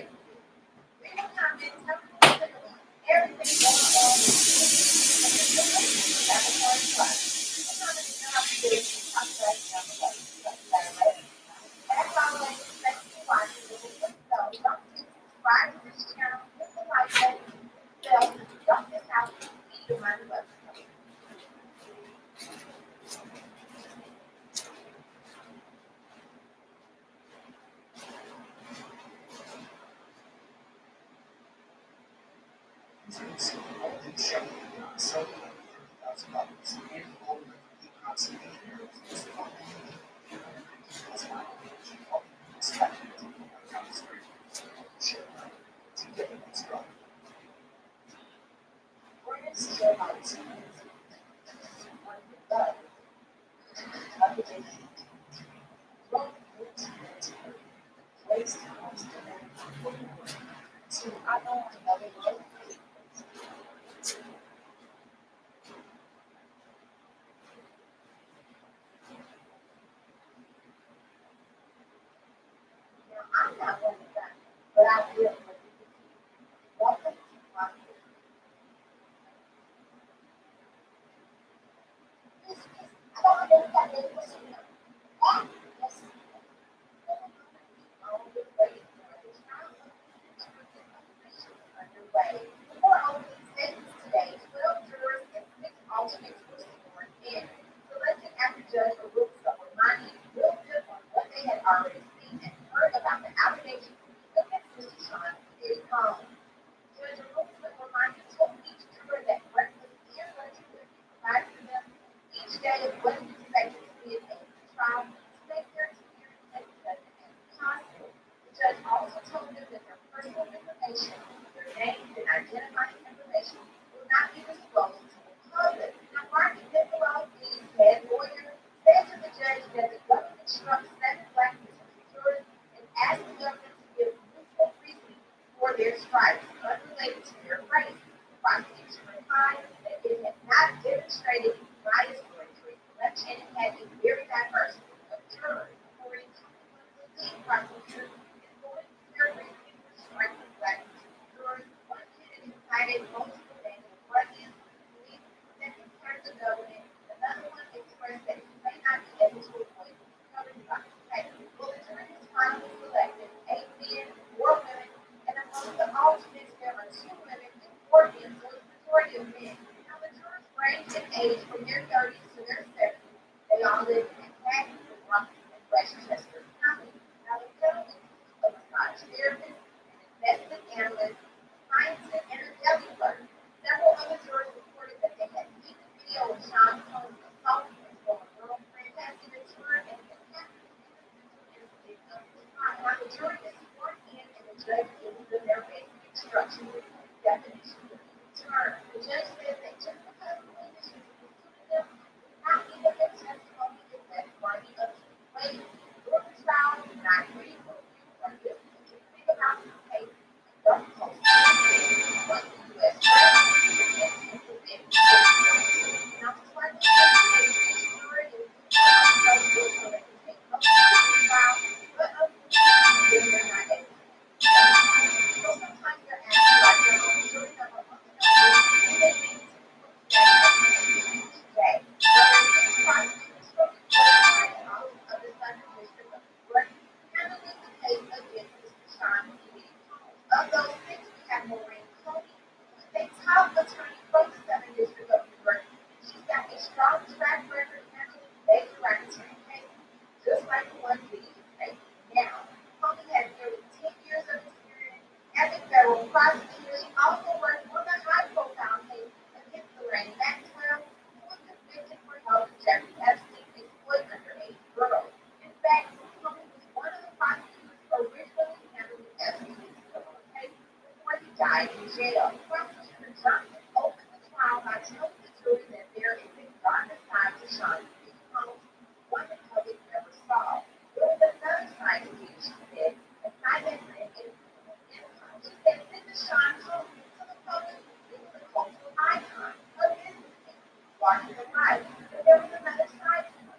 we don't have any time everything going on. That's a hard spot. Sometimes you have to do it. I'm glad you have a life. That's all I expect you to watch. So, don't subscribe to this channel. Hit the like button. Don't miss out. See you on my website. $30,000 and over the consummation. I'm not one of them, but I will. Welcome to my world. I don't have any that many questions. Yes. Underway. Before opening statements today, 12 jurors and 6 alternates were sworn in. Selected after Judge Arusa reminded Wilson on what they had already seen and heard about the allegations against Mr. Sean Diddy Combs. Judge Arusa reminded each juror that breakfast and lunch would be provided to them each day of what is expected to be a trial to make their experience as pleasant as possible. The judge also told them that their personal information, their names and identifying information will not be disclosed to the public. Now, Martin Niccolo, the head lawyer, said to the judge that the government struck 7 black jurors and asked the government to give useful reasoning for their strikes unrelated to their race. The prosecution replied that it had not demonstrated bias or injury selection and had a very diverse group of jurors. According to the lead prosecutor, in going to their reasoning for striking black jurors, one candidate cited multiple negative run-ins with police that concerned the government. Another one expressed that he may not be able to avoid discovery by the state. Well, the jury was finally selected 8 men, 4 women, and among the alternates there were 2 women and 4 men, so the majority of men. Now the jurors ranged in age from their 30s to their 70s. They all lived in Manhattan, Brooklyn, and Westchester County. Now the panel includes a massage therapist, an investment analyst, a scientist, and a deli clerk. Several other jurors reported that they had seen the video of Sean Combs assaulting his former girlfriend, passing a juror, and now the jury is sworn in and the judge gives them their basic instructions and definitions of each term. The judge said that just because the witnesses pursuing them does not mean that their testimony is less worthy of weight. During the trial, do not read or view or listen to anything about this case and don't post anything on the U.S. Now, just like the jury is so they can take notes on the trial, but sometimes they're asked like their own jury member today. Prosecutors from all of the Southern District of New York handling the case against Mr. Sean Diddy Combs. Of those 6, we have Maureen Coney, who's a top attorney from the Southern District of New York. She's got a strong track record handling major racketeering cases, just like the one Diddy is facing now. Coney has nearly 10 years of experience as a federal prosecutor. She also worked on the high-profile case against Lorraine Maxwell, who was convicted for helping Jeffrey Epstein exploit underage girls. In fact, Coney was one of the prosecutors originally handling Epstein's criminal case before he died in jail. Prosecutor Johnson opened the trial by telling the jury that there is a darker side to Sean Diddy Combs, one the public never saw. There was another side to Diddy, she said, a side that meant it. She said, Mr. Sean Combs to the public, he was a cultural icon, a businessman, walking the life. But there was another side to him.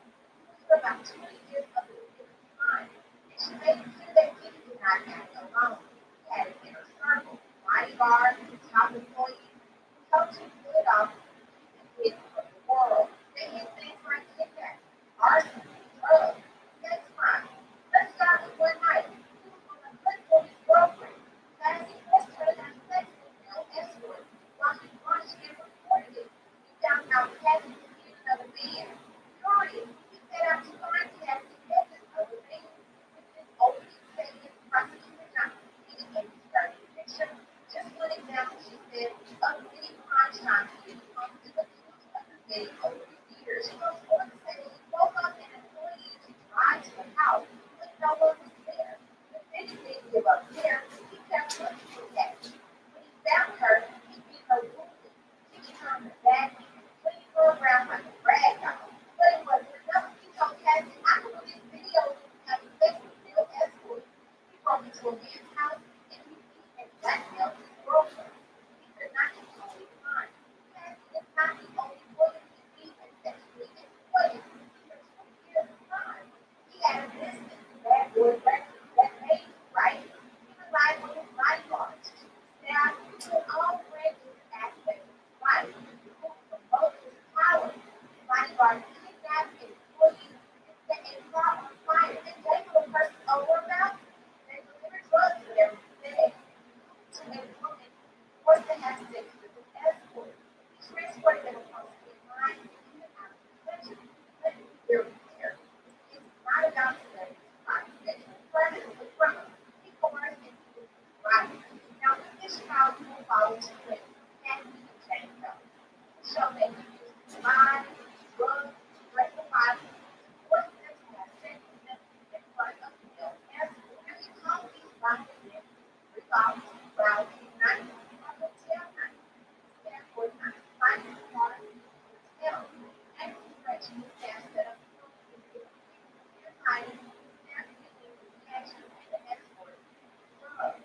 For about 20 years of his time, and she made it clear that Diddy did not act alone. He had an inner circle, bodyguards, top employees, who helped him pull it off and keep it hidden from the world. They did things like kidnapping, arson, drugs, sex crimes. Let's start with one night. He was on a hunt for his girlfriend. Last pressed her to have sex with male escorts. While he watched and reported it, he found out Kathy was in another man. Furious, he set out to find Kathy and this other man. With this opening statement, Prosecutor Johnson repeated a disturbing picture. Just one example, she said, of many crime times Diddy Combs is accused of committing over the years. She goes on to say that he woke up an employee to drive to the house, but no one was there. The Diddy didn't give up there. He kept looking for Kathy. When he found her, he beat her wounded, kicking her are kidnapped and bullied and caught on fire. And they were the person over about. They deliver drugs to them. They to a woman forced to have sex with an escort. He transported them across the line and in and out of the country. But they're clear. It's not about sex. It's not sexual predators. It's criminals. He coerced and he was violent. Now, this child who followed to win can be changed up. So they use lies, drugs, threatening violence, force them to have sex with them in front of the male escort. And he called these violent men revolving around night on hotel night. Therefore, not fighting hard hotel. And he threatened the staff set up hiding their action and the escort.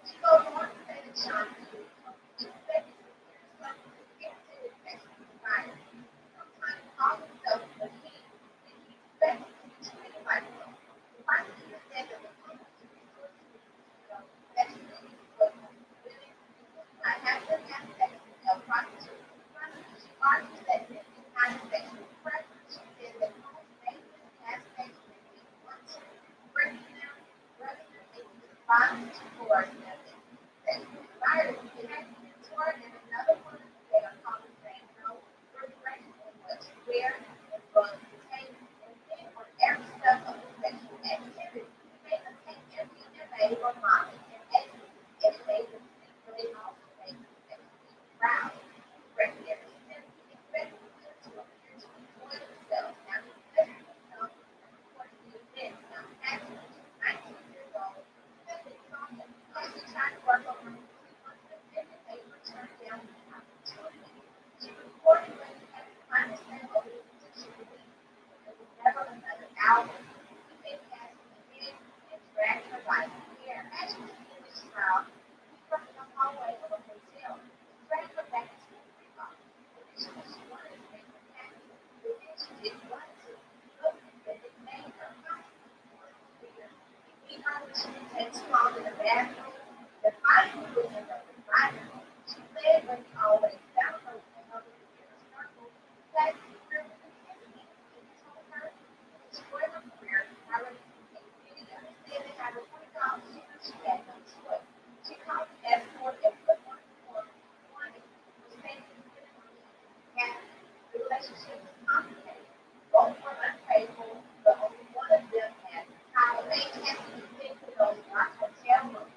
She goes on to say that Sean expected to hear something to get to his sexual desire. Sometimes call himself a king, and he expected to be treated like one. The prosecutor said that the woman to resort to that she really was willing to have them have sex with a prostitute. She argues that this is not a sexual preference. She said that most may have sex with anyone to breaking them, rather than making it violent towards them. Sexual desire is connected toward and another one they are calling saying no, regression in what you wear and drugs you take, and then on every step of the sexual activity. You may obtain MDMA or Molly and it may but it also makes you sexually aroused. Secondary symptoms expect them to appear to enjoy themselves. Now, he measured himself according to the event. Now, actually, 19 years old, he tried to work on her 3 months of visit. They were turned down the opportunity. She reported when he had to find a sample of his addiction relief. There was never another album. He been cast in and dragged her by the hair. As she was in this trial, he from the hallway of a hotel. He dragged her back into the freezer. Initially, she wanted to make her happy, but then she didn't want to. Look, that it made her happy. He beat her when she would take too long in the bathroom. The finally was in the refrigerator. She fled, but he always found her in her circle. That he really didn't he told her to destroy her career. Already in video, said they had a $20 shooter. She had no choice. She called the escort and put one for warning. Was saying the relationship was complicated. Both were unfaithful, but only one of them had power. They had to be picked for those locked hotel rooms.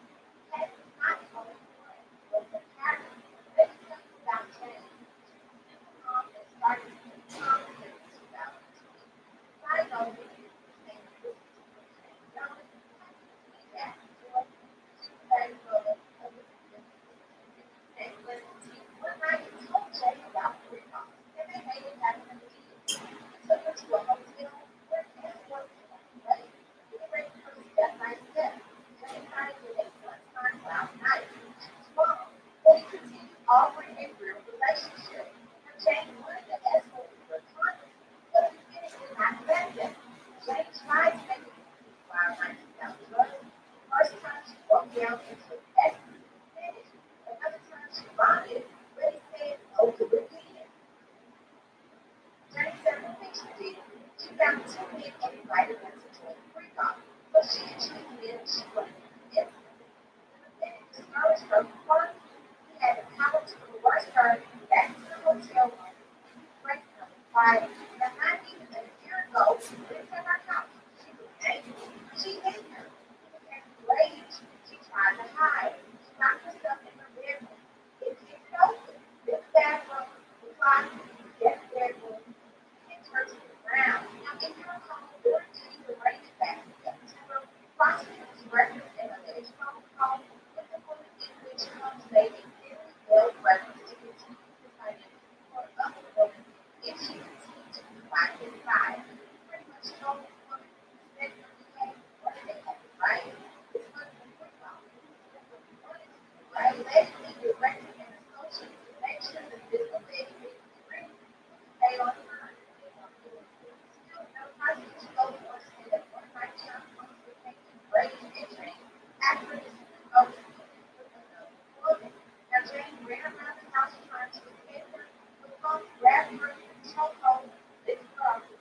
That was not the only one, but the pattern. Let me tell you about change. That started in 2020. I know this is the same as one night he told Jay about the recall, and they made it happen again. He took her to a hotel where an escort was on the way. He raped her step by step. Jay tried to make one time last night. She was wrong, but he continued offering a real relationship. Now, Jay wanted the escort to return, but he did not let them. Jay tried to make it while nights without drugs. First time she broke down and took extra to finish. Another time she bonded, but he said no to the deal. During several things she did, she found 2 men and invited them to join the free call. So she intrigued them, she wanted to get them. And it discouraged her from working. He had the power to coerce her back to the hotel room. Break her Friday. And not even a year ago, she lived on her couch. She was angry. She hated her. She became enraged. She tried to hide. She locked herself in her bedroom. It kicked it open. The bathroom, the closet, the guest bedroom, kicked her to the ground. Now, in her home, there were any arranged back in September. Prosecutors referenced in a alleged phone call with the woman in which Combs made a very well reference to continue his financial support of the woman if she continued to be by his side. He pretty much told the woman to respect her behavior, whether they had the right. His husband was wrong. Allegedly directed an associate to make sure that this alleged agreement was paid on time. Still, no prosecution goes on to say that one night John Combs became enraged and Jane after his associate with another woman. Now, Jane ran around the house trying to escape her, but Combs grabbed her in the chokehold, lifted her off the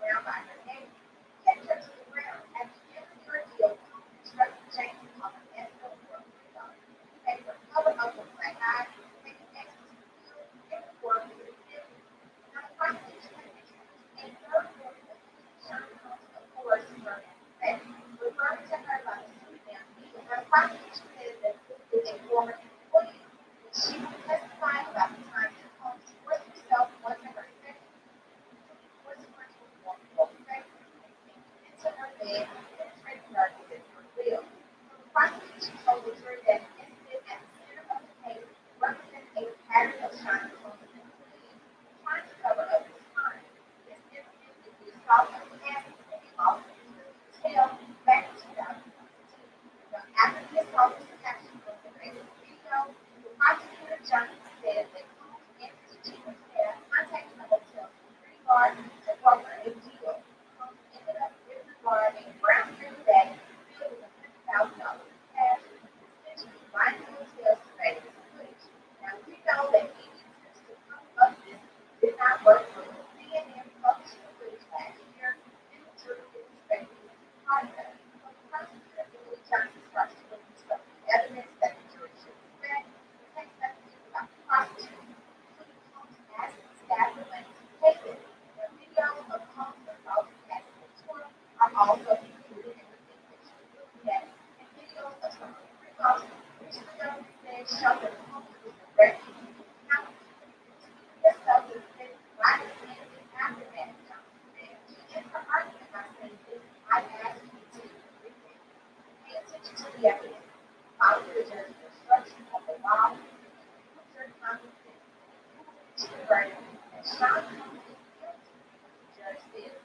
Sean Combs is guilty. The judge said,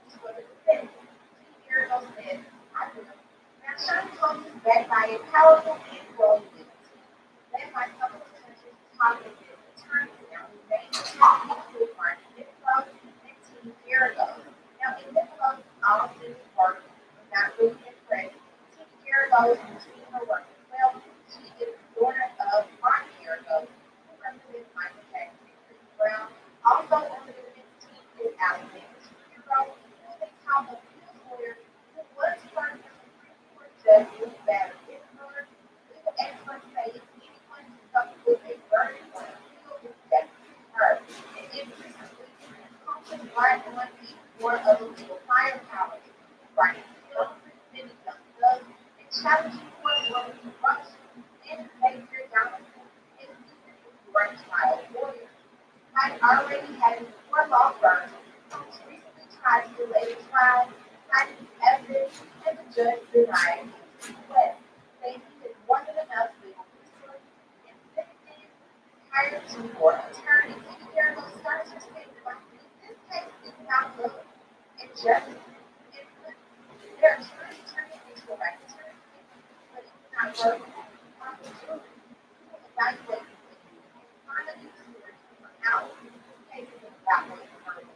this was a defendant. 10 years ago said, I will. Now, Sean Combs is backed by a powerful and growing legal team, led by some of the country's top attorneys now who made the to find Nicholas and Team Garagos. Now, in Nicholas' all-city work was not really impressed. Team Garagos and Team her work as well. She is the daughter of Mark Garagos, who represents Michael Jackson and Chris Brown. Also on the defense team is Alexander Shapiro, who is a top appeals lawyer who was first a Supreme Court judge who battled Ginsburg. Legal experts say if anyone is stuck with a burden on appeal, it's definitely her. And if recently, Thompson relied on the more of a legal firepower to write still many young thugs and challenging court-ordered corruption and behavior Donald Trump is even a great trial lawyer. I've already had 4 law firms who recently tried to delay the trial, citing evidence, and the judge denied his request, saying he is more than enough legal resources and sympathy hired 2 more attorneys. And here goes starts her statement about this case is not love and justice. There are trying to turn it into a right attorney, but it's not working. On the jury, who will evaluate the case and finally stewards from out cases of evaluating murder.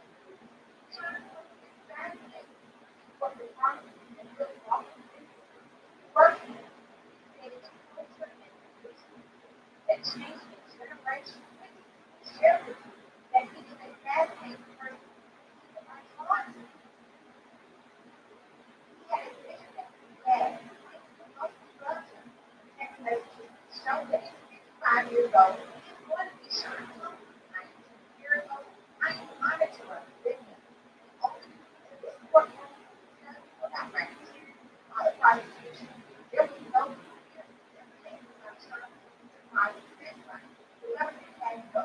China is fascinated what the Congress and really often working creating a culture and tradition that changed the generation and share with you that he is a fascinating person that I taught him. He had a vision that he had. Most loved him. Text messages show that at 55 years old, he's going to be Sean Combs. 19 years old, I am honored to represent him. Only to this courtroom, without racketeering, the prosecution, there was no case about Sean Combs' defense right. Whoever had no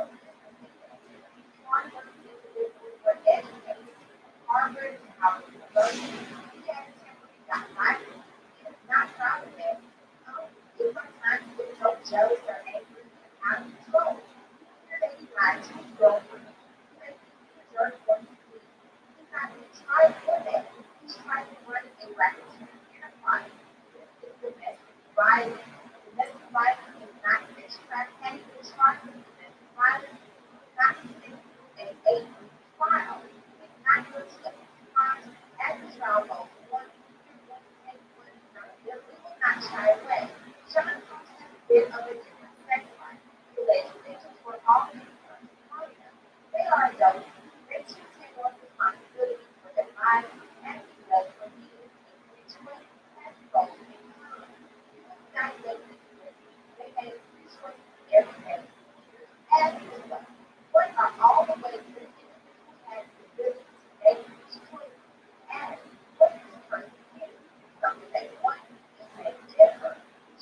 one of the individuals were educated at Harvard and Howard University. He had a temper, he got life. He is not proud of that. If sometimes you get so jealous or angry and out of control, here that he lied to his girlfriend. He may think he deserves what he did. He's not going to try for that. He's trying to run a racketeering enterprise. This is domestic violence. Domestic violence is not extract any charges. Domestic violence is not sitting in a 8-week trial. It's not going to take time as the trial goes on. You're going to take one accountability. We will not shy away. Sean Combs has a bit of a different sex life. The legislators were all concerned about him. They are adults. They too take on responsibility for their lives as he does for his. Which way has both in common. Not that they made resources every day. As this way, what are all the ways that an individual has the ability to make these choices? And what is this person is? Something they want is they differ.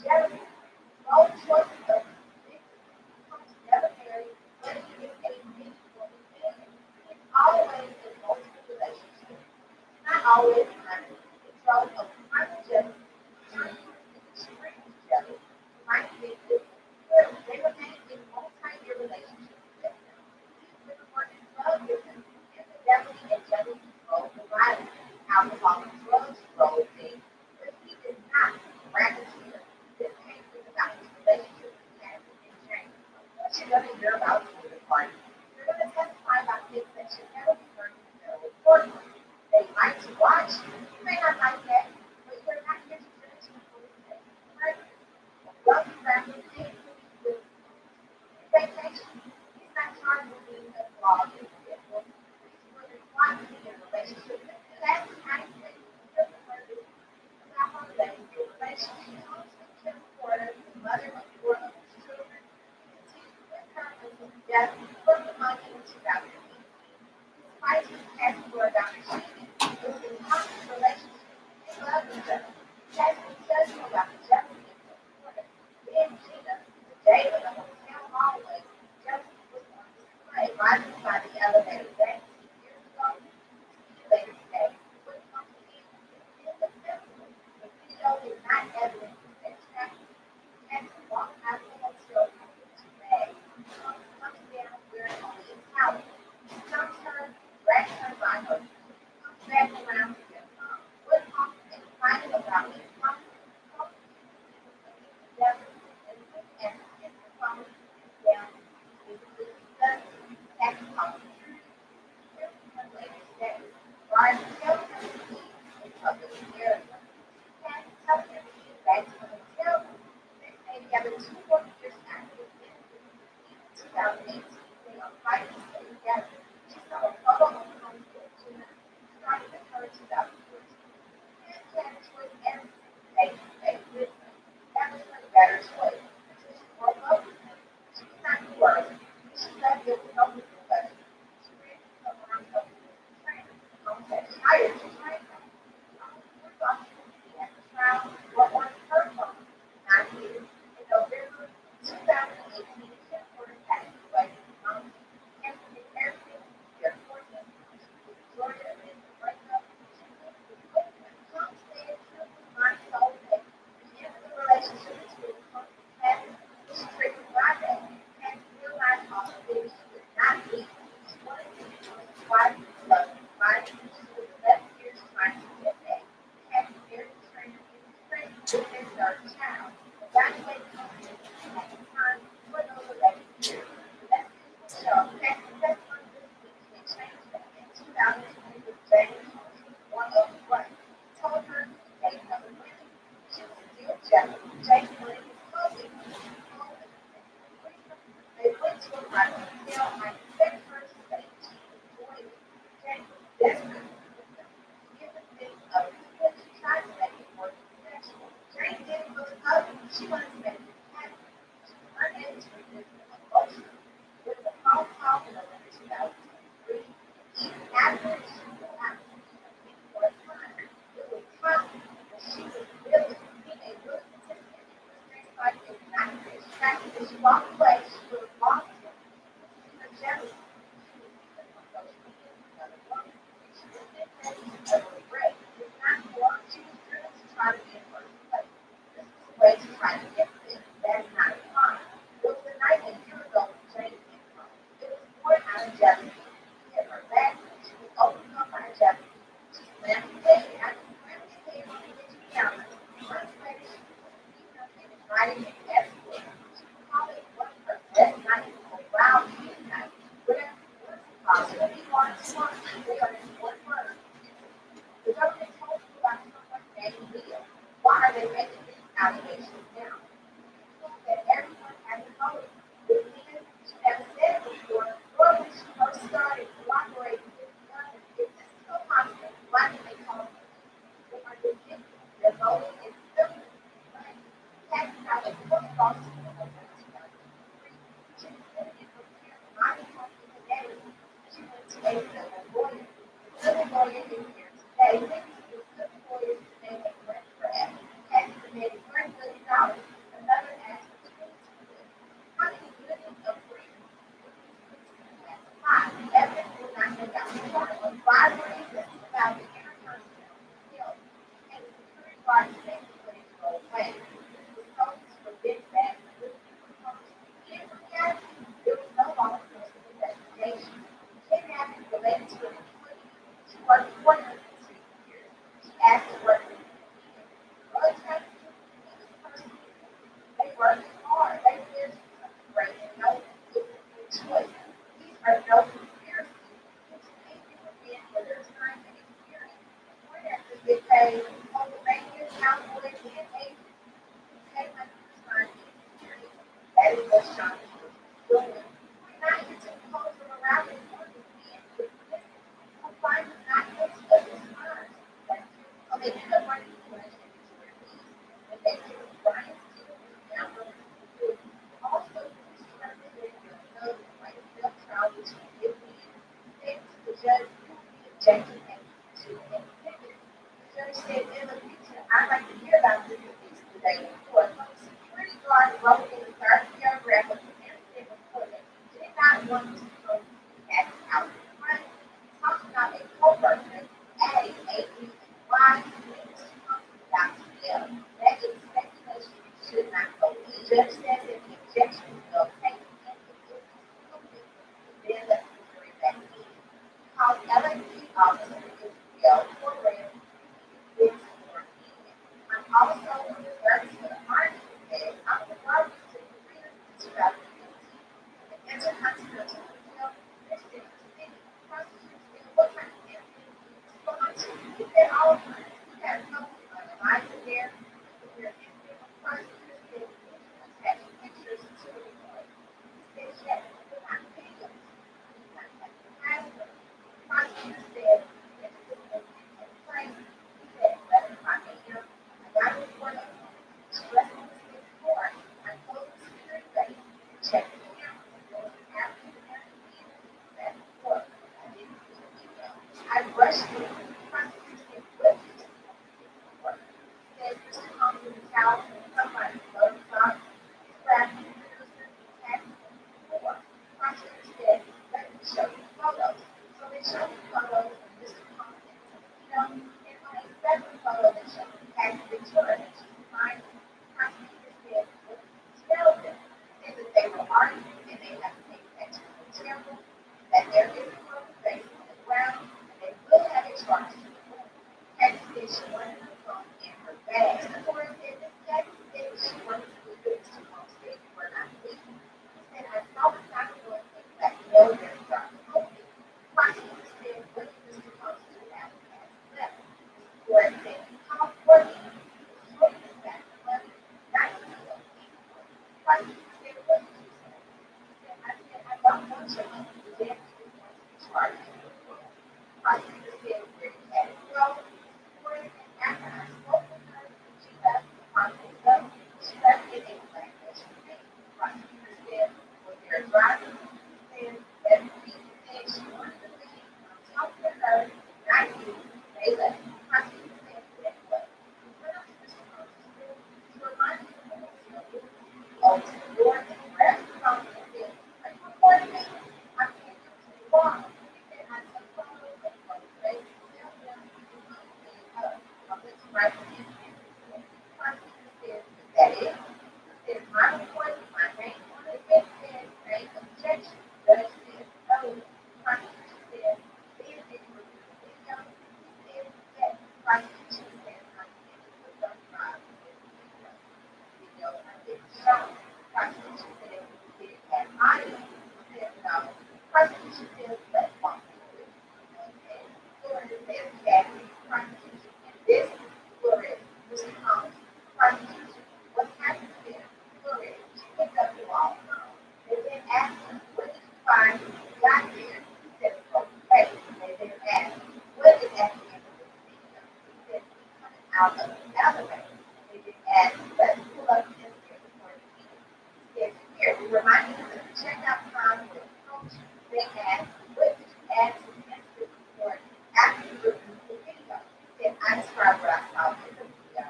Jeremy, both choices of Combs never married, but he is a meaningful man. He's always in multiple relationships. Not always honest. Control of private jealousy. Extreme jealousy. Might think this. They remain in multi-year relationships together. He's been working love with him. Infidelity and jealousy role the violence. Alcohol and drugs role things. But he is not racketeer. This case is about his relationship with Cassie and James. What you're going to hear about is the party. You're going to testify about things that should never be heard in the federal courtroom. They like to watch. You may not like that, but you're not here to judge people who say right. Wealthy family things with vacation. He's not charged with being a flawed individual. He's really trying to be in a relationship with Cassie Hansen. About her relationship. Kim Porter, the mother of 4 of his children, continued with her until her death from the money in 2018. Despite his past for Dr. Shannon, it was a constant relationship. They loved each other. Cassie tells you about the jealousy in Kim Porter. Then Gina, the day of the hotel hallway, jealousy was on display, rising by the elevator deck 2 years ago. Later today, what comes in is indefensible. The video is not evidence that Cassie had to walk out of the hotel with 2 bags. Comes down wearing only a towel. I still have to be in public area. And tell them to get back to the hotel. Maybe after 2 more years after the end, 2018, they are fighting to stay together. She saw a photo of home for Gina, started with her in 2014. And Janice was everything they with her. That was her better choice. So she broke up with him. She did not work. She left it with no discussion. She ran her arms up to the trainer. Mom said, hired to train her. We thought she would be at the trial, but on her phone, not here. In November 2018, Kim Porter passed away. Kim did everything. Their fortune. Georgia and the breakup. She lived with him. Tom said, Kim was my soulmate. The end of the relationship is really happened. She treated my dad and realized all of this. She did not leave. She wanted to be his wife, love him, right? She was 11 years trying to get back. Had to marry the trainer in the street with their third child. Evaluated him at the time for those 11 years. Let's show that that's one of the things that changed that. In 2020, with James, one of the right, told her to date another woman. She was still jealous. James wanted his clothing. They went to a private hotel. I expect her to say she enjoyed it. James was desperate with them. Given things of people, she tried to make it more sexual. Jane didn't look up. She wanted to make it happen. She was unable to resist the emotion. With the phone call in November 2023, even after she knew I was looking for a time, it was trouble. But she was really being a good participant in the sex life is not distracted. As she walked away, she would have lost him. Her jealousy. She was even on social media with another woman. She was ready to regret. It's not for her. She was driven to try to be in first place. This is a way to try to get this. That's not fine. It was the night a year ago when Jane came home. It was born out of jealousy. He hit her back. She was opened up by jealousy. She slammed his head. After slamming his head on the kitchen counter, months later, she was beating up and inviting him everywhere. She would call it one of her best nights or wild midnight. Whatever it was, possible. He wanted to want. They are in one word. The government told you about someone named Leah. Why are they making these allegations now? That everyone has a motive. With Leah, she never said it before, nor when she first started cooperating with the others. If this is so possible, why did they call her? They are ridiculous. Their motive is simple. Right? Tax out a court lawsuit in November 2023. She was living in her parents' mining company today. She went to a lawyer. The civil lawyer is here today. The civil lawyer's name is Brent Brad. Has submitted $1 million. Another asked for $22 million. How many millions of reasons evidence will not make out one of 5 reasons about the interpersonal skills and the security guard makes it put it away. The focus for big bad in reality, there was no law enforcement investigation. Kidnapping related to an employee. She worked 403 years. She asked to work with drug trafficking. They worked hard. They did something great and no choice. These are no conspiracies. It's amazing again for their time and experience. Point after get paid, Pennsylvania, California, and Asia. Pay my time and experience. That is what Sean is doing. We're not here to impose a morality or to be in this business. Compliance is not most of this time. So they end up running too much into their needs. And they do Brian Steele down the road. Also, please trust that they will know the right self-trial which he did win. Then to the judge, you will be objecting and to independent. The judge said, in the future, I'd like to hear about this case today in court. Security guard wrote in the third paragraph of the incident report that he did not want to throw the act out in front. Talk about a co-worker adding a reason why he needs to come to Dr. Hill. That is speculation you should not go. The judge said that the objection will take then let the jury back in. Called LAPD officer show me photos of Mr. Compton, you know, and on a separate photo that shows Patty Ventura that she's crying, prosecutors said, well, tell them, said that they were arguing and they have to take pictures of the temple, that there is a broken face on the ground, and they will have a charge to the court. Patty said she wanted her phone in her bag. The court said that Patty said she wanted to be with Mr. Compton for not leaving. She said, I saw the time going things like no, they're starting to open. Prosecutors said, what did Mr. Compton have to pass left? The court said, how important is this back to money? Not to be a people. Prosecutors said, what did you say? He said, I don't want your money. The damn people want to be charged. Prosecutors said, where did Patty go? After I spoke with her, she left the hospital alone. She left in a black SUV. Prosecutors said, was there a driver? She said, every said she wanted to leave. I talked to her, not you. They left. Prosecutors said, guess what? We went up to Mr. Compton's room to remind him of the hotel room. Opened the door and grabbed the phone and said, are you recording me? I can't do it to the wall. He said, I took photos of the face. Tell them you come clean up. I went to right for him. Prosecutor said, is that it? He said, my report with my name on it. It said, name objection. Judge said, no. Prosecutor said, then did you review the video? He said, yes. Prosecutor said, I did the thumb drive with the video. Video I didn't show. Prosecutor said, did it have audio? He said, no. Prosecutor said, let's walk through it. Okay. Florida said, Kathy, prosecution, and this is Florida, Mr. Thomas. Prosecution, what happened there? Florida, she picked up the wall phone. They then asked him, what did you find when you got there? He said, okay. They then asked, what is at the end of this video? He said, he's coming out of the elevator. They then asked, let's pull up and get the point of view. He said, here, we remind you of the checkout time with coach. They asked, what did you ask the instant report after you reviewed the video? He said, I described what I saw in the video.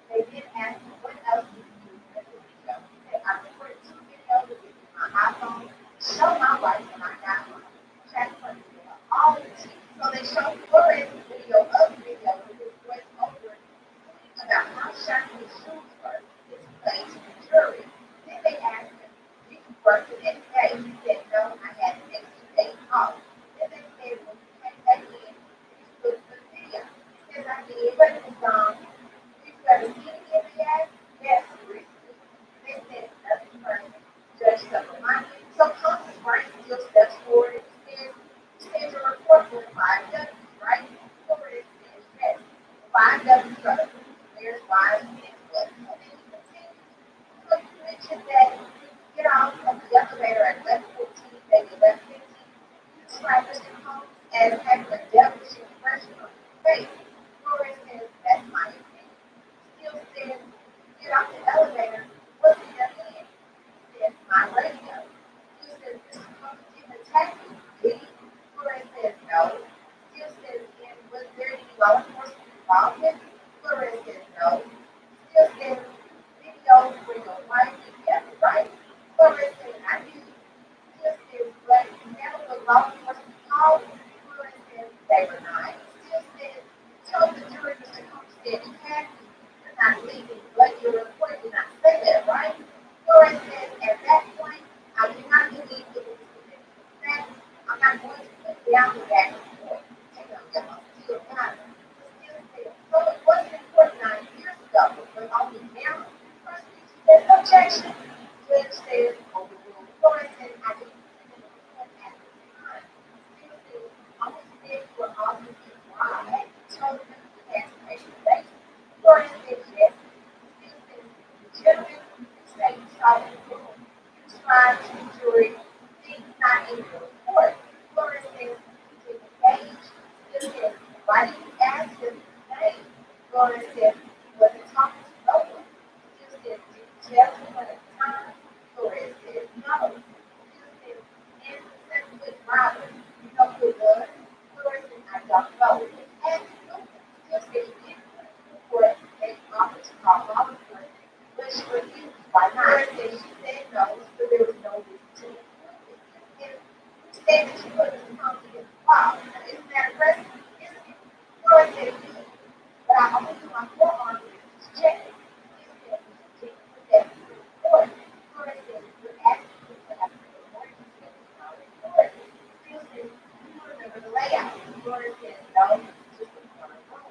They then asked him, what else did you do in the video? He said, I recorded 2 videos with my iPhone, show my wife when I got home, check for the video, all of it. So they showed Flores video of the video with his voice over about how shocking his shoes were, his place in the jury. Then they asked him, did you work the next day? He said, no, I had an extra day off. Then they said, when you came back in, did you look for the video? He said, I did, but it was gone. Did you ever see it again? They asked. Yes, recently. They said, nothing further. Judge Supplemental. So Congress Brian still steps forward and says your report was 5 W's, right? Florida says yes. 5 W's are where's why and what. And then he continues. So you mentioned that you get off of the elevator at 11:14, maybe 11:15. You describe Mr. Holmes as having a devilish expression on his face. Florida says that's my opinion. Still says you get off the elevator, what's in your hand? He says my radio. He says Mr. Holmes didn't attack you, did he? Florida says no. Still says again, was there any law enforcement involvement? Florida says no. Still says videos where your wife is together, right? Florida says I do. Still says, but never was law enforcement called. Florida says they were not. Still says, told the jury Mr. Holmes said he had you. You're not leaving, but your report did not say that, right? Florida says at that point, I do not believe it was significant fact. I'm not going to put down the back and forth. Take on your own. Still got it. Still says, so it wasn't important 9 years ago, but only now. Prosecution says objection. Judge says overruled. Florida says I didn't see the report at the time. Still says only said you were offered to why. Told him he had to make a face. Florida says yes. Still says the gentleman you say you saw in the room. You described to the jury things not in your report. Florida says you didn't engage. Still says why did you ask him his name? Florida says he wasn't talking to no one. Still says did you tell him at the time? Florida says no. Still says and the 7-foot driver, you know who it was? Florida says I don't know. And still says he didn't put it in the report. They offered to call law enforcement, but she refused. Why not? Florida says she said no, so there was no reason to include it. And you said that you put Mr. Thompson in the file. Is layout. Florida says no, just a corner room.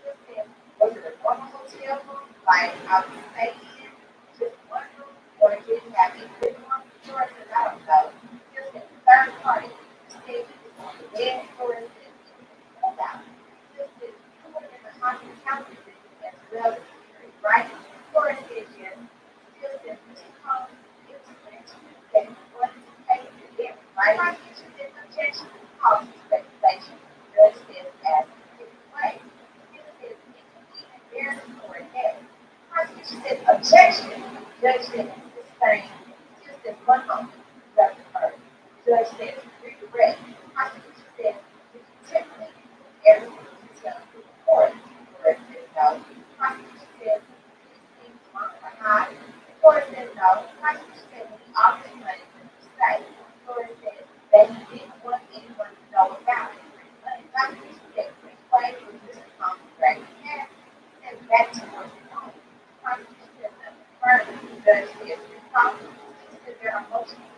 Just said, was it a normal hotel room, like I was staying in, just one room, or did it have a big one? Florida says, I don't know. Just a third party. Said he was on the bed, Florida says, it was pulled out. Just said, you were in the hospitality business as well as security, right? Florida says, yes. Still says, Mr. Combs, it was Tuesday, what is paid to them, right? Prosecution says, objection, causes speculation. Judge says, as it way. Still says, it can even bear for a day. Prosecution says, objection. Judge says, sustained. Still says, one moment. Judge heard. Judge says, redirect. Prosecution says, did you typically everything you tell the court? Judge says, no. Prosecution says, these things month or high. Court says, no. Prosecution says, when he offered money, what did you say? Court says, that he didn't want anyone to know about it. Prosecution says, explain what Mr. Combs dragged his ass. He says, back to work home. Prosecution says, nothing further. Judge says, Mr. Combs, he says there are motions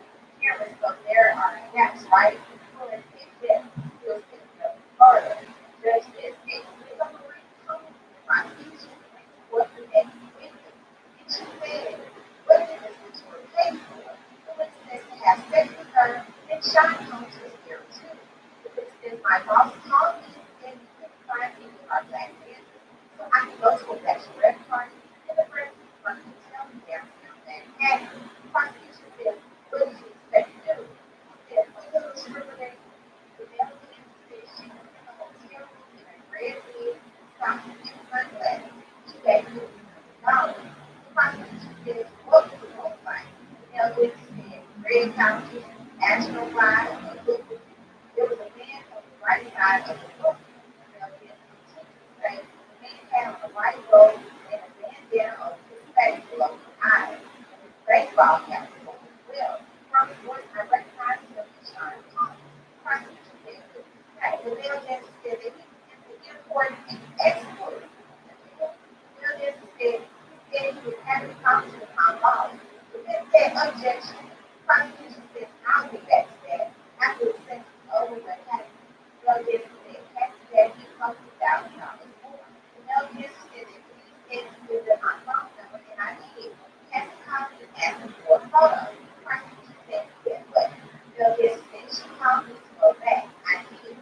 cameras, so there are gaps, right? Court says, yes. Still says, nothing further. Judge says, a legal marine home. Prosecution says, what the next witness? Did you say what did this were paid for? The witness says to have sex with her, and Sean Combs was there too. The witness says, my boss called me and he couldn't find me with our black kids, so I can go to a bachelorette party in the first front of the hotel downtown Manhattan. Prosecution says, what did you expect to do? He said, we go to River Lake. The male witness said she was in the hotel room in a red wig, stockings, and sunglasses. She gave me $100. Prosecution says, what was the room like? The male witness said, red couches, national flag, and liquid. There was a man on the right side of the room. The male witness continued to say, the man had on a white robe and a bandana over his face below his eyes, and his baseball cap was on as well. From his voice, I recognized him as Sean Combs. Prosecution said, what did you say? The male witness said that he was into import and export. The male witness said he was having problems with my boss. The witness said, objection. Prosecution said, I'll get back to that. After the sentence is over, what happened? The male witness said, after that, he cost $1,000 more. The male witness said that please take me with my phone number, and I did. Had to call me and ask him for a photo. Prosecution said, yes, but the male witness said, she called me to go back. I did.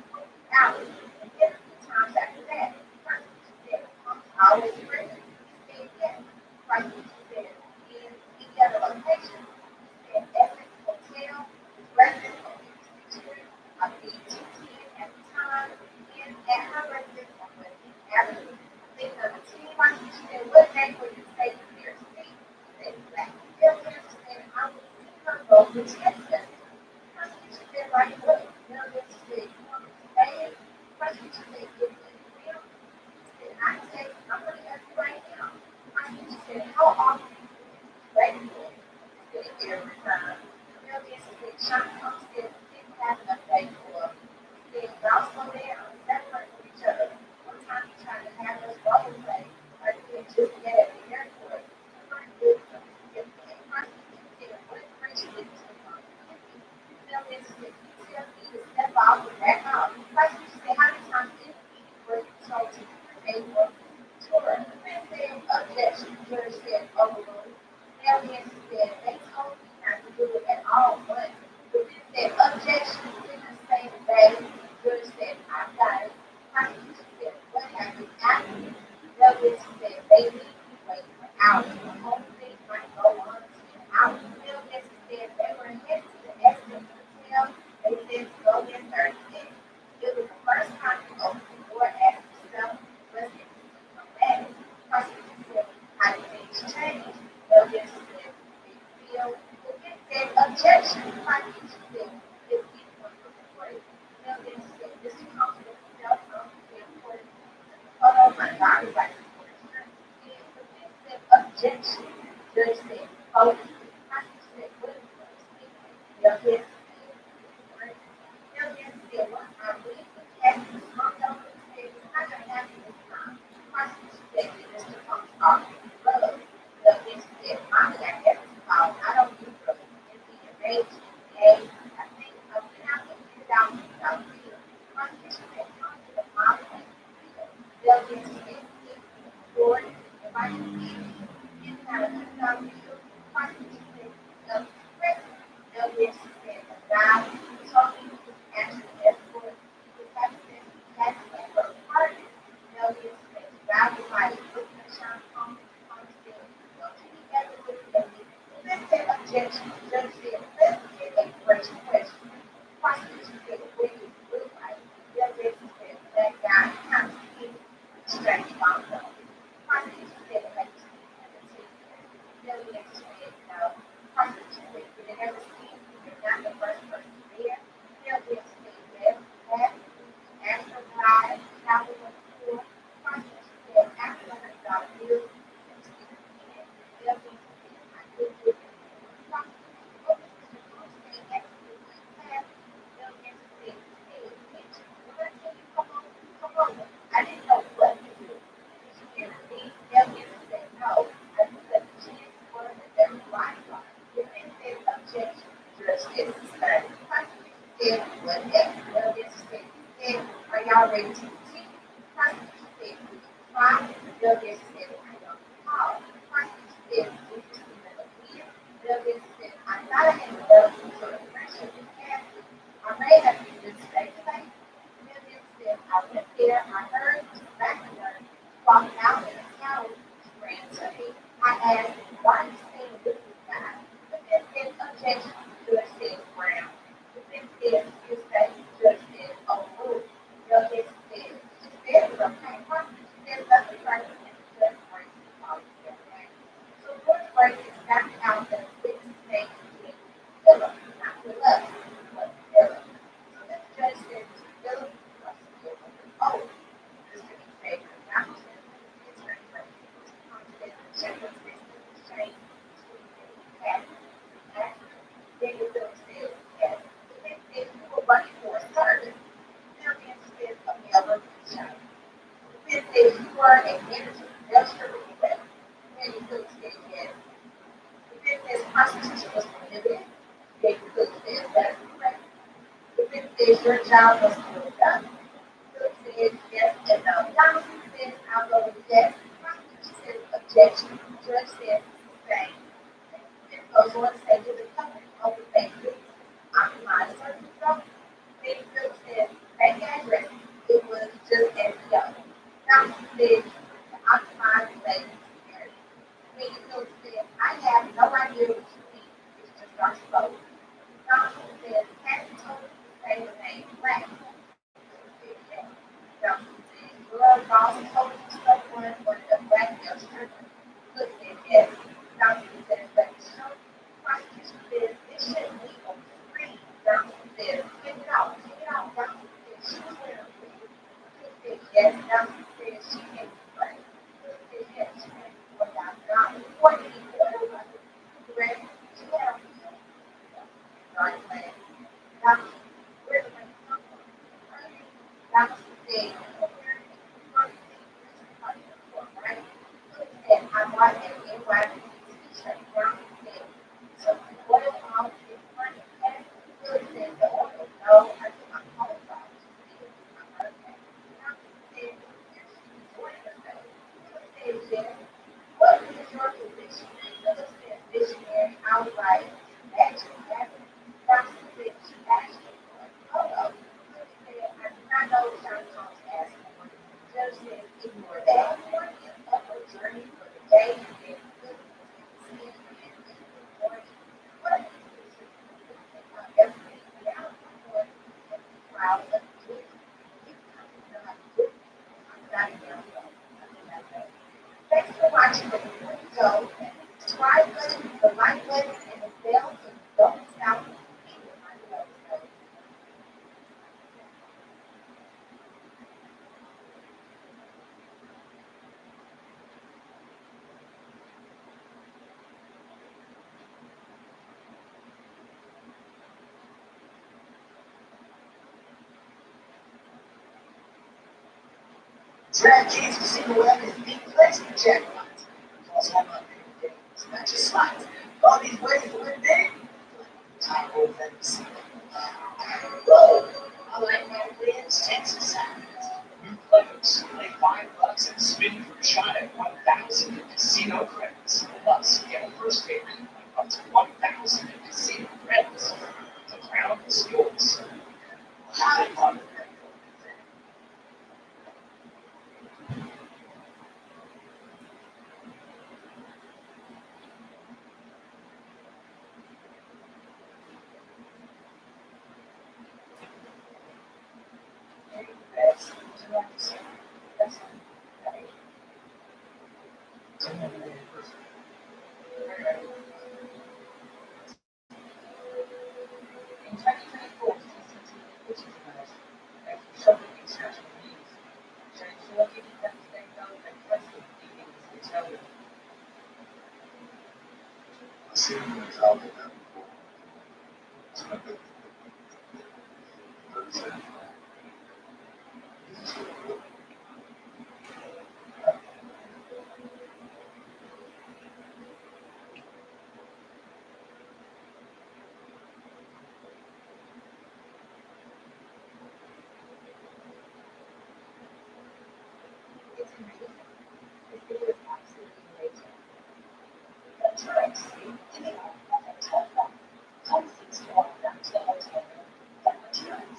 Hours. And then a few times after that, prosecution said, I'm always ready. He said, yes. Prosecution said, in any other location? He said, Essex Hotel, his residence on 56th Street, I believe 210 at the time, and at her residence on West Avenue. Thing number 10, prosecution said, what neighborhood you stay in there? Steve? He said, Black. Bill Williams said, I will see her go with text messages. Prosecution said, like what? Bill Williams said, you want me to stay in? Prosecution said, give me the bill. He said, I said, I'm going to ask you right now. Prosecution said, how often do you stay there? He said, every time. Bill Williams said, Sean Combs said, we didn't have enough day for him. He said, y'all slow down, separate from each other. One time he tried to have us role play, like we had just met at the airport. We weren't good enough. And prosecution said, what information did you want? Bill Williams said, you tell me to step out and back out. Prosecution said, how many times did you were you told to pay for tour? The man said, objection. The judge said, overruled. Bill Williams said, they told me not to do it at all, but the man said, objection. Witness say the day. The judge said, I got it. Prosecution said, what happened after? Bill Williams said, they leave me waiting for hours. The whole thing might go on 10 hours. Bill Williams said, they were headed to the Essex Hotel. They said to go there 30 minutes. It was the first time he opened the door after himself. Let's get to that. Prosecution said, how did things change? Bill Williams said, big deal. The witness said, objection. Prosecution said, this anyone was recorded. Bill Williams said, Mr. Combs was cell phone recorded. Oh my God, it's like the witness said, objection. Judge said, oh, prosecution said, what is the speaking? Bill Williams said, Bill Williams said, one time we had to come down and say, it's not going to happen this time. Prosecution said, Mr. Combs offered drugs. Bill Williams said, Mommy, I never called. I don't do drugs. And he enraged and gay. I think I went out and $10,000 bill. they'll get to stay board, if I can be in kind of some participate of they'll get to stay now talking and therefore the fact that that's the part they'll get to stay now by looking at Sean Combs together with them. Let's say objection, let's say let's get a great question. Prosecution said what it look like. They'll get to say that guy kind of straight from them. Prosecution said like they'll get to say no. Prosecution said they never seen they're not the first person there. They'll get to say that after God, now we went before. Prosecution said after God will they'll get to say I will do it. I didn't know what to do. They'll get to say no. I knew that the chance was that they were lying. If they said objection, judge said suspend. Prosecution said whatever. They'll get to say, are y'all ready to continue? Prosecution said, we can try. They'll get to say, I don't call. Prosecution said, we just need to appeal. They'll get to say, I thought I had developed some sort of pressure in casting. I may have to just speculate. They'll get to say, I went there, I heard back there, walked out in a towel, ran to me. I asked, why are you staying with this guy? The fifth said, objection, judge said, Brown. The fifth said, you say, judge said, oh, move. They'll get to say, she said, it's okay. She said, nothing right, and the judge breaks the policy, okay? So George breaks is not out that witness name between Philip, not with us, but Philip. So the judge said, Philip, oh, this is a favor, not to it's very great. Then you will say, yes, if you were running for a service, they'll be interested in a male child. If you were a manager, they'll surely be better. Then you will say, yes. If this prostitution was prohibited, then you will say, that's correct. If your job was still done, you will say, yes and no. Johnson says, I'll go with yes. Prosecution says, objection. Judge says, same. It goes on to say, to the company of the bakery, occupied a certain zone. Then Phil said, that address, it was just SEO. Johnson said, to occupy the bakery area. Then Phil said, I have no idea what you mean. It's just our slogan. Johnson said, Kathy told me to say the name Black. Johnson said, your boss told you someone was a black youngster. Look at yes. Johnson said, but show. Prosecution says, it shouldn't be on the screen. Johnson said, get it out. Johnson said, she was wearing a wig. Look at yes. Johnson said, she can't be black. Look at yes. She can't be black. Johnson, what did he do? Correct. She had a wig. Johnson said, Johnson, where did it come from? Johnson said, right? And I bought an NYPD t-shirt. Johnson said, so what if all this money? And Philip said, no, I think I'm qualified to see it. I'm okay. Johnson said, what is that? Philip said, yes. What is your position? Philip said, missionary. I was like, actually, Johnson said, she actually was. Oh, Philip said, I did not know Johnson was asking for it. Judge said, ignore that. Journey for the day and then what everything down for trial of thanks for watching the video. So subscribe button, the like button, and the bell so you don't miss out on any of my videos. DraftKings Casino Web is the place for jackpots. Plus home run games, not just slots. All these ways to win big. Tyro Vegas. Whoa! I like my wins, chances, signs. New players play $5 In 2024, CCTV footage emerged making shocking international news, showing 4 kidnapped girls and President leaving his hotel room. I see him in the out there. It's amazing. This video is absolutely amazing. That's right, see? To me, that's a tough one. Tom seems to walk back to the hotel room that much times.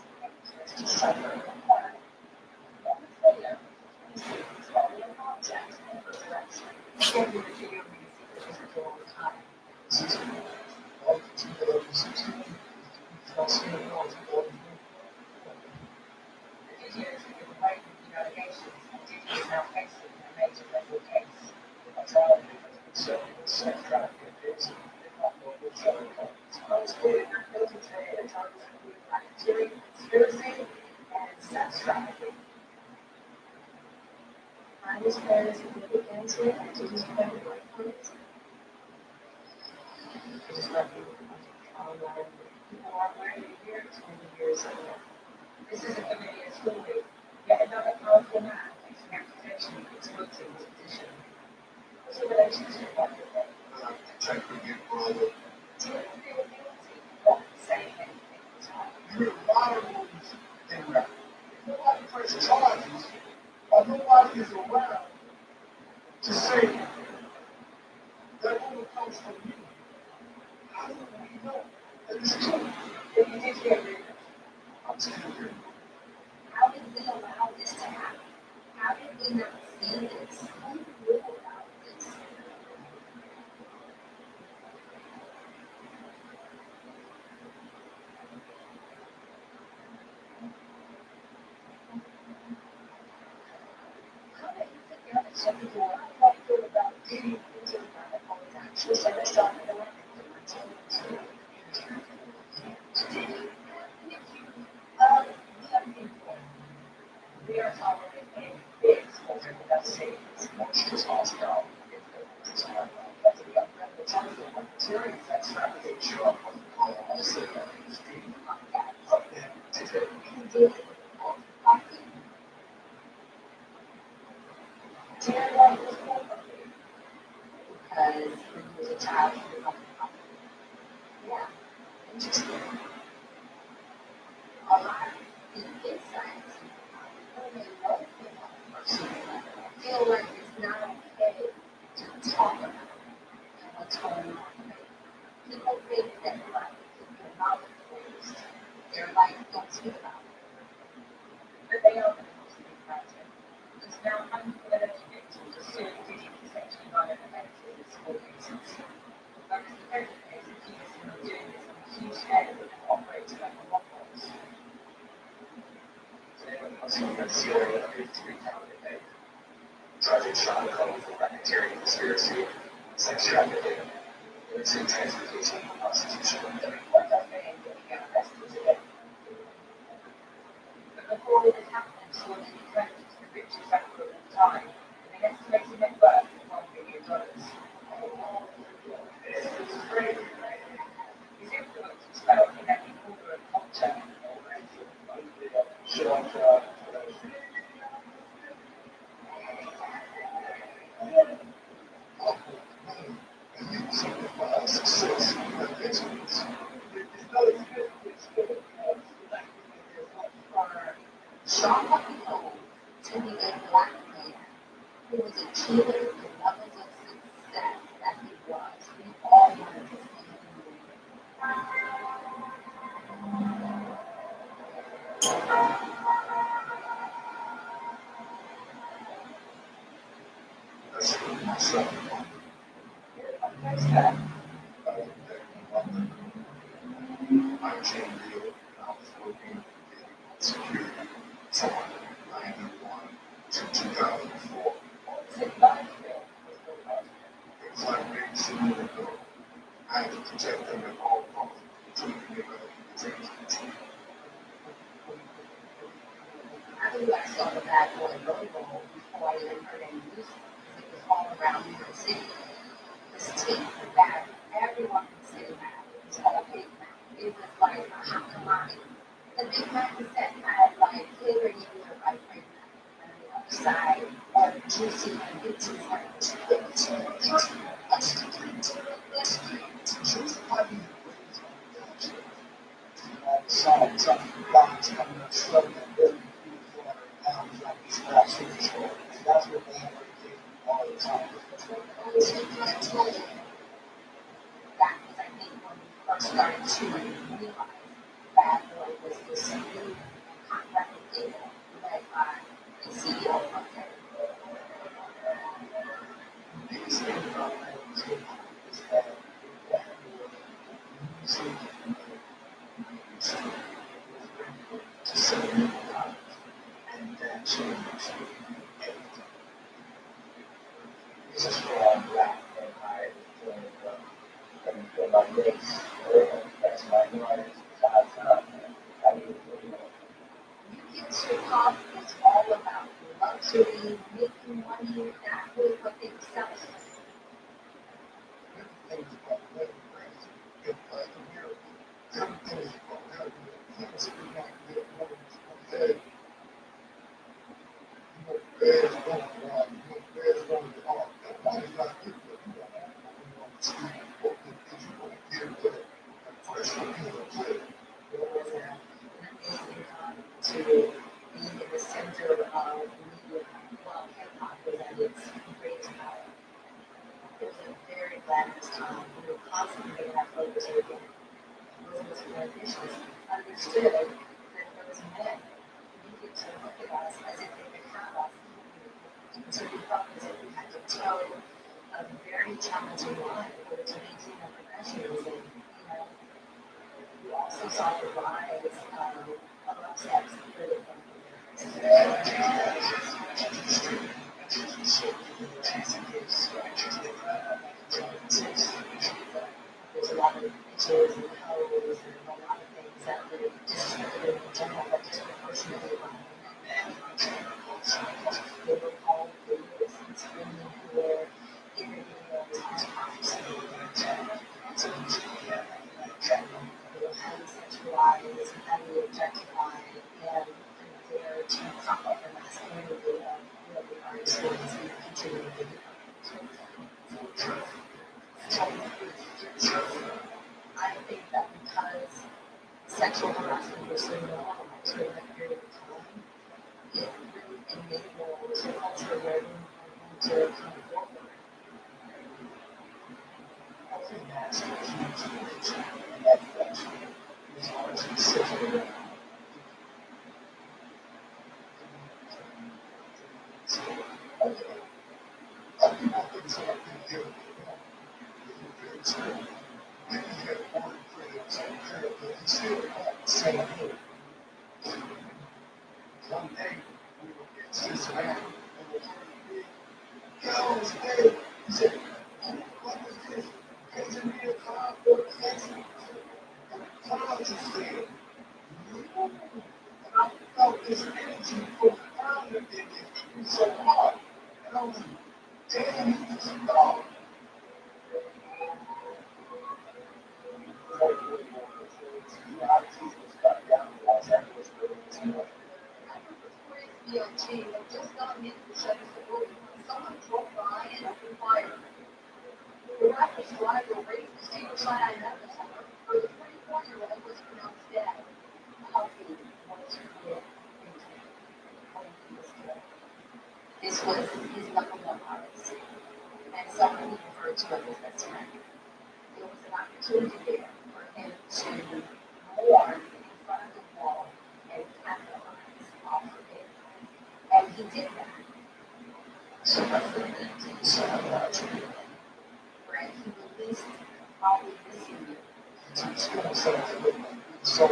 It's just so very important. Moments later, he sees his body in object and resurrects him. Again, in the video, we see the visitor all the time. All the CCTV. The videos have been away from the allegations, and Diddy is now facing a major federal case. I tried to sex trafficking case. Most kidnapped girls in China are charged with racketeering, conspiracy, and sex trafficking. I was there as a big answer to his family life. I just love you. Online. People are already here 20 years ago. This is a familiar story, yet another powerful man facing accusation of exploiting his position. What's your relationship like with him? Technically, brother. Do you ever feel guilty not saying anything at the time? You're a lot of movies in rap. Nobody press charges, or nobody is around to say that woman comes from you. How do we know that it's true? If you did hear it, I'll tell you. How did we allow this to happen? How did we not see this? Who knew about this? How did you figure out something more? How do you feel about getting into the rabbit hole and actually said I started the rabbit hole? we are tolerating big exposure without saving this monstrous hospital. It's hard to be upfront with some of the material that's not being shown on the street. Terry White was born because when he was a child, he was like, yeah, interesting. A lot of the insights when they know people feel like it's not okay to talk about what's going on. People think that like if your mouth is closed, they're like, don't speak about it. But they are going to speak about it. It's now unpolitical to assume Diddy is actually not an effective school cases. But in the federal case, if he is not doing this on a huge scale and operates like a workforce. So I'm considering a 53-count indictment, charging Sean Combs with racketeering, conspiracy, sex trafficking, illicit transportation, and prostitution. The report does say that he got arrested today. But before all this happened, Sean had been credited to the richest record of the time, with an estimated net worth of $1 billion. It's crazy. His influence was felt in every corner of culture. Success and excellence. Sean Puffy Combs to be a black man who was achieving the levels of success that he was. We all wanted to see him. That's myself. I came real and I was working in security. So I knew knew I saw the Bad Boy logo before I even heard any music, because it was all around New York City. This tape that everyone could say that. It was all Big Mac. It was like a hot commodity. The Big Mac cassette had like flavored in the right Big Mac. And the other side, or juicy and big cheese. Songs up, lines coming up slow and very beautiful, and I was like, this is not super short. That's what they have to do all the time. That was, I think, when we first started to realize Bad Boy was this new and hot record label led by the CEO of it. The biggest thing about that is that Bad Boy music to sell new products, and that changed everything. This is where I'm black and I and my race, that's my life, I mean, You get to pop is all about luxury, making money, that was what they were selling. everything is about money, crazy. If Black America, everything is about money. You can't sit back and get money from the head. You know, bad is going around, you know, bad is going on. Everybody's not equal. You don't have to go on the street, or if you want to get that, fresh from being a player. It was an amazing to be in the center of media while hip hop was at its greatest power. It was a very glamorous time. We were constantly getting our photos taken. Those of us who were ambitious understood that those men needed to look at us as if they could have us. And so we felt as if we had to toe a very challenging line in order to maintain our professionalism. We also saw the rise of upsets really from there's a lot of pictures and colors and a lot of things that were discriminated in general, but disproportionately on men. They were called rapists and screaming who were in the videos as prophecy. They were highly sexualized, highly objectified, and there to pop up the masculinity of what they are experiencing and continuing to become. I think that because sexual harassment was so normalized during that period of time, it really enabled a culture where women to come forward. I think that's a huge reason, and that's it's hard to consider. I think I think so. I think they're very true. Maybe you had one critics and critics, but you still got the same thing. One day we were in Cincinnati and we heard girls there. He said, what was this? Crazy me a car for the sexy. And the crowd just said, no. And I felt this energy from the crowd that they hit me so hard. And I was like, damn, he just thought. DOT had just gotten into the center of the building when someone drove by and opened fire. The reckless driver raised the single side epicenter where the 24-year-old was pronounced dead. Healthy was created when he was killed. This was his number one artist, and someone he referred to as his best friend. There was an opportunity there for him to mourn in front of the wall and capitalize off of it. And he did that. So much for him to so much. Right? He released all we missing you. So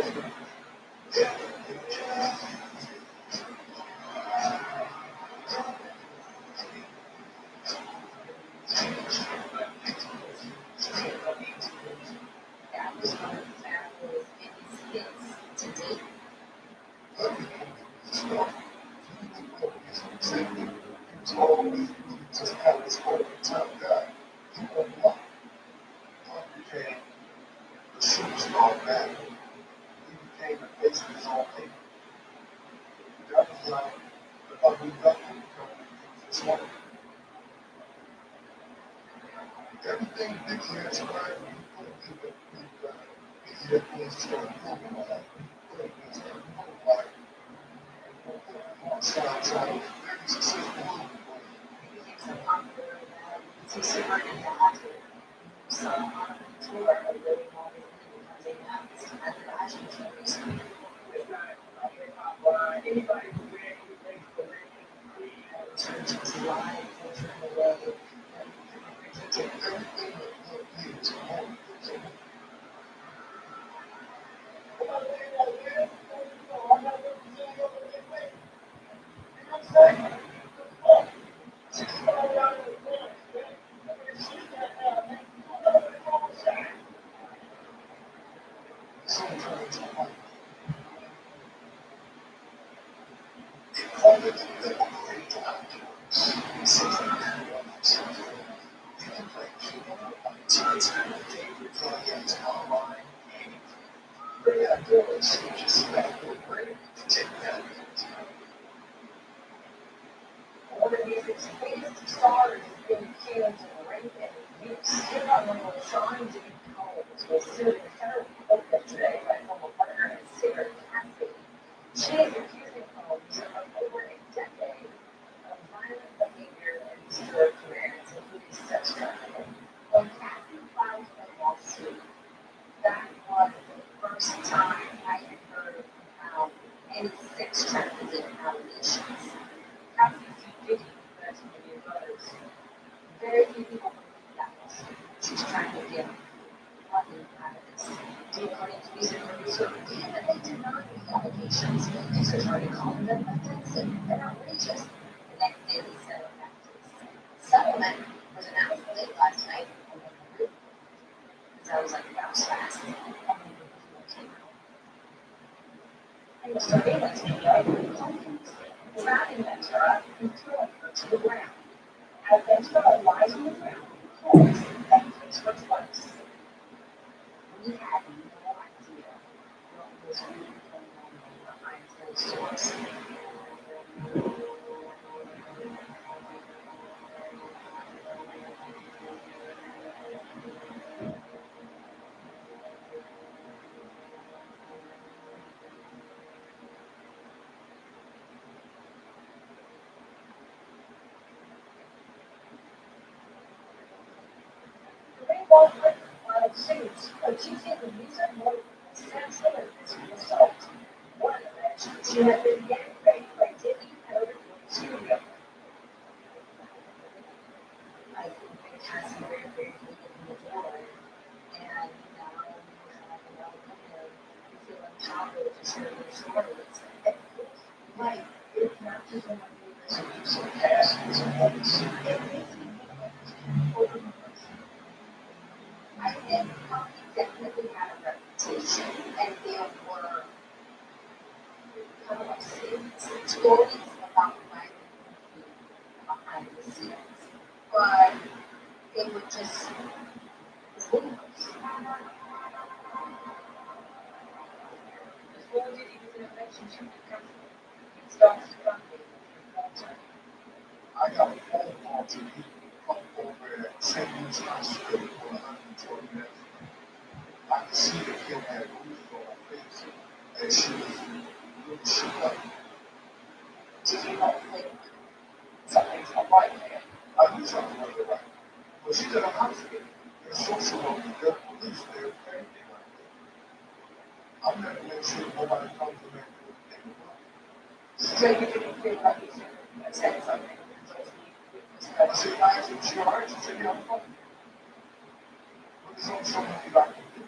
That was one of the Bad Boy's biggest hits to date. like the ugly duckling this one. Everything Biggie has tried, he has started moving on. Trying to very successful. He supported that. So on a tour of living all these things at the fashion shows. Anybody who ran anything for churches live culture in a way that did everything that he was born to. One of the music's biggest stars in Canada, right there. You sit on one of the signs in college was sued yesterday by former partner and singer Cassie. She is accusing Combs of over a decade of violent behavior and disturbed commands, including sex trafficking. When Cassie filed a lawsuit, that was the first time I had heard about any sex trafficking allegations. Cassie's video that's one of your brothers. Very few people believe that. She's trying to get money out of this. According to music producer, and they denied the allegations. His attorney called them offensive and outrageous. The next day, he settled back to the settlement was announced late last night. Sounds like a bounce fast. And the surveillance video grabbing Ventura and throwing her to the ground. As Ventura lies on the ground, Holmes then takes her twice. We had no idea what was really going on behind closed doors. Suits accusing the music model Sam as a result. One alleged she had been gang raped by Diddy at a recording studio. I think that Cassie very quickly in the door, and now we have an element who feel empowered to share their stories. Right, it's not just one of the so Cassie is a woman. I think Coffee definitely had a reputation, and there were kind of like stories about life behind the scenes, but they were just rumors. Before Diddy was in a relationship with Cassie, he started funding. I got a phone call to me over at St. Louis Hospital for 120 minutes. I could see the kid had bruises on her face, and she was really shook up. Did you not think something's not right there? I knew something wasn't right. But she's in a hospital. There's social workers, there's police there, everything like that. I'm not going to sure nobody comes to me and So you didn't feel like you should have said something? I said, why isn't she all right? She said, yeah, I'm fine. But there's only so many I can do.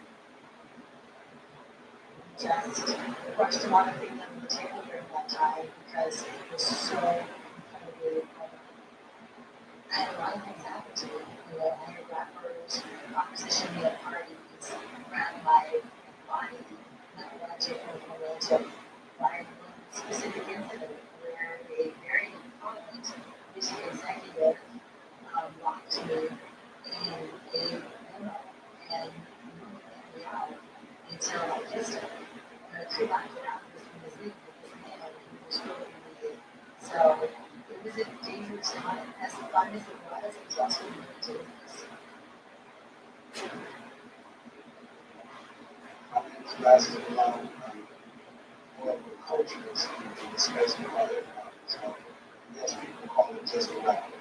Just rushed a lot of things on the table during that time because it was so incredibly I had a lot of things happen to me. You know, I had rappers, opposition media parties, ran my body, not what I took from by one specific incident where a very prominent music executive locked me in a limo and moved me out until I kissed him. And I could not get out of this limousine with this man who was really So it was a dangerous time, as fun as it was also really dangerous. It's lasted a long time. Well, the culture is especially other so yes, people call it just a rap.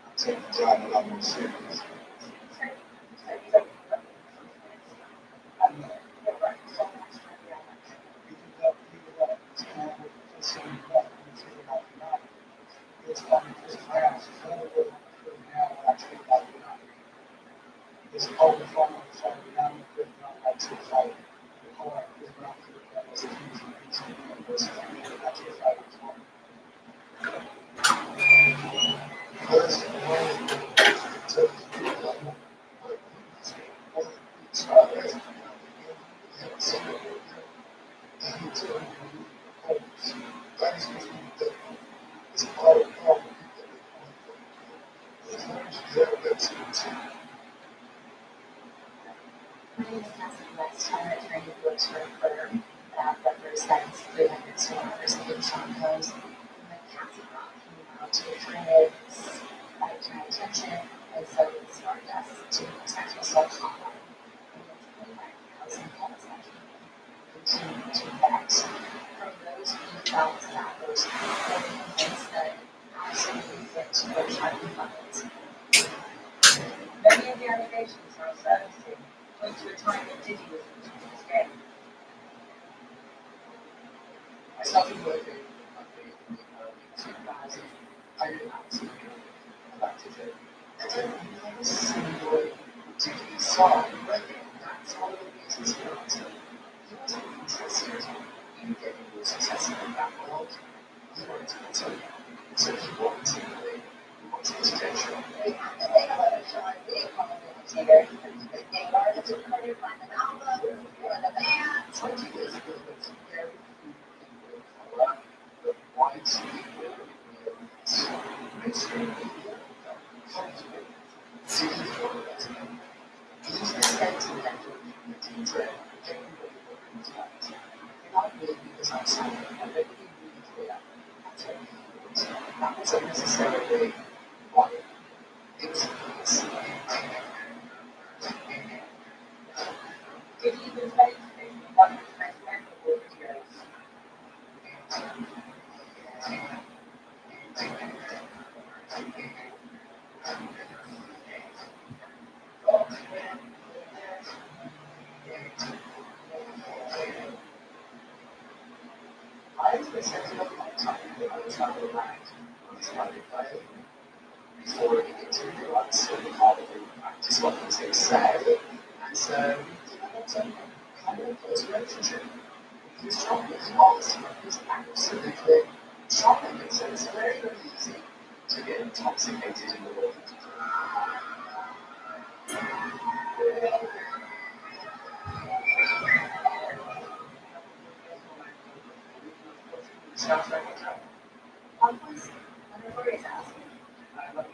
I take the job a lot more serious. It's over from down the like to fight. The core is not as easy to fight. First, My name is Cassie West. I'm an attorney who works for a firm that represents 300 stores in Sean Coast. When Cassie Rock came out to trans, attract attention, and so it started us to sexual assault hotline. And 25,000 calls that came into that. From those who felt that those things that absolutely fit their child violence. Many of the allegations are servicing went to a time that Diddy was in his game. I started working in the early 2000s. I knew absolutely about it. And then never single Diddy song where that's one of the reasons he answered. He wasn't interested in getting more successful in that world. He wanted to continue. So he wanted his attention. They have a show on video called Theater. They started to put it on an album, or the band. 20 years ago, there was very few people around that wanted to be mainstream media, culture, cities, these expensive mental communities that everybody works on. And not really because I'm saying that everybody really clear. That wasn't necessarily what it was. Did he even say one of his most memorable videos? I was spending a lot of time when I was traveling around on this private plane. Before we get to the rights of the holiday, practice what they say. And so we developed a kind of a close relationship. He was chocolate, he was absolutely chocolate, and so it's very, very easy to get intoxicated in the world. Sounds like a trouble. Whenever it's asked me, I love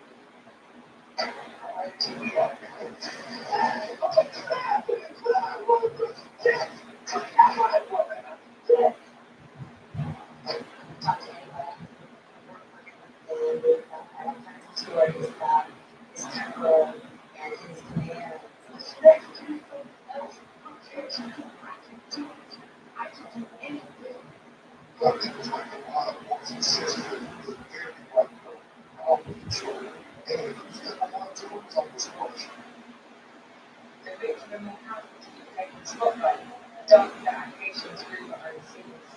stories about his temper and his demands. I can do anything. But it was like a lot of what he says to very white people. All the children. And if you feel I want to, it's on this portion. The victim and more powerful to be taken spotlight. Don't the allegations really behind the scenes.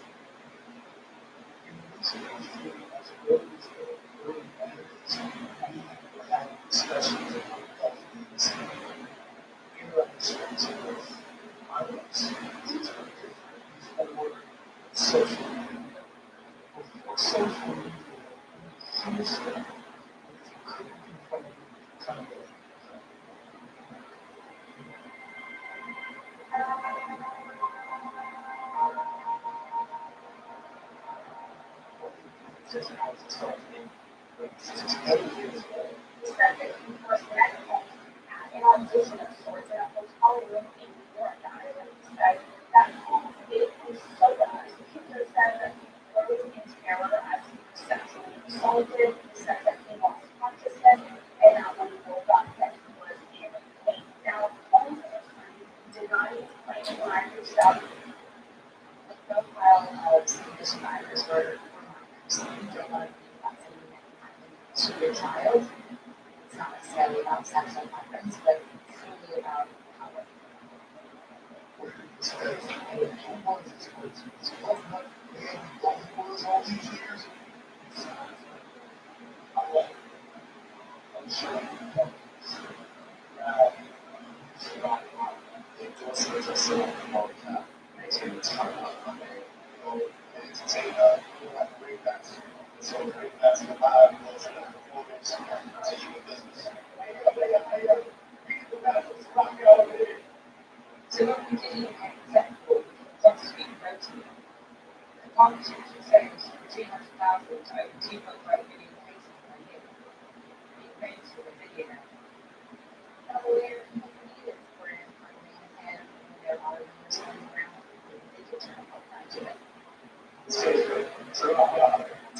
In audition of sorts, and I was Hollywood in New York, that whole thing is so bad. People said that there was an talented, such that he lost consciousness, and not when he woke up that he was in pain. Now, all of this did not explain why himself. The profile of some of the survivors were minors. We don't want to think about something that can happen to your child. It's not necessarily about sexual preference, but it's really about how it So we'll continue to make acceptable, let's speak protein. The partnership sales for 200,000 to over 2.5 million cases per year. It ranks for the video. Now, where people need it for an and when there are rumors going around, they can turn up that to it. So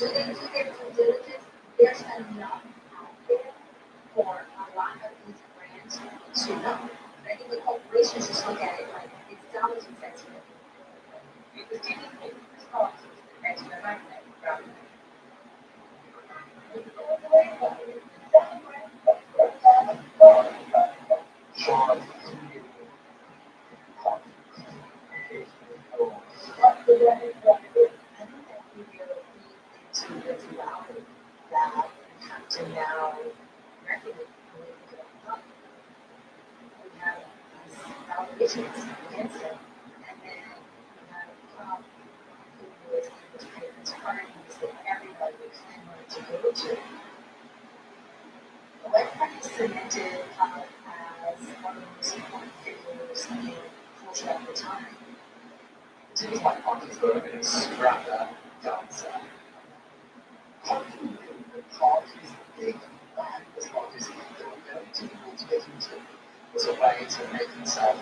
they do their due diligence. There's enough out there for a lot of these brands to know. I think the corporations just look at it like it's dollars and cents. It was taking responses and to the magnet rather than. To now recognize we have these allegations against him, and then we have Trump who was able to pay his parties that everybody wanted to go to. The White Party cemented Trump as one of the most important figures in culture at the time. So these White Party's going to scrap that dance. How can you the parties big and as parties that were very difficult to get into was a way to make himself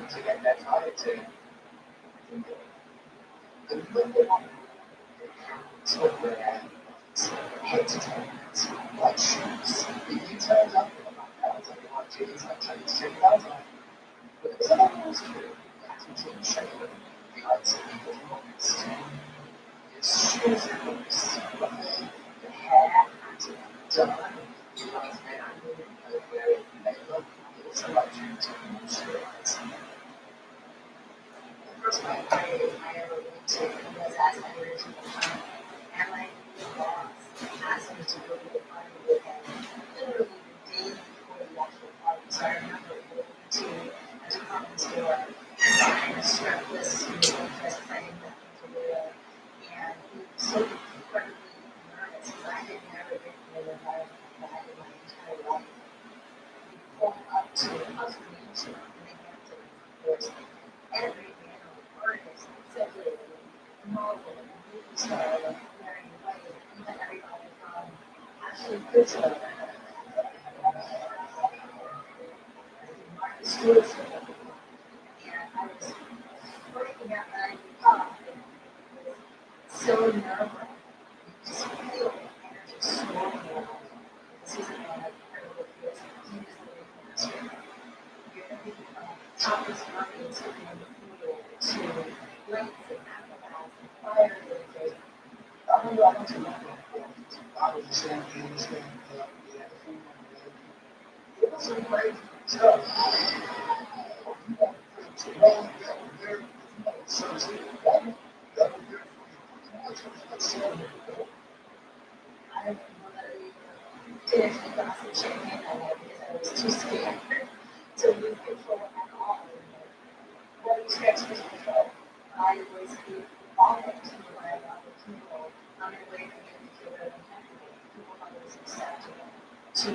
to get their tired to the number one sort of head to toe, like shoes. If you turned up in a black belt and you like jeans, I'd tell you to take that off. But there was another one too, you had to keep showing them the eyes of people honest. His shoes are loose, but the hair had to be done. You guys may not know where it may look, but it's a luxury to moisturize. The first White Party I ever went to was as editor to the time, and my boss asked me to go to the party with him literally the day before the actual party. So I remember going to a department store and buying a strapless dress that I had nothing to wear, and he was so incredibly nervous because I had never been in an environment like that in my entire life. We pulled up to a puzzle museum in the Hamptons, of course. Every artist, executive, model, movie star, like wearing white, even everybody from Ashley Kutcher, Martha Stewart, and I was freaking out that I thought it was so nerve-wracking. You just feel the energy swirling around. This isn't one of incredible kids. He was the master. You're going to be topless marketing something on the pool to lights and acrobats and fire and I remember I went to London. I was the same thing, the same we had the food. It was some crazy stuff. You want to know that was there, you know, so it's that was there for you. Let's see how you go. I don't know that I finished the glass of champagne that night because I was too scared to lose control at all. What expects me to control? I was involved when I got with people on their way to make me feel very uncomfortable. People thought it was acceptable to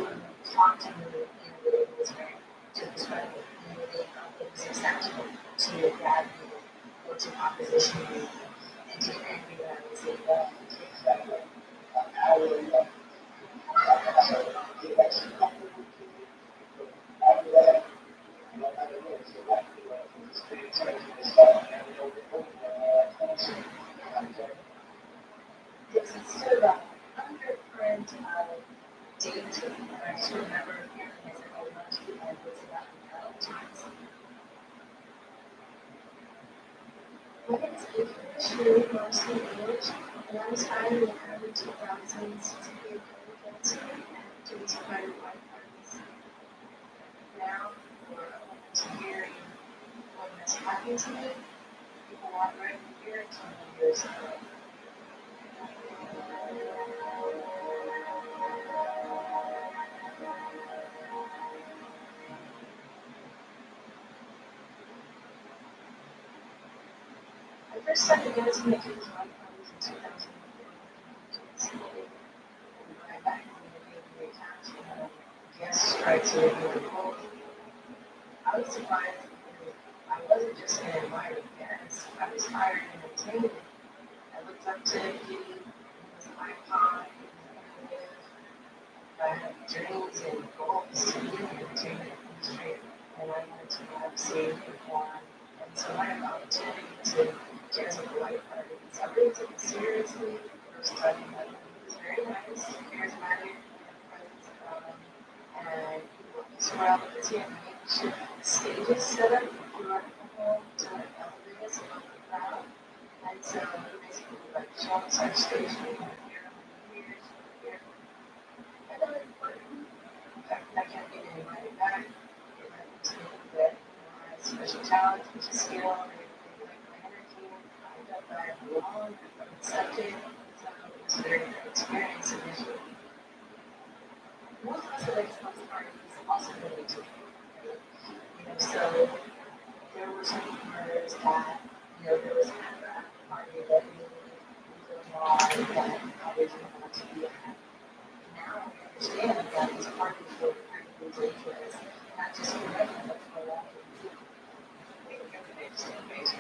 talk to me in a way that was very disrespectful. You know, they thought it was acceptable to grab me or to opposition me and get angry when I would say, well, Our It's sort of a undercurrent of dating. I just remember hearing it a bunch and it's about Valentine's. Women's issue mostly age, and I was hired in the early 2000s to be a co-dancer and to these private white parties. Now, for a woman to marry one that's happy to me, people want right here 20 years ago. I first started dancing at these white parties in 2004. Right back in the day, guest strikes were really cool. I was surprised because I wasn't just an invited guest. I was hired and entertained. I looked up to Diddy, he was an icon, I had dreams and goals to be in the entertainment industry, and I wanted to go sing, perform. And so I had the opportunity to dance at the white parties. I really took it seriously the first time I met him. He was very nice, charismatic, and he around because he had makeshift stages set up throughout the home to elevate us above the crowd. And so he basically would like show us our stage here. And then in fact, I kept getting invited back. It led to that my special talent, which is skill, they like my energy. I felt that I belonged, I felt accepted. So it was a very good experience initially. Most of the response parties also really took it. So there were some murders that, there was kind of a party that we were involved that probably didn't want to be at. Now I understand that these parties were pretty dangerous, not just for them, but for all of them. It's amazing.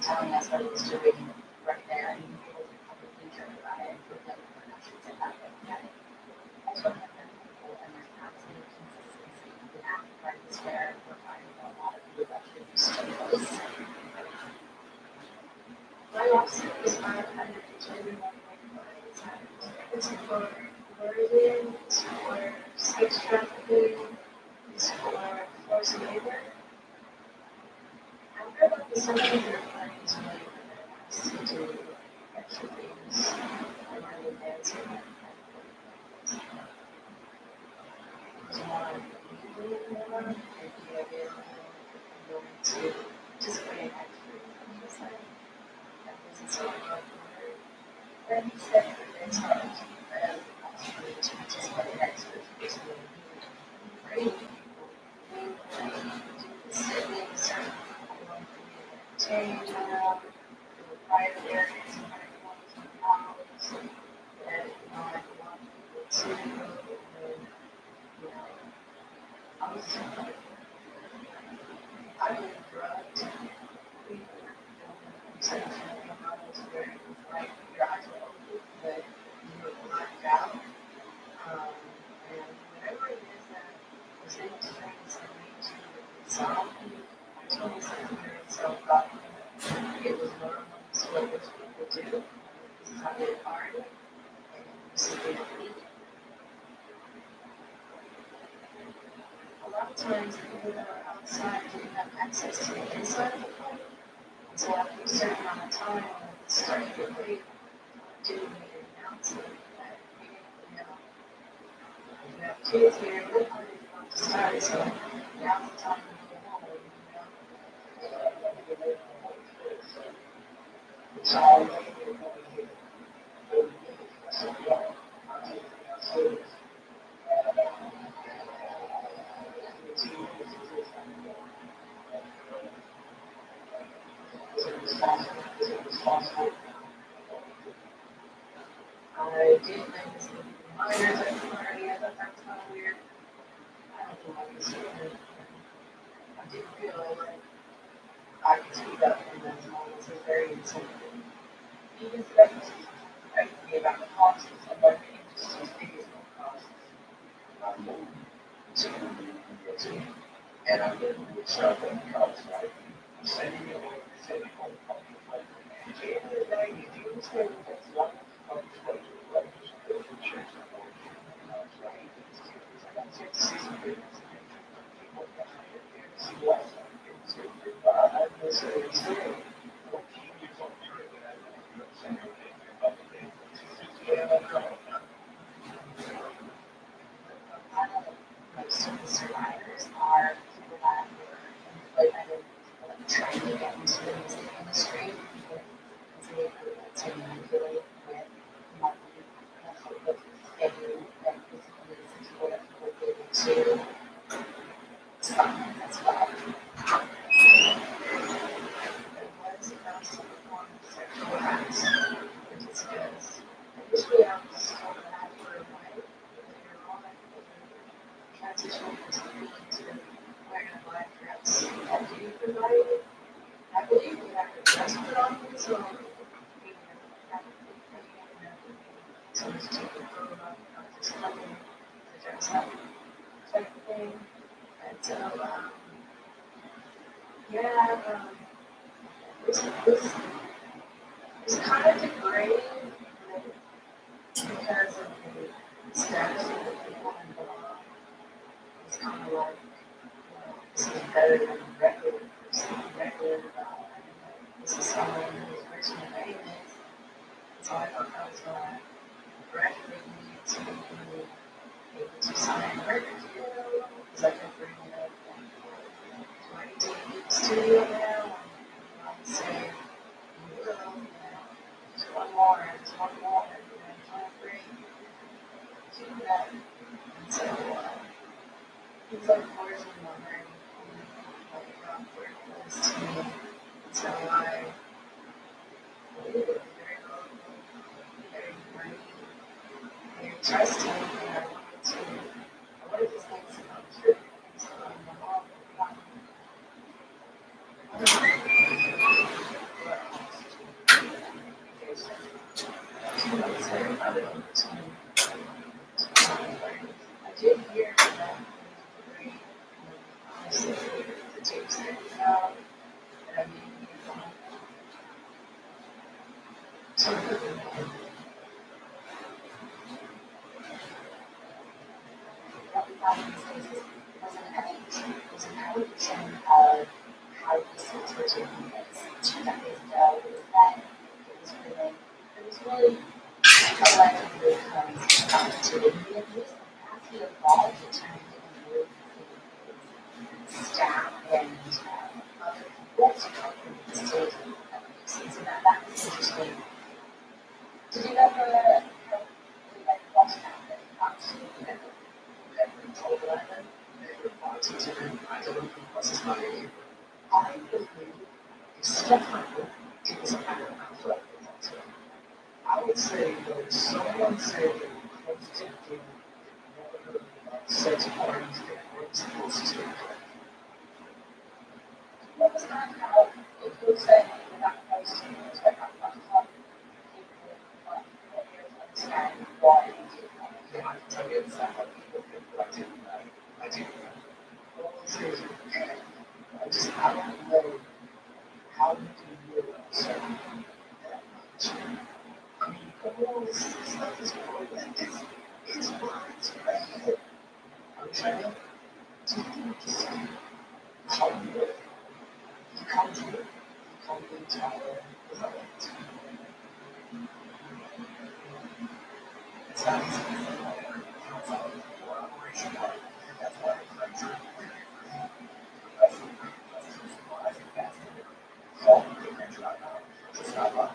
Telling us what he was doing right there, and he was able to publicly joke about it and put that productions and that way. I told him that people and there's absolute consistency with appetites where we're finding a lot of reductions to this. My lawsuit was filed under Virginia 1.5. It's for murdering, it's for sex trafficking, it's for forced labor. I heard about the Senator parties when asked to do extra things around dancing. It was more and the idea of going to participate in extra things like that wasn't so hard. Then he said that it's hard to participate in extra things. Great people, do the singing, certain change around the private areas and homes and I want people to I was drugged. We were sexually models where it was like your eyes were open, but you were blacked out. And whatever it is that was in the strings that made you solve I told myself so it was normal, so what people do. This is how they party, and this is their feet. A lot of times, people that are outside didn't have access to the inside of the party. And so after a certain amount of time, when it started to get late, didn't make an announcement that, you have kids here, we're party about to start, so now's the time to go home. I did things with minors at the party. I thought that was kind of weird. I don't think I was I didn't feel like I could speak up and then very intimidating. Even if that was me about the cost, I'm like, just as big as no cost. And I'm going to start on the college side. Sending you away, sending you home. At the end of the day, if you understand what that's like, I'm just going to do it right. Just go to church. Most of the survivors are people that were employed by the trying to get into the music industry to manipulate with money and hope of fame and basically the people that were able to stop them as well. There was about some form of sexual acts, which is because initially I was told that for a while, later on, transition to wearing a black dress. That do you provide? I believe we have to dress put on for this or so it's taking photo of just coming to dress up type of thing. And so, it's kind of degrading because of the status of the people involved. It's kind of like, this is better than regular person, this is someone who's rich and famous. So I thought that was going to graduate me to be able to sign a record deal, because I can bring it up to my TV studio now, and I say, just one more, and I'm trying to bring to that. And so, it's unfortunate memory of where it was to me. So I believe it very lovely, very brave, very trusting, and I wanted these things to come true. So I'm all about I did hear that the tapes that you know, that I mean, was an evolution of how these things were taking place 2 decades ago. It was really collectively coming to and as he evolved, it turned into staff and other people to help him facilitate that. So that was interesting. Did you ever like watch that? Absolutely never. Told that they wanted to do. I don't know what's his name. I believe Definitely, it was a matter of conflict. I would say that if someone said they were close to the never heard about sex parties that weren't supposed to. what was that about? If you said you're not close to it, but not about club, what you're understanding why you do that. Yeah, I can tell you exactly what people think, but I didn't know. All these things are bad. I don't know how you can live so that much. I mean, all this stuff is going, it's widespread. I'm trying to think to see how you live. You come to it, you come to the tower without it. It's not easy to think about it. It's not for operation part. That's why it's like true. I think that's it. All the different right now. It's not like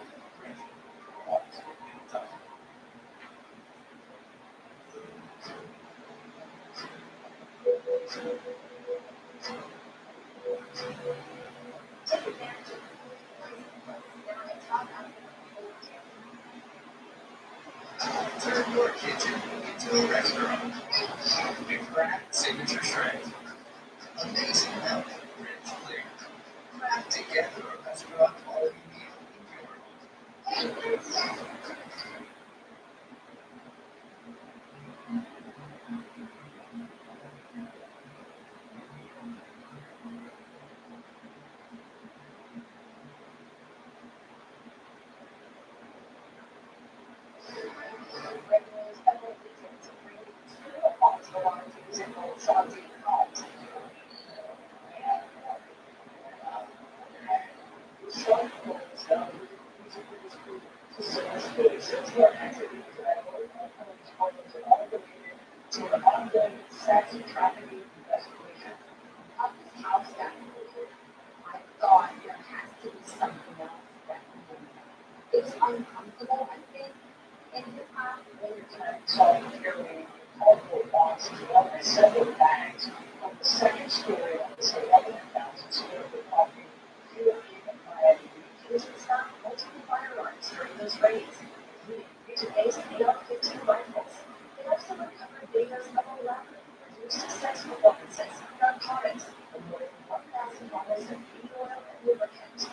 turn your kitchen into a restaurant. Big Craft Signature Shreds. Amazing melting, rich flavor. Craft together a restaurant quality meal Since their exit into that programs are all related to an ongoing sex and trafficking investigation. Of this house that I thought there has to be something else that we can do. It's uncomfortable, I think, in hip hop when you're trying to So clearly, multiple wants to open several bags of the second story of this 11,000 square foot property here in Miami Beach. use and stock multiple firearms during those raids, including today's AR-15 rifles. They also recovered videos of 11 produced sex performances, narcotics, and more than $1,000 in heating oil and lubricant.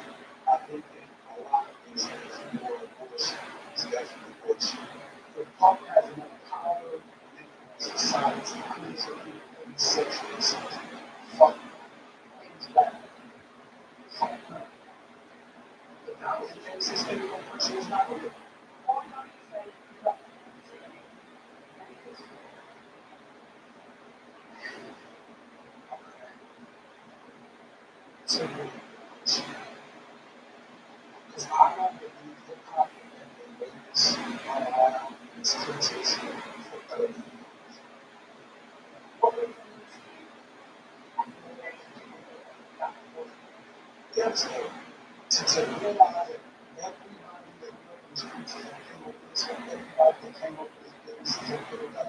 I think that a lot of these things are more bullshit. It's definitely bullshit. The pump has enough power in society, including some people in the sexual system. Fuck things back. Fuck them. But now the thing is, this nigga gonna push you, it's not gonna. All I'm trying to say is nothing. So, because I don't believe hip hop and the latest institution for 30 years. What would it yes, to realize that everybody that wrote these speeches and came up with this, everybody that came up with this business and put it up,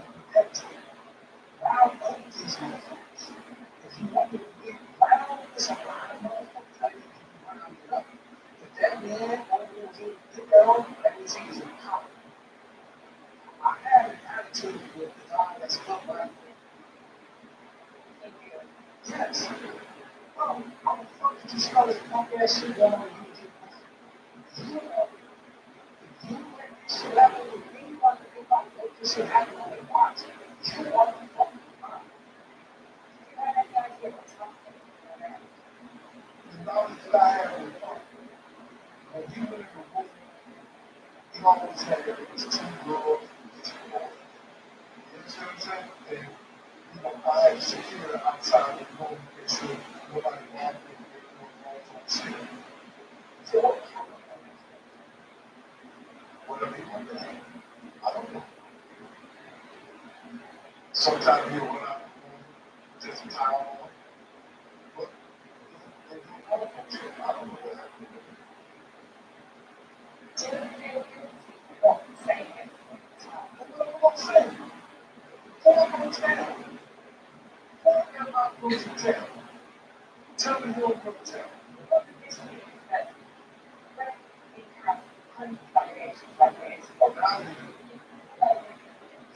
round up these motherfuckers. If you want to be round, it's a lot of motherfuckers that need to be rounded up. If that man over there get that on, that means he's in power. I had an attitude with the guy that's come by. Yes. How the fuck did you start this punk ass shit down when you did nothing? You let this shit happen with me, like everybody let this shit happen on their watch. You are the fucking problem. You had any idea what's happening? The knowledge that I have with fun. When you were in the movie, you always had it was two girls and two boys. You understand what I'm saying? And, you know, I had security outside the room to make sure nobody walked in and they were shit. So what happened? What are they wondering? I don't know. Sometimes you run out just a towel on. But they do all that shit. I don't know what happened. What I'm saying. Pull up on town. Pull up your mouth, go to town. Tell me who I'm going to tell. What the issue is that when we have unfinancial finance, or not even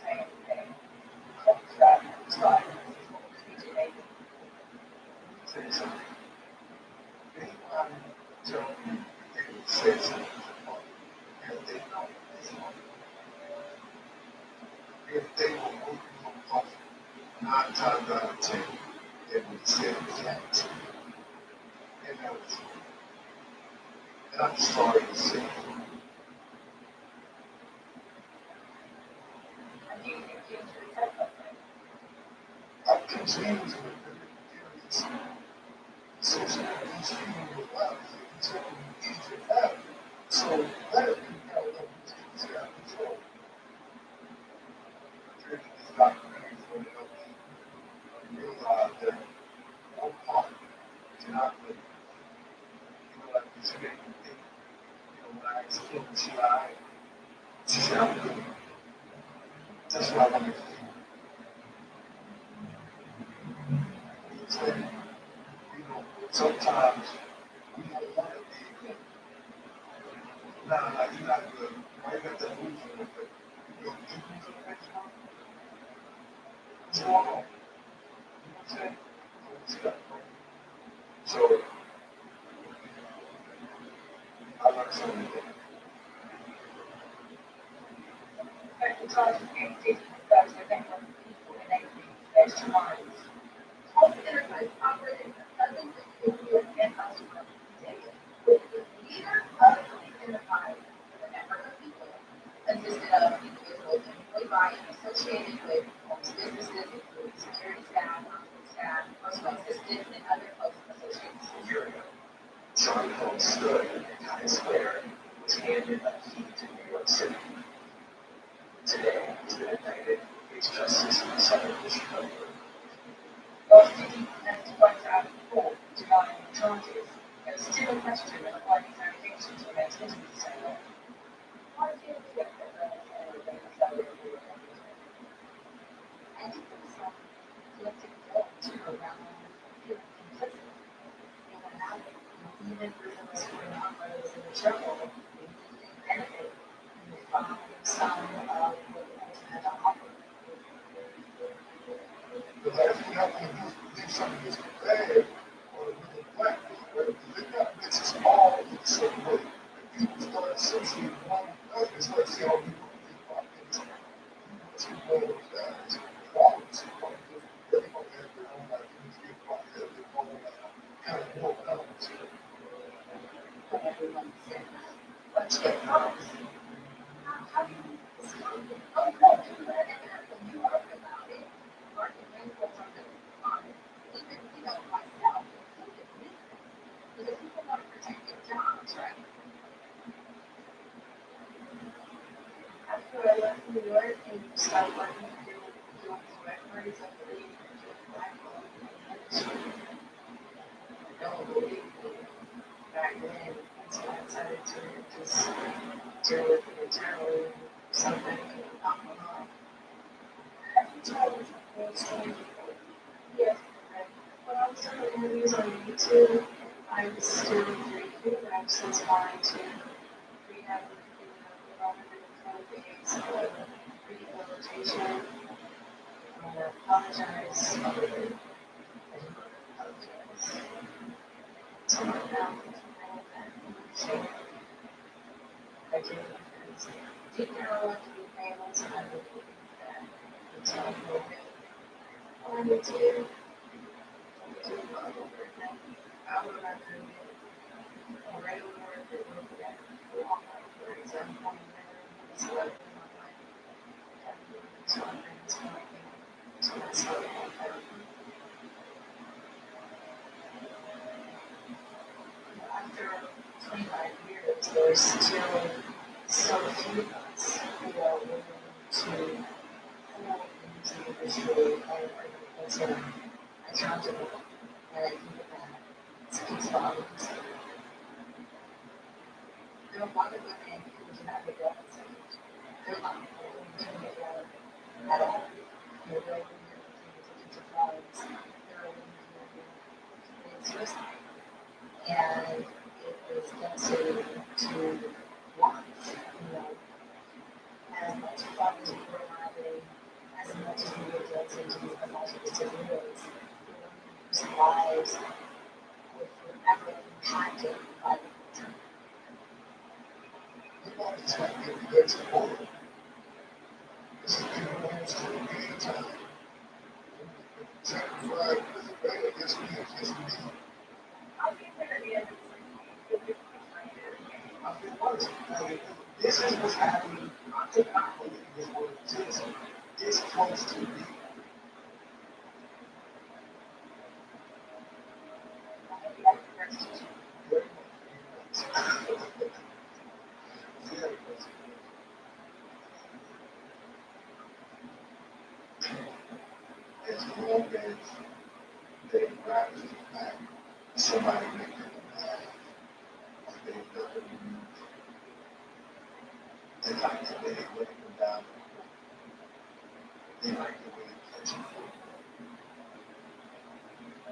saying that contract starting say something. Anybody tell me they would say something if they know this one. If they were working on profit, 9 times out of 10, they would say it was that. And that was true. And I'm sorry to say. I'm continuing to social media streaming with love. It's going to be easy to have. So let it be held up to these guys control. Drinking this documentary for the help me realize that no part cannot live. You know, like this thing, you know, when I asked Kim, she said, I'm good. That's what I wanted to do. It's like, you know, sometimes we don't want to be good. Nah, you're not good. Why you got that move for the good? You know, you move for the next one? What's going on? You know what I'm saying? So, I learned something. Exercise and taking steps to think of people and activities as minds. Health enterprise operated in 7 and elsewhere. With the leader of the enterprise, the network of people consisted of individuals employed by and associated with homes businesses, including security staff, hospital staff, personal assistants, and other close associates. Charlie Holmes stood in Times Square, was handed a key to New York City. challenges. A stupid question and applying these medications for my attention to say, why do you get I think there's some collective guilt too around feeling complicit in what happened. Even for those who are not those in the struggle, they benefit from some of what the person had to offer. The last thing I want to do is believe something is bad or really black, right? Because it not makes us all in the same way. If people start associating one with another, it's like say, oh, you believe about things. You must be one of those guys. All of us are quite different. Everyone has their own identity, everybody has their own kind of moral elements. But everyone said, let's get close. How do you respond? Oh, no, do that and that. When you work about it, work and rainbow from the on even, myself, included me. Because people want to protect their jobs, right? After I left New York and started working doing direct parties, I believe, back home in the industry. No one believed me back then. So I decided to just deal with it internally and something came up on my have you told me the story before? Yes. When I was doing interviews on YouTube, I was still drinking. I've since gone into rehab phase of rehabilitation. And I apologize. I didn't apologize. So now, so I did because deep down I want to be famous. I would believe that it's all okay. All I need to do is do my over thing. I would rather get a regular work that will be at Walmart, for example, and it's what in my life. So I think it's one thing. So that's how I felt. After 25 years, there's still so few of us who are willing to hold the music industry and accountable. And I think that speaks volumes. There are a lot of women who do not regret it. There are a lot of people who don't regret it at all. There are women who continue to drugs. There are women who commit suicide. And it is devastating to watch, as much fun as we were having, as much as we were dancing to these imaginative lyrics, whose lives were forever impacted by the culture. Nobody's not getting good to the world. This is people who used to any time. Chapter 5 is better against me against me. I've been working. This is what's happening. I could not believe this word exists. It's close to me. As long as they grab his back, somebody make them mad. They never they like the way they let them down. They like the way they catch them.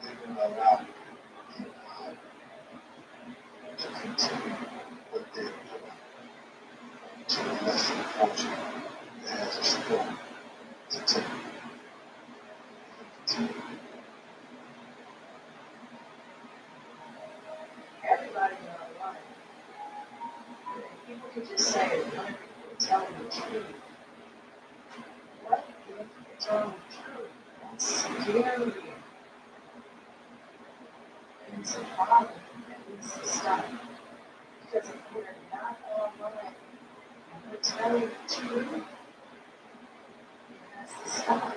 They don't allow people to continue what they're doing to a lesser culture that has a strong integrity. Everybody in our life, people could just say, "What if you're telling the truth?" What if you're telling the truth? That's scary. And it's a problem that needs to stop. Because if we're not online and we're telling the truth, it has to stop.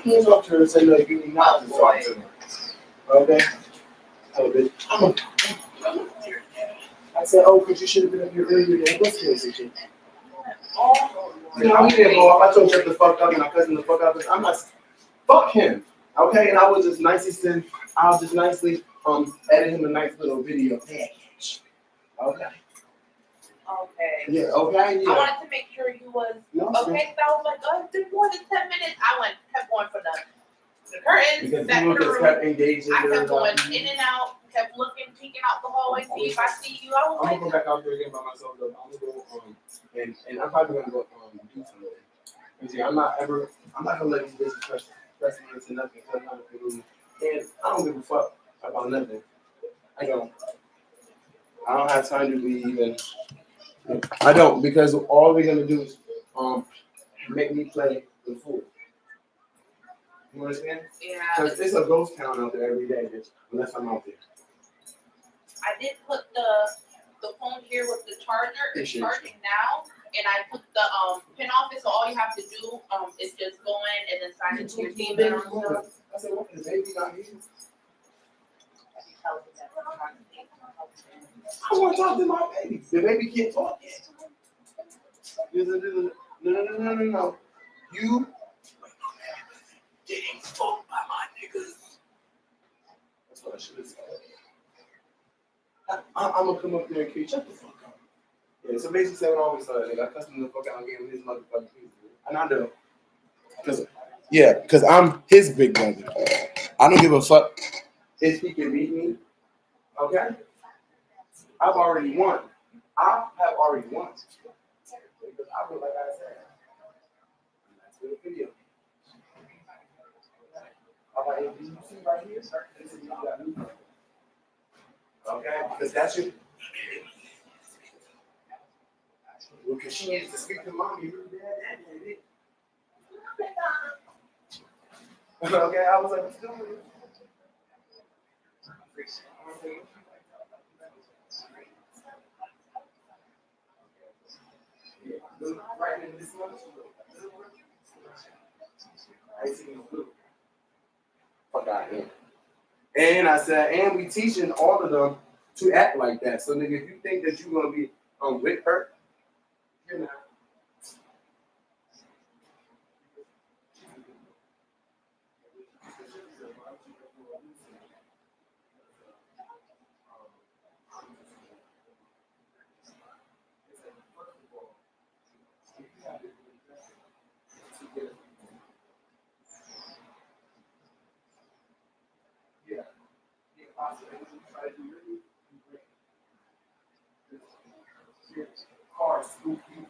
Hands off to her and say, no, you need not to talk to me. Okay? Oh, bitch. I said, oh, because you should have been up here earlier than what's this and shit. You know, he didn't go up. I told him shut the fuck up and I cussed him the fuck up. I'm not, fuck him. Okay? And I was just nicely edit him a nice little video package. Okay. Okay. Yeah, okay, yeah. I wanted to make sure you was okay. So I was like, oh, it's been more than 10 minutes. I kept going for the curtains, Because back people to the just room. kept engaging. I kept going in and out, kept looking, peeking out the hallway, see if I see you. I was I'm like, gonna go back out there again by myself though. I'm gonna go and I'm probably gonna go do something. You see, I'm not gonna let these bitches press me into nothing. Cause I'm not a good. And I don't give a fuck about nothing. I don't have time to be even. I don't, because all they're gonna do is make me play the fool. You understand? yeah. Because it's a ghost town out there every day, bitch, unless I'm out there. I did put the phone here with the charger. It's charging now, and I put the pin off it. So all you have to do is just go in and then sign into your email and stuff. I said, what, the baby not here? I want to talk to my baby. The baby can't talk yet. No. You getting fucked by my niggas. That's what I should have said. I'm gonna come up there and kill you. Shut the fuck up. Yeah, so basically, 7 always said, nigga, I cussed him the fuck out and gave him his motherfucking piece. And I know. Because I'm his big brother. I don't give a fuck if he can beat me. Okay? I've already won. I have already won. Because I feel like I said. That's the video. I'm like, you see right here? This is you got me. Okay? Because that's your. Well, because she needs to speak to mommy really bad. Okay, I was like, what's doing it? Right in this one. I ain't seen no blue. Fuck out here. And I said, and we teaching all of them to act like that. So nigga, if you think that you're gonna be with her, you're not. Cars, scoop you,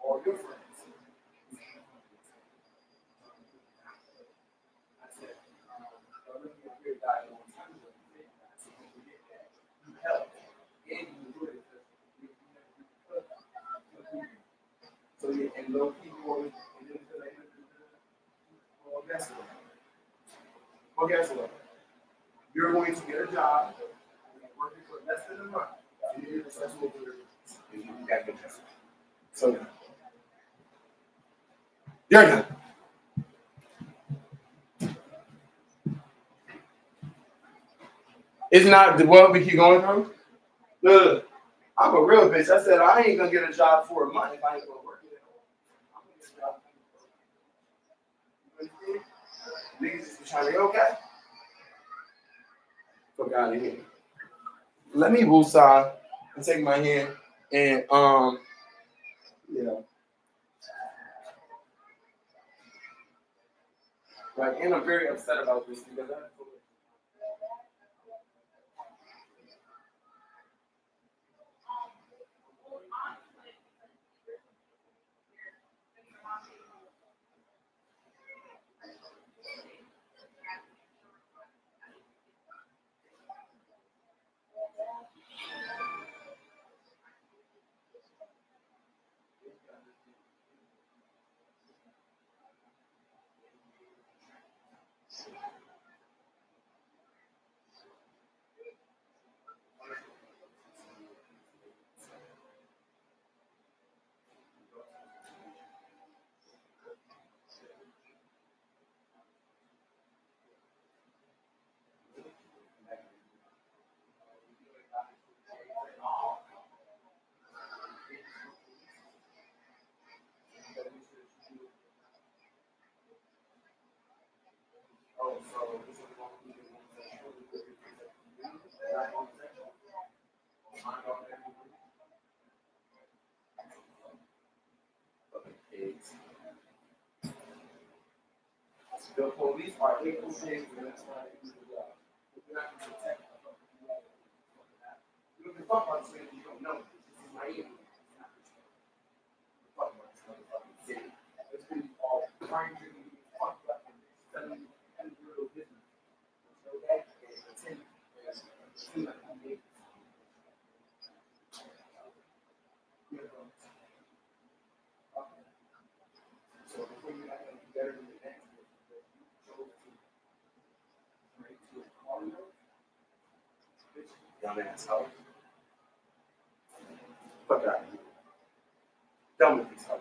all your friends. I said, I'm looking at your guy a long time ago. You helped, and you do it because so yeah, and low key going, and then well, guess what? Well, guess what? You're going to get a job, working for less than a month, and you're successful with your business. You got good job. So, you're done. It's not the what we keep going through. Look, I'm a real bitch. I said I ain't gonna get a job for a month if I ain't gonna work it. I'm gonna get a job. Niggas just be trying to be okay. Fuck out of here. Let me woosah and take my hand and yeah. Like, and I'm very upset about this because I the police are equal things, and that's why they do the job. You're not going to protect them. You can talk about something you don't know. This is Miami. Fuck about this motherfucking city. It's been all crime driven, fucked up, and selling and real business. So that is a 10. So before you act like you better than the next, you chose to break to a corridor. Bitch, dumbass hoe. Fuck out of here. Done with these hoes.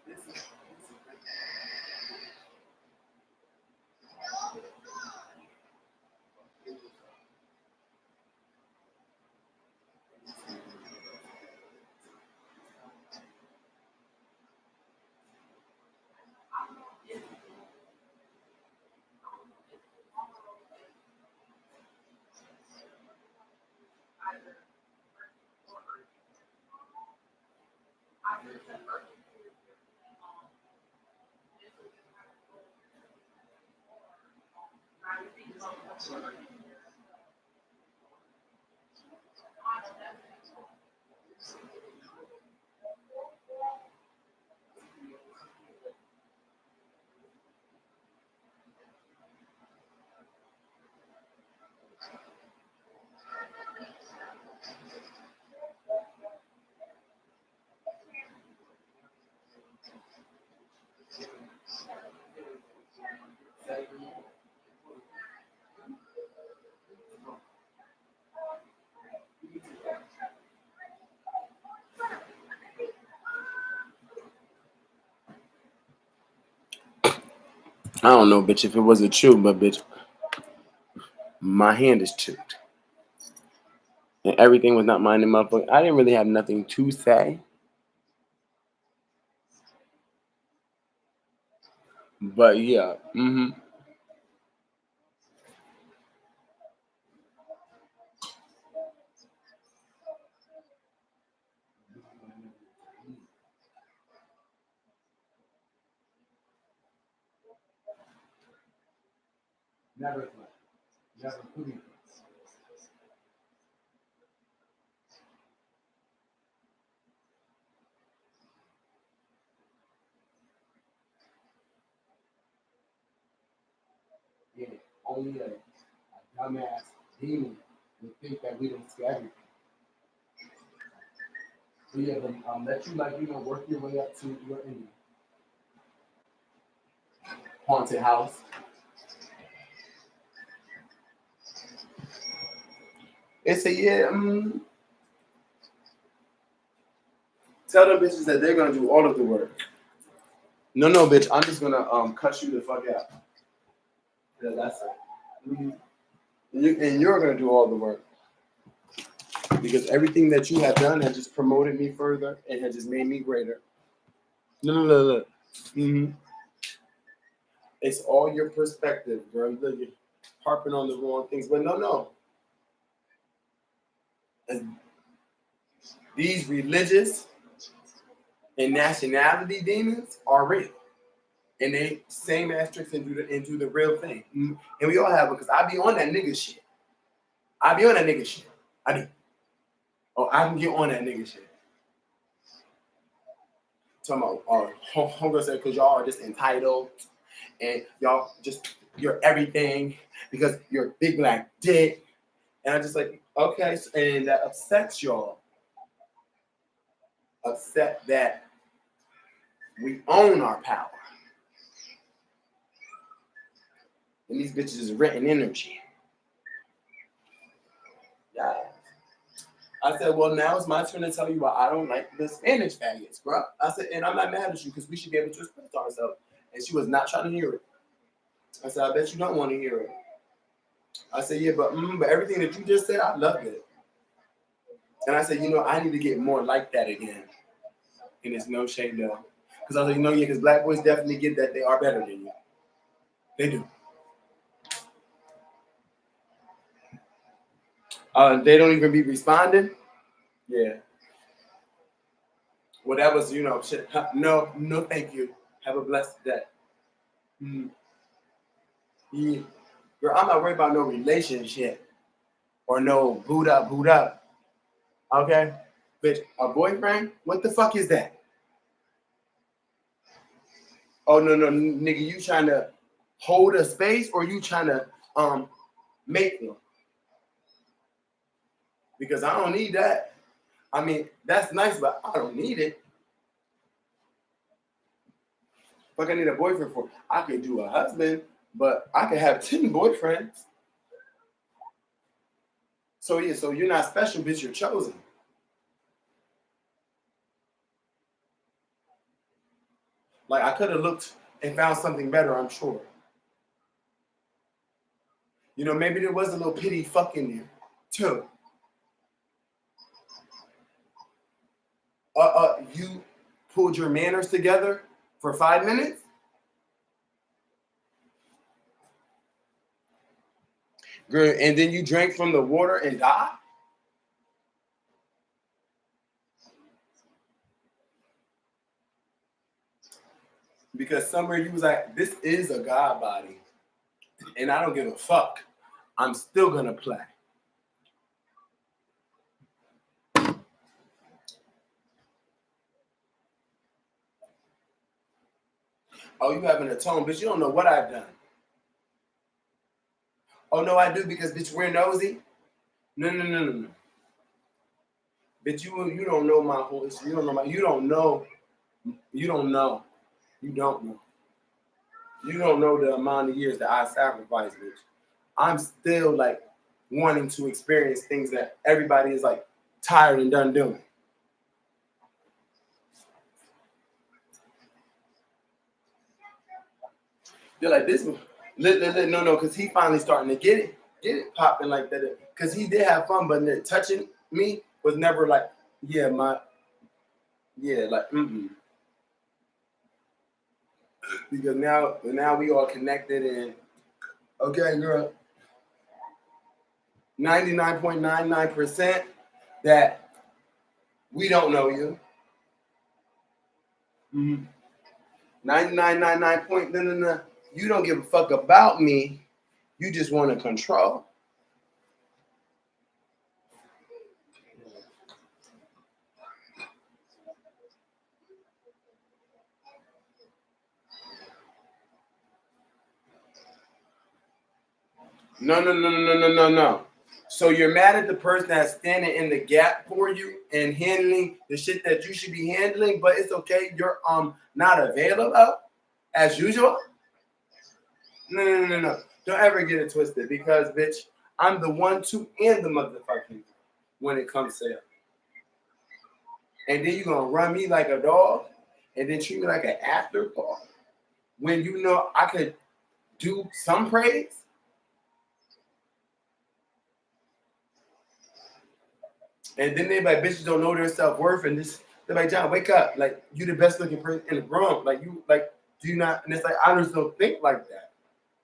This is I don't know, bitch, if it was a chew, but bitch, my hand is chewed. And everything was not mine and motherfucker. I didn't really have nothing to say. But yeah, Never play. Never please. Yeah, only a dumbass demon would think that we don't see everything. So yeah, let you work your way up to your ending. Haunted house. It's a tell them bitches that they're gonna do all of the work. No, bitch, I'm just gonna cut you the fuck out. Yeah, that's it. And you're gonna do all the work. Because everything that you have done has just promoted me further and has just made me greater. No. It's all your perspective, girl. harping on the wrong things. But no. These religious and nationality demons are real. And they same asterisks and do the real thing. And we all have it, because I be on that nigga shit. I do. Oh, I can get on that nigga shit. Talking about homegirl said, because y'all are just entitled and y'all just, you're everything because you're big black dick. And I'm just like, okay, and that upsets y'all. Upset that we own our power. And these bitches is renting energy. Yeah. I said, well, now it's my turn to tell you why I don't like the Spanish faggots, bro. I said, and I'm not mad at you because we should be able to express ourselves. And she was not trying to hear it. I said, I bet you don't want to hear it. I said, yeah, but everything that you just said, I loved it. And I said, I need to get more like that again. And it's no shade though. Because I was like, because black boys definitely get that they are better than you. They do. They don't even be responding. Yeah. Well, that was, shit. No, thank you. Have a blessed day. Yeah. Girl, I'm not worried about no relationship or no boot up. Okay? Bitch, a boyfriend? What the fuck is that? Oh, no, nigga, you trying to hold a space or you trying to make them? Because I don't need that. I mean, that's nice, but I don't need it. Fuck, I need a boyfriend for. I could do a husband, but I could have 10 boyfriends. So yeah, so you're not special, bitch, you're chosen. Like, I could have looked and found something better, I'm sure. Maybe there was a little pity fuck in there, too. You pulled your manners together for 5 minutes? Girl, and then you drank from the water and died? Because somewhere you was like, this is a God body. And I don't give a fuck. I'm still gonna play. Oh, you haven't atoned, bitch. You don't know what I've done. Oh, no, I do because, bitch, we're nosy. No. Bitch, you don't know my whole history. You don't know. You don't know. You don't know the amount of years that I sacrificed, bitch. I'm still, like, wanting to experience things that everybody is, like, tired and done doing. You're like, this one. No, because he finally starting to get it popping like that. Because he did have fun, but touching me was never like, Because now we all connected and, okay, girl, 99.99% that we don't know you. 99.99. You don't give a fuck about me. You just want to control. No. So you're mad at the person that's standing in the gap for you and handling the shit that you should be handling, but it's okay. You're not available as usual. No. Don't ever get it twisted because, bitch, I'm the 1, 2, and the motherfucking when it comes to it. And then you're going to run me like a dog and then treat me like an afterthought when you know I could do some praise. And then they like, bitches don't know their self-worth and this. They're like, John, wake up. Like, you the best looking person in the room. Like, you, like, do you not? And it's like, I just don't think like that.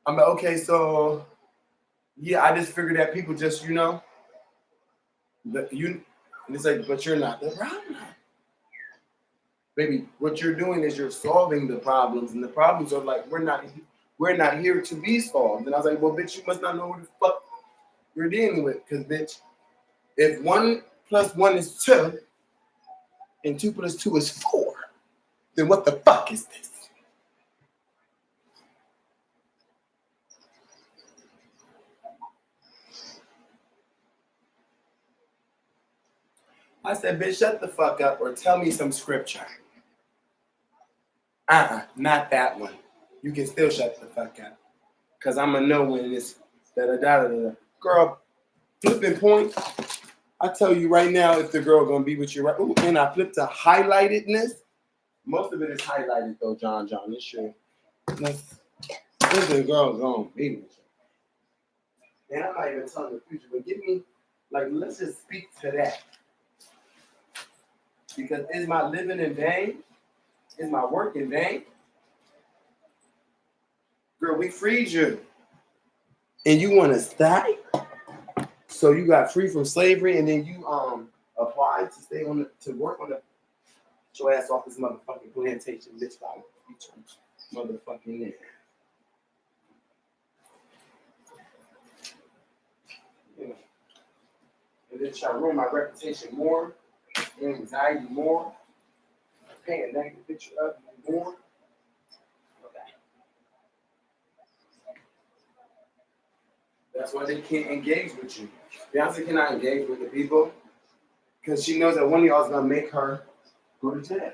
I'm like, okay, so Yeah, I just figured that people just, and it's like, but you're not the problem. Baby, what you're doing is you're solving the problems, and the problems are like, we're not here to be solved. And I was like, well, bitch, you must not know what the fuck you're dealing with. Because, bitch, if 1 + 1 is 2, and 2 + 2 is 4, then what the fuck is this? I said, bitch, shut the fuck up or tell me some scripture. Not that one. You can still shut the fuck up. Because I'm going to know when it's da-da-da-da-da. Girl, flipping point. I tell you right now if the girl going to be with you right. Ooh, and I flip to highlightedness. Most of it is highlighted, though, John. It's true. This the girl going to be with you. And I'm not even telling the future, but give me, let's just speak to that. Because is my living in vain? Is my work in vain? Girl, we freed you. And you want to stay? So you got free from slavery and then you applied to stay to work on the get your ass off this motherfucking plantation, bitch. Motherfucking there. And then try to ruin my reputation more, anxiety more, paint a negative picture of me more. Okay. That's why they can't engage with you. Beyonce cannot engage with the people because she knows that one of y'all is gonna make her go to jail.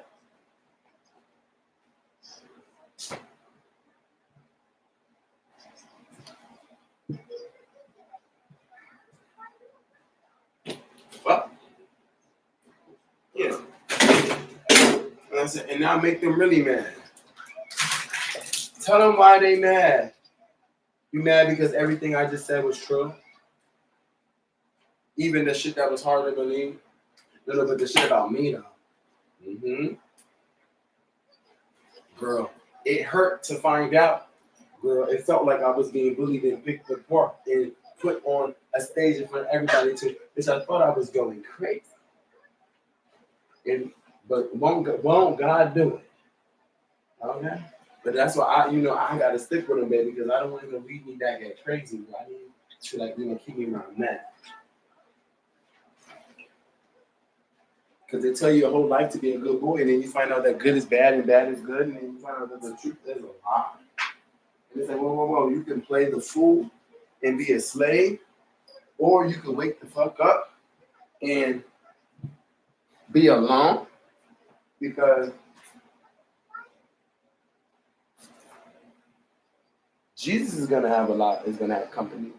Well, yeah. And now make them really mad. Tell them why they mad. You mad because everything I just said was true? Even the shit that was hard to believe? No, but the shit about me though. Girl, it hurt to find out. Girl, it felt like I was being bullied and picked apart and put on a stage in front of everybody too. Which I thought I was going crazy. But won't God do it? Okay? But that's why I gotta stick with him, baby, because I don't want him to lead me back at crazy. I need to keep me around that. Because they tell you your whole life to be a good boy, and then you find out that good is bad and bad is good, and then you find out that the truth is a lie. And they say, whoa, you can play the fool and be a slave, or you can wake the fuck up and be alone, because Jesus is gonna have company.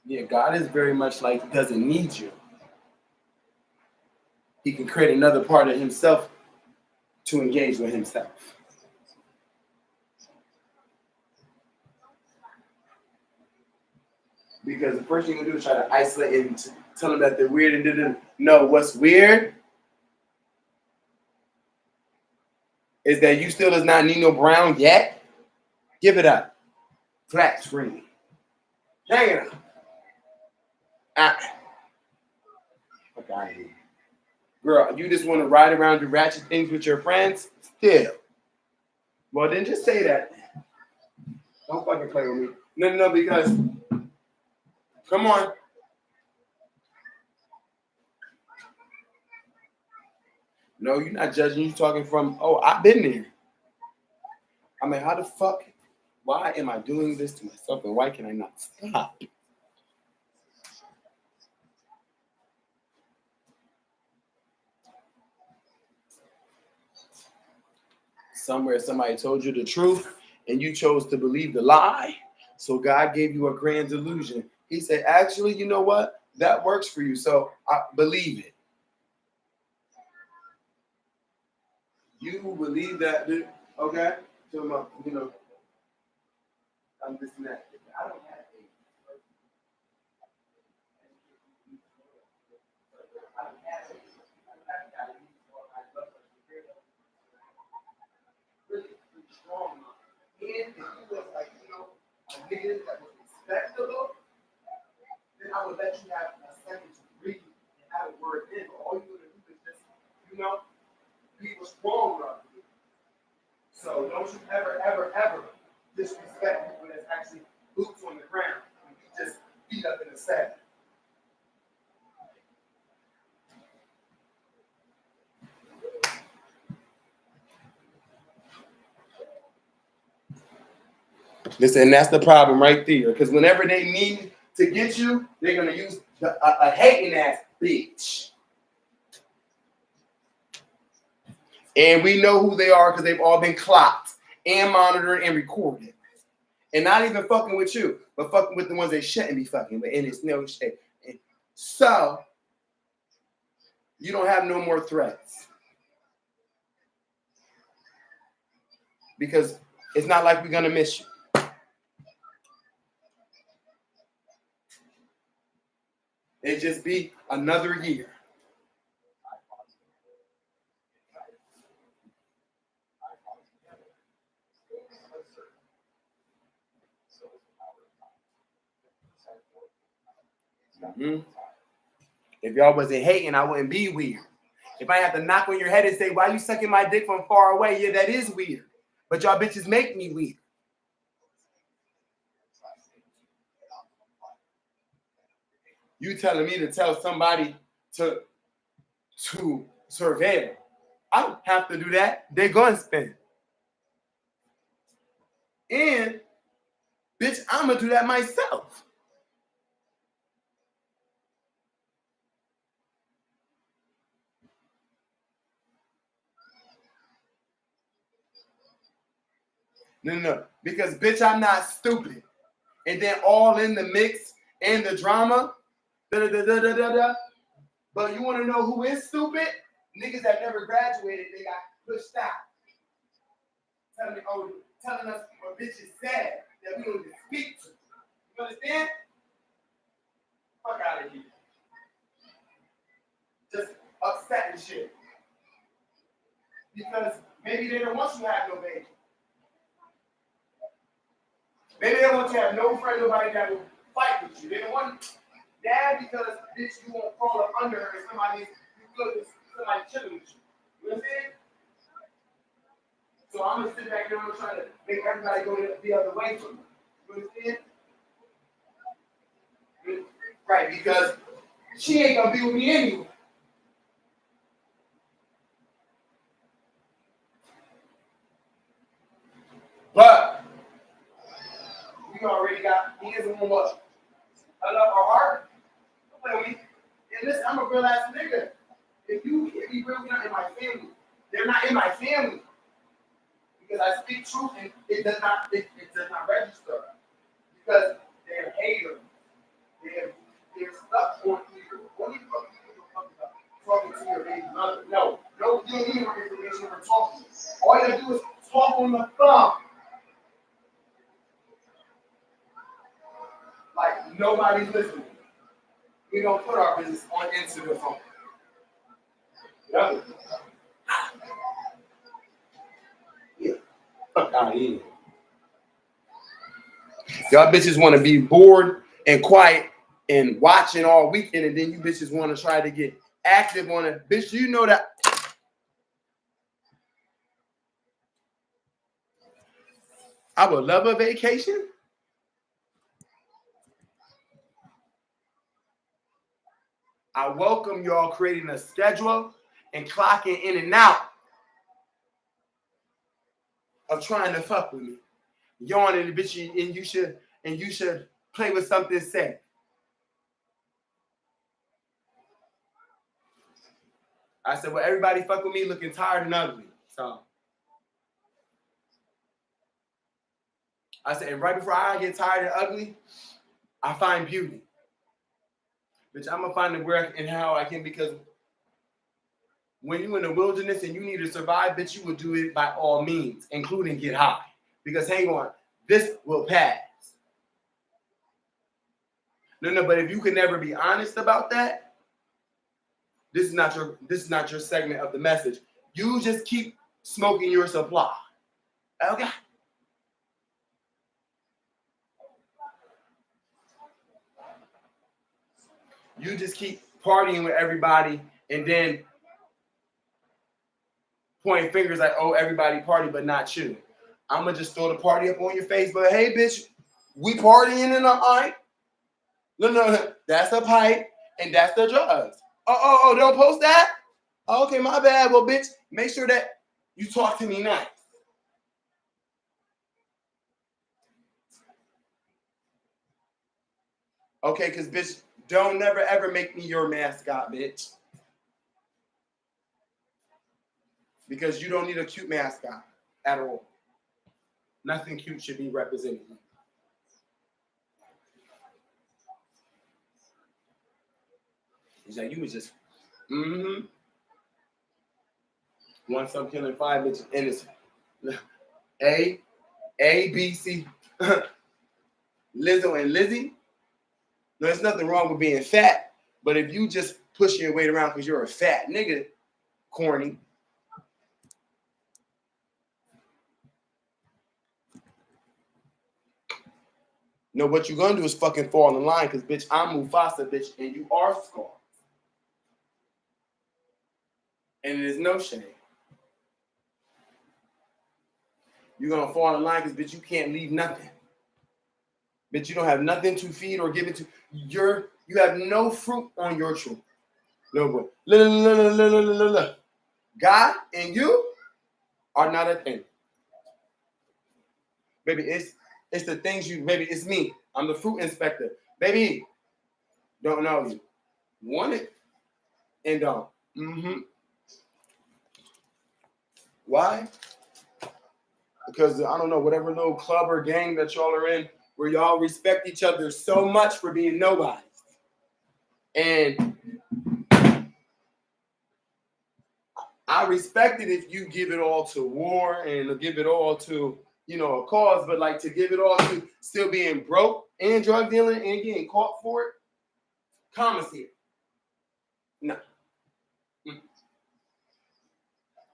Yeah, God is very much like he doesn't need you. He can create another part of himself to engage with himself. Because the first thing you do is try to isolate and tell them that they're weird and didn't know what's weird is that you still does not need no brown yet. Give it up. Flat screen. Hang it up. Okay. Girl, you just want to ride around do ratchet things with your friends? Still. Well, then just say that. Don't fucking play with me. No, because come on. No, you're not judging. You're talking from, I've been there. I mean, how the fuck? Why am I doing this to myself and why can I not stop? Somewhere somebody told you the truth and you chose to believe the lie. So God gave you a grand delusion. He said, actually, you know what? That works for you. So I believe it. You believe that, dude? Okay? So, I'm just not. I don't have it. I don't have it. Really strong. let you have a second to breathe and have a word in. All you're gonna do is just, be stronger. So don't you ever, ever, ever disrespect people that's actually boots on the ground. And you just feet up in the saddle. Listen, and that's the problem right there. Because whenever they need to get you, they're gonna use a hating ass bitch. And we know who they are because they've all been clocked and monitored and recorded. And not even fucking with you, but fucking with the ones they shouldn't be fucking with. And it's no shit. So you don't have no more threats. Because it's not like we're gonna miss you. It just be another year. Mm-hmm. If y'all wasn't hating, I wouldn't be weird. If I have to knock on your head and say, why you sucking my dick from far away? Yeah, that is weird. But y'all bitches make me weird. You telling me to tell somebody to surveil. I don't have to do that. They're going to spend. And, bitch, I'm going to do that myself. No. Because, bitch, I'm not stupid. And then all in the mix and the drama. But you want to know who is stupid? Niggas that never graduated, they got pushed out. Telling us what bitches said that we don't even speak to. You understand? Fuck out of here. Just upset and shit. Because maybe they don't want you to have no baby. Maybe they want you to have no friend, nobody that will fight with you. They don't want that because bitch you won't crawl up under her and somebody chilling with you. You understand? So I'm gonna sit back there and try to make everybody go the other way from me. You understand? Right, because she ain't gonna be with me anyway. But we already got hands on what? I love our heart. Don't play with me. And listen, I'm a real ass nigga. If you really not in my family, they're not in my family. Because I speak truth and it does not register. Because they're haters. They're stuck on you. What are you talking to your baby mother? No, you don't need more information for talking. All you gotta do is talk on the phone. Like nobody's listening. We don't put our business into the phone. Yeah. Fuck out of here. Y'all bitches want to be bored and quiet and watching all weekend, and then you bitches want to try to get active on it. Bitch, you know that. I would love a vacation. I welcome y'all creating a schedule and clocking in and out of trying to fuck with me. Yawning the bitch, and you should play with something safe. I said, well, everybody fuck with me looking tired and ugly. So I said, and right before I get tired and ugly, I find beauty. Bitch, I'm gonna find the where and how I can, because when you're in the wilderness and you need to survive, bitch, you will do it by all means, including get high. Because hang on, this will pass. No, but if you can never be honest about that, this is not your segment of the message. You just keep smoking your supply. Okay. you just keep partying with everybody and then pointing fingers like, oh, everybody party, but not you. I'm going to just throw the party up on your face, but hey, bitch, we partying in the eye. No, that's a pipe and that's the drugs. Oh, don't post that? Oh, okay, my bad. Well, bitch, make sure that you talk to me nice. Okay, because, bitch, don't never, ever make me your mascot, bitch. Because you don't need a cute mascot at all. Nothing cute should be represented. He's like, you was just, want some killing 5 bitches, and it's A, B, C, Lizzo and Lizzie. No, there's nothing wrong with being fat, but if you just push your weight around because you're a fat nigga, corny. No, what you're gonna do is fucking fall in line because, bitch, I'm Mufasa, bitch, and you are Scar. And it is no shame. You're gonna fall in line because, bitch, you can't leave nothing. Bitch, you don't have nothing to feed or give it to. You have no fruit on your tree. No, bro. Look. God and you are not a thing. Baby, it's the things you, baby, it's me. I'm the fruit inspector. Baby, don't know you. Want it and don't. Why? Because, I don't know, whatever little club or gang that y'all are in, where y'all respect each other so much for being nobodies. And I respect it if you give it all to war and give it all to, you know, a cause, but like to give it all to still being broke and drug dealing and getting caught for it, commas here. No.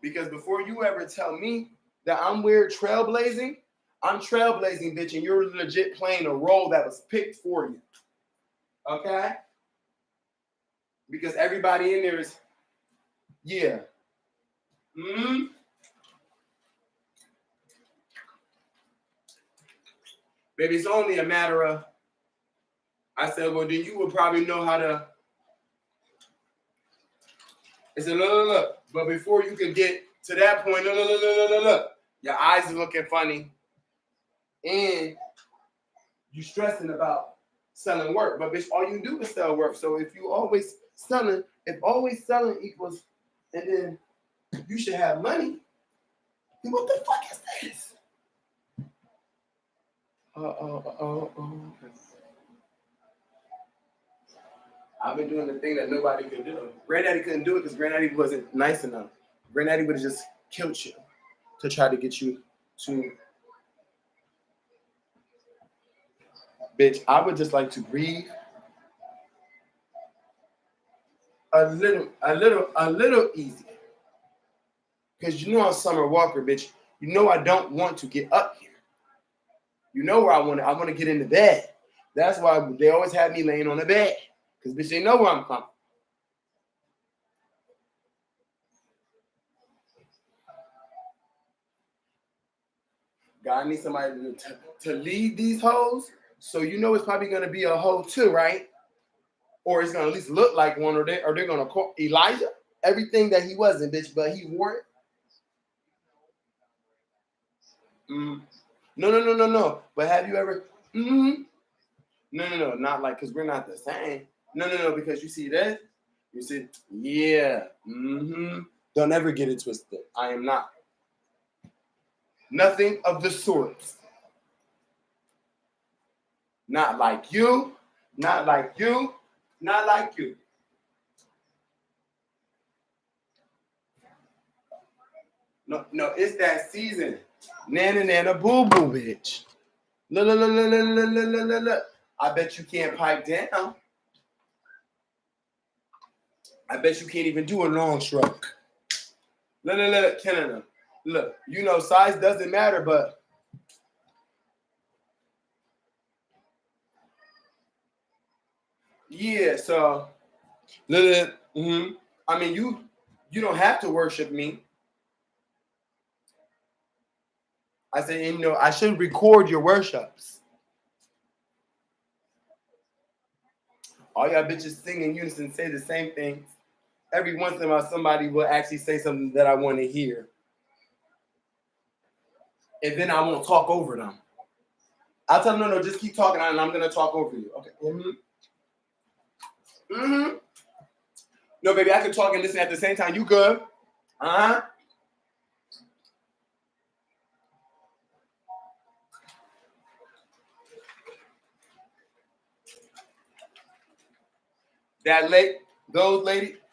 Because before you ever tell me that I'm weird trailblazing, I'm trailblazing, bitch, and you're legit playing a role that was picked for you. Okay? Because everybody in there is, yeah. Baby, it's only a matter of, I said, well, then you would probably know how to. I said, look. But before you could get to that point, look. Your eyes are looking funny. And you stressing about selling work. But bitch, all you do is sell work. So if you always selling, if always selling equals, and then you should have money, then what the fuck is this? I've been doing the thing that nobody could do. Granddaddy couldn't do it because Granddaddy wasn't nice enough. Granddaddy would have just killed you to try to get you to. Bitch, I would just like to breathe a little easy. Because you know I'm Summer Walker, bitch. You know I don't want to get up here. You know where I want to get into bed. That's why they always have me laying on the bed. Because, bitch, they know where I'm coming. God needs somebody to lead these hoes. So you know it's probably going to be a hoe too, right? Or it's going to at least look like one, or they're going to call Elijah. Everything that he wasn't, bitch, but he wore it. No. But have you ever? No. Not like, because we're not the same. No. Because you see that? You see, yeah. Don't ever get it twisted. I am not. Nothing of the sort. Not like you. Not like you. Not like you. No, it's that season. Nana boo boo, bitch. Look. I bet you can't pipe down. I bet you can't even do a long stroke. Look, Canada. Look, you know size doesn't matter, but yeah, so I mean, you don't have to worship me. I said, you know, I shouldn't record your worships. All y'all bitches sing in unison, say the same things. Every once in a while, somebody will actually say something that I want to hear. And then I won't talk over them. I'll tell them, no, just keep talking, and I'm going to talk over you. Okay. No, baby, I can talk and listen at the same time. You good? Uh-huh.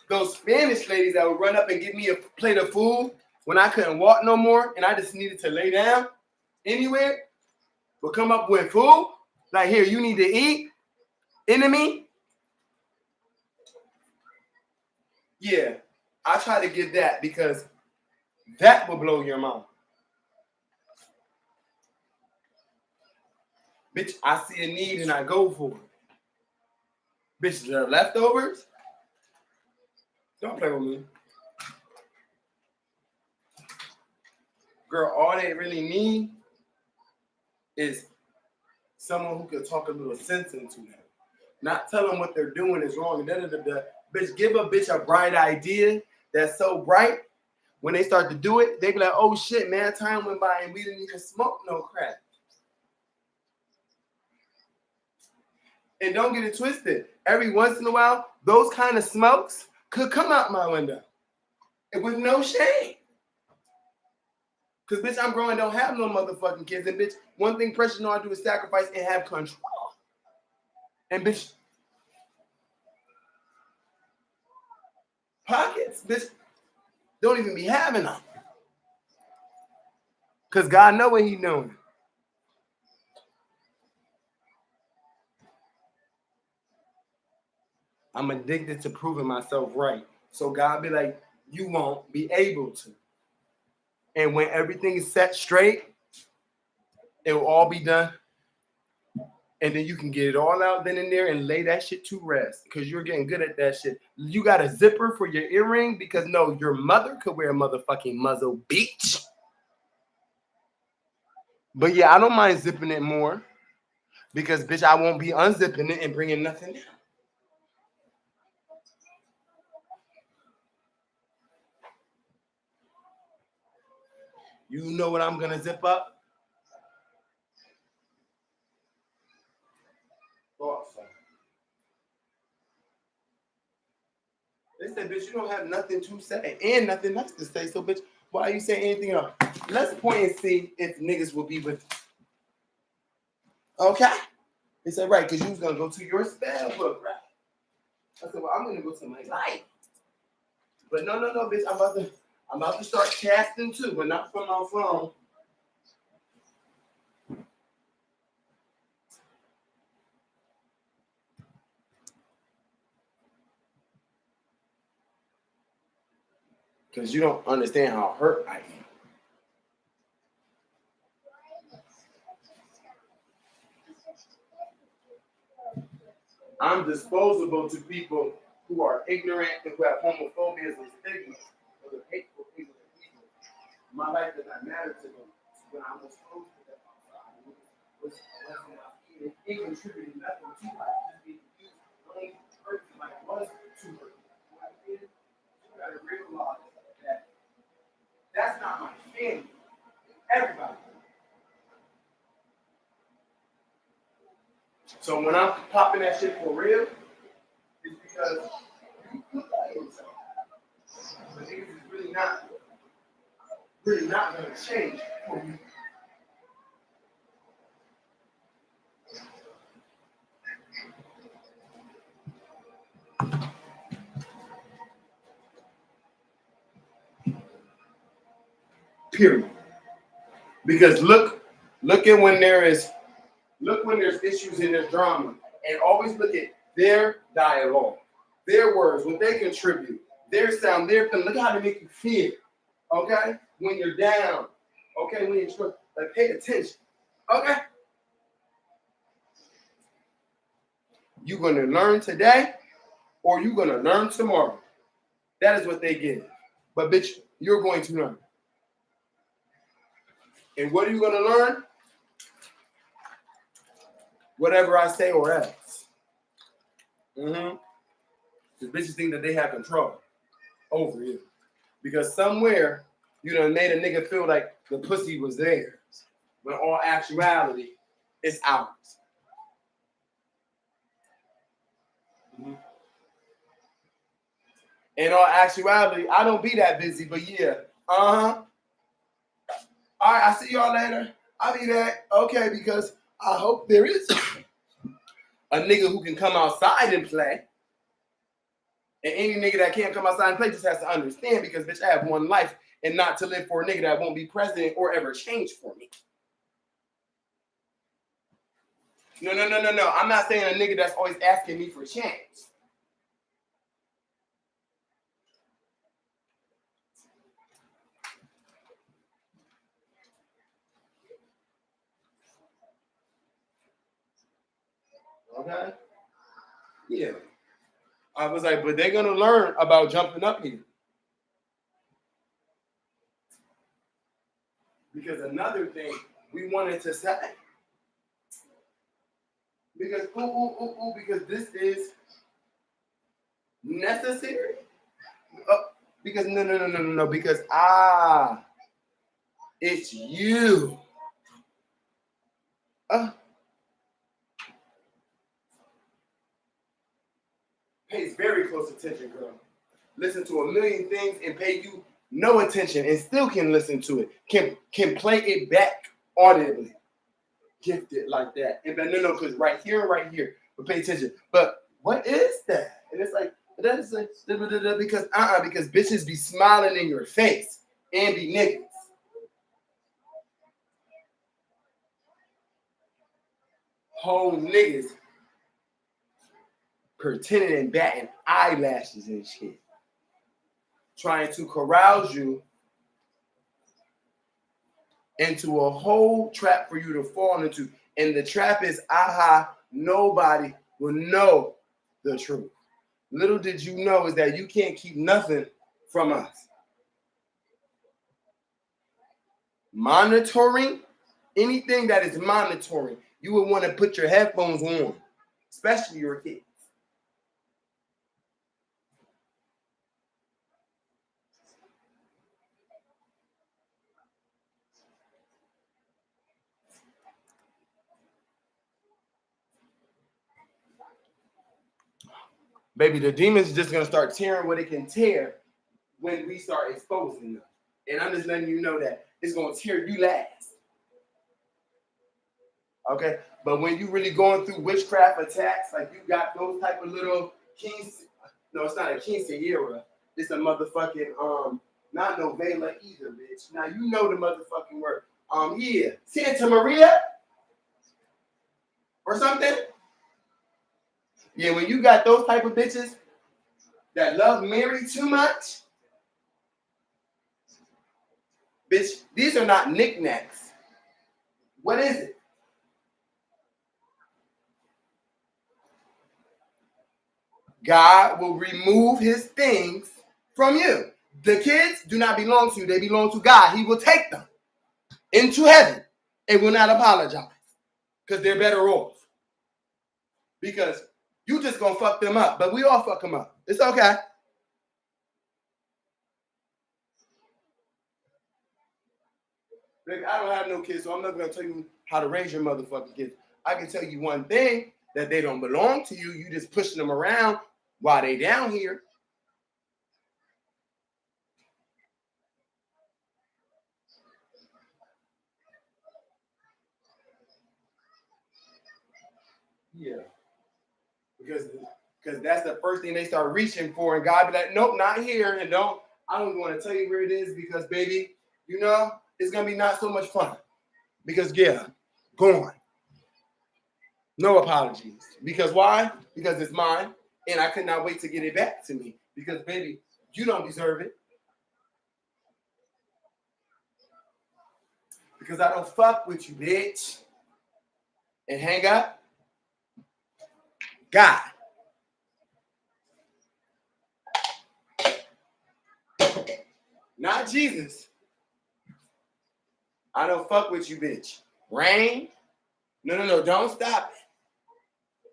Those Spanish ladies that would run up and give me a plate of food when I couldn't walk no more and I just needed to lay down anywhere, would come up with food. Like, here, you need to eat. Enemy. Yeah, I try to get that because that will blow your mind. Bitch, I see a need and I go for it. Bitch, the leftovers? Don't play with me. Girl, all they really need is someone who can talk a little sense into them. Not tell them what they're doing is wrong. Bitch, give a bitch a bright idea that's so bright. When they start to do it, they be like, oh shit, man, time went by and we didn't even smoke no crack. And don't get it twisted. Every once in a while, those kind of smokes could come out my window. And with no shade. Because, bitch, I'm growing, don't have no motherfucking kids. And, bitch, one thing Precious know I do is sacrifice and have control. And, bitch, pockets, bitch, don't even be having them. Because God know what he doing. I'm addicted to proving myself right. So God be like, you won't be able to. And when everything is set straight, it will all be done. And then you can get it all out then and there and lay that shit to rest. Because you're getting good at that shit. You got a zipper for your earring? Because no, your mother could wear a motherfucking muzzle, bitch. But yeah, I don't mind zipping it more. Because, bitch, I won't be unzipping it and bringing nothing down. You know what I'm gonna zip up? Awesome. They said, bitch, you don't have nothing to say and nothing nice to say. So, bitch, why are you saying anything else? Let's point and see if niggas will be with you. Okay? They said, right, because you was gonna go to your spell book, right? I said, well, I'm gonna go to my life. But no, bitch, I'm about to start casting too, but not from my phone. Because you don't understand how hurt I am. I'm disposable to people who are ignorant and who have homophobias and stigmas. Or the hateful people. My life does not matter to them. When I was exposed to them outside, it contributed nothing to life. Just being used to blame person like was to her. You gotta realize that that's not my family. Everybody. So when I'm popping that shit for real, it's because you look like yourself. But niggas is really not gonna change for you. Period. Because look at when there's issues in there's drama, and always look at their dialogue, their words, what they contribute, their sound, their feeling. Look how they make you feel. Okay? When you're down. Okay, when you're like, pay attention. Okay? You're gonna learn today, or you're gonna learn tomorrow. That is what they give. But bitch, you're going to learn. And what are you gonna learn? Whatever I say or else. The bitches think that they have control over you. Because somewhere you done made a nigga feel like the pussy was theirs. When all actuality, it's ours. In all actuality, I don't be that busy, but yeah. All right, I'll see y'all later. I'll be back. Okay, because I hope there is a nigga who can come outside and play. And any nigga that can't come outside and play just has to understand, because bitch, I have one life and not to live for a nigga that won't be president or ever change for me. No. I'm not saying a nigga that's always asking me for change. Okay? Yeah. I was like, but they're going to learn about jumping up here. Because another thing we wanted to say, because, because this is necessary. Because, no, because, it's you. Pays very close attention, girl. Listen to a million things and pay you no attention and still can listen to it. Can play it back audibly. Gifted like that. And but no, because right here, but pay attention. But what is that? And it's like, that is like, because because bitches be smiling in your face and be niggas. Whole niggas pretending and batting eyelashes and shit. Trying to carouse you into a whole trap for you to fall into. And the trap is, nobody will know the truth. Little did you know is that you can't keep nothing from us. Monitoring, anything that is monitoring, you would want to put your headphones on, especially your kids. Baby, the demon's just going to start tearing what it can tear when we start exposing them. And I'm just letting you know that it's going to tear you last. Okay? But when you really going through witchcraft attacks, like you got those type of little no, it's not a quinceañera. It's a motherfucking, not novela either, bitch. Now, you know the motherfucking word. Yeah. Santa Maria? Or something? Yeah, when you got those type of bitches that love Mary too much, bitch, these are not knickknacks. What is it? God will remove his things from you. The kids do not belong to you. They belong to God. He will take them into heaven and will not apologize because they're better off. Because you just gonna fuck them up, but we all fuck them up. It's okay. Look, I don't have no kids, so I'm not gonna tell you how to raise your motherfucking kids. I can tell you one thing, that they don't belong to you. You just pushing them around while they down here. Yeah. Because that's the first thing they start reaching for, and God be like, nope, not here. And I don't want to tell you where it is because, baby, you know, it's gonna be not so much fun. Because gone. No apologies. Because why? Because it's mine, and I could not wait to get it back to me. Because, baby, you don't deserve it. Because I don't fuck with you, bitch. And hang up. God. Not Jesus. I don't fuck with you, bitch. Rain? No, don't stop it.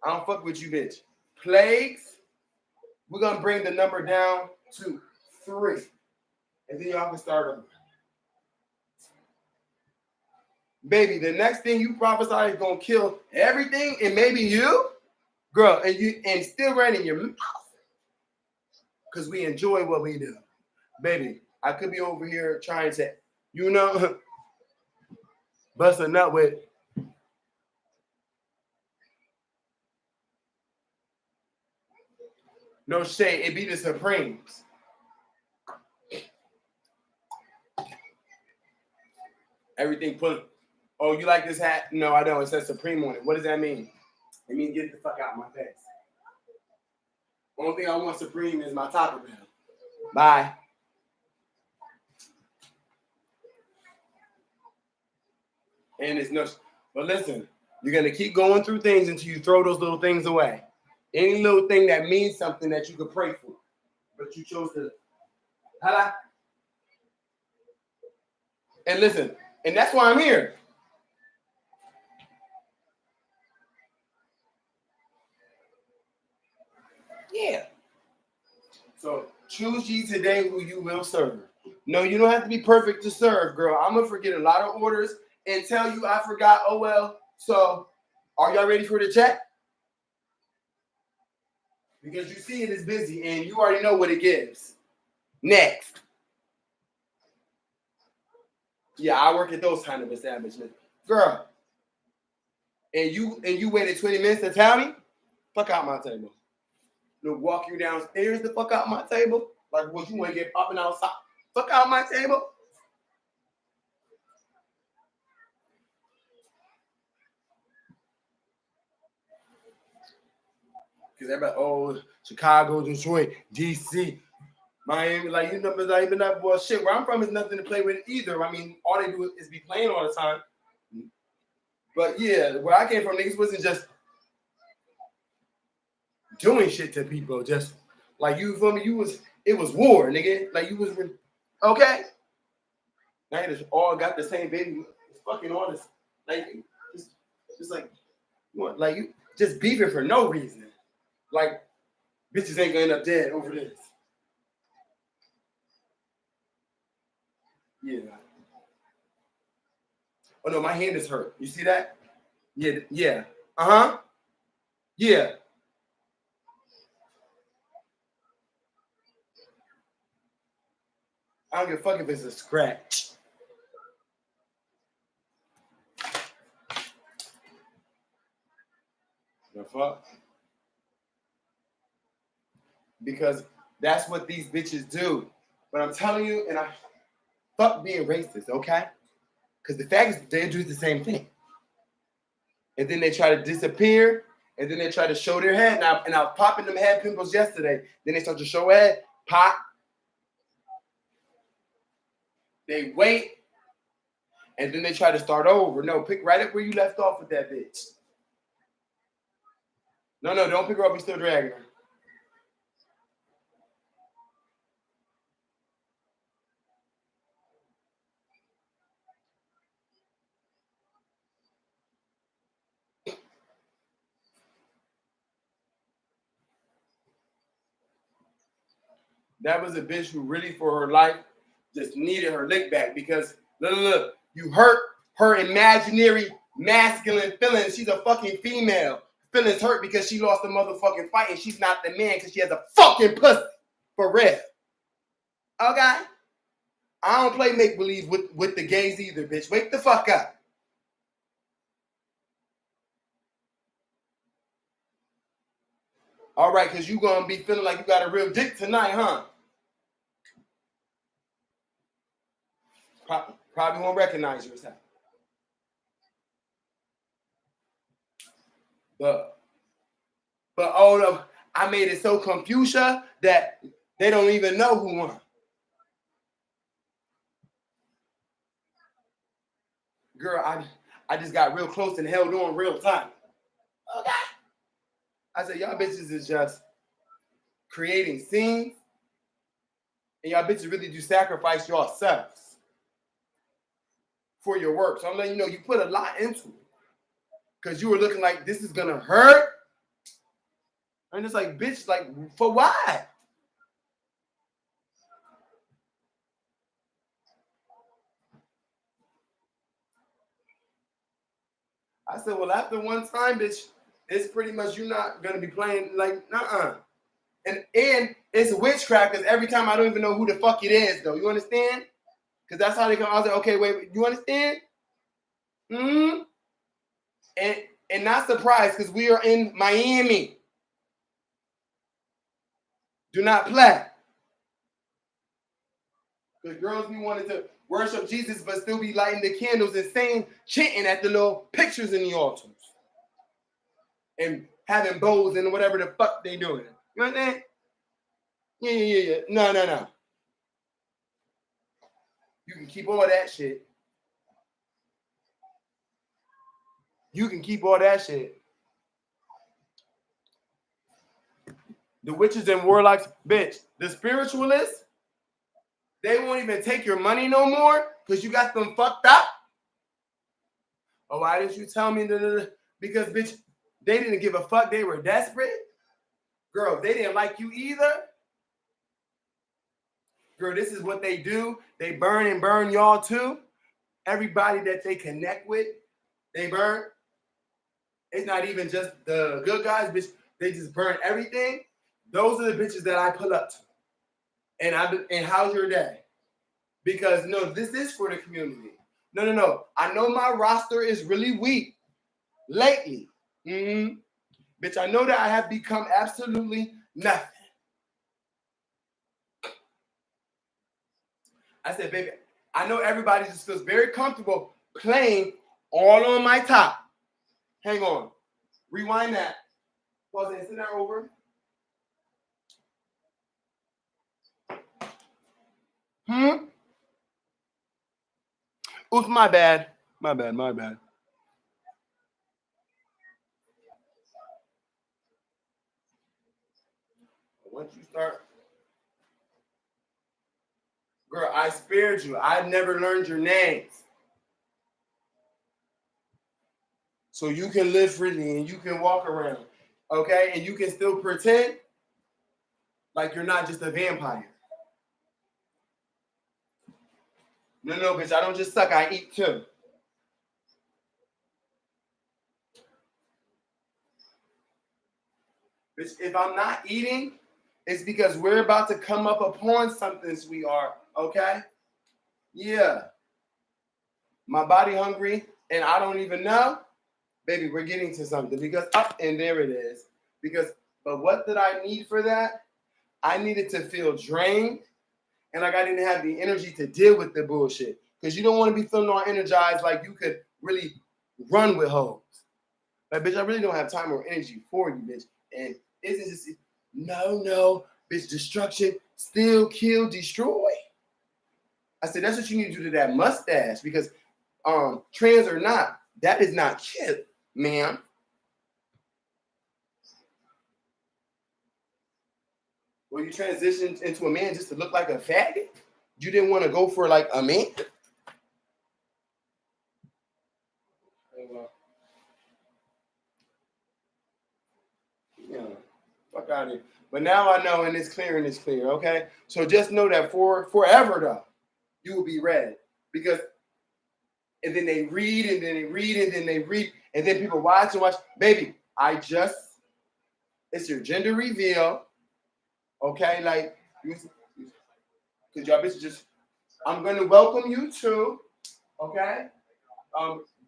I don't fuck with you, bitch. Plagues? We're gonna bring the number down to 3. And then y'all can start over. Baby, the next thing you prophesy is gonna kill everything and maybe you, girl, and still right in your mouth. Because we enjoy what we do. Baby, I could be over here trying to, bust a nut with. No shade, it be the Supremes. Everything put. Oh, you like this hat? No, I don't. It says Supreme on it. What does that mean? It means get the fuck out of my face. Only thing I want Supreme is my Taco Bell. Bye. And it's no. But listen, you're gonna keep going through things until you throw those little things away. Any little thing that means something that you could pray for, but you chose to. Hello. And listen, and that's why I'm here. Yeah. So choose ye today who you will serve. No, you don't have to be perfect to serve, girl. I'm gonna forget a lot of orders and tell you I forgot. Oh well. So are y'all ready for the check? Because you see it is busy and you already know what it gives. Next. Yeah, I work at those kind of establishments. Girl. And you waited 20 minutes to tell me? Fuck out my table. To walk you downstairs the fuck out my table? Like what you want to get popping outside? Fuck out my table? Because everybody, oh, Chicago, Detroit, DC, Miami, like you know, but not even that boy shit. Where I'm from is nothing to play with either. I mean, all they do is be playing all the time. But yeah, where I came from, niggas wasn't just doing shit to people, just like you feel me. It was war, nigga. Like you was okay. Now you just all got the same baby. It's fucking all this, like just like what, like you just beefing for no reason. Like bitches ain't gonna end up dead over this. Yeah. Oh no, my hand is hurt. You see that? Yeah. Uh-huh. Yeah. I don't give a fuck if it's a scratch. The fuck? Because that's what these bitches do. But I'm telling you, and I fuck being racist, okay? Because the fact is they do the same thing. And then they try to disappear, and then they try to show their head. And I was popping them head pimples yesterday. Then they start to show head, pop. They wait, and then they try to start over. No, pick right up where you left off with that bitch. No, don't pick her up. You're still dragging her. That was a bitch who really, for her life, just needed her lick back because, look, you hurt her imaginary masculine feelings. She's a fucking female. Feelings hurt because she lost the motherfucking fight and she's not the man because she has a fucking pussy. For real. Okay? I don't play make-believe with the gays either, bitch. Wake the fuck up. All right, because you going to be feeling like you got a real dick tonight, huh? Probably won't recognize you as that. But oh no, I made it so confusia that they don't even know who won. Girl, I just got real close and held on real tight. Okay. I said, y'all bitches is just creating scenes. And y'all bitches really do sacrifice yourselves for your work. So I'm letting you know you put a lot into it. Because you were looking like this is gonna hurt. And it's like, bitch, like, for why? I said, well, after one time, bitch, it's pretty much you're not gonna be playing like, nuh-uh. And it's witchcraft because every time I don't even know who the fuck it is, though. You understand? Because that's how they come. I was like, okay, wait, you understand? Hmm. And not surprised because we are in Miami. Do not play. Because girls be wanting to worship Jesus but still be lighting the candles and saying, chanting at the little pictures in the altars. And having bows and whatever the fuck they doing. You understand? Yeah. No. You can keep all that shit. You can keep all that shit. The witches and warlocks, bitch. The spiritualists, they won't even take your money no more because you got them fucked up. Oh, why didn't you tell me? Because, bitch, they didn't give a fuck. They were desperate. Girl, they didn't like you either. Girl, this is what they do. They burn and burn y'all too. Everybody that they connect with, they burn. It's not even just the good guys, bitch. They just burn everything. Those are the bitches that I pull up to. And how's your day? Because no, this is for the community. No. I know my roster is really weak lately. Bitch, I know that I have become absolutely nothing. I said, baby, I know everybody just feels very comfortable playing all on my top. Hang on. Rewind that. Pause it. Send that over. Oops, my bad. My bad. Once you start, girl, I spared you. I never learned your names. So you can live freely and you can walk around, okay? And you can still pretend like you're not just a vampire. No, bitch, I don't just suck, I eat too. Bitch, if I'm not eating, it's because we're about to come up upon something, sweetheart, okay? Yeah. My body hungry, and I don't even know. Baby, we're getting to something because up and there it is. But what did I need for that? I needed to feel drained, and like I didn't have the energy to deal with the bullshit. Because you don't want to be feeling all energized like you could really run with hoes. Like, bitch, I really don't have time or energy for you, bitch. And isn't just no, bitch, destruction, steal, kill, destroy. I said, that's what you need to do to that mustache because trans or not, that is not kill, ma'am. Well, you transitioned into a man just to look like a faggot? You didn't want to go for like a man? Yeah, fuck out of here. But now I know, and it's clear, okay? So just know that for forever, though, you will be red. Because, and then they read, and then they read, and then they read, and then people watch and watch. Baby, it's your gender reveal, okay? Like, because y'all bitches just, I'm going to welcome you to, okay?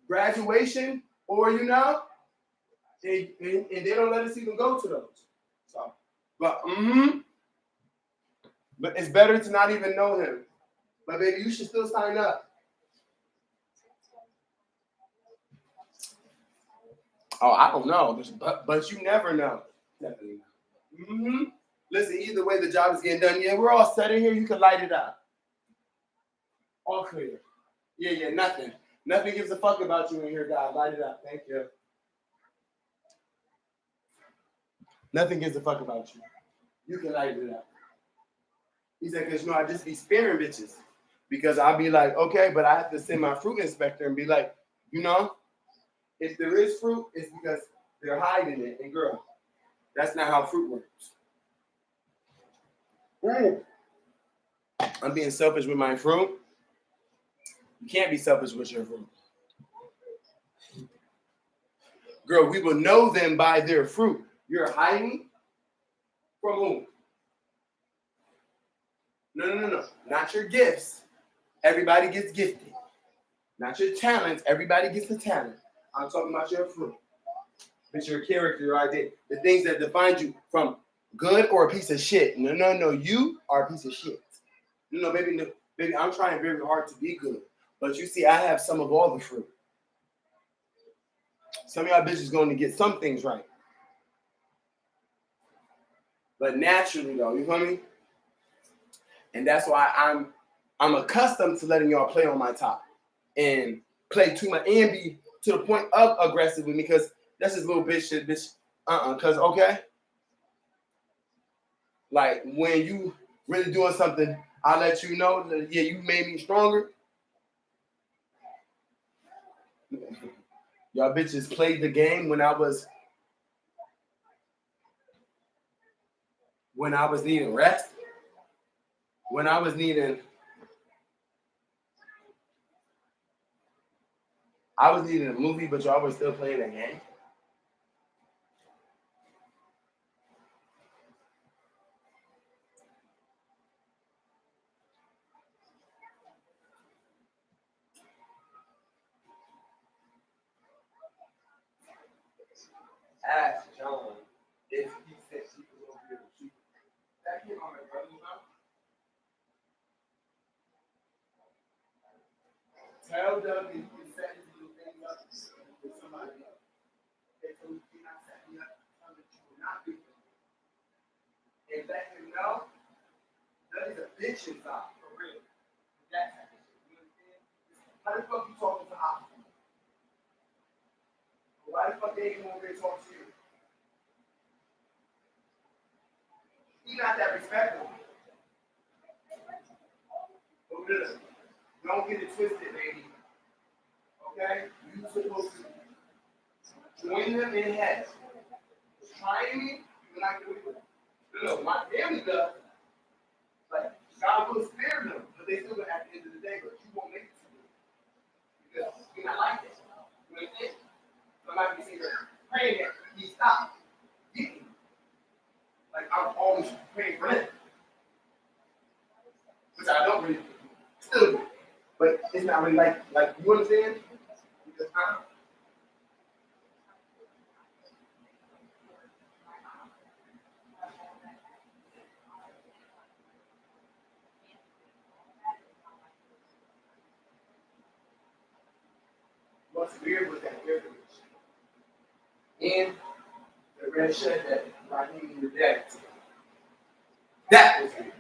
Graduation, or, and they don't let us even go to those. So, but it's better to not even know him. But baby, you should still sign up. Oh, I don't know, but you never know. Definitely not. Listen, either way, the job is getting done. Yeah, we're all set in here. You can light it up. All clear. Yeah, nothing. Nothing gives a fuck about you in here, God. Light it up. Thank you. Nothing gives a fuck about you. You can light it up. He said, because, I just be sparing bitches. Because I'll be like, okay, but I have to send my fruit inspector and be like, if there is fruit, it's because they're hiding it. And girl, that's not how fruit works. Ooh. I'm being selfish with my fruit. You can't be selfish with your fruit. Girl, we will know them by their fruit. You're hiding from whom? No. Not your gifts. Everybody gets gifted. Not your talents. Everybody gets a talent. I'm talking about your fruit. It's your character, your identity. The things that define you from good or a piece of shit. No. You are a piece of shit. No, baby, I'm trying very hard to be good. But you see, I have some of all the fruit. Some of y'all bitches going to get some things right. But naturally, though, you feel me? And that's why I'm accustomed to letting y'all play on my top. And play too much and be to the point of aggressive with me because that's just little bitch shit, bitch. Cause okay. Like when you really doing something, I'll let you know that yeah, you made me stronger. Y'all bitches played the game when I was needing rest. When I was needing a movie, but y'all were still playing the game. Ask John if he said she was going to be able to shoot. That came on my brother's mouth. Tell Doug if he set his little thing up with somebody else. Okay, so he not set me up, tell him that you will not be there. And let him know that is a bitch inside, for real. That's how you understand? How the fuck you talking to Oscar? Why the fuck they ain't gonna really talk to you? He not that respectful. But listen, don't get it twisted, baby. Okay? You're supposed to join them in heads. Trying me, you're not gonna do it. No, my family does. Like, God will spare them, but they still at the end of the day, but you won't make it to it. Because you're not like that. You understand? Somebody can see her praying that he stopped getting. Like I'm always praying for him. Which I don't really still do. But it's not really like you understand? Because what's weird with that privilege? And the red shirt that Raheem in the deck. That was weird.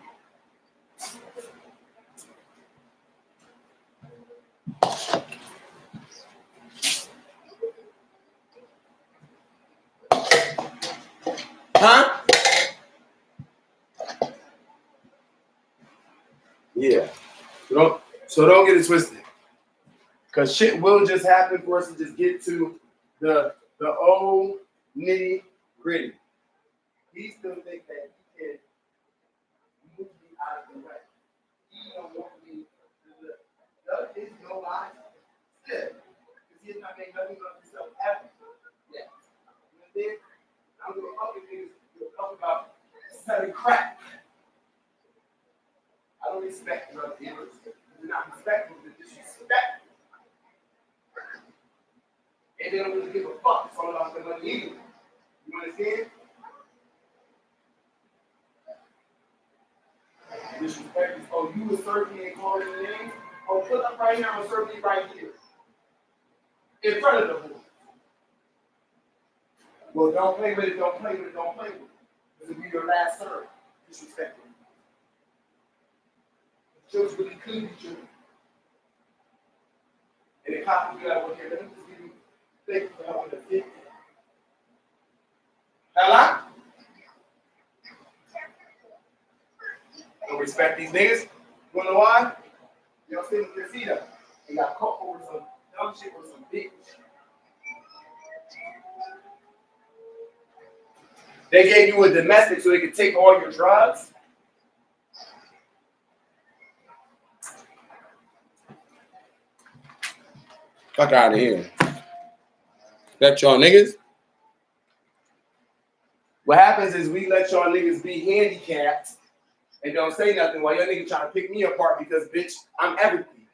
Huh? Yeah. So don't get it twisted. Because shit will just happen for us to just get to the old nitty gritty. He still thinks that he can move me out of the way. He don't want me to look. Doug is no lie. Still. Because he has not made nothing of himself ever. Yeah. And then I'm going to other things to talk about selling crack. I don't expect drug dealers. They're not respectful, they're disrespectful. And they don't really give a fuck. It's all about the money anyway. You understand? Disrespect is, oh, you will serve me and call your name? Oh, put up right here, I'm going to serve you right here. In front of the board. Well, don't play with it, don't play with it, don't play with it. This will be your last serve. Disrespect it. The church really could be true. And the cop will be like, okay, let me just give you thank you for helping us get there. Hello? respect these niggas. You wanna know why? You don't sit with your feet up. You got caught over some dumb shit with some bitch. They gave you a domestic so they could take all your drugs. Fuck out of here. That y'all niggas. What happens is we let y'all niggas be handicapped and don't say nothing while y'all niggas trying to pick me apart because, bitch, I'm everything.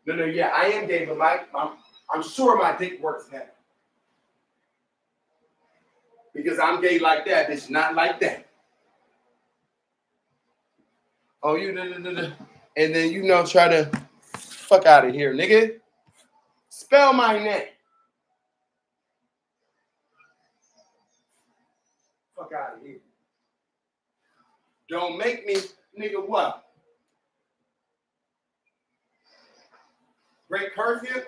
No, yeah, I am gay, but I'm sure my dick works better. Because I'm gay like that, bitch, not like that. Oh, you and then try to fuck out of here, nigga. Spell my name. Fuck out of here. Don't make me, nigga, what? Break curfew?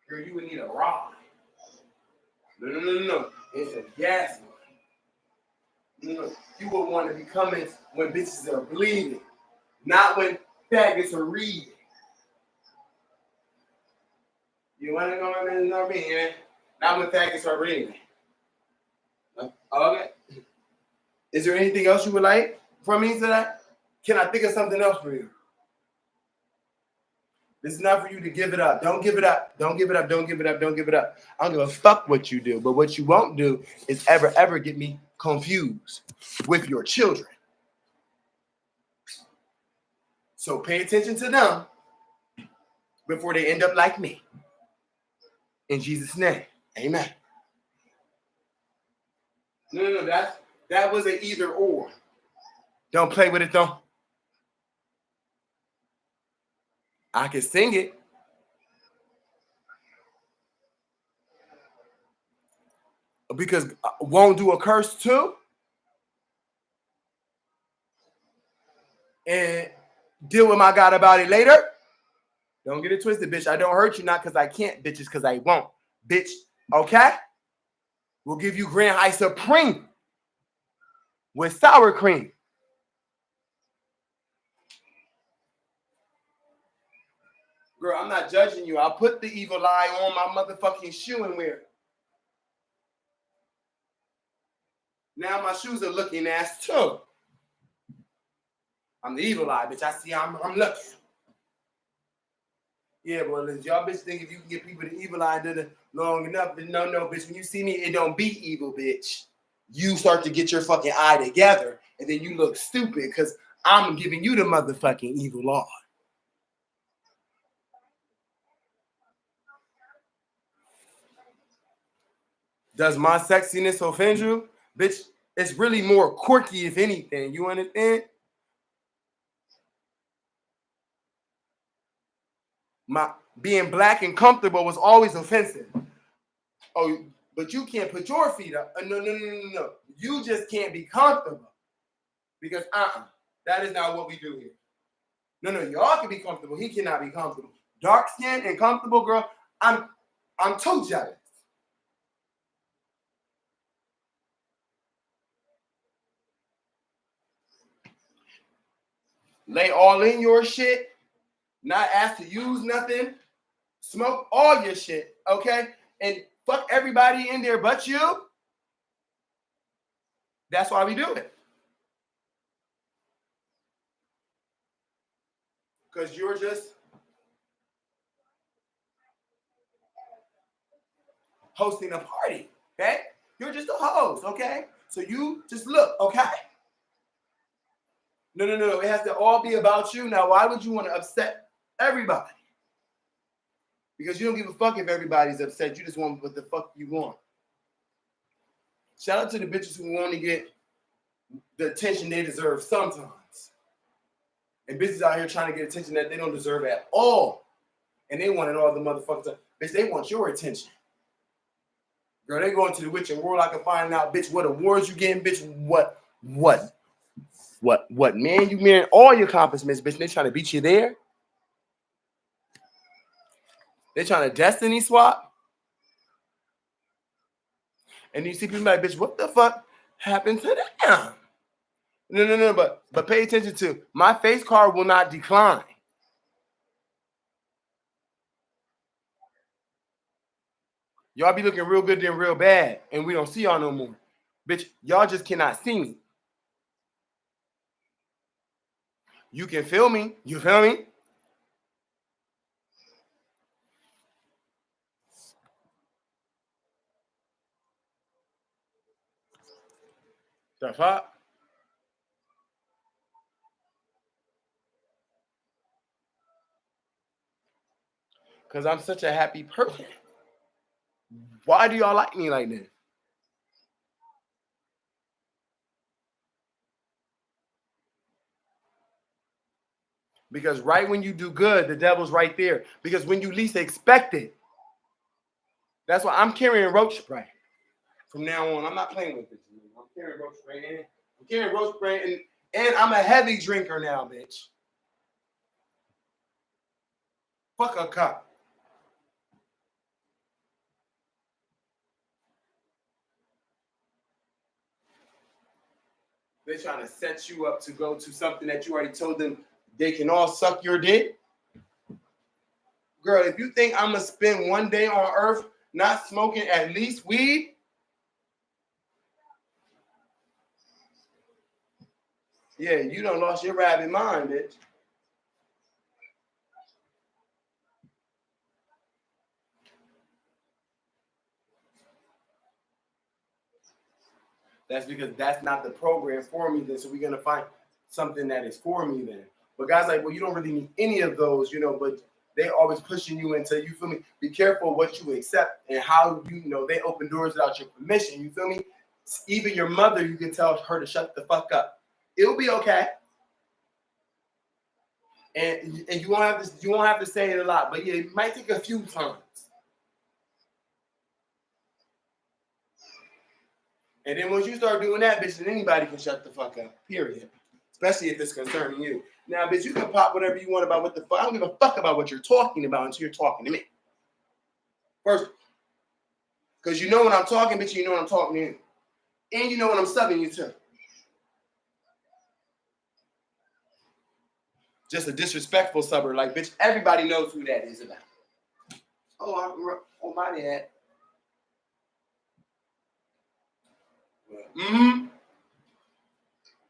Girl, you would need a rod. No. It's a gas one. No. You would want to be coming when bitches are bleeding, not when faggots are reading. You want to go in and read, not when faggots are reading. Okay. Is there anything else you would like from me today? Can I think of something else for you? This is not for you to give it up. Don't give it up. Don't give it up. Don't give it up. Don't give it up. I don't give a fuck what you do. But what you won't do is ever get me confused with your children. So pay attention to them before they end up like me. In Jesus' name. Amen. No. That was an either or. Don't play with it though. I can sing it. Because won't do a curse too. And deal with my God about it later. Don't get it twisted, bitch. I don't hurt you not because I can't, bitches, because I won't. Bitch, okay? We'll give you Grand High Supreme with sour cream. Girl, I'm not judging you. I'll put the evil eye on my motherfucking shoe and wear it. Now my shoes are looking ass too. I'm the evil eye, bitch. I see I'm lucky. Yeah, well, y'all bitch think if you can get people the evil eye long enough, but no, bitch. When you see me, it don't be evil, bitch. You start to get your fucking eye together, and then you look stupid because I'm giving you the motherfucking evil eye. Does my sexiness offend you? Bitch, it's really more quirky, if anything. You understand? My being black and comfortable was always offensive. Oh, but you can't put your feet up. No. You just can't be comfortable. Because that is not what we do here. No, y'all can be comfortable. He cannot be comfortable. Dark skin and comfortable, girl. I'm too jealous. Lay all in your shit. Not asked to use nothing. Smoke all your shit, okay? And fuck everybody in there but you. That's why we do it. Because you're just hosting a party, okay? You're just a host, okay? So you just look, okay? No. It has to all be about you. Now, why would you want to upset everybody? Because you don't give a fuck if everybody's upset. You just want what the fuck you want. Shout out to the bitches who want to get the attention they deserve sometimes. And bitches out here trying to get attention that they don't deserve at all. And they want it all the motherfuckers. Bitch, they want your attention. Girl, they going to the witching world. I can find out, bitch, what awards you getting, bitch, what, man, you marrying all your accomplishments, bitch. They trying to beat you there. They trying to destiny swap. And you see people like, bitch, what the fuck happened to them? No, but pay attention to, my face card will not decline. Y'all be looking real good then real bad, and we don't see y'all no more. Bitch, y'all just cannot see me. You can feel me. You feel me? The fuck? Because I'm such a happy person. Why do y'all like me like this? Because right when you do good, the devil's right there. Because when you least expect it. That's why I'm carrying roach spray. From now on, I'm not playing with this. I'm carrying roach spray. I'm carrying roach spray, and I'm a heavy drinker now, bitch. Fuck a cup. They're trying to set you up to go to something that you already told them they can all suck your dick. Girl, if you think I'm going to spend one day on earth not smoking at least weed, yeah, you done lost your rabbit mind, bitch. That's because that's not the program for me then. So we're going to find something that is for me then. But guys like, well, you don't really need any of those, but they always pushing you into, you feel me? Be careful what you accept and how, they open doors without your permission. You feel me? Even your mother, you can tell her to shut the fuck up. It'll be okay. And you won't have to say it a lot, but yeah, it might take a few times. And then once you start doing that, bitch, then anybody can shut the fuck up, period. Especially if it's concerning you. Now, bitch, you can pop whatever you want about what the fuck. I don't give a fuck about what you're talking about until you're talking to me. First, because you know when I'm talking, bitch, you know when I'm talking to you. And you know when I'm subbing you too. Just a disrespectful subber, like, bitch, everybody knows who that is about. Oh, my dad.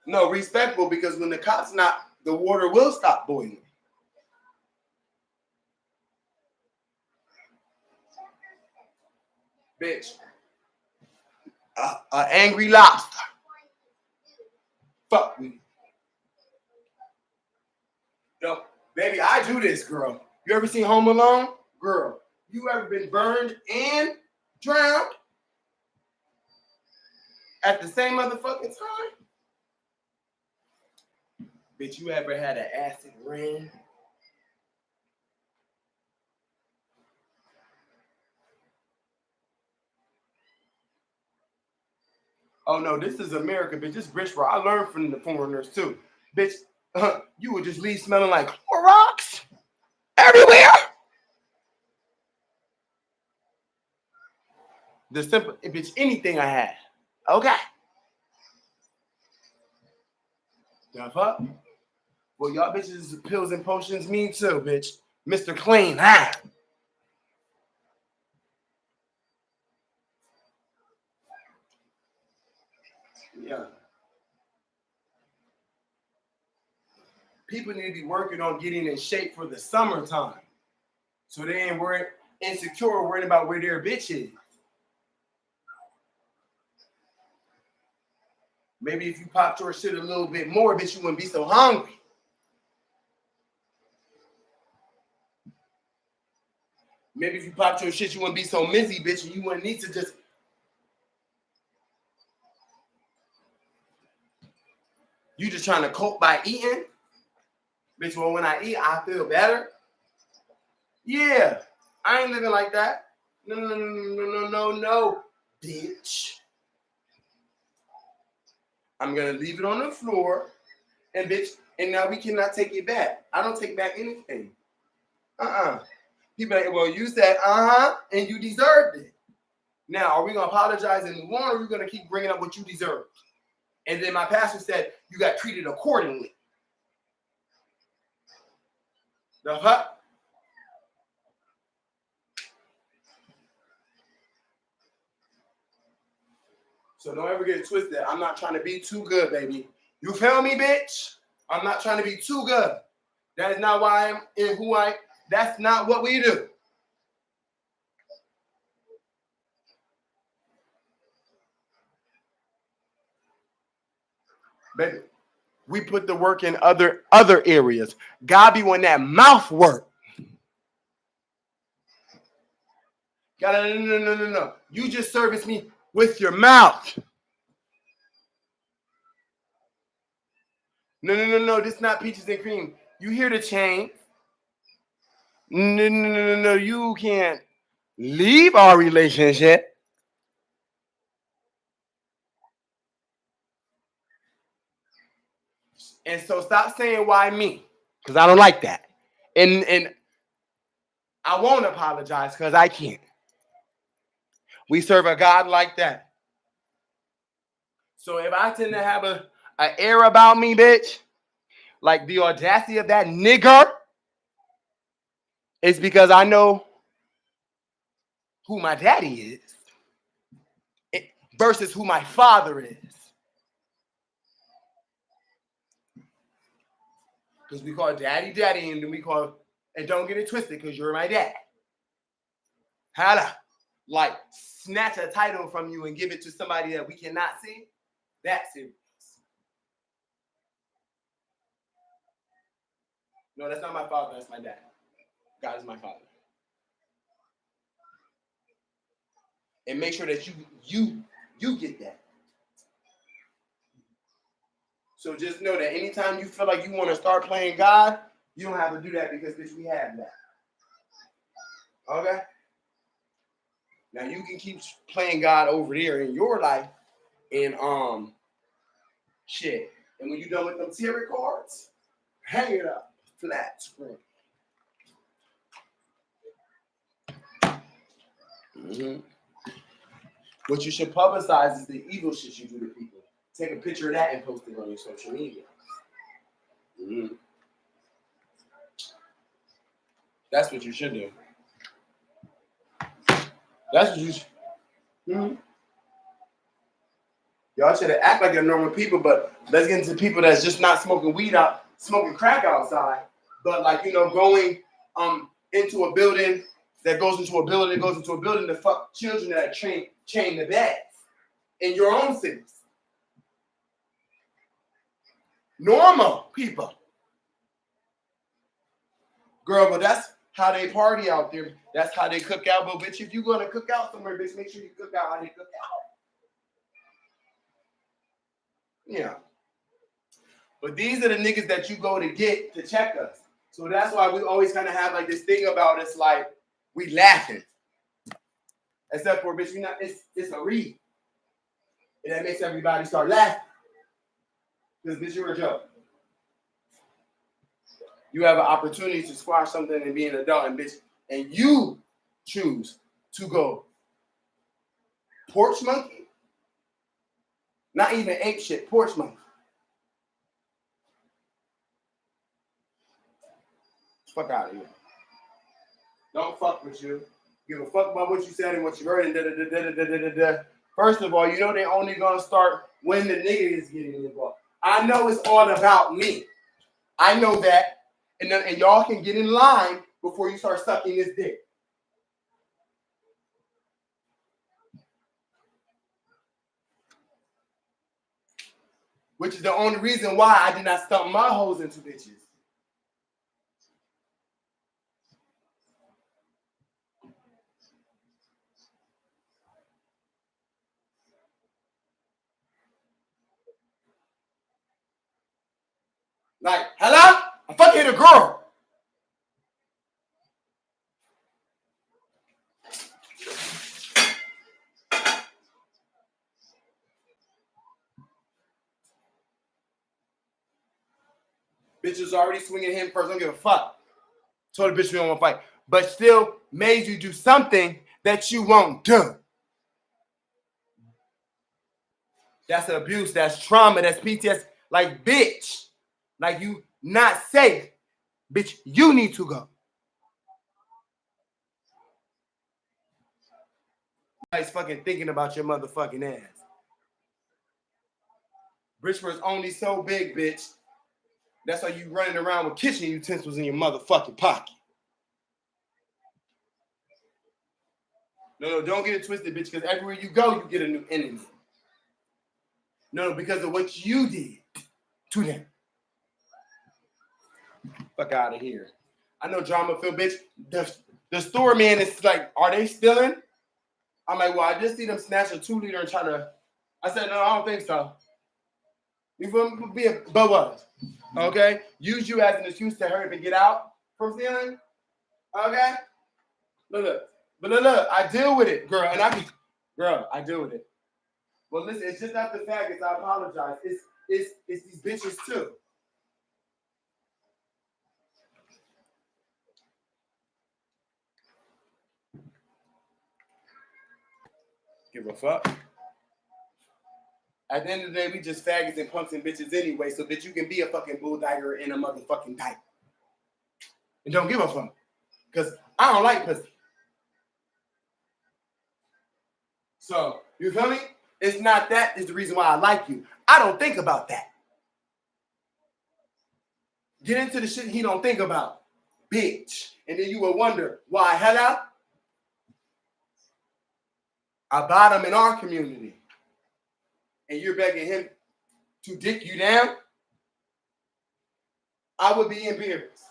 No, respectful, because when the cops not, the water will stop boiling. Bitch. An angry lobster. Fuck me. No, baby, I do this, girl. You ever seen Home Alone? Girl, you ever been burned and drowned at the same motherfucking time? Bitch, you ever had an acid rain? Oh no, this is America, bitch. This is British where I learned from the foreigners too. Bitch, you would just leave smelling like Clorox everywhere. The simple, bitch, anything I had. Okay. The fuck? Well, y'all bitches, pills and potions, me too, bitch. Mr. Clean, huh? Yeah. People need to be working on getting in shape for the summertime. So they ain't worried about where their bitch is. Maybe if you popped your shit a little bit more, bitch, you wouldn't be so hungry. Maybe if you popped your shit, you wouldn't be so mizzy, bitch, and you wouldn't need to just... You just trying to cope by eating? Bitch, well, when I eat, I feel better. Yeah, I ain't living like that. No, bitch. I'm going to leave it on the floor, and bitch, and now we cannot take it back. I don't take back anything. People like, well, you said, and you deserved it. Now, are we going to apologize and move on, or are we going to keep bringing up what you deserve? And then my pastor said, you got treated accordingly. The fuck? So don't ever get it twisted. I'm not trying to be too good, baby. You feel me, bitch? I'm not trying to be too good. That is not why I'm in who I am. That's not what we do. Baby, we put the work in other areas. God be wanting that mouth work. God, no. You just service me with your mouth. No. This is not peaches and cream. You hear the chain. No. You can't leave our relationship. And so stop saying why me, because I don't like that. And I won't apologize because I can't. We serve a God like that. So if I tend to have an air about me, bitch, like the audacity of that nigger, it's because I know who my daddy is versus who my father is. Because we call daddy, and then we call, and don't get it twisted, because you're my dad. Holla. Like, snatch a title from you and give it to somebody that we cannot see. That's serious. No, that's not my father, that's my dad. God is my father. And make sure that you get that. So just know that anytime you feel like you want to start playing God, you don't have to do that because, bitch, we have that. Okay? Now you can keep playing God over there in your life and shit. And when you're done with them tarot cards, hang it up flat screen. Mm-hmm. What you should publicize is the evil shit you do to people. Take a picture of that and post it on your social media. Mm-hmm. That's what you should do. That's what you should. Mm-hmm. Y'all should act like they're normal people, but let's get into people that's just not smoking weed out, smoking crack outside, but like, you know, going into a building that goes into a building to fuck children that are chained to beds in your own cities. Normal people. Girl, but that's how they party out there. That's how they cook out. But bitch, if you're gonna cook out somewhere, bitch, make sure you cook out how they cook out. Yeah. But these are the niggas that you go to get to check us. So that's why we always kind of have like this thing about us, like we laughing. Except for bitch, it's a read. And that makes everybody start laughing. Because bitch, you're a joke. You have an opportunity to squash something and be an adult, and bitch, and you choose to go porch monkey. Not even ape shit, porch monkey. Fuck out of here. Don't fuck with you. Give a fuck about what you said and what you heard and da-da-da-da-da-da-da-da. First of all, you know they only gonna start when the nigga is getting involved. I know it's all about me. I know that. And y'all can get in line before you start sucking this dick. Which is the only reason why I did not stump my hoes into bitches. Like, hello? I fucking hit a girl. Bitch was already swinging him first. I don't give a fuck. Told the bitch we don't want to fight. But still made you do something that you won't do. That's abuse. That's trauma. That's PTSD. Like, bitch. Like, you not safe. Bitch, you need to go. Nobody's fucking thinking about your motherfucking ass. Bridgeport's only so big, bitch. That's why you running around with kitchen utensils in your motherfucking pocket. No, don't get it twisted, bitch, because everywhere you go, you get a new enemy. No, because of what you did to them. Fuck out of here. I know drama feel, bitch. The store man is like, are they stealing? I'm like, well, I just see them snatch a 2-liter and try to. I said, no, I don't think so. You feel me? But what? Okay? Use you as an excuse to hurry up and get out from stealing. Okay? Look. But look, I deal with it, girl. And I deal with it. Well, listen, it's just not the faggots. I apologize. It's these bitches too. Give a fuck. At the end of the day, we just faggots and punks and bitches anyway, so that you can be a fucking bulldogger in a motherfucking diaper. And don't give a fuck. Because I don't like pussy. So, you feel me? It's not that is the reason why I like you. I don't think about that. Get into the shit he don't think about. Bitch. And then you will wonder, why? Hello? I bottom in our community. And you're begging him to dick you down? I would be embarrassed.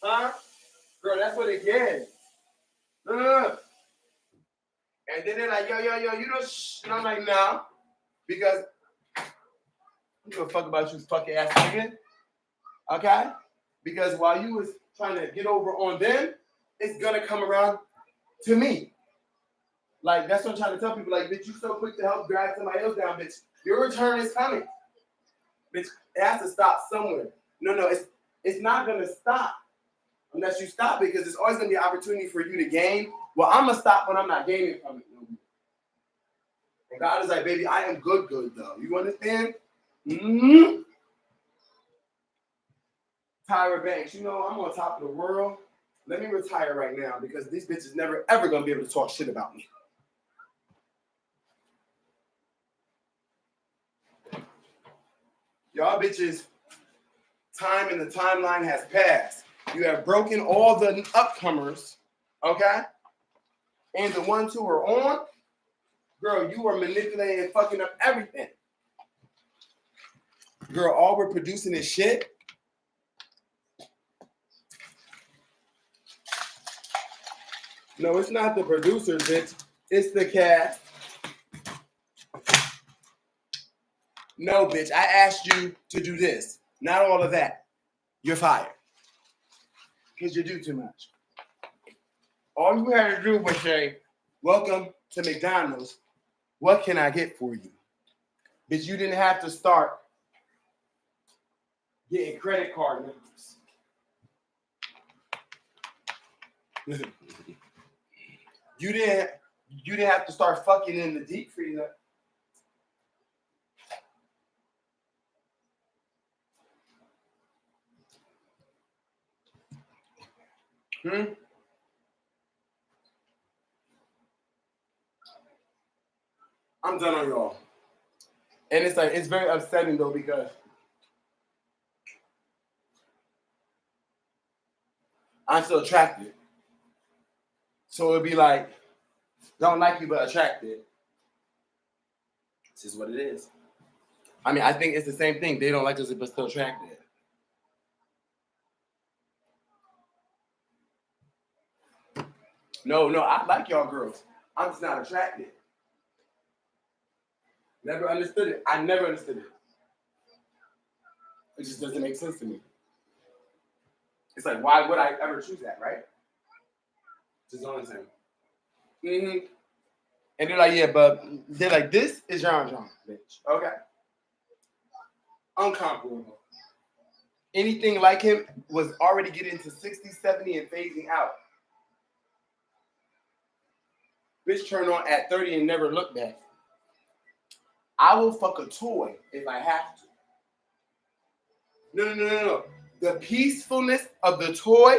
Huh? Girl, that's what it gets. And then they're like, yo, you know, shh. And I'm like, nah. Because I don't give a fuck about you fucking ass nigga. Okay? Because while you was trying to get over on them, it's gonna come around to me. Like, that's what I'm trying to tell people. Like, bitch, you so quick to help drag somebody else down, bitch. Your return is coming. Bitch, it has to stop somewhere. No, it's not gonna stop. Unless you stop it, because there's always going to be an opportunity for you to gain. Well, I'm going to stop when I'm not gaining from it. And God is like, baby, I am good, though. You understand? Mm-hmm. Tyra Banks, you know, I'm on top of the world. Let me retire right now because these bitches never, ever going to be able to talk shit about me. Y'all bitches, time in the timeline has passed. You have broken all the upcomers, okay? And the ones who are on, girl, you are manipulating and fucking up everything. Girl, all we're producing is shit. No, it's not the producers, bitch. It's the cast. No, bitch, I asked you to do this. Not all of that. You're fired. Because you do too much. All you had to do was say, welcome to McDonald's. What can I get for you? But you didn't have to start getting credit card numbers. You didn't have to start fucking in the deep freezer. I'm done on y'all. And it's like, it's very upsetting though, because I'm still attracted. So it'd be like, don't like you, but attracted. This is what it is. I mean, I think it's the same thing. They don't like us, but still attracted. No, I like y'all girls. I'm just not attracted. Never understood it. I never understood it. It just doesn't make sense to me. It's like, why would I ever choose that, right? Just don't understand. Mm-hmm. And they're like, yeah, but they're like, this is John, bitch. Okay. Uncomparable. Anything like him was already getting to 60, 70 and phasing out. bitch turn on at 30 and never look back. I will fuck a toy if I have to. No. The peacefulness of the toy.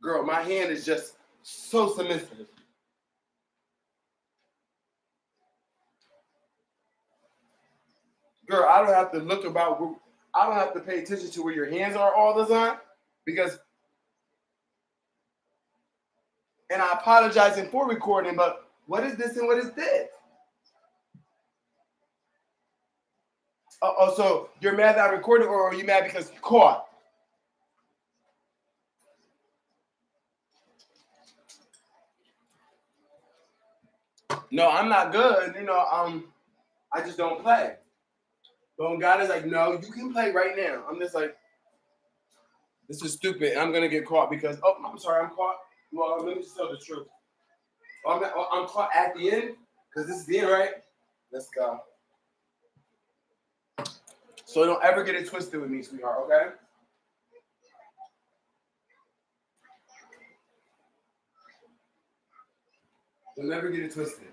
Girl, my hand is just so submissive. Girl, I don't have to I don't have to pay attention to where your hands are all the time because, and I apologize for recording, but what is this and what is this? Oh, so you're mad that I recorded, or are you mad because you caught? No, I'm not good. I just don't play. But when God is like, no, you can play right now. I'm just like, this is stupid. I'm gonna get caught because, oh, I'm sorry, I'm caught. Well, let me just tell the truth. I'm caught at the end because this is the end, right? Let's go. So don't ever get it twisted with me, sweetheart, okay? Don't ever get it twisted.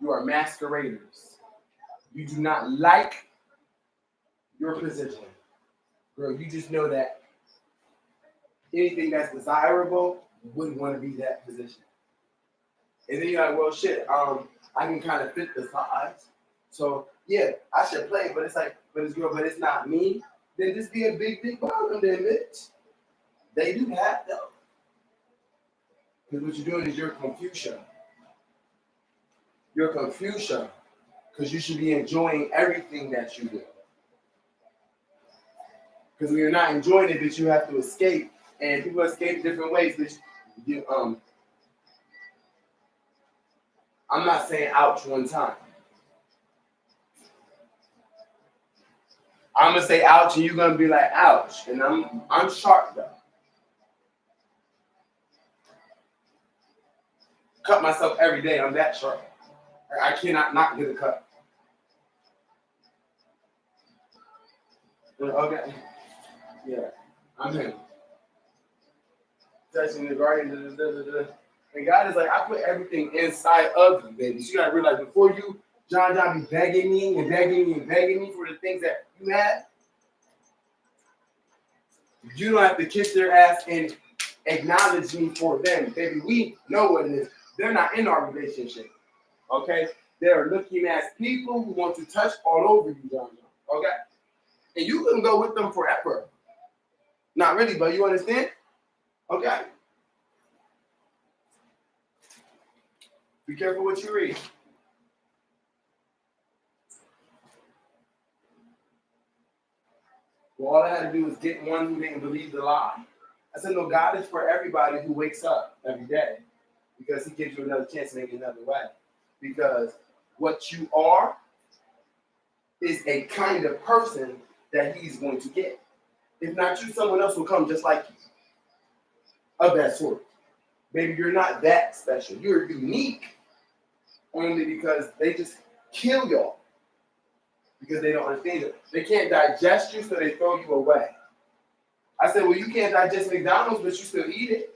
You are masqueraders. You do not like your position. Girl, you just know that anything that's desirable, you wouldn't want to be that position. And then you're like, well, shit, I can kind of fit the size. So, yeah, I should play, but it's like, but it's not me. Then just be a big problem then, bitch. They do that, though. Because what you're doing is you're Confucian. You're Confucian. Because you should be enjoying everything that you do. Because when you're not enjoying it, bitch, you have to escape. And people escape different ways, bitch. I'm not saying ouch one time. I'm gonna say ouch, and you're gonna be like ouch, and I'm sharp though. Cut myself every day. I'm that sharp. I cannot not get a cut. Okay. Yeah, I'm him. Touching the garden. And God is like, I put everything inside of you, baby. So you gotta realize before you, John be begging me for the things that you have. You don't have to kiss their ass and acknowledge me for them, baby. We know what it is. They're not in our relationship, okay? They're looking at people who want to touch all over you, John. Okay? And you can go with them forever. Not really, but you understand? Okay? Be careful what you read. Well, all I had to do was get one who didn't believe the lie. I said, no, God is for everybody who wakes up every day because he gives you another chance to make it another way. Because what you are is a kind of person that he's going to get. If not you, someone else will come just like you. Of that sort. Baby, you're not that special. You're unique only because they just kill y'all. Because they don't understand it. They can't digest you, so they throw you away. I said, well, you can't digest McDonald's, but you still eat it.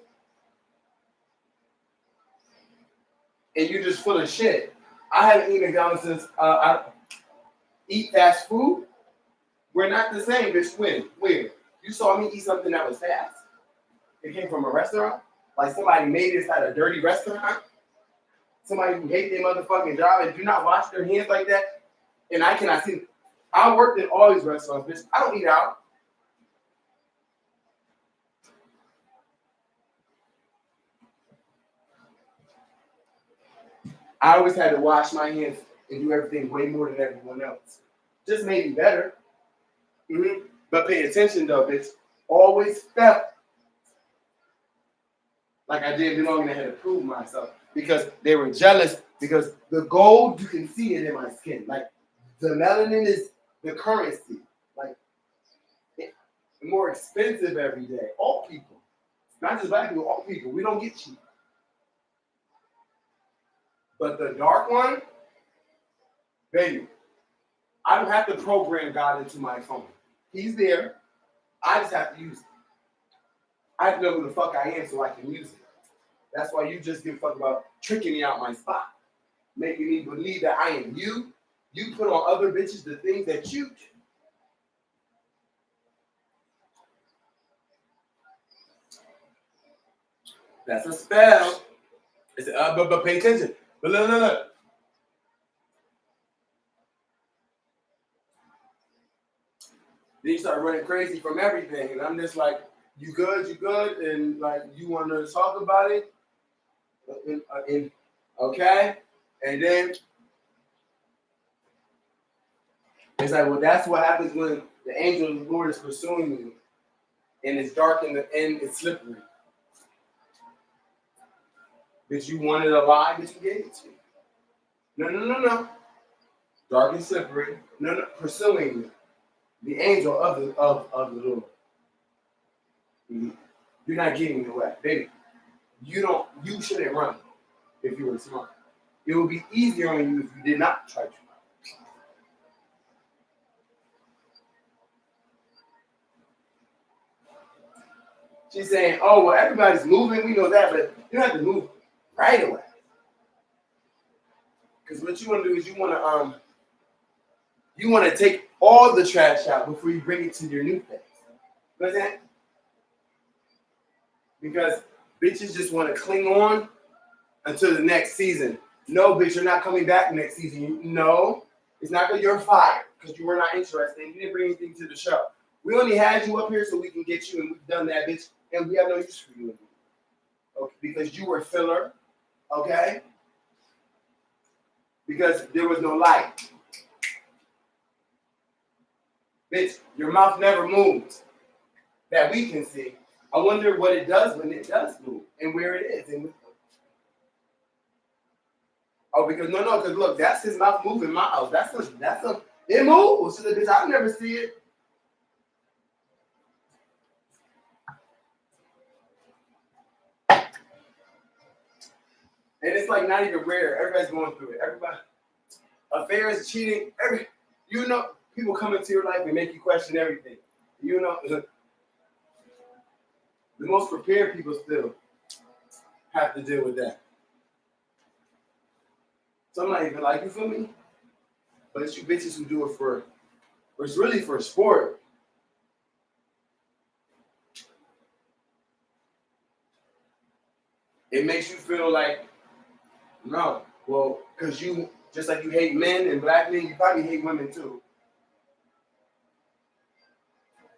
And you're just full of shit. I haven't eaten McDonald's since I eat fast food. We're not the same, bitch. When? Where? You saw me eat something that was fast. It came from a restaurant. Like somebody made it inside a dirty restaurant. Somebody who hate their motherfucking job and do not wash their hands like that. And I cannot see. I worked in all these restaurants, bitch. I don't eat out. I always had to wash my hands and do everything way more than everyone else. Just made me better. Mm-hmm. But pay attention though, bitch. Always felt like I didn't belong and I had to prove myself. Because they were jealous. Because the gold, you can see it in my skin. Like, the melanin is the currency. Like, it's more expensive every day. All people. Not just black people, all people. We don't get cheap. But the dark one, baby, I don't have to program God into my phone. He's there. I just have to use it. I have to know who the fuck I am so I can use it. That's why you just give a fuck about tricking me out my spot. Making me believe that I am you. You put on other bitches the things that you do. That's a spell. It's but pay attention. But look. Then you start running crazy from everything, and I'm just like, you good, and like you want to talk about it, and okay, and then it's like, well, that's what happens when the angel of the Lord is pursuing you, and it's dark and it's slippery. Bitch, you wanted a lie, bitch, you gave it to you. No. Dark and slippery. No, pursuing you. The angel of the Lord. You're not getting away, baby. You shouldn't run if you were smart. It would be easier on you if you did not try to run. She's saying, oh, well, everybody's moving, we know that, but you don't have to move right away. Because what you want to do is you want to take all the trash out before you bring it to your new place. You know what I'm saying? Because bitches just want to cling on until the next season. No, bitch, you're not coming back next season. No, it's not because you're fired, because you were not interested and you didn't bring anything to the show. We only had you up here so we can get you, and we've done that, bitch, and we have no use for you. Okay, because you were filler, okay? Because there was no light. Bitch, your mouth never moves that we can see. I wonder what it does when it does move and where it is. Because because look, that's his mouth moving miles. It moves. So the bitch, I never see it. And it's like not even rare. Everybody's going through it. Everybody, affairs, cheating, people come into your life and make you question everything. The most prepared people still have to deal with that. So I'm not even like, you feel me? But it's you bitches who do it it's really for sport. It makes you feel like, no, well, because you, just like you hate men and black men, you probably hate women too.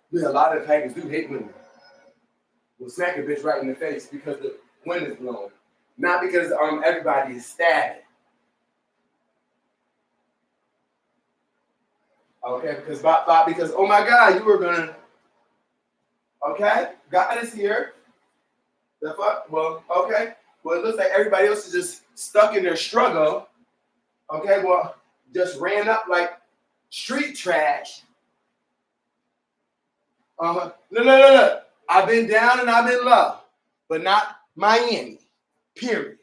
Yeah, a lot of hackers do hate women. Will smack a bitch right in the face because the wind is blowing. Not because everybody is stabbing. Okay, because oh my God, you were gonna. Okay, God is here. The fuck? Well, okay. Well, it looks like everybody else is just stuck in their struggle. Okay, well, just ran up like street trash. No. I've been down and I've been low, but not Miami. Period.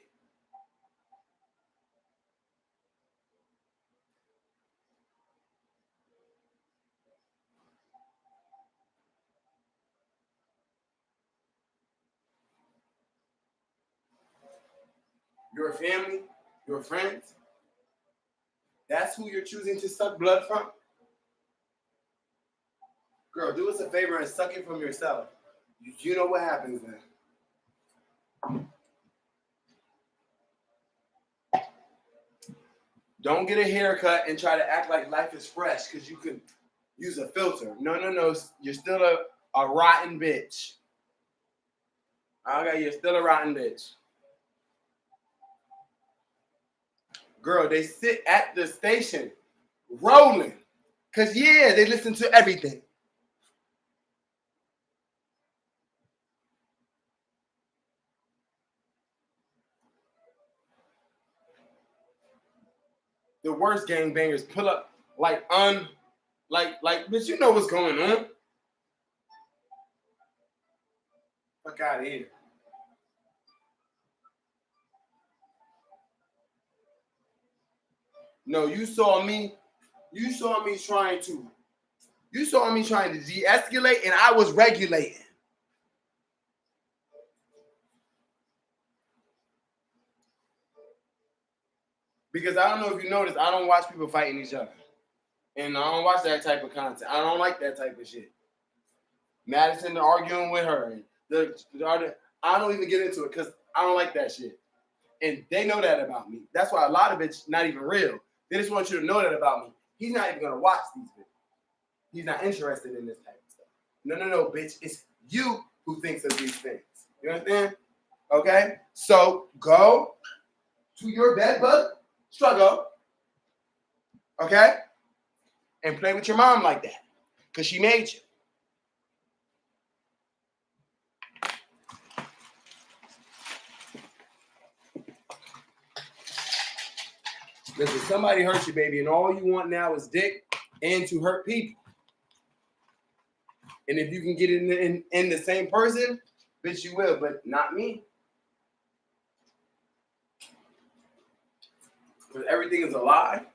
Your family, your friends, that's who you're choosing to suck blood from? Girl, do us a favor and suck it from yourself. You know what happens then. Don't get a haircut and try to act like life is fresh because you can use a filter. No. You're still a rotten bitch. Okay, you're still a rotten bitch. Girl, they sit at the station rolling. Because, yeah, they listen to everything. The worst gangbangers pull up like, bitch, you know what's going on. Fuck out of here. No, you saw me trying to de-escalate and I was regulating. Because I don't know if you noticed, I don't watch people fighting each other. And I don't watch that type of content. I don't like that type of shit. Madison arguing with her. And I don't even get into it because I don't like that shit. And they know that about me. That's why a lot of it's not even real. They just want you to know that about me. He's not even going to watch these videos. He's not interested in this type of stuff. No, bitch. It's you who thinks of these things. You understand? Okay? So go to your bed bug struggle. Okay? And play with your mom like that. Because she made you. Listen, somebody hurt you, baby, and all you want now is dick and to hurt people. And if you can get in the same person, bitch, you will, but not me. Because everything is a lie.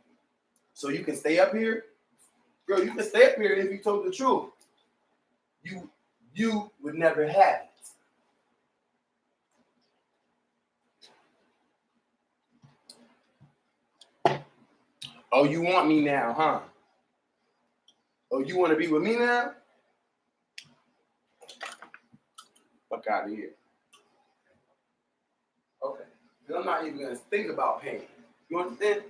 So you can stay up here. Girl, you can stay up here if you told the truth. You would never have it. Oh, you want me now, huh? Oh, you want to be with me now? Fuck out of here. Okay. I'm not even going to think about pain. You understand?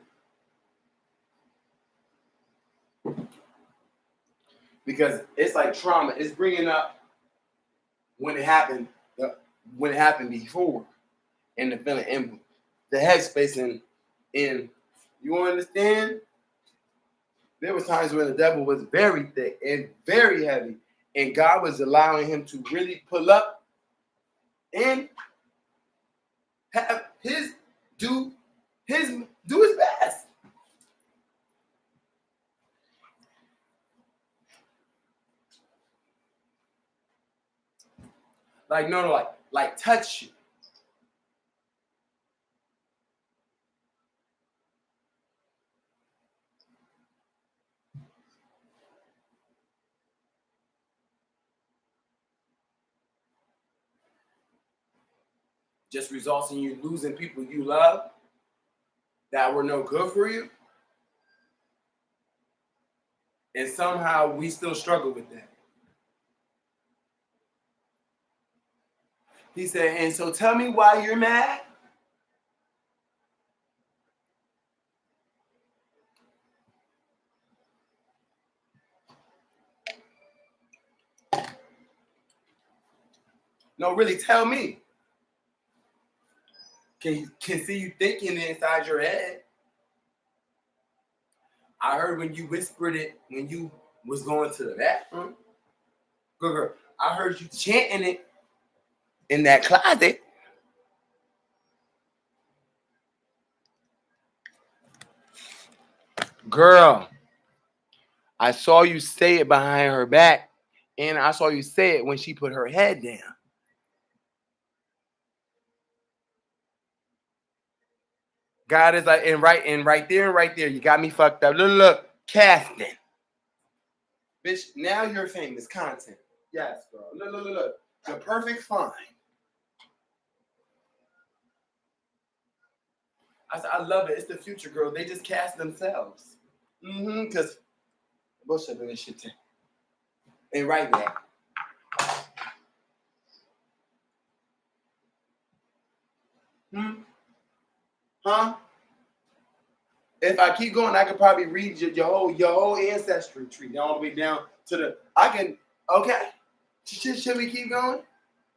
Because it's like trauma. It's bringing up when it happened before, and the feeling in the headspace in. You understand? There was times when the devil was very thick and very heavy, and God was allowing him to really pull up and have do his best. Like touch you. Just results in you losing people you love that were no good for you. And somehow we still struggle with that. He said, and so tell me why you're mad. No, really, tell me. Can see you thinking inside your head. I heard when you whispered it when you was going to the bathroom. Good girl. I heard you chanting it in that closet. Girl, I saw you say it behind her back, and I saw you say it when she put her head down. God is like, and right there, you got me fucked up. Look, casting. Bitch, now you're famous content. Yes, bro. Look. The perfect find. I said, I love it. It's the future, girl. They just cast themselves. Because bullshit in this shit too. And right there. Huh? If I keep going, I could probably read your whole ancestry tree all the way down to the. Okay. Should we keep going?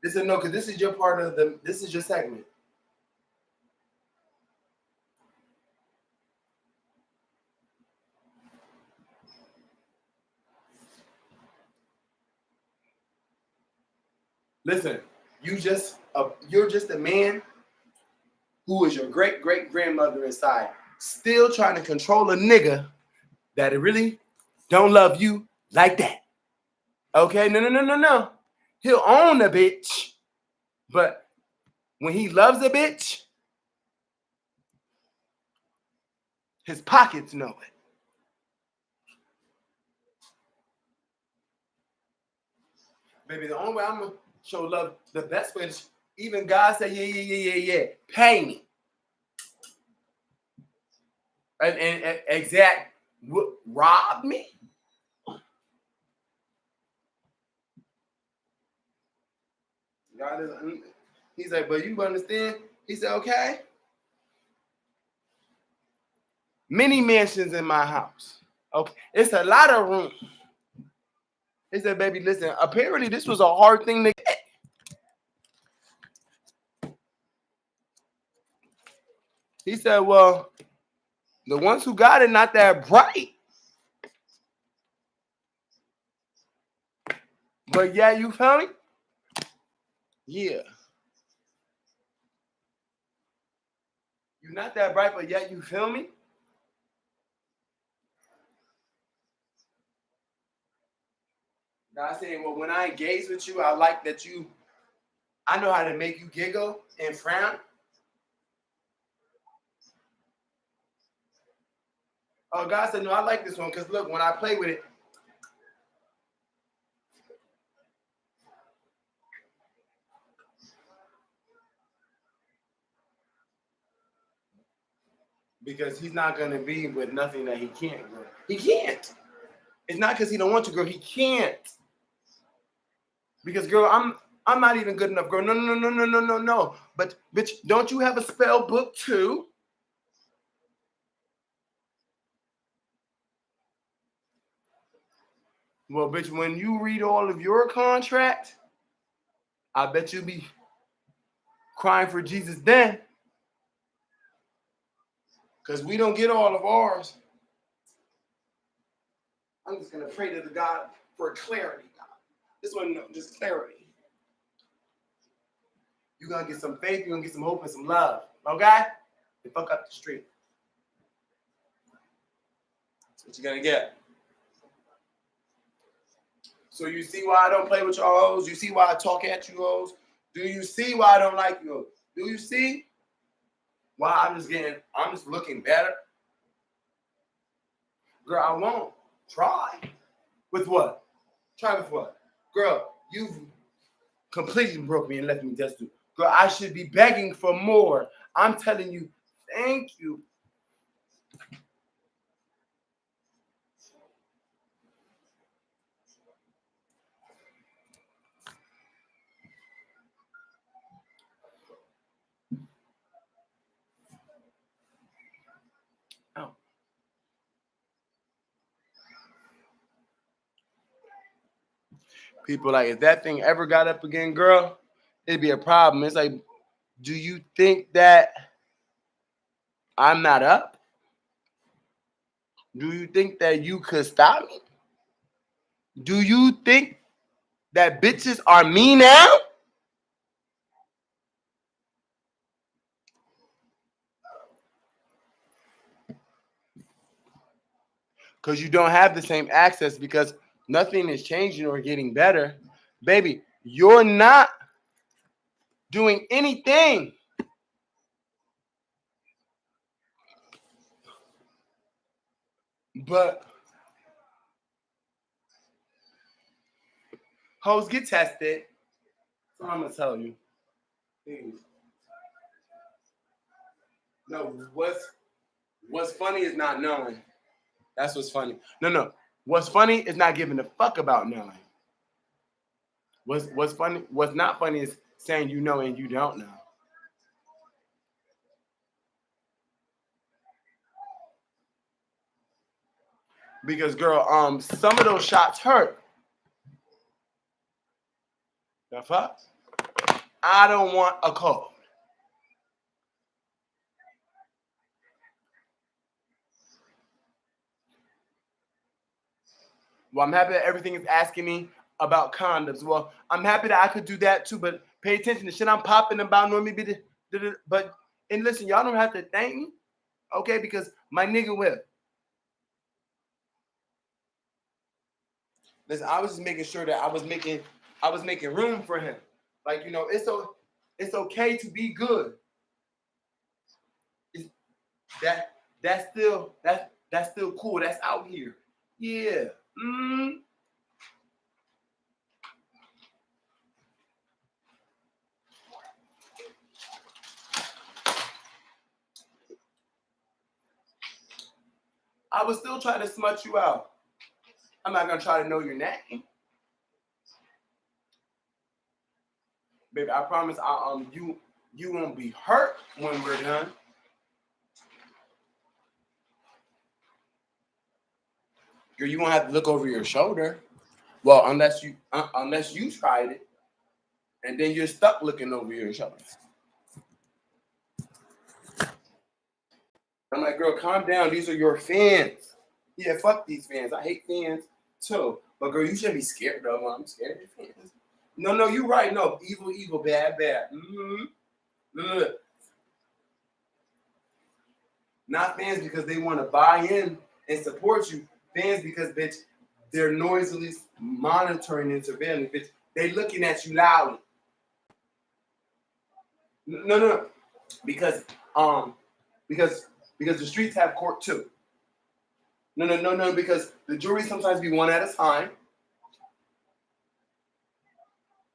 This is no, because this is your part of the. This is your segment. Listen, you're just a man who is your great-great-grandmother inside, still trying to control a nigga that really don't love you like that. Okay? No. He'll own a bitch, but when he loves a bitch, his pockets know it. Baby, the only way I'm going to show love, the best way is even God said, yeah. Pay me. And exact rob me. God is, he's like, but you understand? He said, okay. Many mansions in my house. Okay, it's a lot of room. He said, baby, listen, apparently this was a hard thing to get. He said, well, the ones who got it not that bright. But yeah, you feel me? Yeah. You're not that bright, but yet you feel me? God saying, well, when I engage with you, I like that I know how to make you giggle and frown. Oh, God said, no, I like this one because look, when I play with it, because he's not going to be with nothing that he can't grow. He can't. It's not because he don't want to grow. He can't. Because, girl, I'm not even good enough, girl. No. But, bitch, don't you have a spell book too? Well, bitch, when you read all of your contract, I bet you'll be crying for Jesus then. Because we don't get all of ours. I'm just going to pray to the God for clarity, God. This one, no, just clarity. You're going to get some faith, you're going to get some hope and some love. Okay? And fuck up the street. That's what you're going to get. So you see why I don't play with y'all hoes? You see why I talk at you hoes? Do you see why I don't like you hoes? Do you see why I'm just looking better? Girl, I won't. Try. With what? Try with what? Girl, you've completely broke me and left me destitute. Girl, I should be begging for more. I'm telling you, thank you. Oh. People like, if that thing ever got up again, girl, it'd be a problem. It's like, do you think that I'm not up? Do you think that you could stop me? Do you think that bitches are me now? Because you don't have the same access because nothing is changing or getting better. Baby, you're not doing anything. But hoes get tested. So I'm gonna tell you. Please. No, what's funny is not knowing. That's what's funny. No. What's funny is not giving a fuck about knowing. What's funny? What's not funny is saying you know and you don't know. Because girl, some of those shots hurt. The fuck? I don't want a cold. Well, I'm happy that everything is asking me about condoms. Well, I'm happy that I could do that too, but pay attention to shit I'm popping about normally be but and listen, y'all don't have to thank me, okay? Because my nigga will. Listen, I was just making sure that I was making room for him. Like, you know, it's okay to be good. That's still cool. That's out here. Yeah. I would still try to smut you out. I'm not gonna try to know your name. Baby, I promise you won't be hurt when we're done. Girl, you won't have to look over your shoulder. Well, unless you tried it, and then you're stuck looking over your shoulder. I'm like, girl, calm down. These are your fans. Yeah, fuck these fans. I hate fans too. But girl, you shouldn't be scared of them. I'm scared of your fans. No, you're right. No, evil, bad. Not fans because they want to buy in and support you. Fans because, bitch, they're noisily monitoring and surveilling, bitch. They looking at you loudly. No. Because the streets have court too. No, because the jury sometimes be one at a time.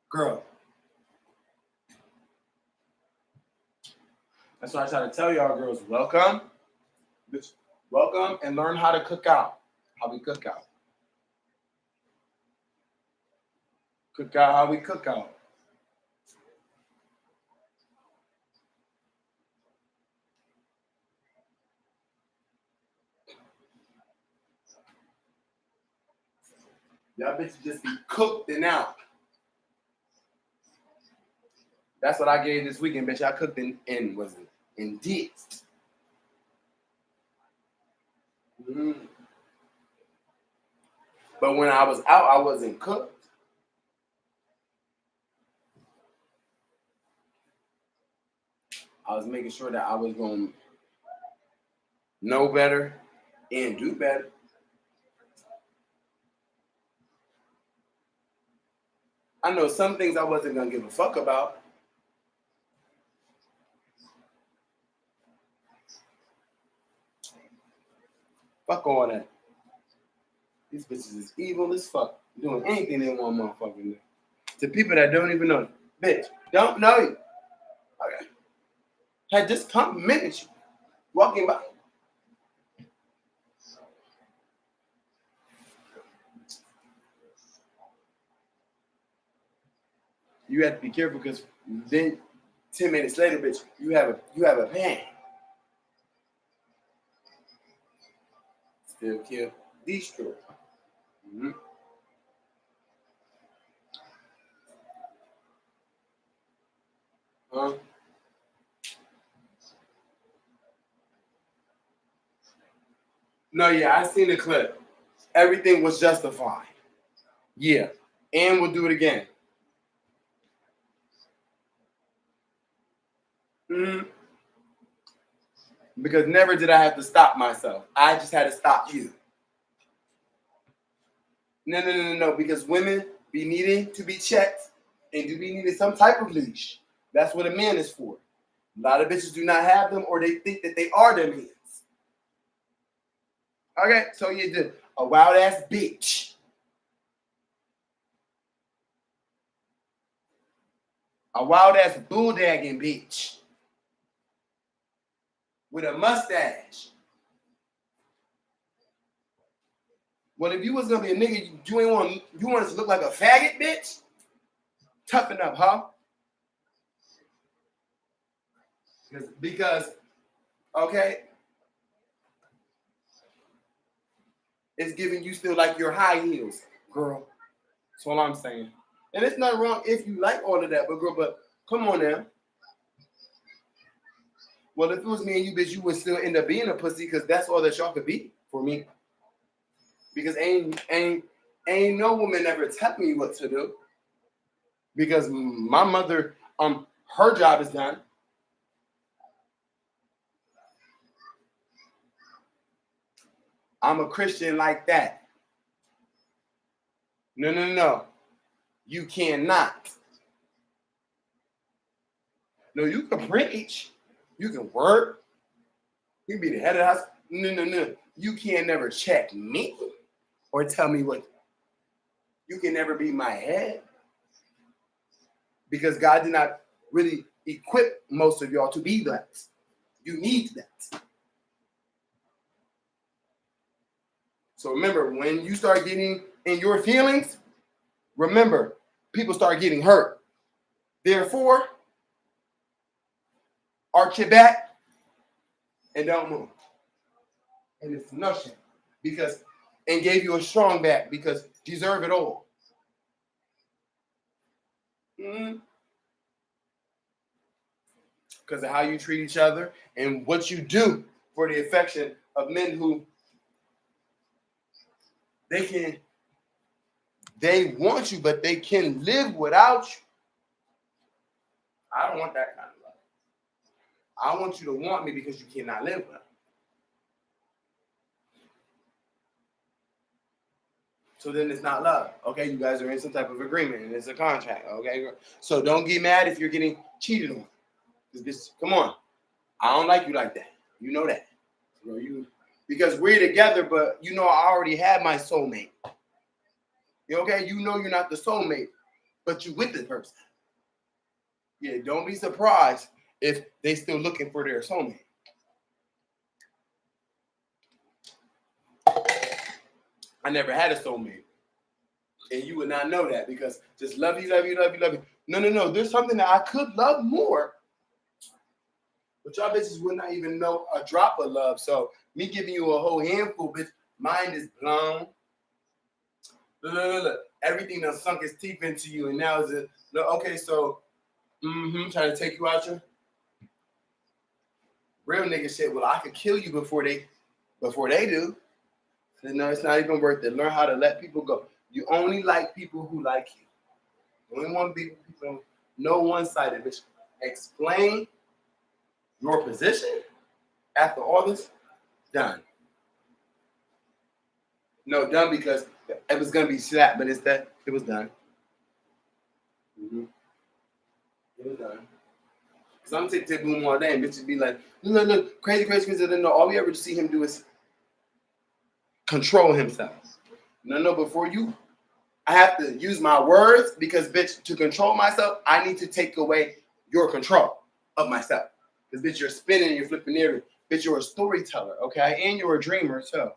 Girl. That's why I try to tell y'all girls, welcome. Bitch, welcome and learn how to cook out. How we cook out. Cook out how we cook out. Y'all bitches just be cooked and out. That's what I gave this weekend, bitch. I cooked in dits. But when I was out, I wasn't cooked. I was making sure that I was going to know better and do better. I know some things I wasn't going to give a fuck about. Fuck all that. These bitches is evil as fuck. Doing anything they want motherfucking do. To people that don't even know you. Bitch, don't know you. Okay. Had just complimented you. Walking by. You have to be careful because then 10 minutes later, bitch, you have a pan. Still kill, destroy. Mm-hmm. Huh? No, yeah, I seen the clip. Everything was justified. Yeah, and we'll do it again. Mm-hmm. Because never did I have to stop myself. I just had to stop you. No. Because women be needing to be checked and do be needing some type of leash. That's what a man is for. A lot of bitches do not have them or they think that they are their men. Okay, so you did a wild ass bitch. A wild ass bulldagging bitch. With a mustache. Well, if you was gonna be a nigga, you want us to look like a faggot, bitch? Toughen up, huh? Because, okay, it's giving you still like your high heels, girl. That's all I'm saying. And it's not wrong if you like all of that, but girl, but come on now. Well, if it was me and you, bitch, you would still end up being a pussy because that's all that y'all could be for me. Because ain't no woman ever tell me what to do. Because my mother, her job is done. I'm a Christian like that. No. You cannot. No, you can preach. You can work. You can be the head of the house. No. You can't never check me or tell me what. You can never be my head. Because God did not really equip most of y'all to be that. You need that. So remember, when you start getting in your feelings, remember, people start getting hurt. Therefore, arch your back and don't move. And it's nothing. Because, and gave you a strong back because you deserve it all. Because of how you treat each other and what you do for the affection of men who they want you, but they can live without you. I don't want that kind of love. I want you to want me because you cannot live without me. So then it's not love. Okay, you guys are in some type of agreement and it's a contract. Okay, so don't get mad if you're getting cheated on. Come on, I don't like you like that. You know that. Because we're together, but you know I already had my soulmate. Okay, you know you're not the soulmate, but you with the person. Yeah, don't be surprised if they still looking for their soulmate. I never had a soulmate. And you would not know that because just love you, love you, love you, love you. No. There's something that I could love more. But y'all bitches would not even know a drop of love. So me giving you a whole handful, bitch, mind is blown. Look. Everything that sunk its teeth into you. And now is it, okay, so, trying to take you out your real nigga shit. Well, I could kill you before they do. No, it's not even worth it. Learn how to let people go. You only like people who like you. You only want people, no one-sided, bitch. Explain your position after all this, done. No, done because it was going to be slapped, but instead, it was done. It was done. Because I'm tick boom all day, and bitches be like, look, crazy. No, all we ever see him do is control himself. No, before you, I have to use my words because, bitch, to control myself, I need to take away your control of myself. Because, bitch, you're spinning, you're flipping everything. Bitch, you're a storyteller, okay? And you're a dreamer, too.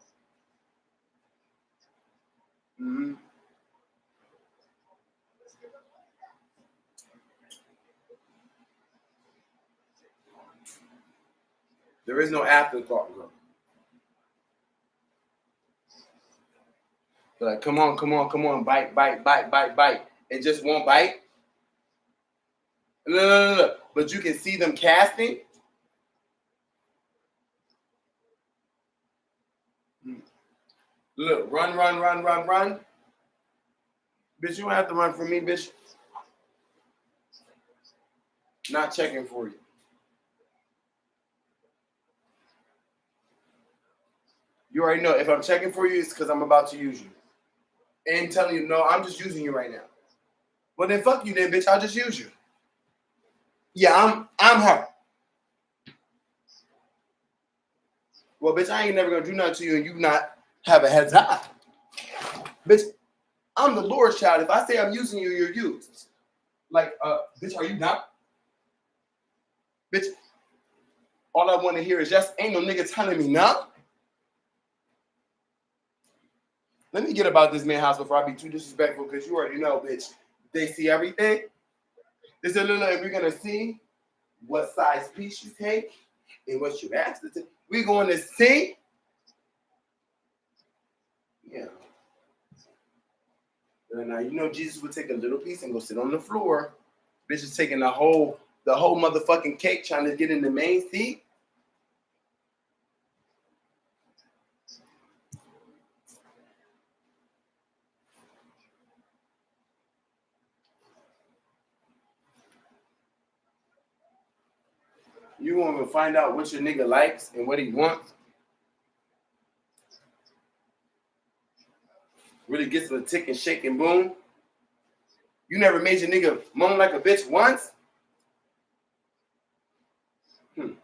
There is no afterthought, bro. Like, come on, bite. And just won't bite. No. But you can see them casting. Look, run. Bitch, you don't have to run from me, bitch. Not checking for you. You already know if I'm checking for you, it's because I'm about to use you. And telling you, no, I'm just using you right now. Well, then fuck you then, bitch. I'll just use you. Yeah, I'm her. Well, bitch, I ain't never gonna do nothing to you and you not have a heads up. Bitch, I'm the Lord's child. If I say I'm using you, you're used. Like, bitch, are you not? Bitch, all I want to hear is just ain't no nigga telling me no. Let me get about this man house before I be too disrespectful because you already know, bitch. They see everything. They said, look, we're going to see what size piece you take and what you ask to take. We're going to see. Yeah. Now, you know Jesus would take a little piece and go sit on the floor. Bitch is taking the whole motherfucking cake trying to get in the main seat. You want to find out what your nigga likes and what he wants? Really gets a tick and shake and boom? You never made your nigga moan like a bitch once? I'm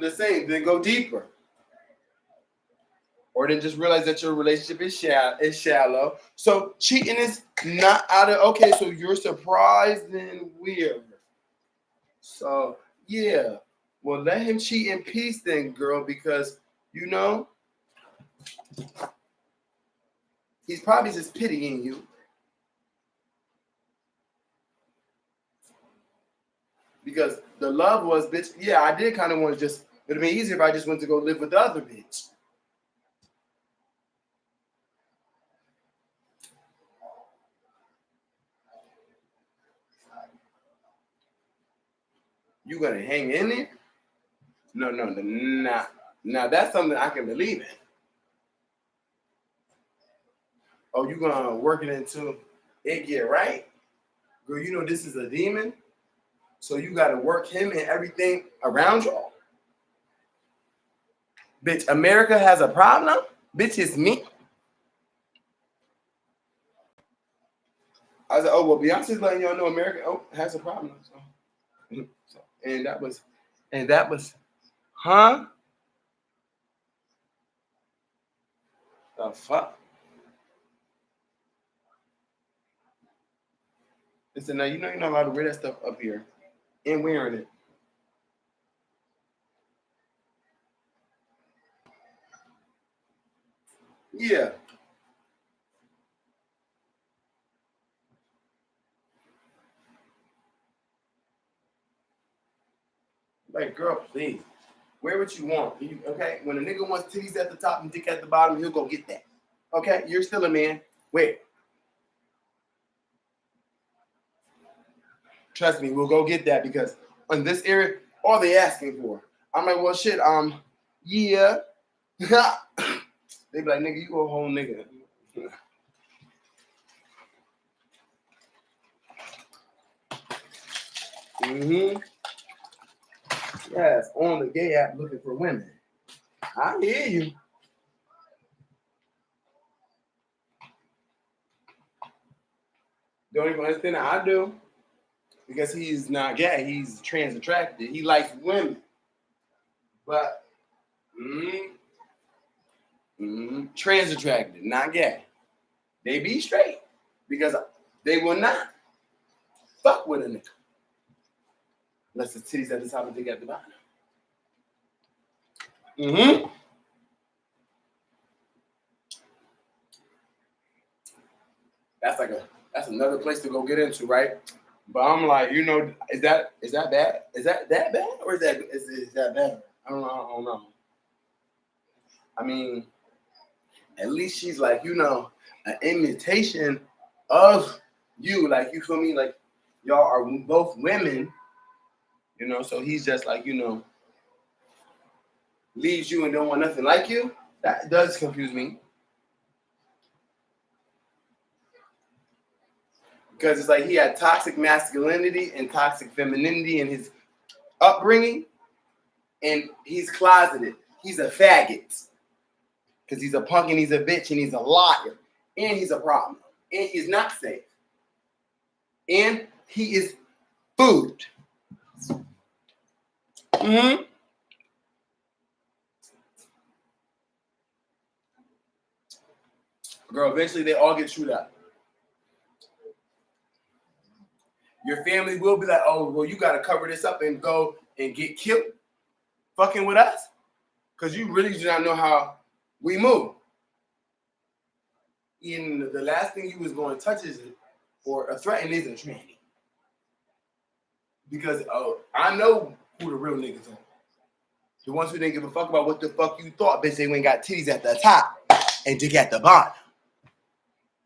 just saying, then go deeper. or then just realize that your relationship is shallow. So cheating is not out of okay. So you're surprised and weird. So yeah, well let him cheat in peace then, girl, because you know he's probably just pitying you. Because the love was, bitch, yeah, I did kind of want to just, it would have been easier if I just went to go live with the other bitch. You gonna hang in there? No, nah. Now that's something I can believe in. Oh, you gonna work it into it get right? Girl, you know this is a demon. So you gotta work him and everything around you. Bitch, America has a problem? Bitch, it's me. I was like, oh, well, Beyonce's letting y'all know America has a problem. So, and that was, huh? The fuck? Listen, now you know you're not allowed to wear that stuff up here and wearing it. Yeah. Like, girl, please. Wear what you want. Okay? When a nigga wants titties at the top and dick at the bottom, he'll go get that. Okay? You're still a man. Wear it. Trust me, we'll go get that because in this area, all they asking for. I'm like, well, shit, yeah. They be like, nigga, you a whole nigga. Mm-hmm. Yes, on the gay app looking for women. I hear you. Don't even understand that I do. Because he's not gay, he's trans attracted. He likes women. But trans attracted, not gay. They be straight. Because they will not fuck with a nigga. Unless the titties at the top and dick at the bottom. Mm-hmm. That's another place to go get into, right? But I'm like, you know, is that bad? Is that bad? Or is that better? I don't know. I mean, at least she's like, you know, an imitation of you. Like, you feel me? Like, y'all are both women, you know, so he's just like, you know, leaves you and don't want nothing like you. That does confuse me. Because it's like he had toxic masculinity and toxic femininity in his upbringing, and he's closeted. He's a faggot. Because he's a punk and he's a bitch and he's a liar. And he's a problem. And he's not safe. And he is food. Mm-hmm. Girl, eventually they all get chewed up. Your family will be like, oh, well, you got to cover this up and go and get killed fucking with us. Because you really do not know how we move. And the last thing you was going to touch is it, or a threaten is a tranny. Because I know who the real niggas are. The ones who didn't give a fuck about what the fuck you thought. Bitch, they ain't got titties at the top and dick at the bottom.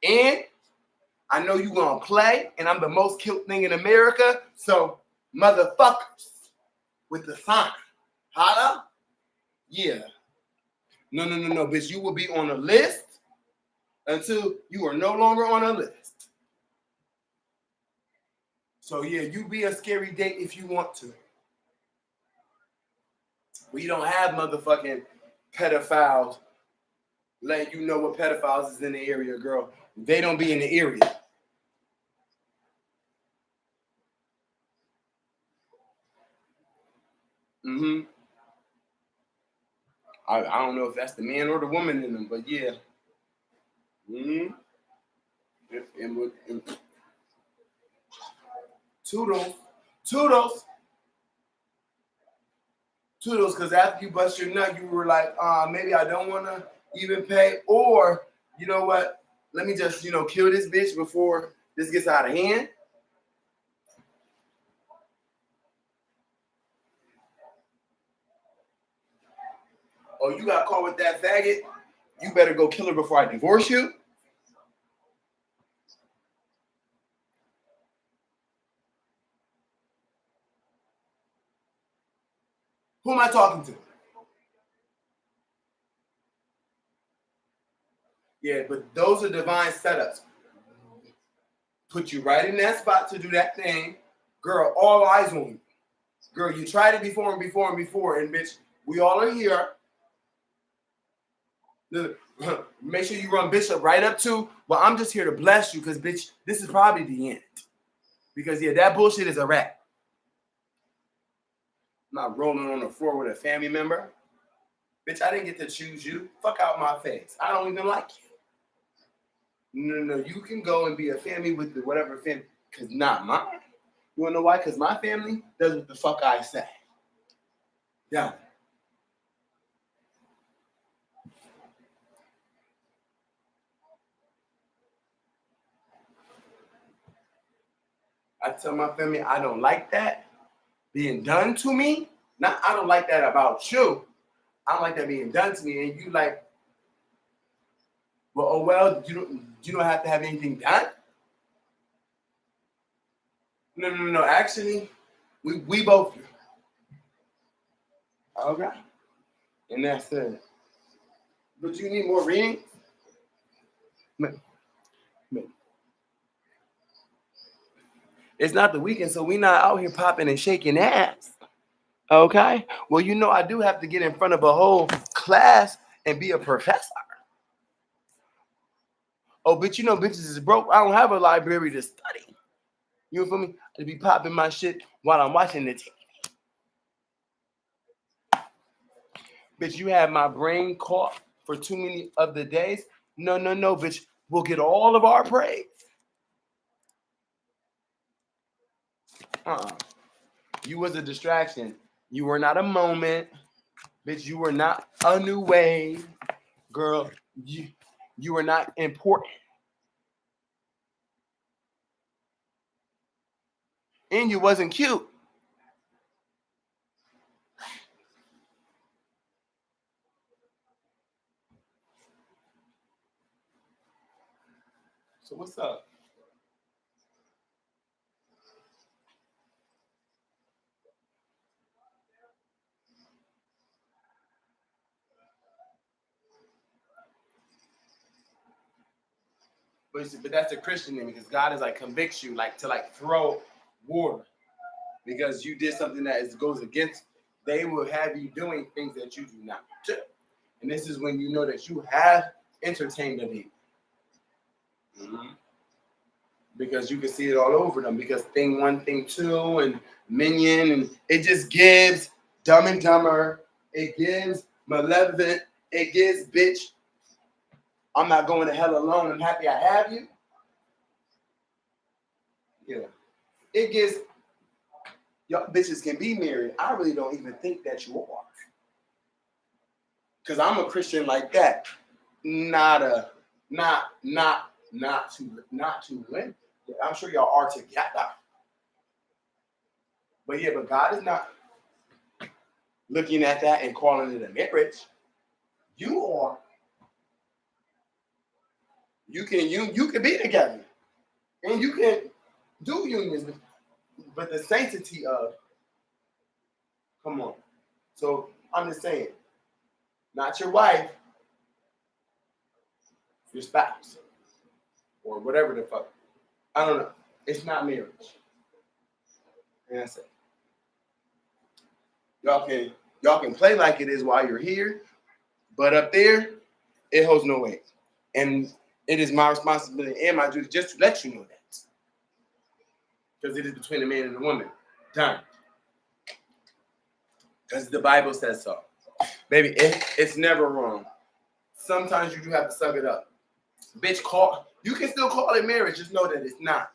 And I know you gonna play, and I'm the most killed thing in America, so motherfuckers with the sign. Holla? Yeah. No, bitch. You will be on a list until you are no longer on a list. So yeah, you be a scary date if you want to. We don't have motherfucking pedophiles letting you know what pedophiles is in the area, girl. They don't be in the area. Mm-hmm. I don't know if that's the man or the woman in them, but yeah. And toodles, because after you bust your nut, you were like, maybe I don't want to even pay, or you know what? Let me just, kill this bitch before this gets out of hand. Oh, you got caught with that faggot? You better go kill her before I divorce you? Who am I talking to? Yeah, but those are divine setups. Put you right in that spot to do that thing. Girl, all eyes on you. Girl, you tried it before, and bitch, we all are here. Make sure you run Bishop right up to, well, I'm just here to bless you because, bitch, this is probably the end. Because, yeah, that bullshit is a wrap. I'm not rolling on the floor with a family member. Bitch, I didn't get to choose you. Fuck out my face. I don't even like you. No, you can go and be a family with the whatever family, because not mine. You want to know why? Because my family does what the fuck I say. Yeah. I tell my family I don't like that being done to me. Not I don't like that about you. I don't like that being done to me. And you like, well, you don't have to have anything done. No. Actually, we both do. Okay. And that's it. But you need more reading? It's not the weekend, so we not out here popping and shaking ass. Okay? Well, I do have to get in front of a whole class and be a professor. Oh, but bitches is broke. I don't have a library to study. You feel me? To be popping my shit while I'm watching the TV. Bitch, you have my brain caught for too many of the days. No, bitch. We'll get all of our praise. You was a distraction. You were not a moment. Bitch, you were not a new wave. Girl, you were not important. And you wasn't cute. So what's up? But that's a Christian thing because God is like convicts you to throw water because you did something that goes against. They will have you doing things that you do not do, and this is when you know that you have entertained the people. Because you can see it all over them. Because thing 1, thing 2, and Minion, and it just gives Dumb and Dumber. It gives Malevolent. It gives bitch. I'm not going to hell alone. I'm happy I have you. Yeah. It gives y'all bitches can be married. I really don't even think that you are. Because I'm a Christian like that. Not to win. I'm sure y'all are together. But God is not looking at that and calling it a marriage. You are. You can be together. And you can do unions. But the sanctity of, come on. So I'm just saying, not your wife, your spouse, or whatever the fuck. I don't know. It's not marriage. And that's it. Y'all can play like it is while you're here, but up there, it holds no weight. And it is my responsibility and my duty just to let you know that. Because it is between the man and the woman. Done. Because the Bible says so. Baby, it's never wrong. Sometimes you do have to suck it up. Bitch, you can still call it marriage. Just know that it's not.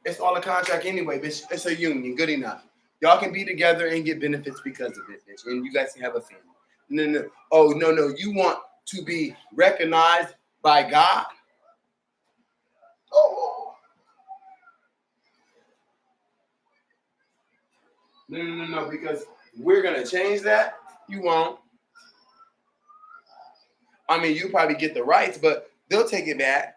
It's all a contract anyway, bitch. It's a union. Good enough. Y'all can be together and get benefits because of it, bitch. And you guys can have a family. No. Oh, no. You want to be recognized by God? Oh. No. Because we're going to change that. You won't. I mean, you probably get the rights, but they'll take it back.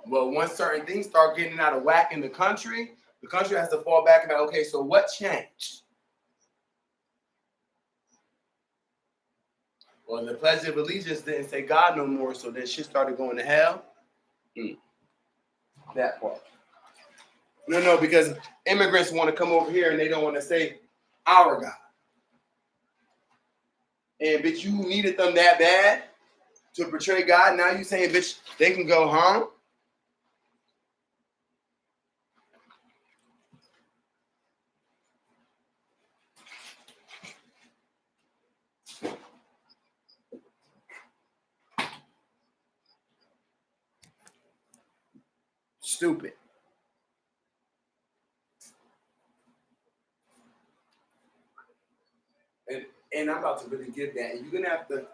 Well, once certain things start getting out of whack in the country has to fall back about, okay, so what changed? Well, the Pledge of Allegiance didn't say God no more, so then shit started going to hell. That part. No, because immigrants want to come over here and they don't want to say our God. And, bitch, you needed them that bad to portray God. Now you saying, bitch, they can go home? Stupid. And I'm about to really get that. And you're going to have to,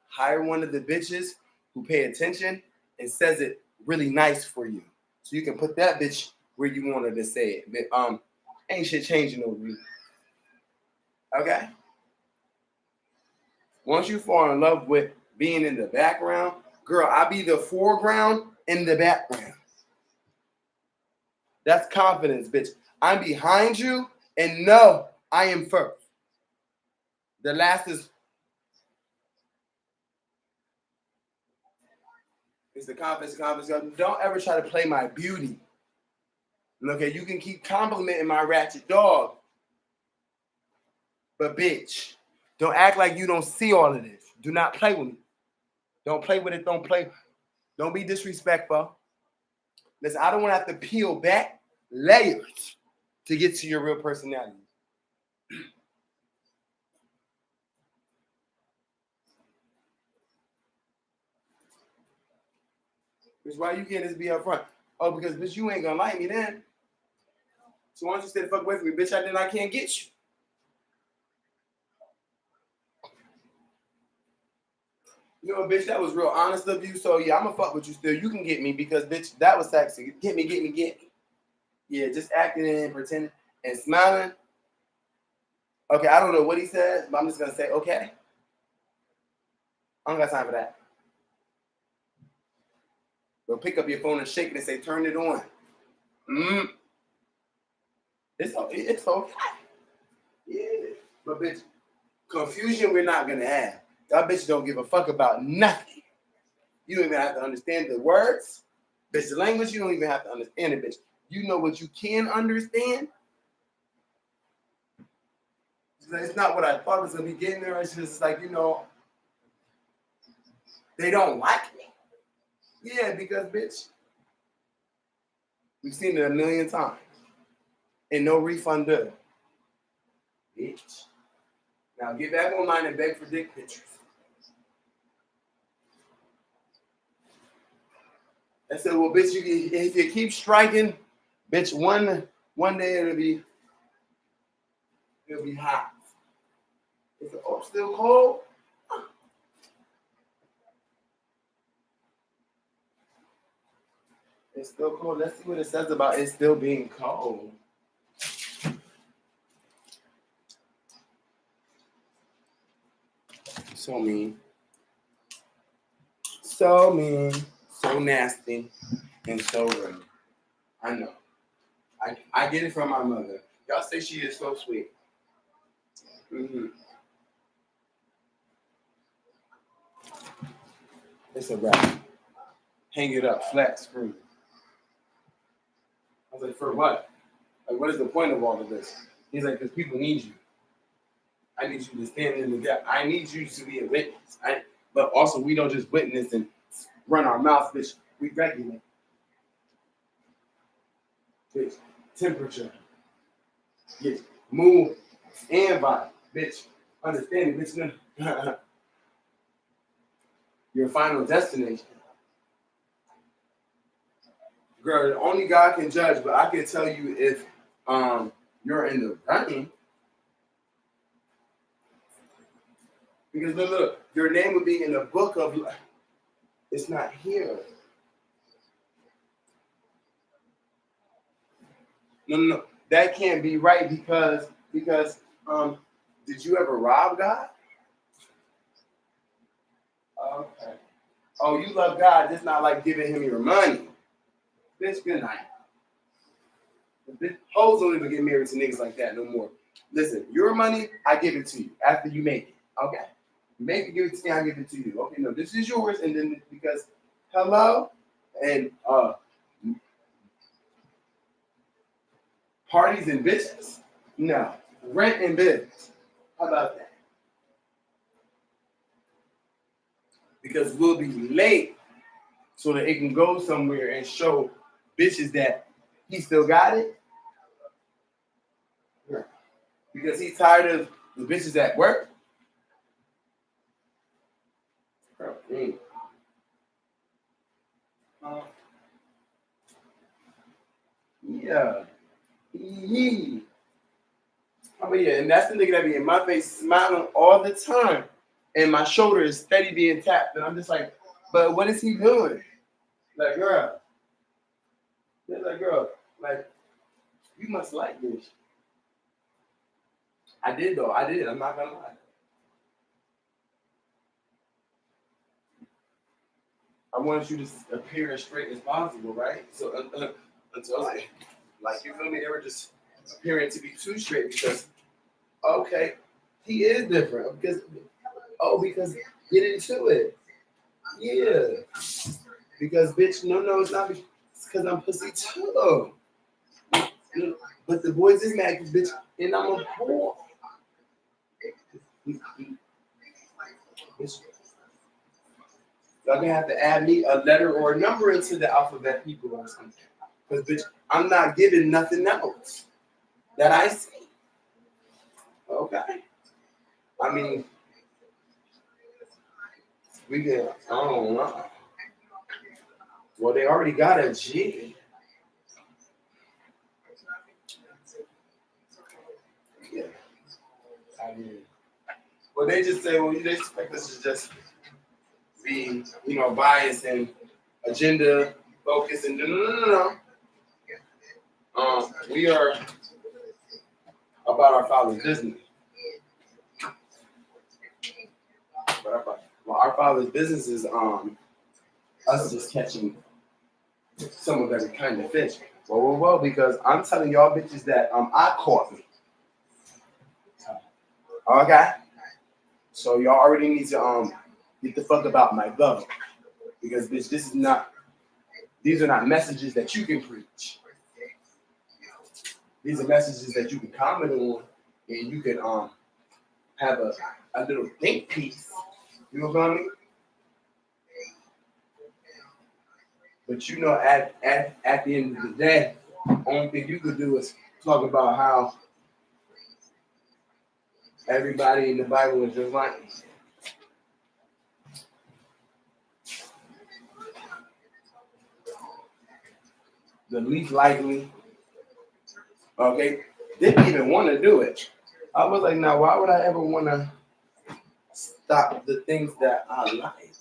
hire one of the bitches who pay attention and says it really nice for you. So you can put that bitch where you want her to say it. But ain't shit changing over you. Okay? Once you fall in love with being in the background, girl, I be the foreground in the background. That's confidence, bitch. I'm behind you, and no, I am first. The last is the confidence. Don't ever try to play my beauty. Okay, you can keep complimenting my ratchet dog, but bitch, don't act like you don't see all of this. Do not play with me. Don't play with it. Don't play. Don't be disrespectful. Listen, I don't want to have to peel back layers to get to your real personality. Because why you can't just be up front? Oh, because bitch, you ain't gonna like me then. So why don't you stay the fuck away from me, bitch? I can't get you. You know, bitch, that was real honest of you. So yeah, I'm gonna fuck with you still. You can get me because bitch, that was sexy. Get me. Yeah, just acting and pretending and smiling. Okay, I don't know what he says, but I'm just gonna say okay. I don't got time for that. But pick up your phone and shake it and say, turn it on. It's okay. Yeah. But bitch, confusion we're not gonna have. Y'all bitches don't give a fuck about nothing. You don't even have to understand the words. Bitch, the language, you don't even have to understand it, bitch. You know what you can understand. It's not what I thought it was gonna be getting there. It's just like, they don't like me. Yeah, because bitch, we've seen it a million times. And no refund due. Bitch. Now get back online and beg for dick pictures. I said, well, bitch, if you keep striking, bitch, one day it'll be hot. Is it still cold? It's still cold. Let's see what it says about it still being cold. So mean. So mean. So nasty. And so rude. I know. I get it from my mother. Y'all say she is so sweet. It's a wrap. Hang it up. Flat screw. I was like, for what? Like, what is the point of all of this? He's like, because people need you. I need you to stand in the gap. I need you to be a witness. But also, we don't just witness and run our mouths, bitch. We regulate. Bitch, temperature. Get moon and vibe, bitch. Understand it, bitch. No. Your final destination. Girl, only God can judge, but I can tell you if you're in the running. Because look, your name would be in the book of life. It's not here. No. That can't be right because did you ever rob God? Okay. Oh, you love God. It's not like giving him your money. Bitch, good night. Hoes don't even get married to niggas like that no more. Listen, your money, I give it to you after you make it. Okay? You make it, give it to me, I give it to you. Okay, no, this is yours, and then because hello and parties and bitches? No. Rent and business. How about that? Because we'll be late so that it can go somewhere and show bitches that he still got it. Yeah. Because he's tired of the bitches at work. Okay. Yeah. Oh yeah, and that's the nigga that be in my face smiling all the time. And my shoulder is steady being tapped. And I'm just like, but what is he doing? Like, girl. They're like, girl, like, you must like this. I did though. I did. I'm not gonna lie. I wanted you to appear as straight as possible, right? So until like you feel me, they were just appearing to be too straight because okay, he is different because get into it. Yeah. Because bitch, no, it's not because I'm pussy too. But the boys is mad because bitch, and I'm a boy. Y'all gonna have to add me a letter or a number into the alphabet people or something. Because bitch, I'm not giving nothing else that I see. Okay. I mean, we can, I don't know. Well, they already got a G. Yeah. I mean, well, they just say, well, they expect us to just be, biased and agenda focused and no. We are about our Father's business. But our Father's business is us just catching some of every kind of fish. Well, because I'm telling y'all bitches that I caught me. Okay? So y'all already need to get the fuck about my bubble. Because bitch, these are not messages that you can preach. These are messages that you can comment on and you can have a little think piece. You know what I mean? But at the end of the day, only thing you could do is talk about how everybody in the Bible is just like the least likely. Okay, didn't even want to do it. I was like, now why would I ever want to stop the things that I like?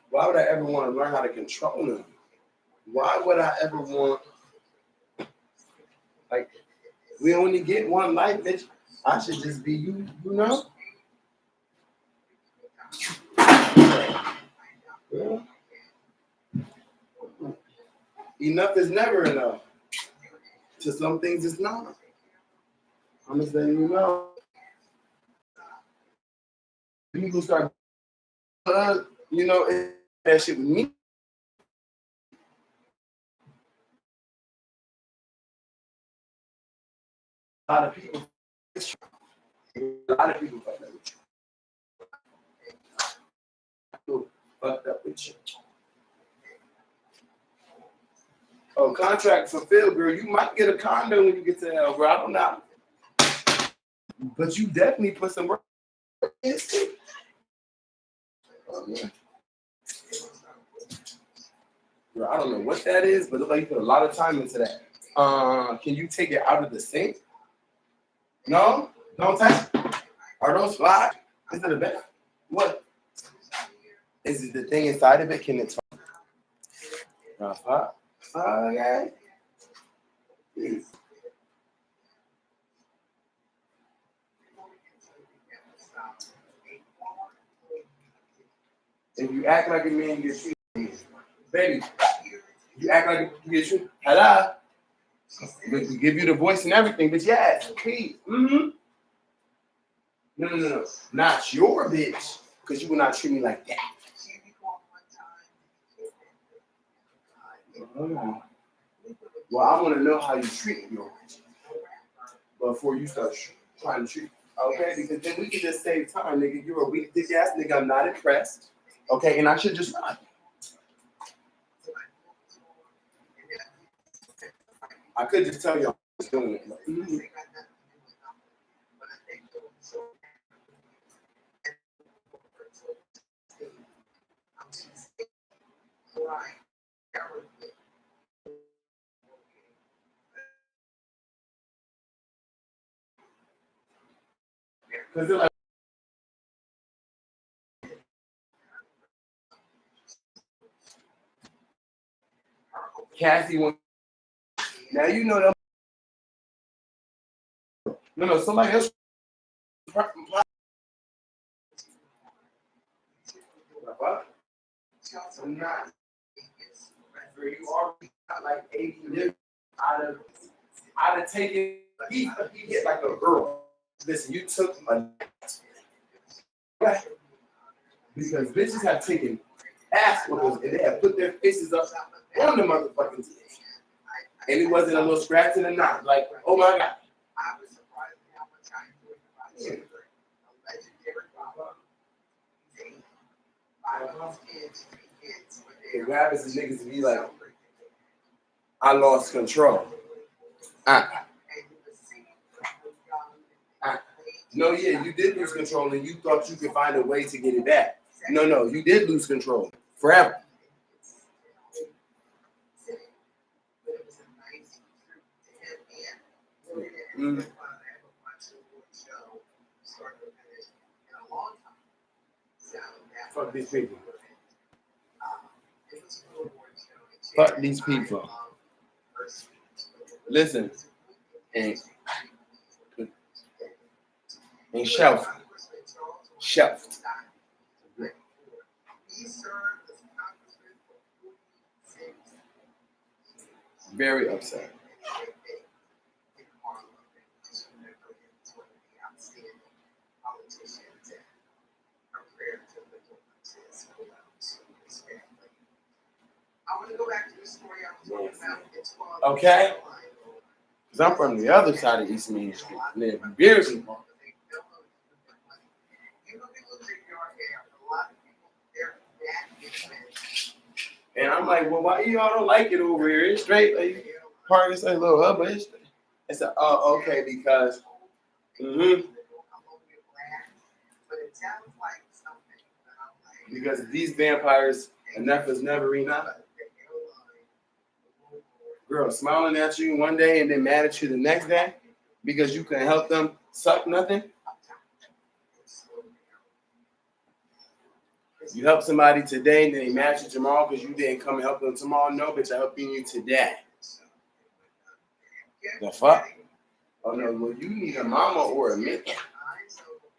Why would I ever want to learn how to control them? Why would I ever want, like, we only get one life, bitch. I should just be you, you know? Yeah. Enough is never enough. To some things, it's not. I'm just letting you know. People start, that shit with me. A lot of people fucked up with you. Fucked up with you. Oh, contract fulfilled, girl. You might get a condo when you get to hell, bro. I don't know. But you definitely put some work in it. Oh, yeah. Bro, I don't know what that is, but it looks like you put a lot of time into that. Can you take it out of the sink? No? Don't touch it? Are those fly? Is it a bed? What? Is it the thing inside of it? Can it talk? Okay. If you act like a man, you get treated. Baby, you act like you get treated. Hello? We give you the voice and everything, but yes, please. Mm-hmm. No. Not your bitch, because you will not treat me like that. Well, I want to know how you treat your bitch before you start trying to treat. Okay, because then we can just save time, nigga. You're a weak dick ass nigga. I'm not impressed. Okay, and I should just not. I could just tell you I was doing it. Mm-hmm. Because they're like, Cassie wants. Now you know them. No, somebody else. I'm not. You already got like 80 million out of taking. He get like a girl. Listen, you took a. Because bitches have taken ass whoopers and they have put their faces up on the motherfucking TV. And it wasn't a little scratch in the knot. Like, oh my God. Yeah. What happens is niggas be like, I lost control. No, yeah, you did lose control and you thought you could find a way to get it back. No, you did lose control forever. Mm-hmm. Fuck these people. Fuck these people. Listen, and shelf. Very upset. Okay? Because I'm from the other side of East Main Street. Live in Beardsley. And I'm like, well, why y'all don't like it over here? It's straight. Like, part of this like, little hub, but it's a, oh, okay, because, because these vampires, enough is never enough. Girl smiling at you one day and then mad at you the next day because you couldn't help them suck nothing. You help somebody today and then they mad at you tomorrow because you didn't come and help them tomorrow. No, bitch, I'm helping you today. The fuck? Oh no, well, you need a mama or a man.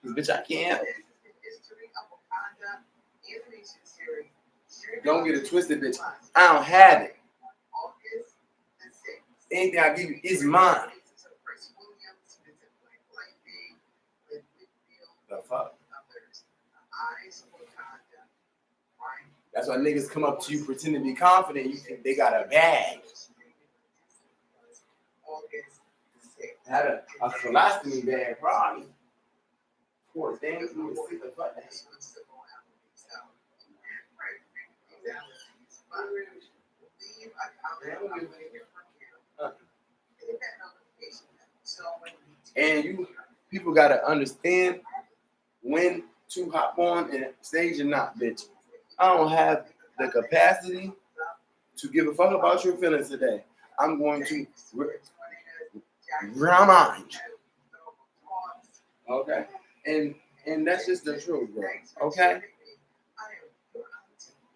Bitch, I can't. Don't get it twisted, bitch. I don't have it. Anything I give you is mine. The fuck? That's why niggas come up to you pretend to be confident. You think they got a bag. Had a colostomy bag, probably. Poor thing. You would see the fuck. And people gotta understand when to hop on and stage and not, bitch. I don't have the capacity to give a fuck about your feelings today. I'm going to remind. Okay? And that's just the truth, bro. Okay?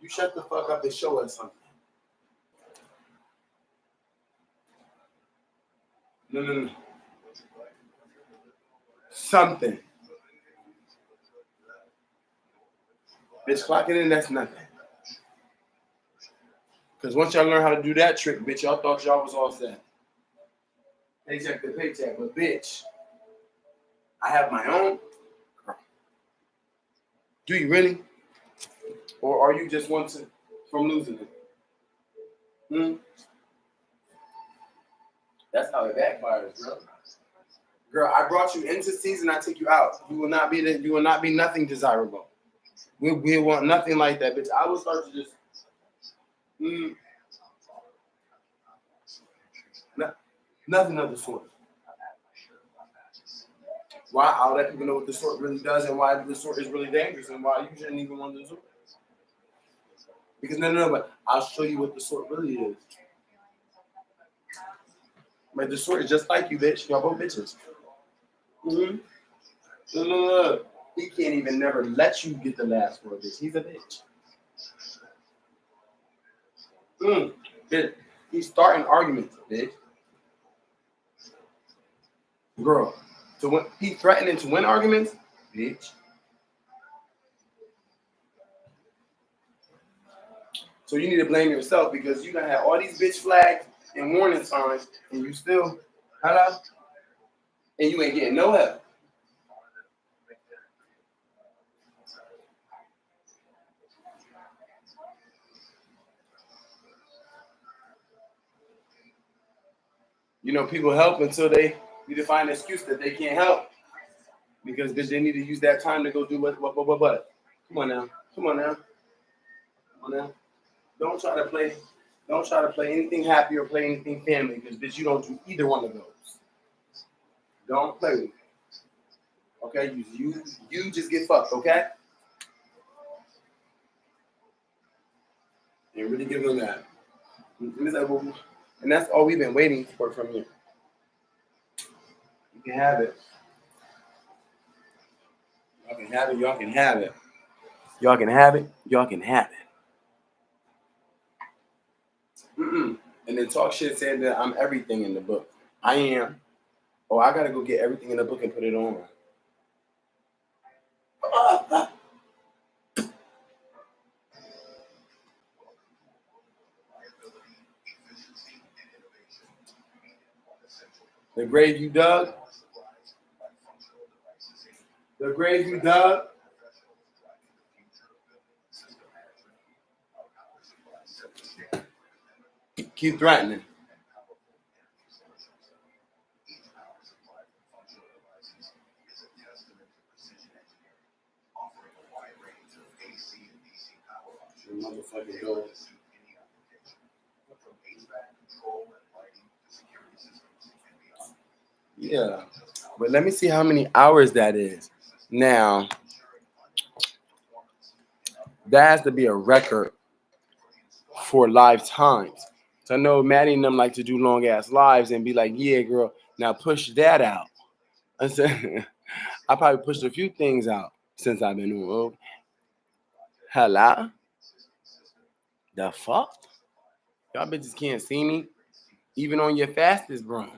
You shut the fuck up and show us something. No. Something. Bitch, clocking in, that's nothing. Because once y'all learn how to do that trick, bitch, y'all thought y'all was all set. Paycheck to paycheck, but bitch, I have my own. Do you really? Or are you just one from losing it? That's how it backfires, bro. Girl, I brought you into season, I take you out. You will not be nothing desirable. We want nothing like that, bitch. I will start to just nothing of the sort. Why? I'll let people know what the sort really does and why the sort is really dangerous and why you shouldn't even want the sort. Because no, but I'll show you what the sort really is. But the sort is just like you, bitch. Y'all both bitches. Look. He can't even never let you get the last word, bitch. He's a bitch. Bitch. He's starting arguments, bitch. Girl. He's threatening to win arguments, bitch. So you need to blame yourself because you done had all these bitch flags and warning signs and you still, hello? And you ain't getting no help. You know, people help until they need to find an excuse that they can't help. Because bitch, they need to use that time to go do what. Come on now. Don't try to play anything happy or play anything family, because bitch, you don't do either one of those. Don't play with me. Okay? You just get fucked, okay? And really give them that. And that's all we've been waiting for from you. You can have it. Y'all can have it. Y'all can have it. Y'all can have it. Y'all can have it. And then talk shit saying that I'm everything in the book. I am. Oh, I gotta go get everything in the book and put it on. The grave you dug. The grave you dug. Keep threatening. Motherfucking door. Yeah, but let me see how many hours that is. Now, that has to be a record for live times. So I know Maddie and them like to do long ass lives and be like, yeah, girl, now push that out. I said, I probably pushed a few things out since I've been on. Hello? The fuck? Y'all bitches can't see me even on your fastest, bro.